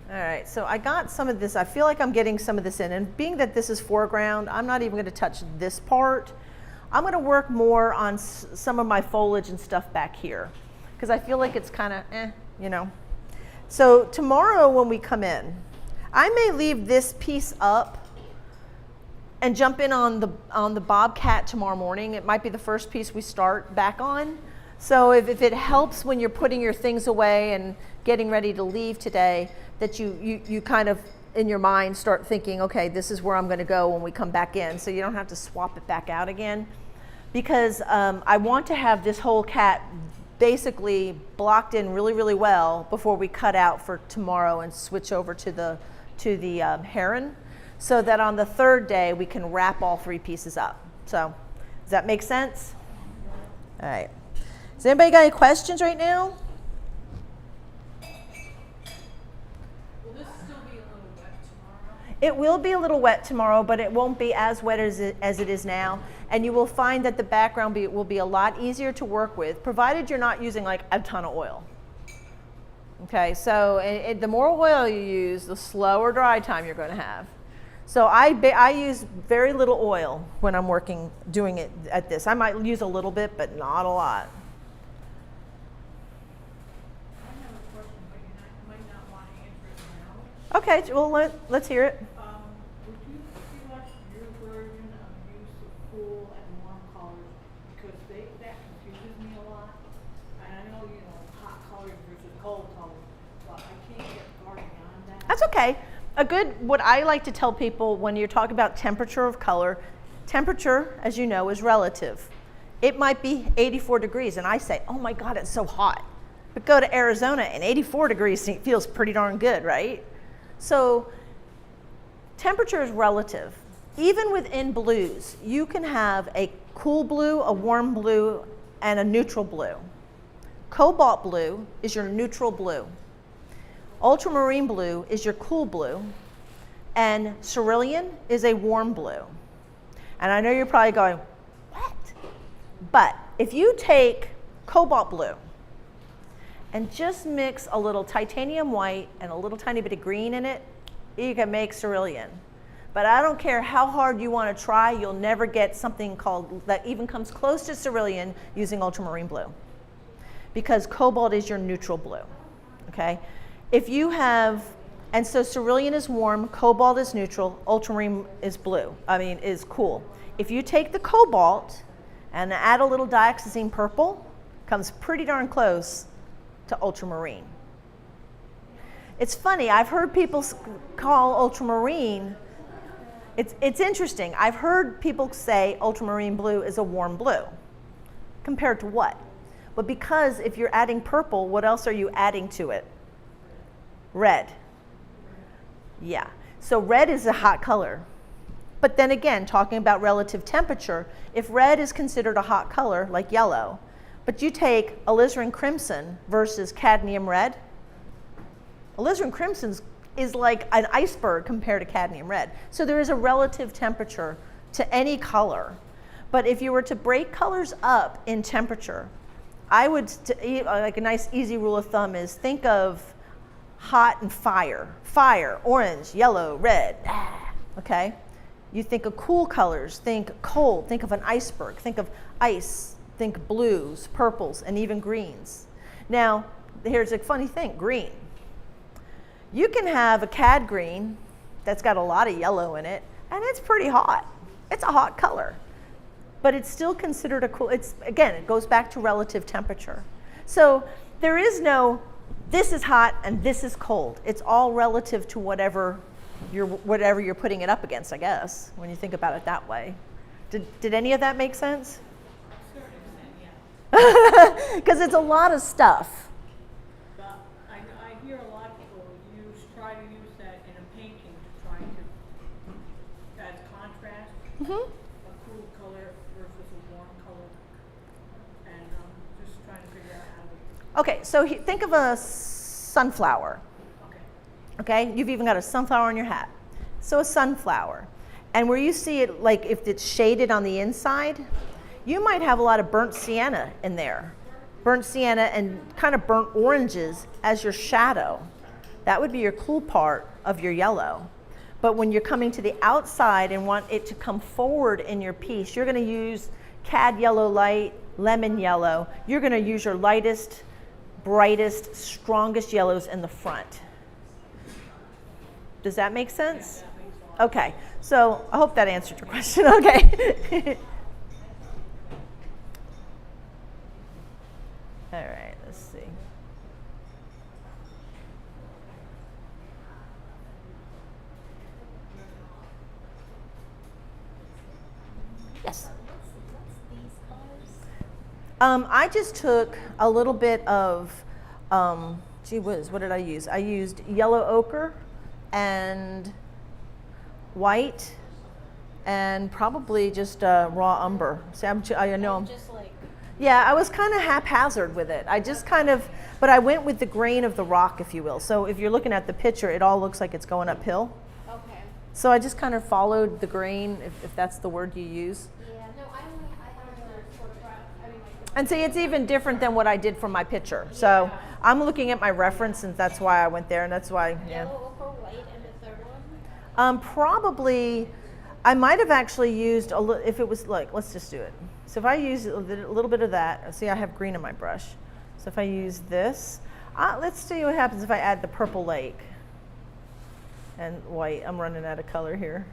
All right, so I got some of this. I feel like I'm getting some of this in. And being that this is foreground, I'm not even going to touch this part. I'm going to work more on some of my foliage and stuff back here because I feel like it's kind of, So tomorrow when we come in, I may leave this piece up and jump in on the Bobcat tomorrow morning. It might be the first piece we start back on. So if it helps when you're putting your things away and getting ready to leave today, that you kind of in your mind start thinking, okay, this is where I'm going to go when we come back in, so you don't have to swap it back out again. Because I want to have this whole cat basically blocked in really, really well before we cut out for tomorrow and switch over to the heron, so that on the third day we can wrap all three pieces up. So does that make sense? All right. Has anybody got any questions right now? Will this still be a little wet tomorrow? It will be a little wet tomorrow, but it won't be as wet as it is now. And you will find that the background will be a lot easier to work with, provided you're not using like a ton of oil. Okay, so the more oil you use, the slower dry time you're going to have. So I use very little oil when I'm doing it at this. I might use a little bit, but not a lot. Okay, well, let's hear it. Would you select your version of use of cool and warm colors? Because that confuses me a lot. And I know, hot colors versus cold colors, but I can't get guarding on that. That's okay. What I like to tell people when you're talking about temperature of color, temperature, as you know, is relative. It might be 84 degrees, and I say, oh my God, it's so hot. But go to Arizona, and 84 degrees feels pretty darn good, right? So temperature is relative. Even within blues, you can have a cool blue, a warm blue, and a neutral blue. Cobalt blue is your neutral blue. Ultramarine blue is your cool blue, and cerulean is a warm blue. And I know you're probably going, what? But if you take cobalt blue and just mix a little titanium white and a little tiny bit of green in it, you can make cerulean. But I don't care how hard you want to try, you'll never get something called that even comes close to cerulean using ultramarine blue, because cobalt is your neutral blue. Okay, if you have, and so cerulean is warm, cobalt is neutral, ultramarine is blue. Is cool. If you take the cobalt and add a little dioxazine purple, comes pretty darn close to ultramarine. It's funny, I've heard people call ultramarine, it's interesting. I've heard people say ultramarine blue is a warm blue. Compared to what? But because if you're adding purple, what else are you adding to it? Red. Yeah, so red is a hot color. But then again, talking about relative temperature, if red is considered a hot color, like yellow, but you take alizarin crimson versus cadmium red, alizarin crimson is like an iceberg compared to cadmium red. So there is a relative temperature to any color. But if you were to break colors up in temperature, I would, like a nice easy rule of thumb is think of hot and fire. Fire, orange, yellow, red, okay? You think of cool colors, think cold, think of an iceberg, think of ice, think blues, purples, and even greens. Now, here's a funny thing, green. You can have a cad green that's got a lot of yellow in it, and it's pretty hot. It's a hot color, but it's still considered a cool, again, it goes back to relative temperature. So there is no, this is hot and this is cold. It's all relative to whatever you're putting it up against, I guess, when you think about it that way. Did any of that make sense? To a certain extent, yeah. Because it's a lot of stuff. But I hear a lot of people try to use that in a painting to try to add contrast, a cool color versus a warm color, and just trying to figure out how to. Okay, so think of a sunflower. Okay, you've even got a sunflower on your hat. So a sunflower. And where you see it, like if it's shaded on the inside, you might have a lot of burnt sienna in there. Burnt sienna and kind of burnt oranges as your shadow. That would be your cool part of your yellow. But when you're coming to the outside and want it to come forward in your piece, you're gonna use cad yellow light, lemon yellow. You're gonna use your lightest, brightest, strongest yellows in the front. Does that make sense? Okay, so I hope that answered your question. Okay. All right, let's see. Yes. I just took a little bit of, gee whiz, what did I use? I used yellow ochre and white and probably just raw umber. See, I know I'm just like, yeah, I was kind of haphazard with it. I just kind of, but I went with the grain of the rock, if you will. So if you're looking at the picture, it all looks like it's going uphill. Okay. So I just kind of followed the grain, if that's the word you use. Yeah, no, I don't know photograph. I mean, like, And see, it's even different than what I did for my picture. So I'm looking at my reference, and that's why I went there, and that's why, yeah. yellow, ochre, white, and the third one? Probably, I might have actually used, if it was like, let's just do it. So if I use a little bit of that, see I have green in my brush. So if I use this, let's see what happens if I add the purple lake and white. I'm running out of color here.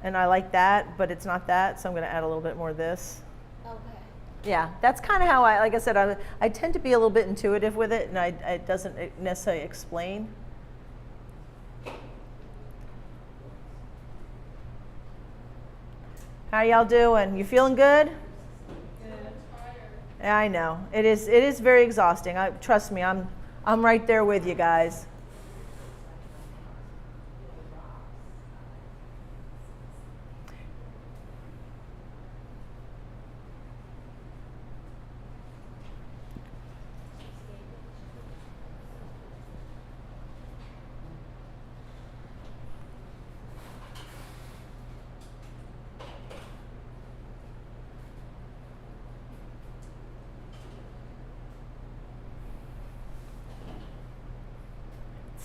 And I like that, but it's not that, so I'm gonna add a little bit more of this. Okay. Yeah, that's kind of how like I said, I tend to be a little bit intuitive with it, and it doesn't necessarily explain. How y'all doing? You feeling good? Good. Yeah, I know. It is very exhausting. Trust me, I'm right there with you guys.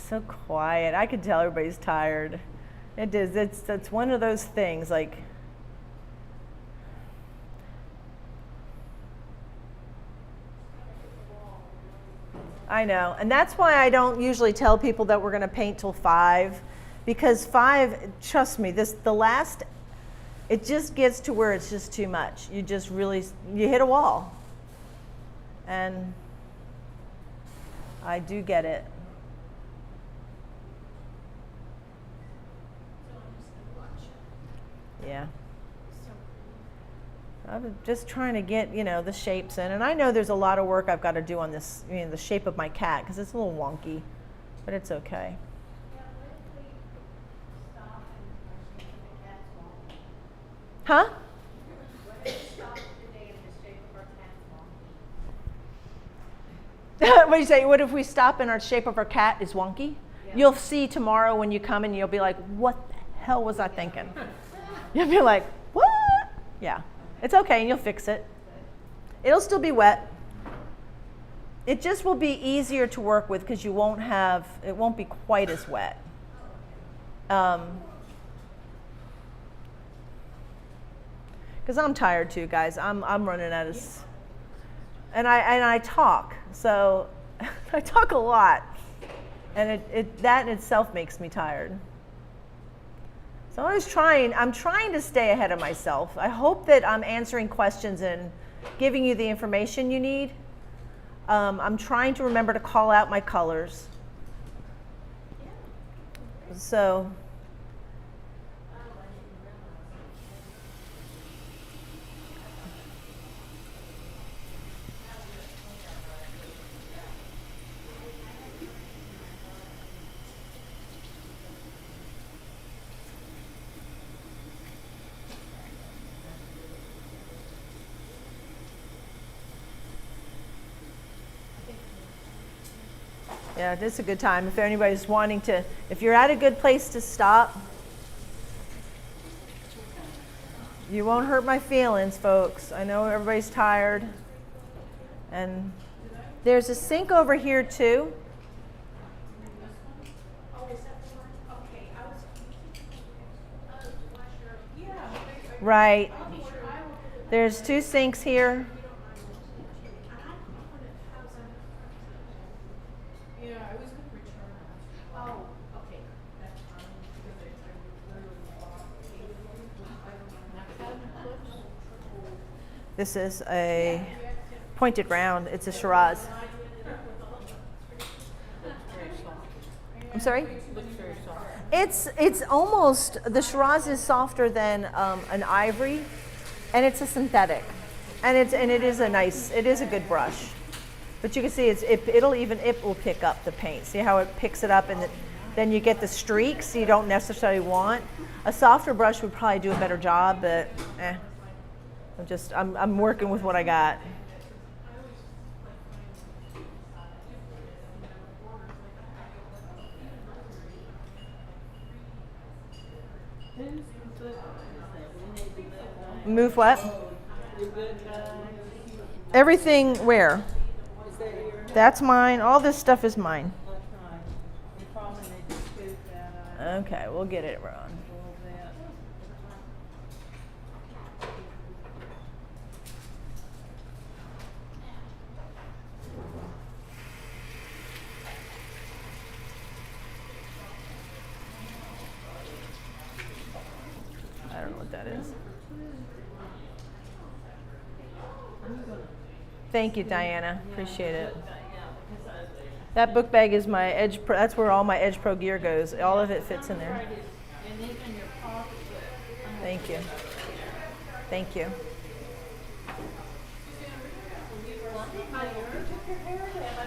So quiet. I could tell everybody's tired. It is. It's one of those things like. I know, and that's why I don't usually tell people that we're going to paint till 5, because 5, trust me, it just gets to where it's just too much. You just really, you hit a wall. And I do get it. Yeah. I'm just trying to get, the shapes in. And I know there's a lot of work I've got to do on this, the shape of my cat, because it's a little wonky, but it's okay. Huh? What do you say? What if we stop and our shape of our cat is wonky? Yeah. You'll see tomorrow when you come and you'll be like, what the hell was I thinking? You'll be like, what? Yeah. It's okay, and you'll fix it. It'll still be wet. It just will be easier to work with because it won't be quite as wet. Because I'm tired too, guys. I'm running out of, and I talk, so I talk a lot, and that in itself makes me tired. So I'm trying to stay ahead of myself. I hope that I'm answering questions and giving you the information you need. I'm trying to remember to call out my colors. So. Yeah, it's a good time. If anybody's wanting to, if you're at a good place to stop, you won't hurt my feelings, folks. I know everybody's tired. And there's a sink over here too. Right. There's 2 sinks here. This is a pointed round. It's a Shiraz. I'm sorry? It's almost, the Shiraz is softer than an ivory, and it's a synthetic, and it is a good brush. But you can see it will pick up the paint. See how it picks it up, and then you get the streaks you don't necessarily want. A softer brush would probably do a better job, but I'm working with what I got. Move what? Everything where? That's mine. All this stuff is mine. Okay, we'll get it around. I don't know what that is. Thank you, Diana. Appreciate it. That book bag is my Edge Pro. That's where all my Edge Pro gear goes. All of it fits in there. Thank you. Thank you.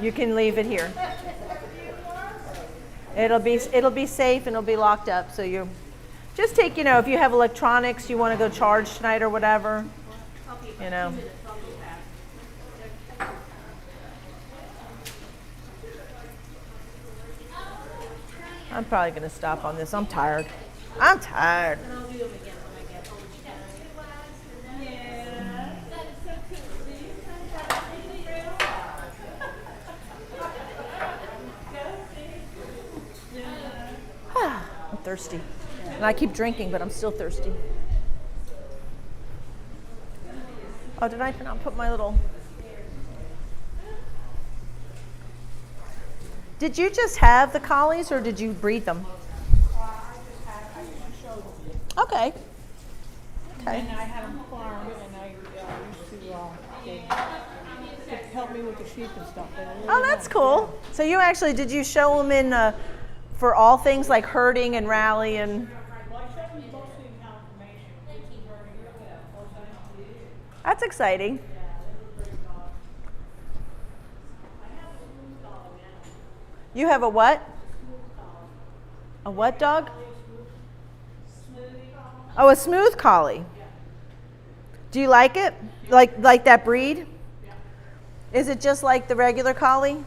You can leave it here. It'll be safe and it'll be locked up. So you just take, if you have electronics you want to go charge tonight or whatever, I'm probably going to stop on this. I'm tired. I'm thirsty. And I keep drinking, but I'm still thirsty. Oh, did I not put my little... Did you just have the collies or did you breed them? I used to show them. Okay. Okay. And I had them farmed, and I used to, they help me with the sheep and stuff. They were really Oh, that's nice, cool. So you actually, did you show them in for all things like herding and rally and... yeah. Well, I showed them mostly in confirmation. That's exciting. You have a what? A what dog? Oh, a smooth collie. Do you like it? Like that breed? Is it just like the regular collie?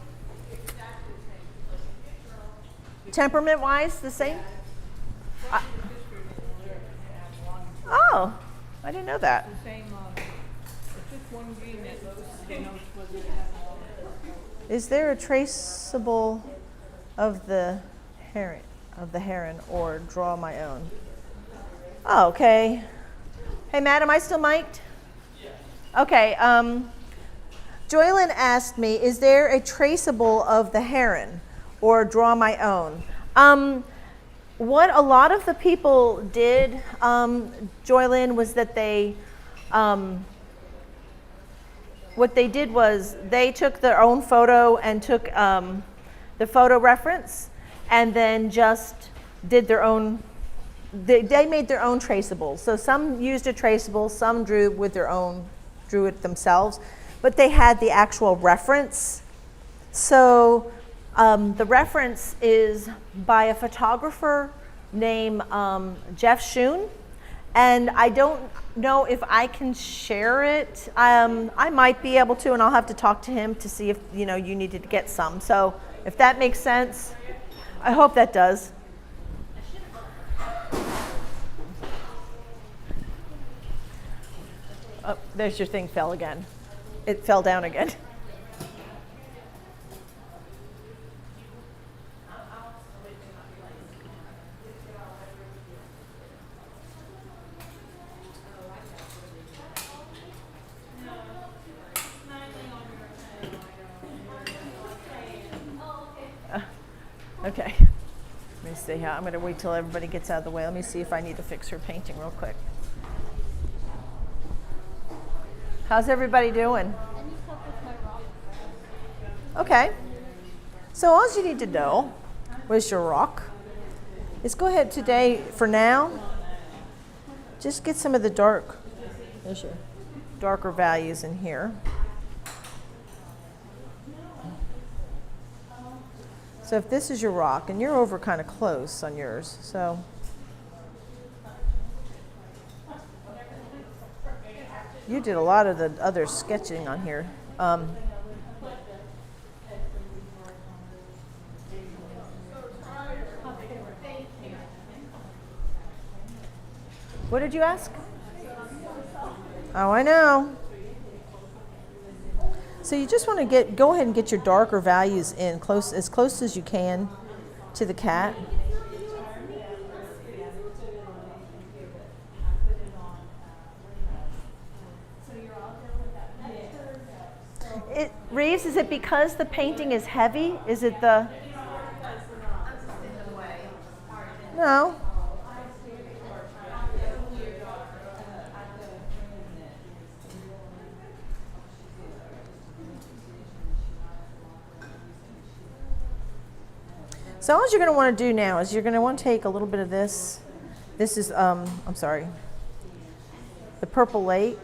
Temperament-wise, the same? Oh, I didn't know that. The same, it's just one gene that denotes whether it has all of it. Is there a traceable of the heron or draw my own? Oh, okay. Hey Matt, am I still mic'd? Okay, Joylyn asked me, is there a traceable of the heron or draw my own? What a lot of the people did, Joylyn, was that what they did was they took their own photo and took the photo reference and then just did their own, they made their own traceable. So some used a traceable, some drew it themselves, but they had the actual reference. So the reference is by a photographer named Jeff Schoon. And I don't know if I can share it. I might be able to, and I'll have to talk to him to see if you needed to get some. So if that makes sense, I hope that does. Oh, there's your thing fell again. It fell down again. Okay, let me see how, I'm going to wait till everybody gets out of the way. Let me see if I need to fix her painting real quick. How's everybody doing? Okay, so all you need to know, where's your rock, is go ahead today, for now, just get some of the there's your darker values in here. So if this is your rock, and you're over kind of close on yours, so you did a lot of the other sketching on here. What did you ask? Oh, I know. So you just want to go ahead and get your darker values in as close as you can to the cat. Reeves, is it because the painting is heavy? Is it the... No. So all you're going to want to do now is you're going to want to take a little bit of this. This is, I'm sorry, the Purple Lake.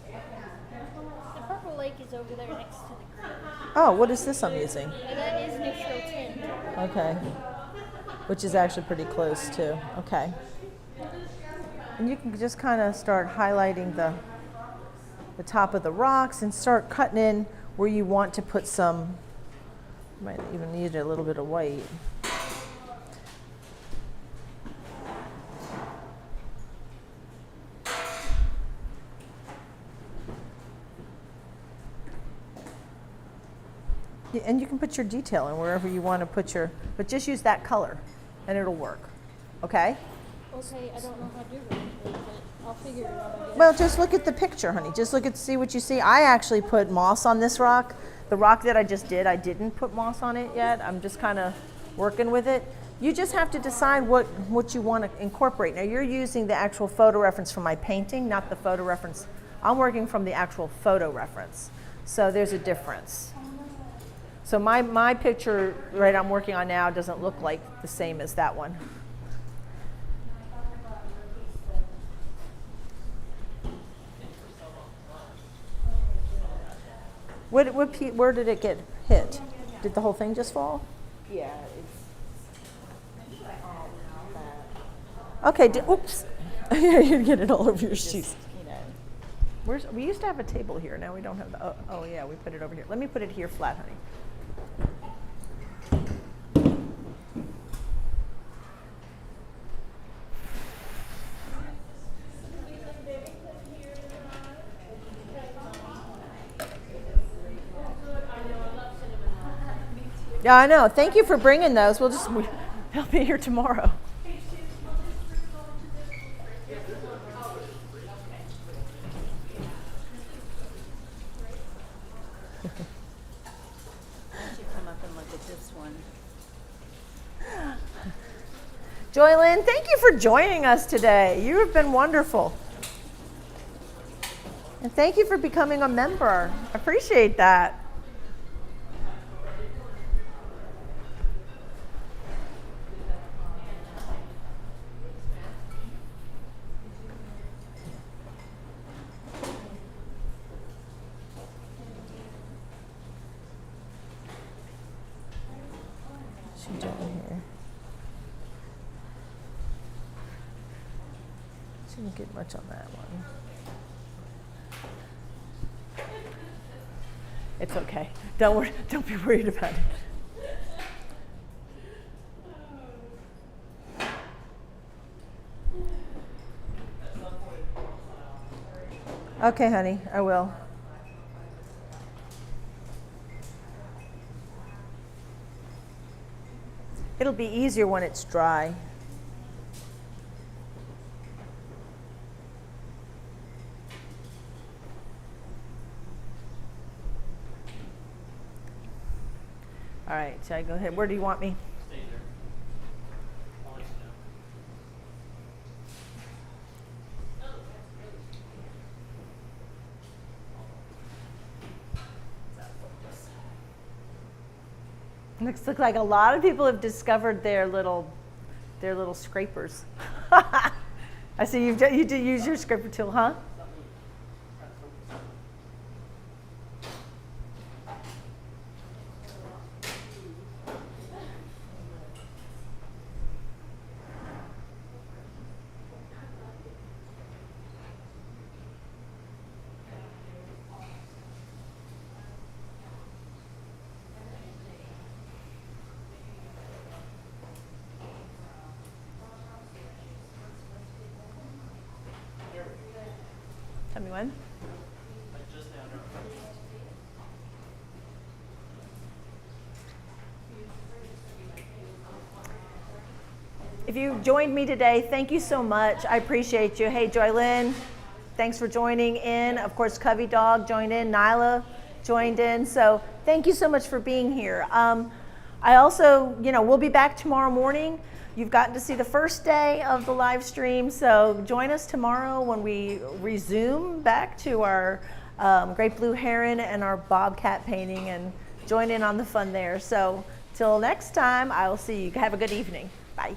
The Purple Lake is over there next to the creek. Oh, what is this I'm using? And that is neutral tint. Okay. Which is actually pretty close too. Okay. And you can just kind of start highlighting the top of the rocks and start cutting in where you want to put some, you might even need a little bit of white. And you can put your detail in wherever you want to put your, but just use that color and it'll work. Okay? Okay, I don't know how to do that, but I'll figure it out, I guess. Well, just look at the picture, honey. Just look at, see what you see. I actually put moss on this rock. The rock that I just did, I didn't put moss on it yet. I'm just kind of working with it. You just have to decide what you want to incorporate. Now, you're using the actual photo reference from my painting, not the photo reference. I'm working from the actual photo reference. So there's a difference. So my picture, right, I'm working on now doesn't look like the same as that one. Where did it get hit? Did the whole thing just fall? Yeah, Okay, oops. You get it all over your shoes. you know. We used to have a table here. Now we don't have the, oh yeah, we put it over here. Let me put it here flat, honey. Yeah, I know. Thank you for bringing those. They'll be here tomorrow. Why don't you come up and look at this one? Joylyn, thank you for joining us today. You have been wonderful. And thank you for becoming a member. I appreciate that. Didn't get much on that one. It's okay. Don't worry. Don't be worried about it. Okay, honey, I will. It'll be easier when it's dry. All right, shall I go ahead? Where do you want me? Stay there. I'll let you know. Looks like a lot of people have discovered their little scrapers. I see you did use your scraper tool, huh? Tell me when. Like just now. If you joined me today, thank you so much. I appreciate you. Hey, Joylyn, thanks for joining in. Of course, Covey Dog joined in. Nyla joined in. So thank you so much for being here. I also, we'll be back tomorrow morning. You've gotten to see the first day of the live stream, so join us tomorrow when we resume back to our Great Blue Heron and our Bobcat painting and join in on the fun there. So till next time, I will see you. Have a good evening. Bye.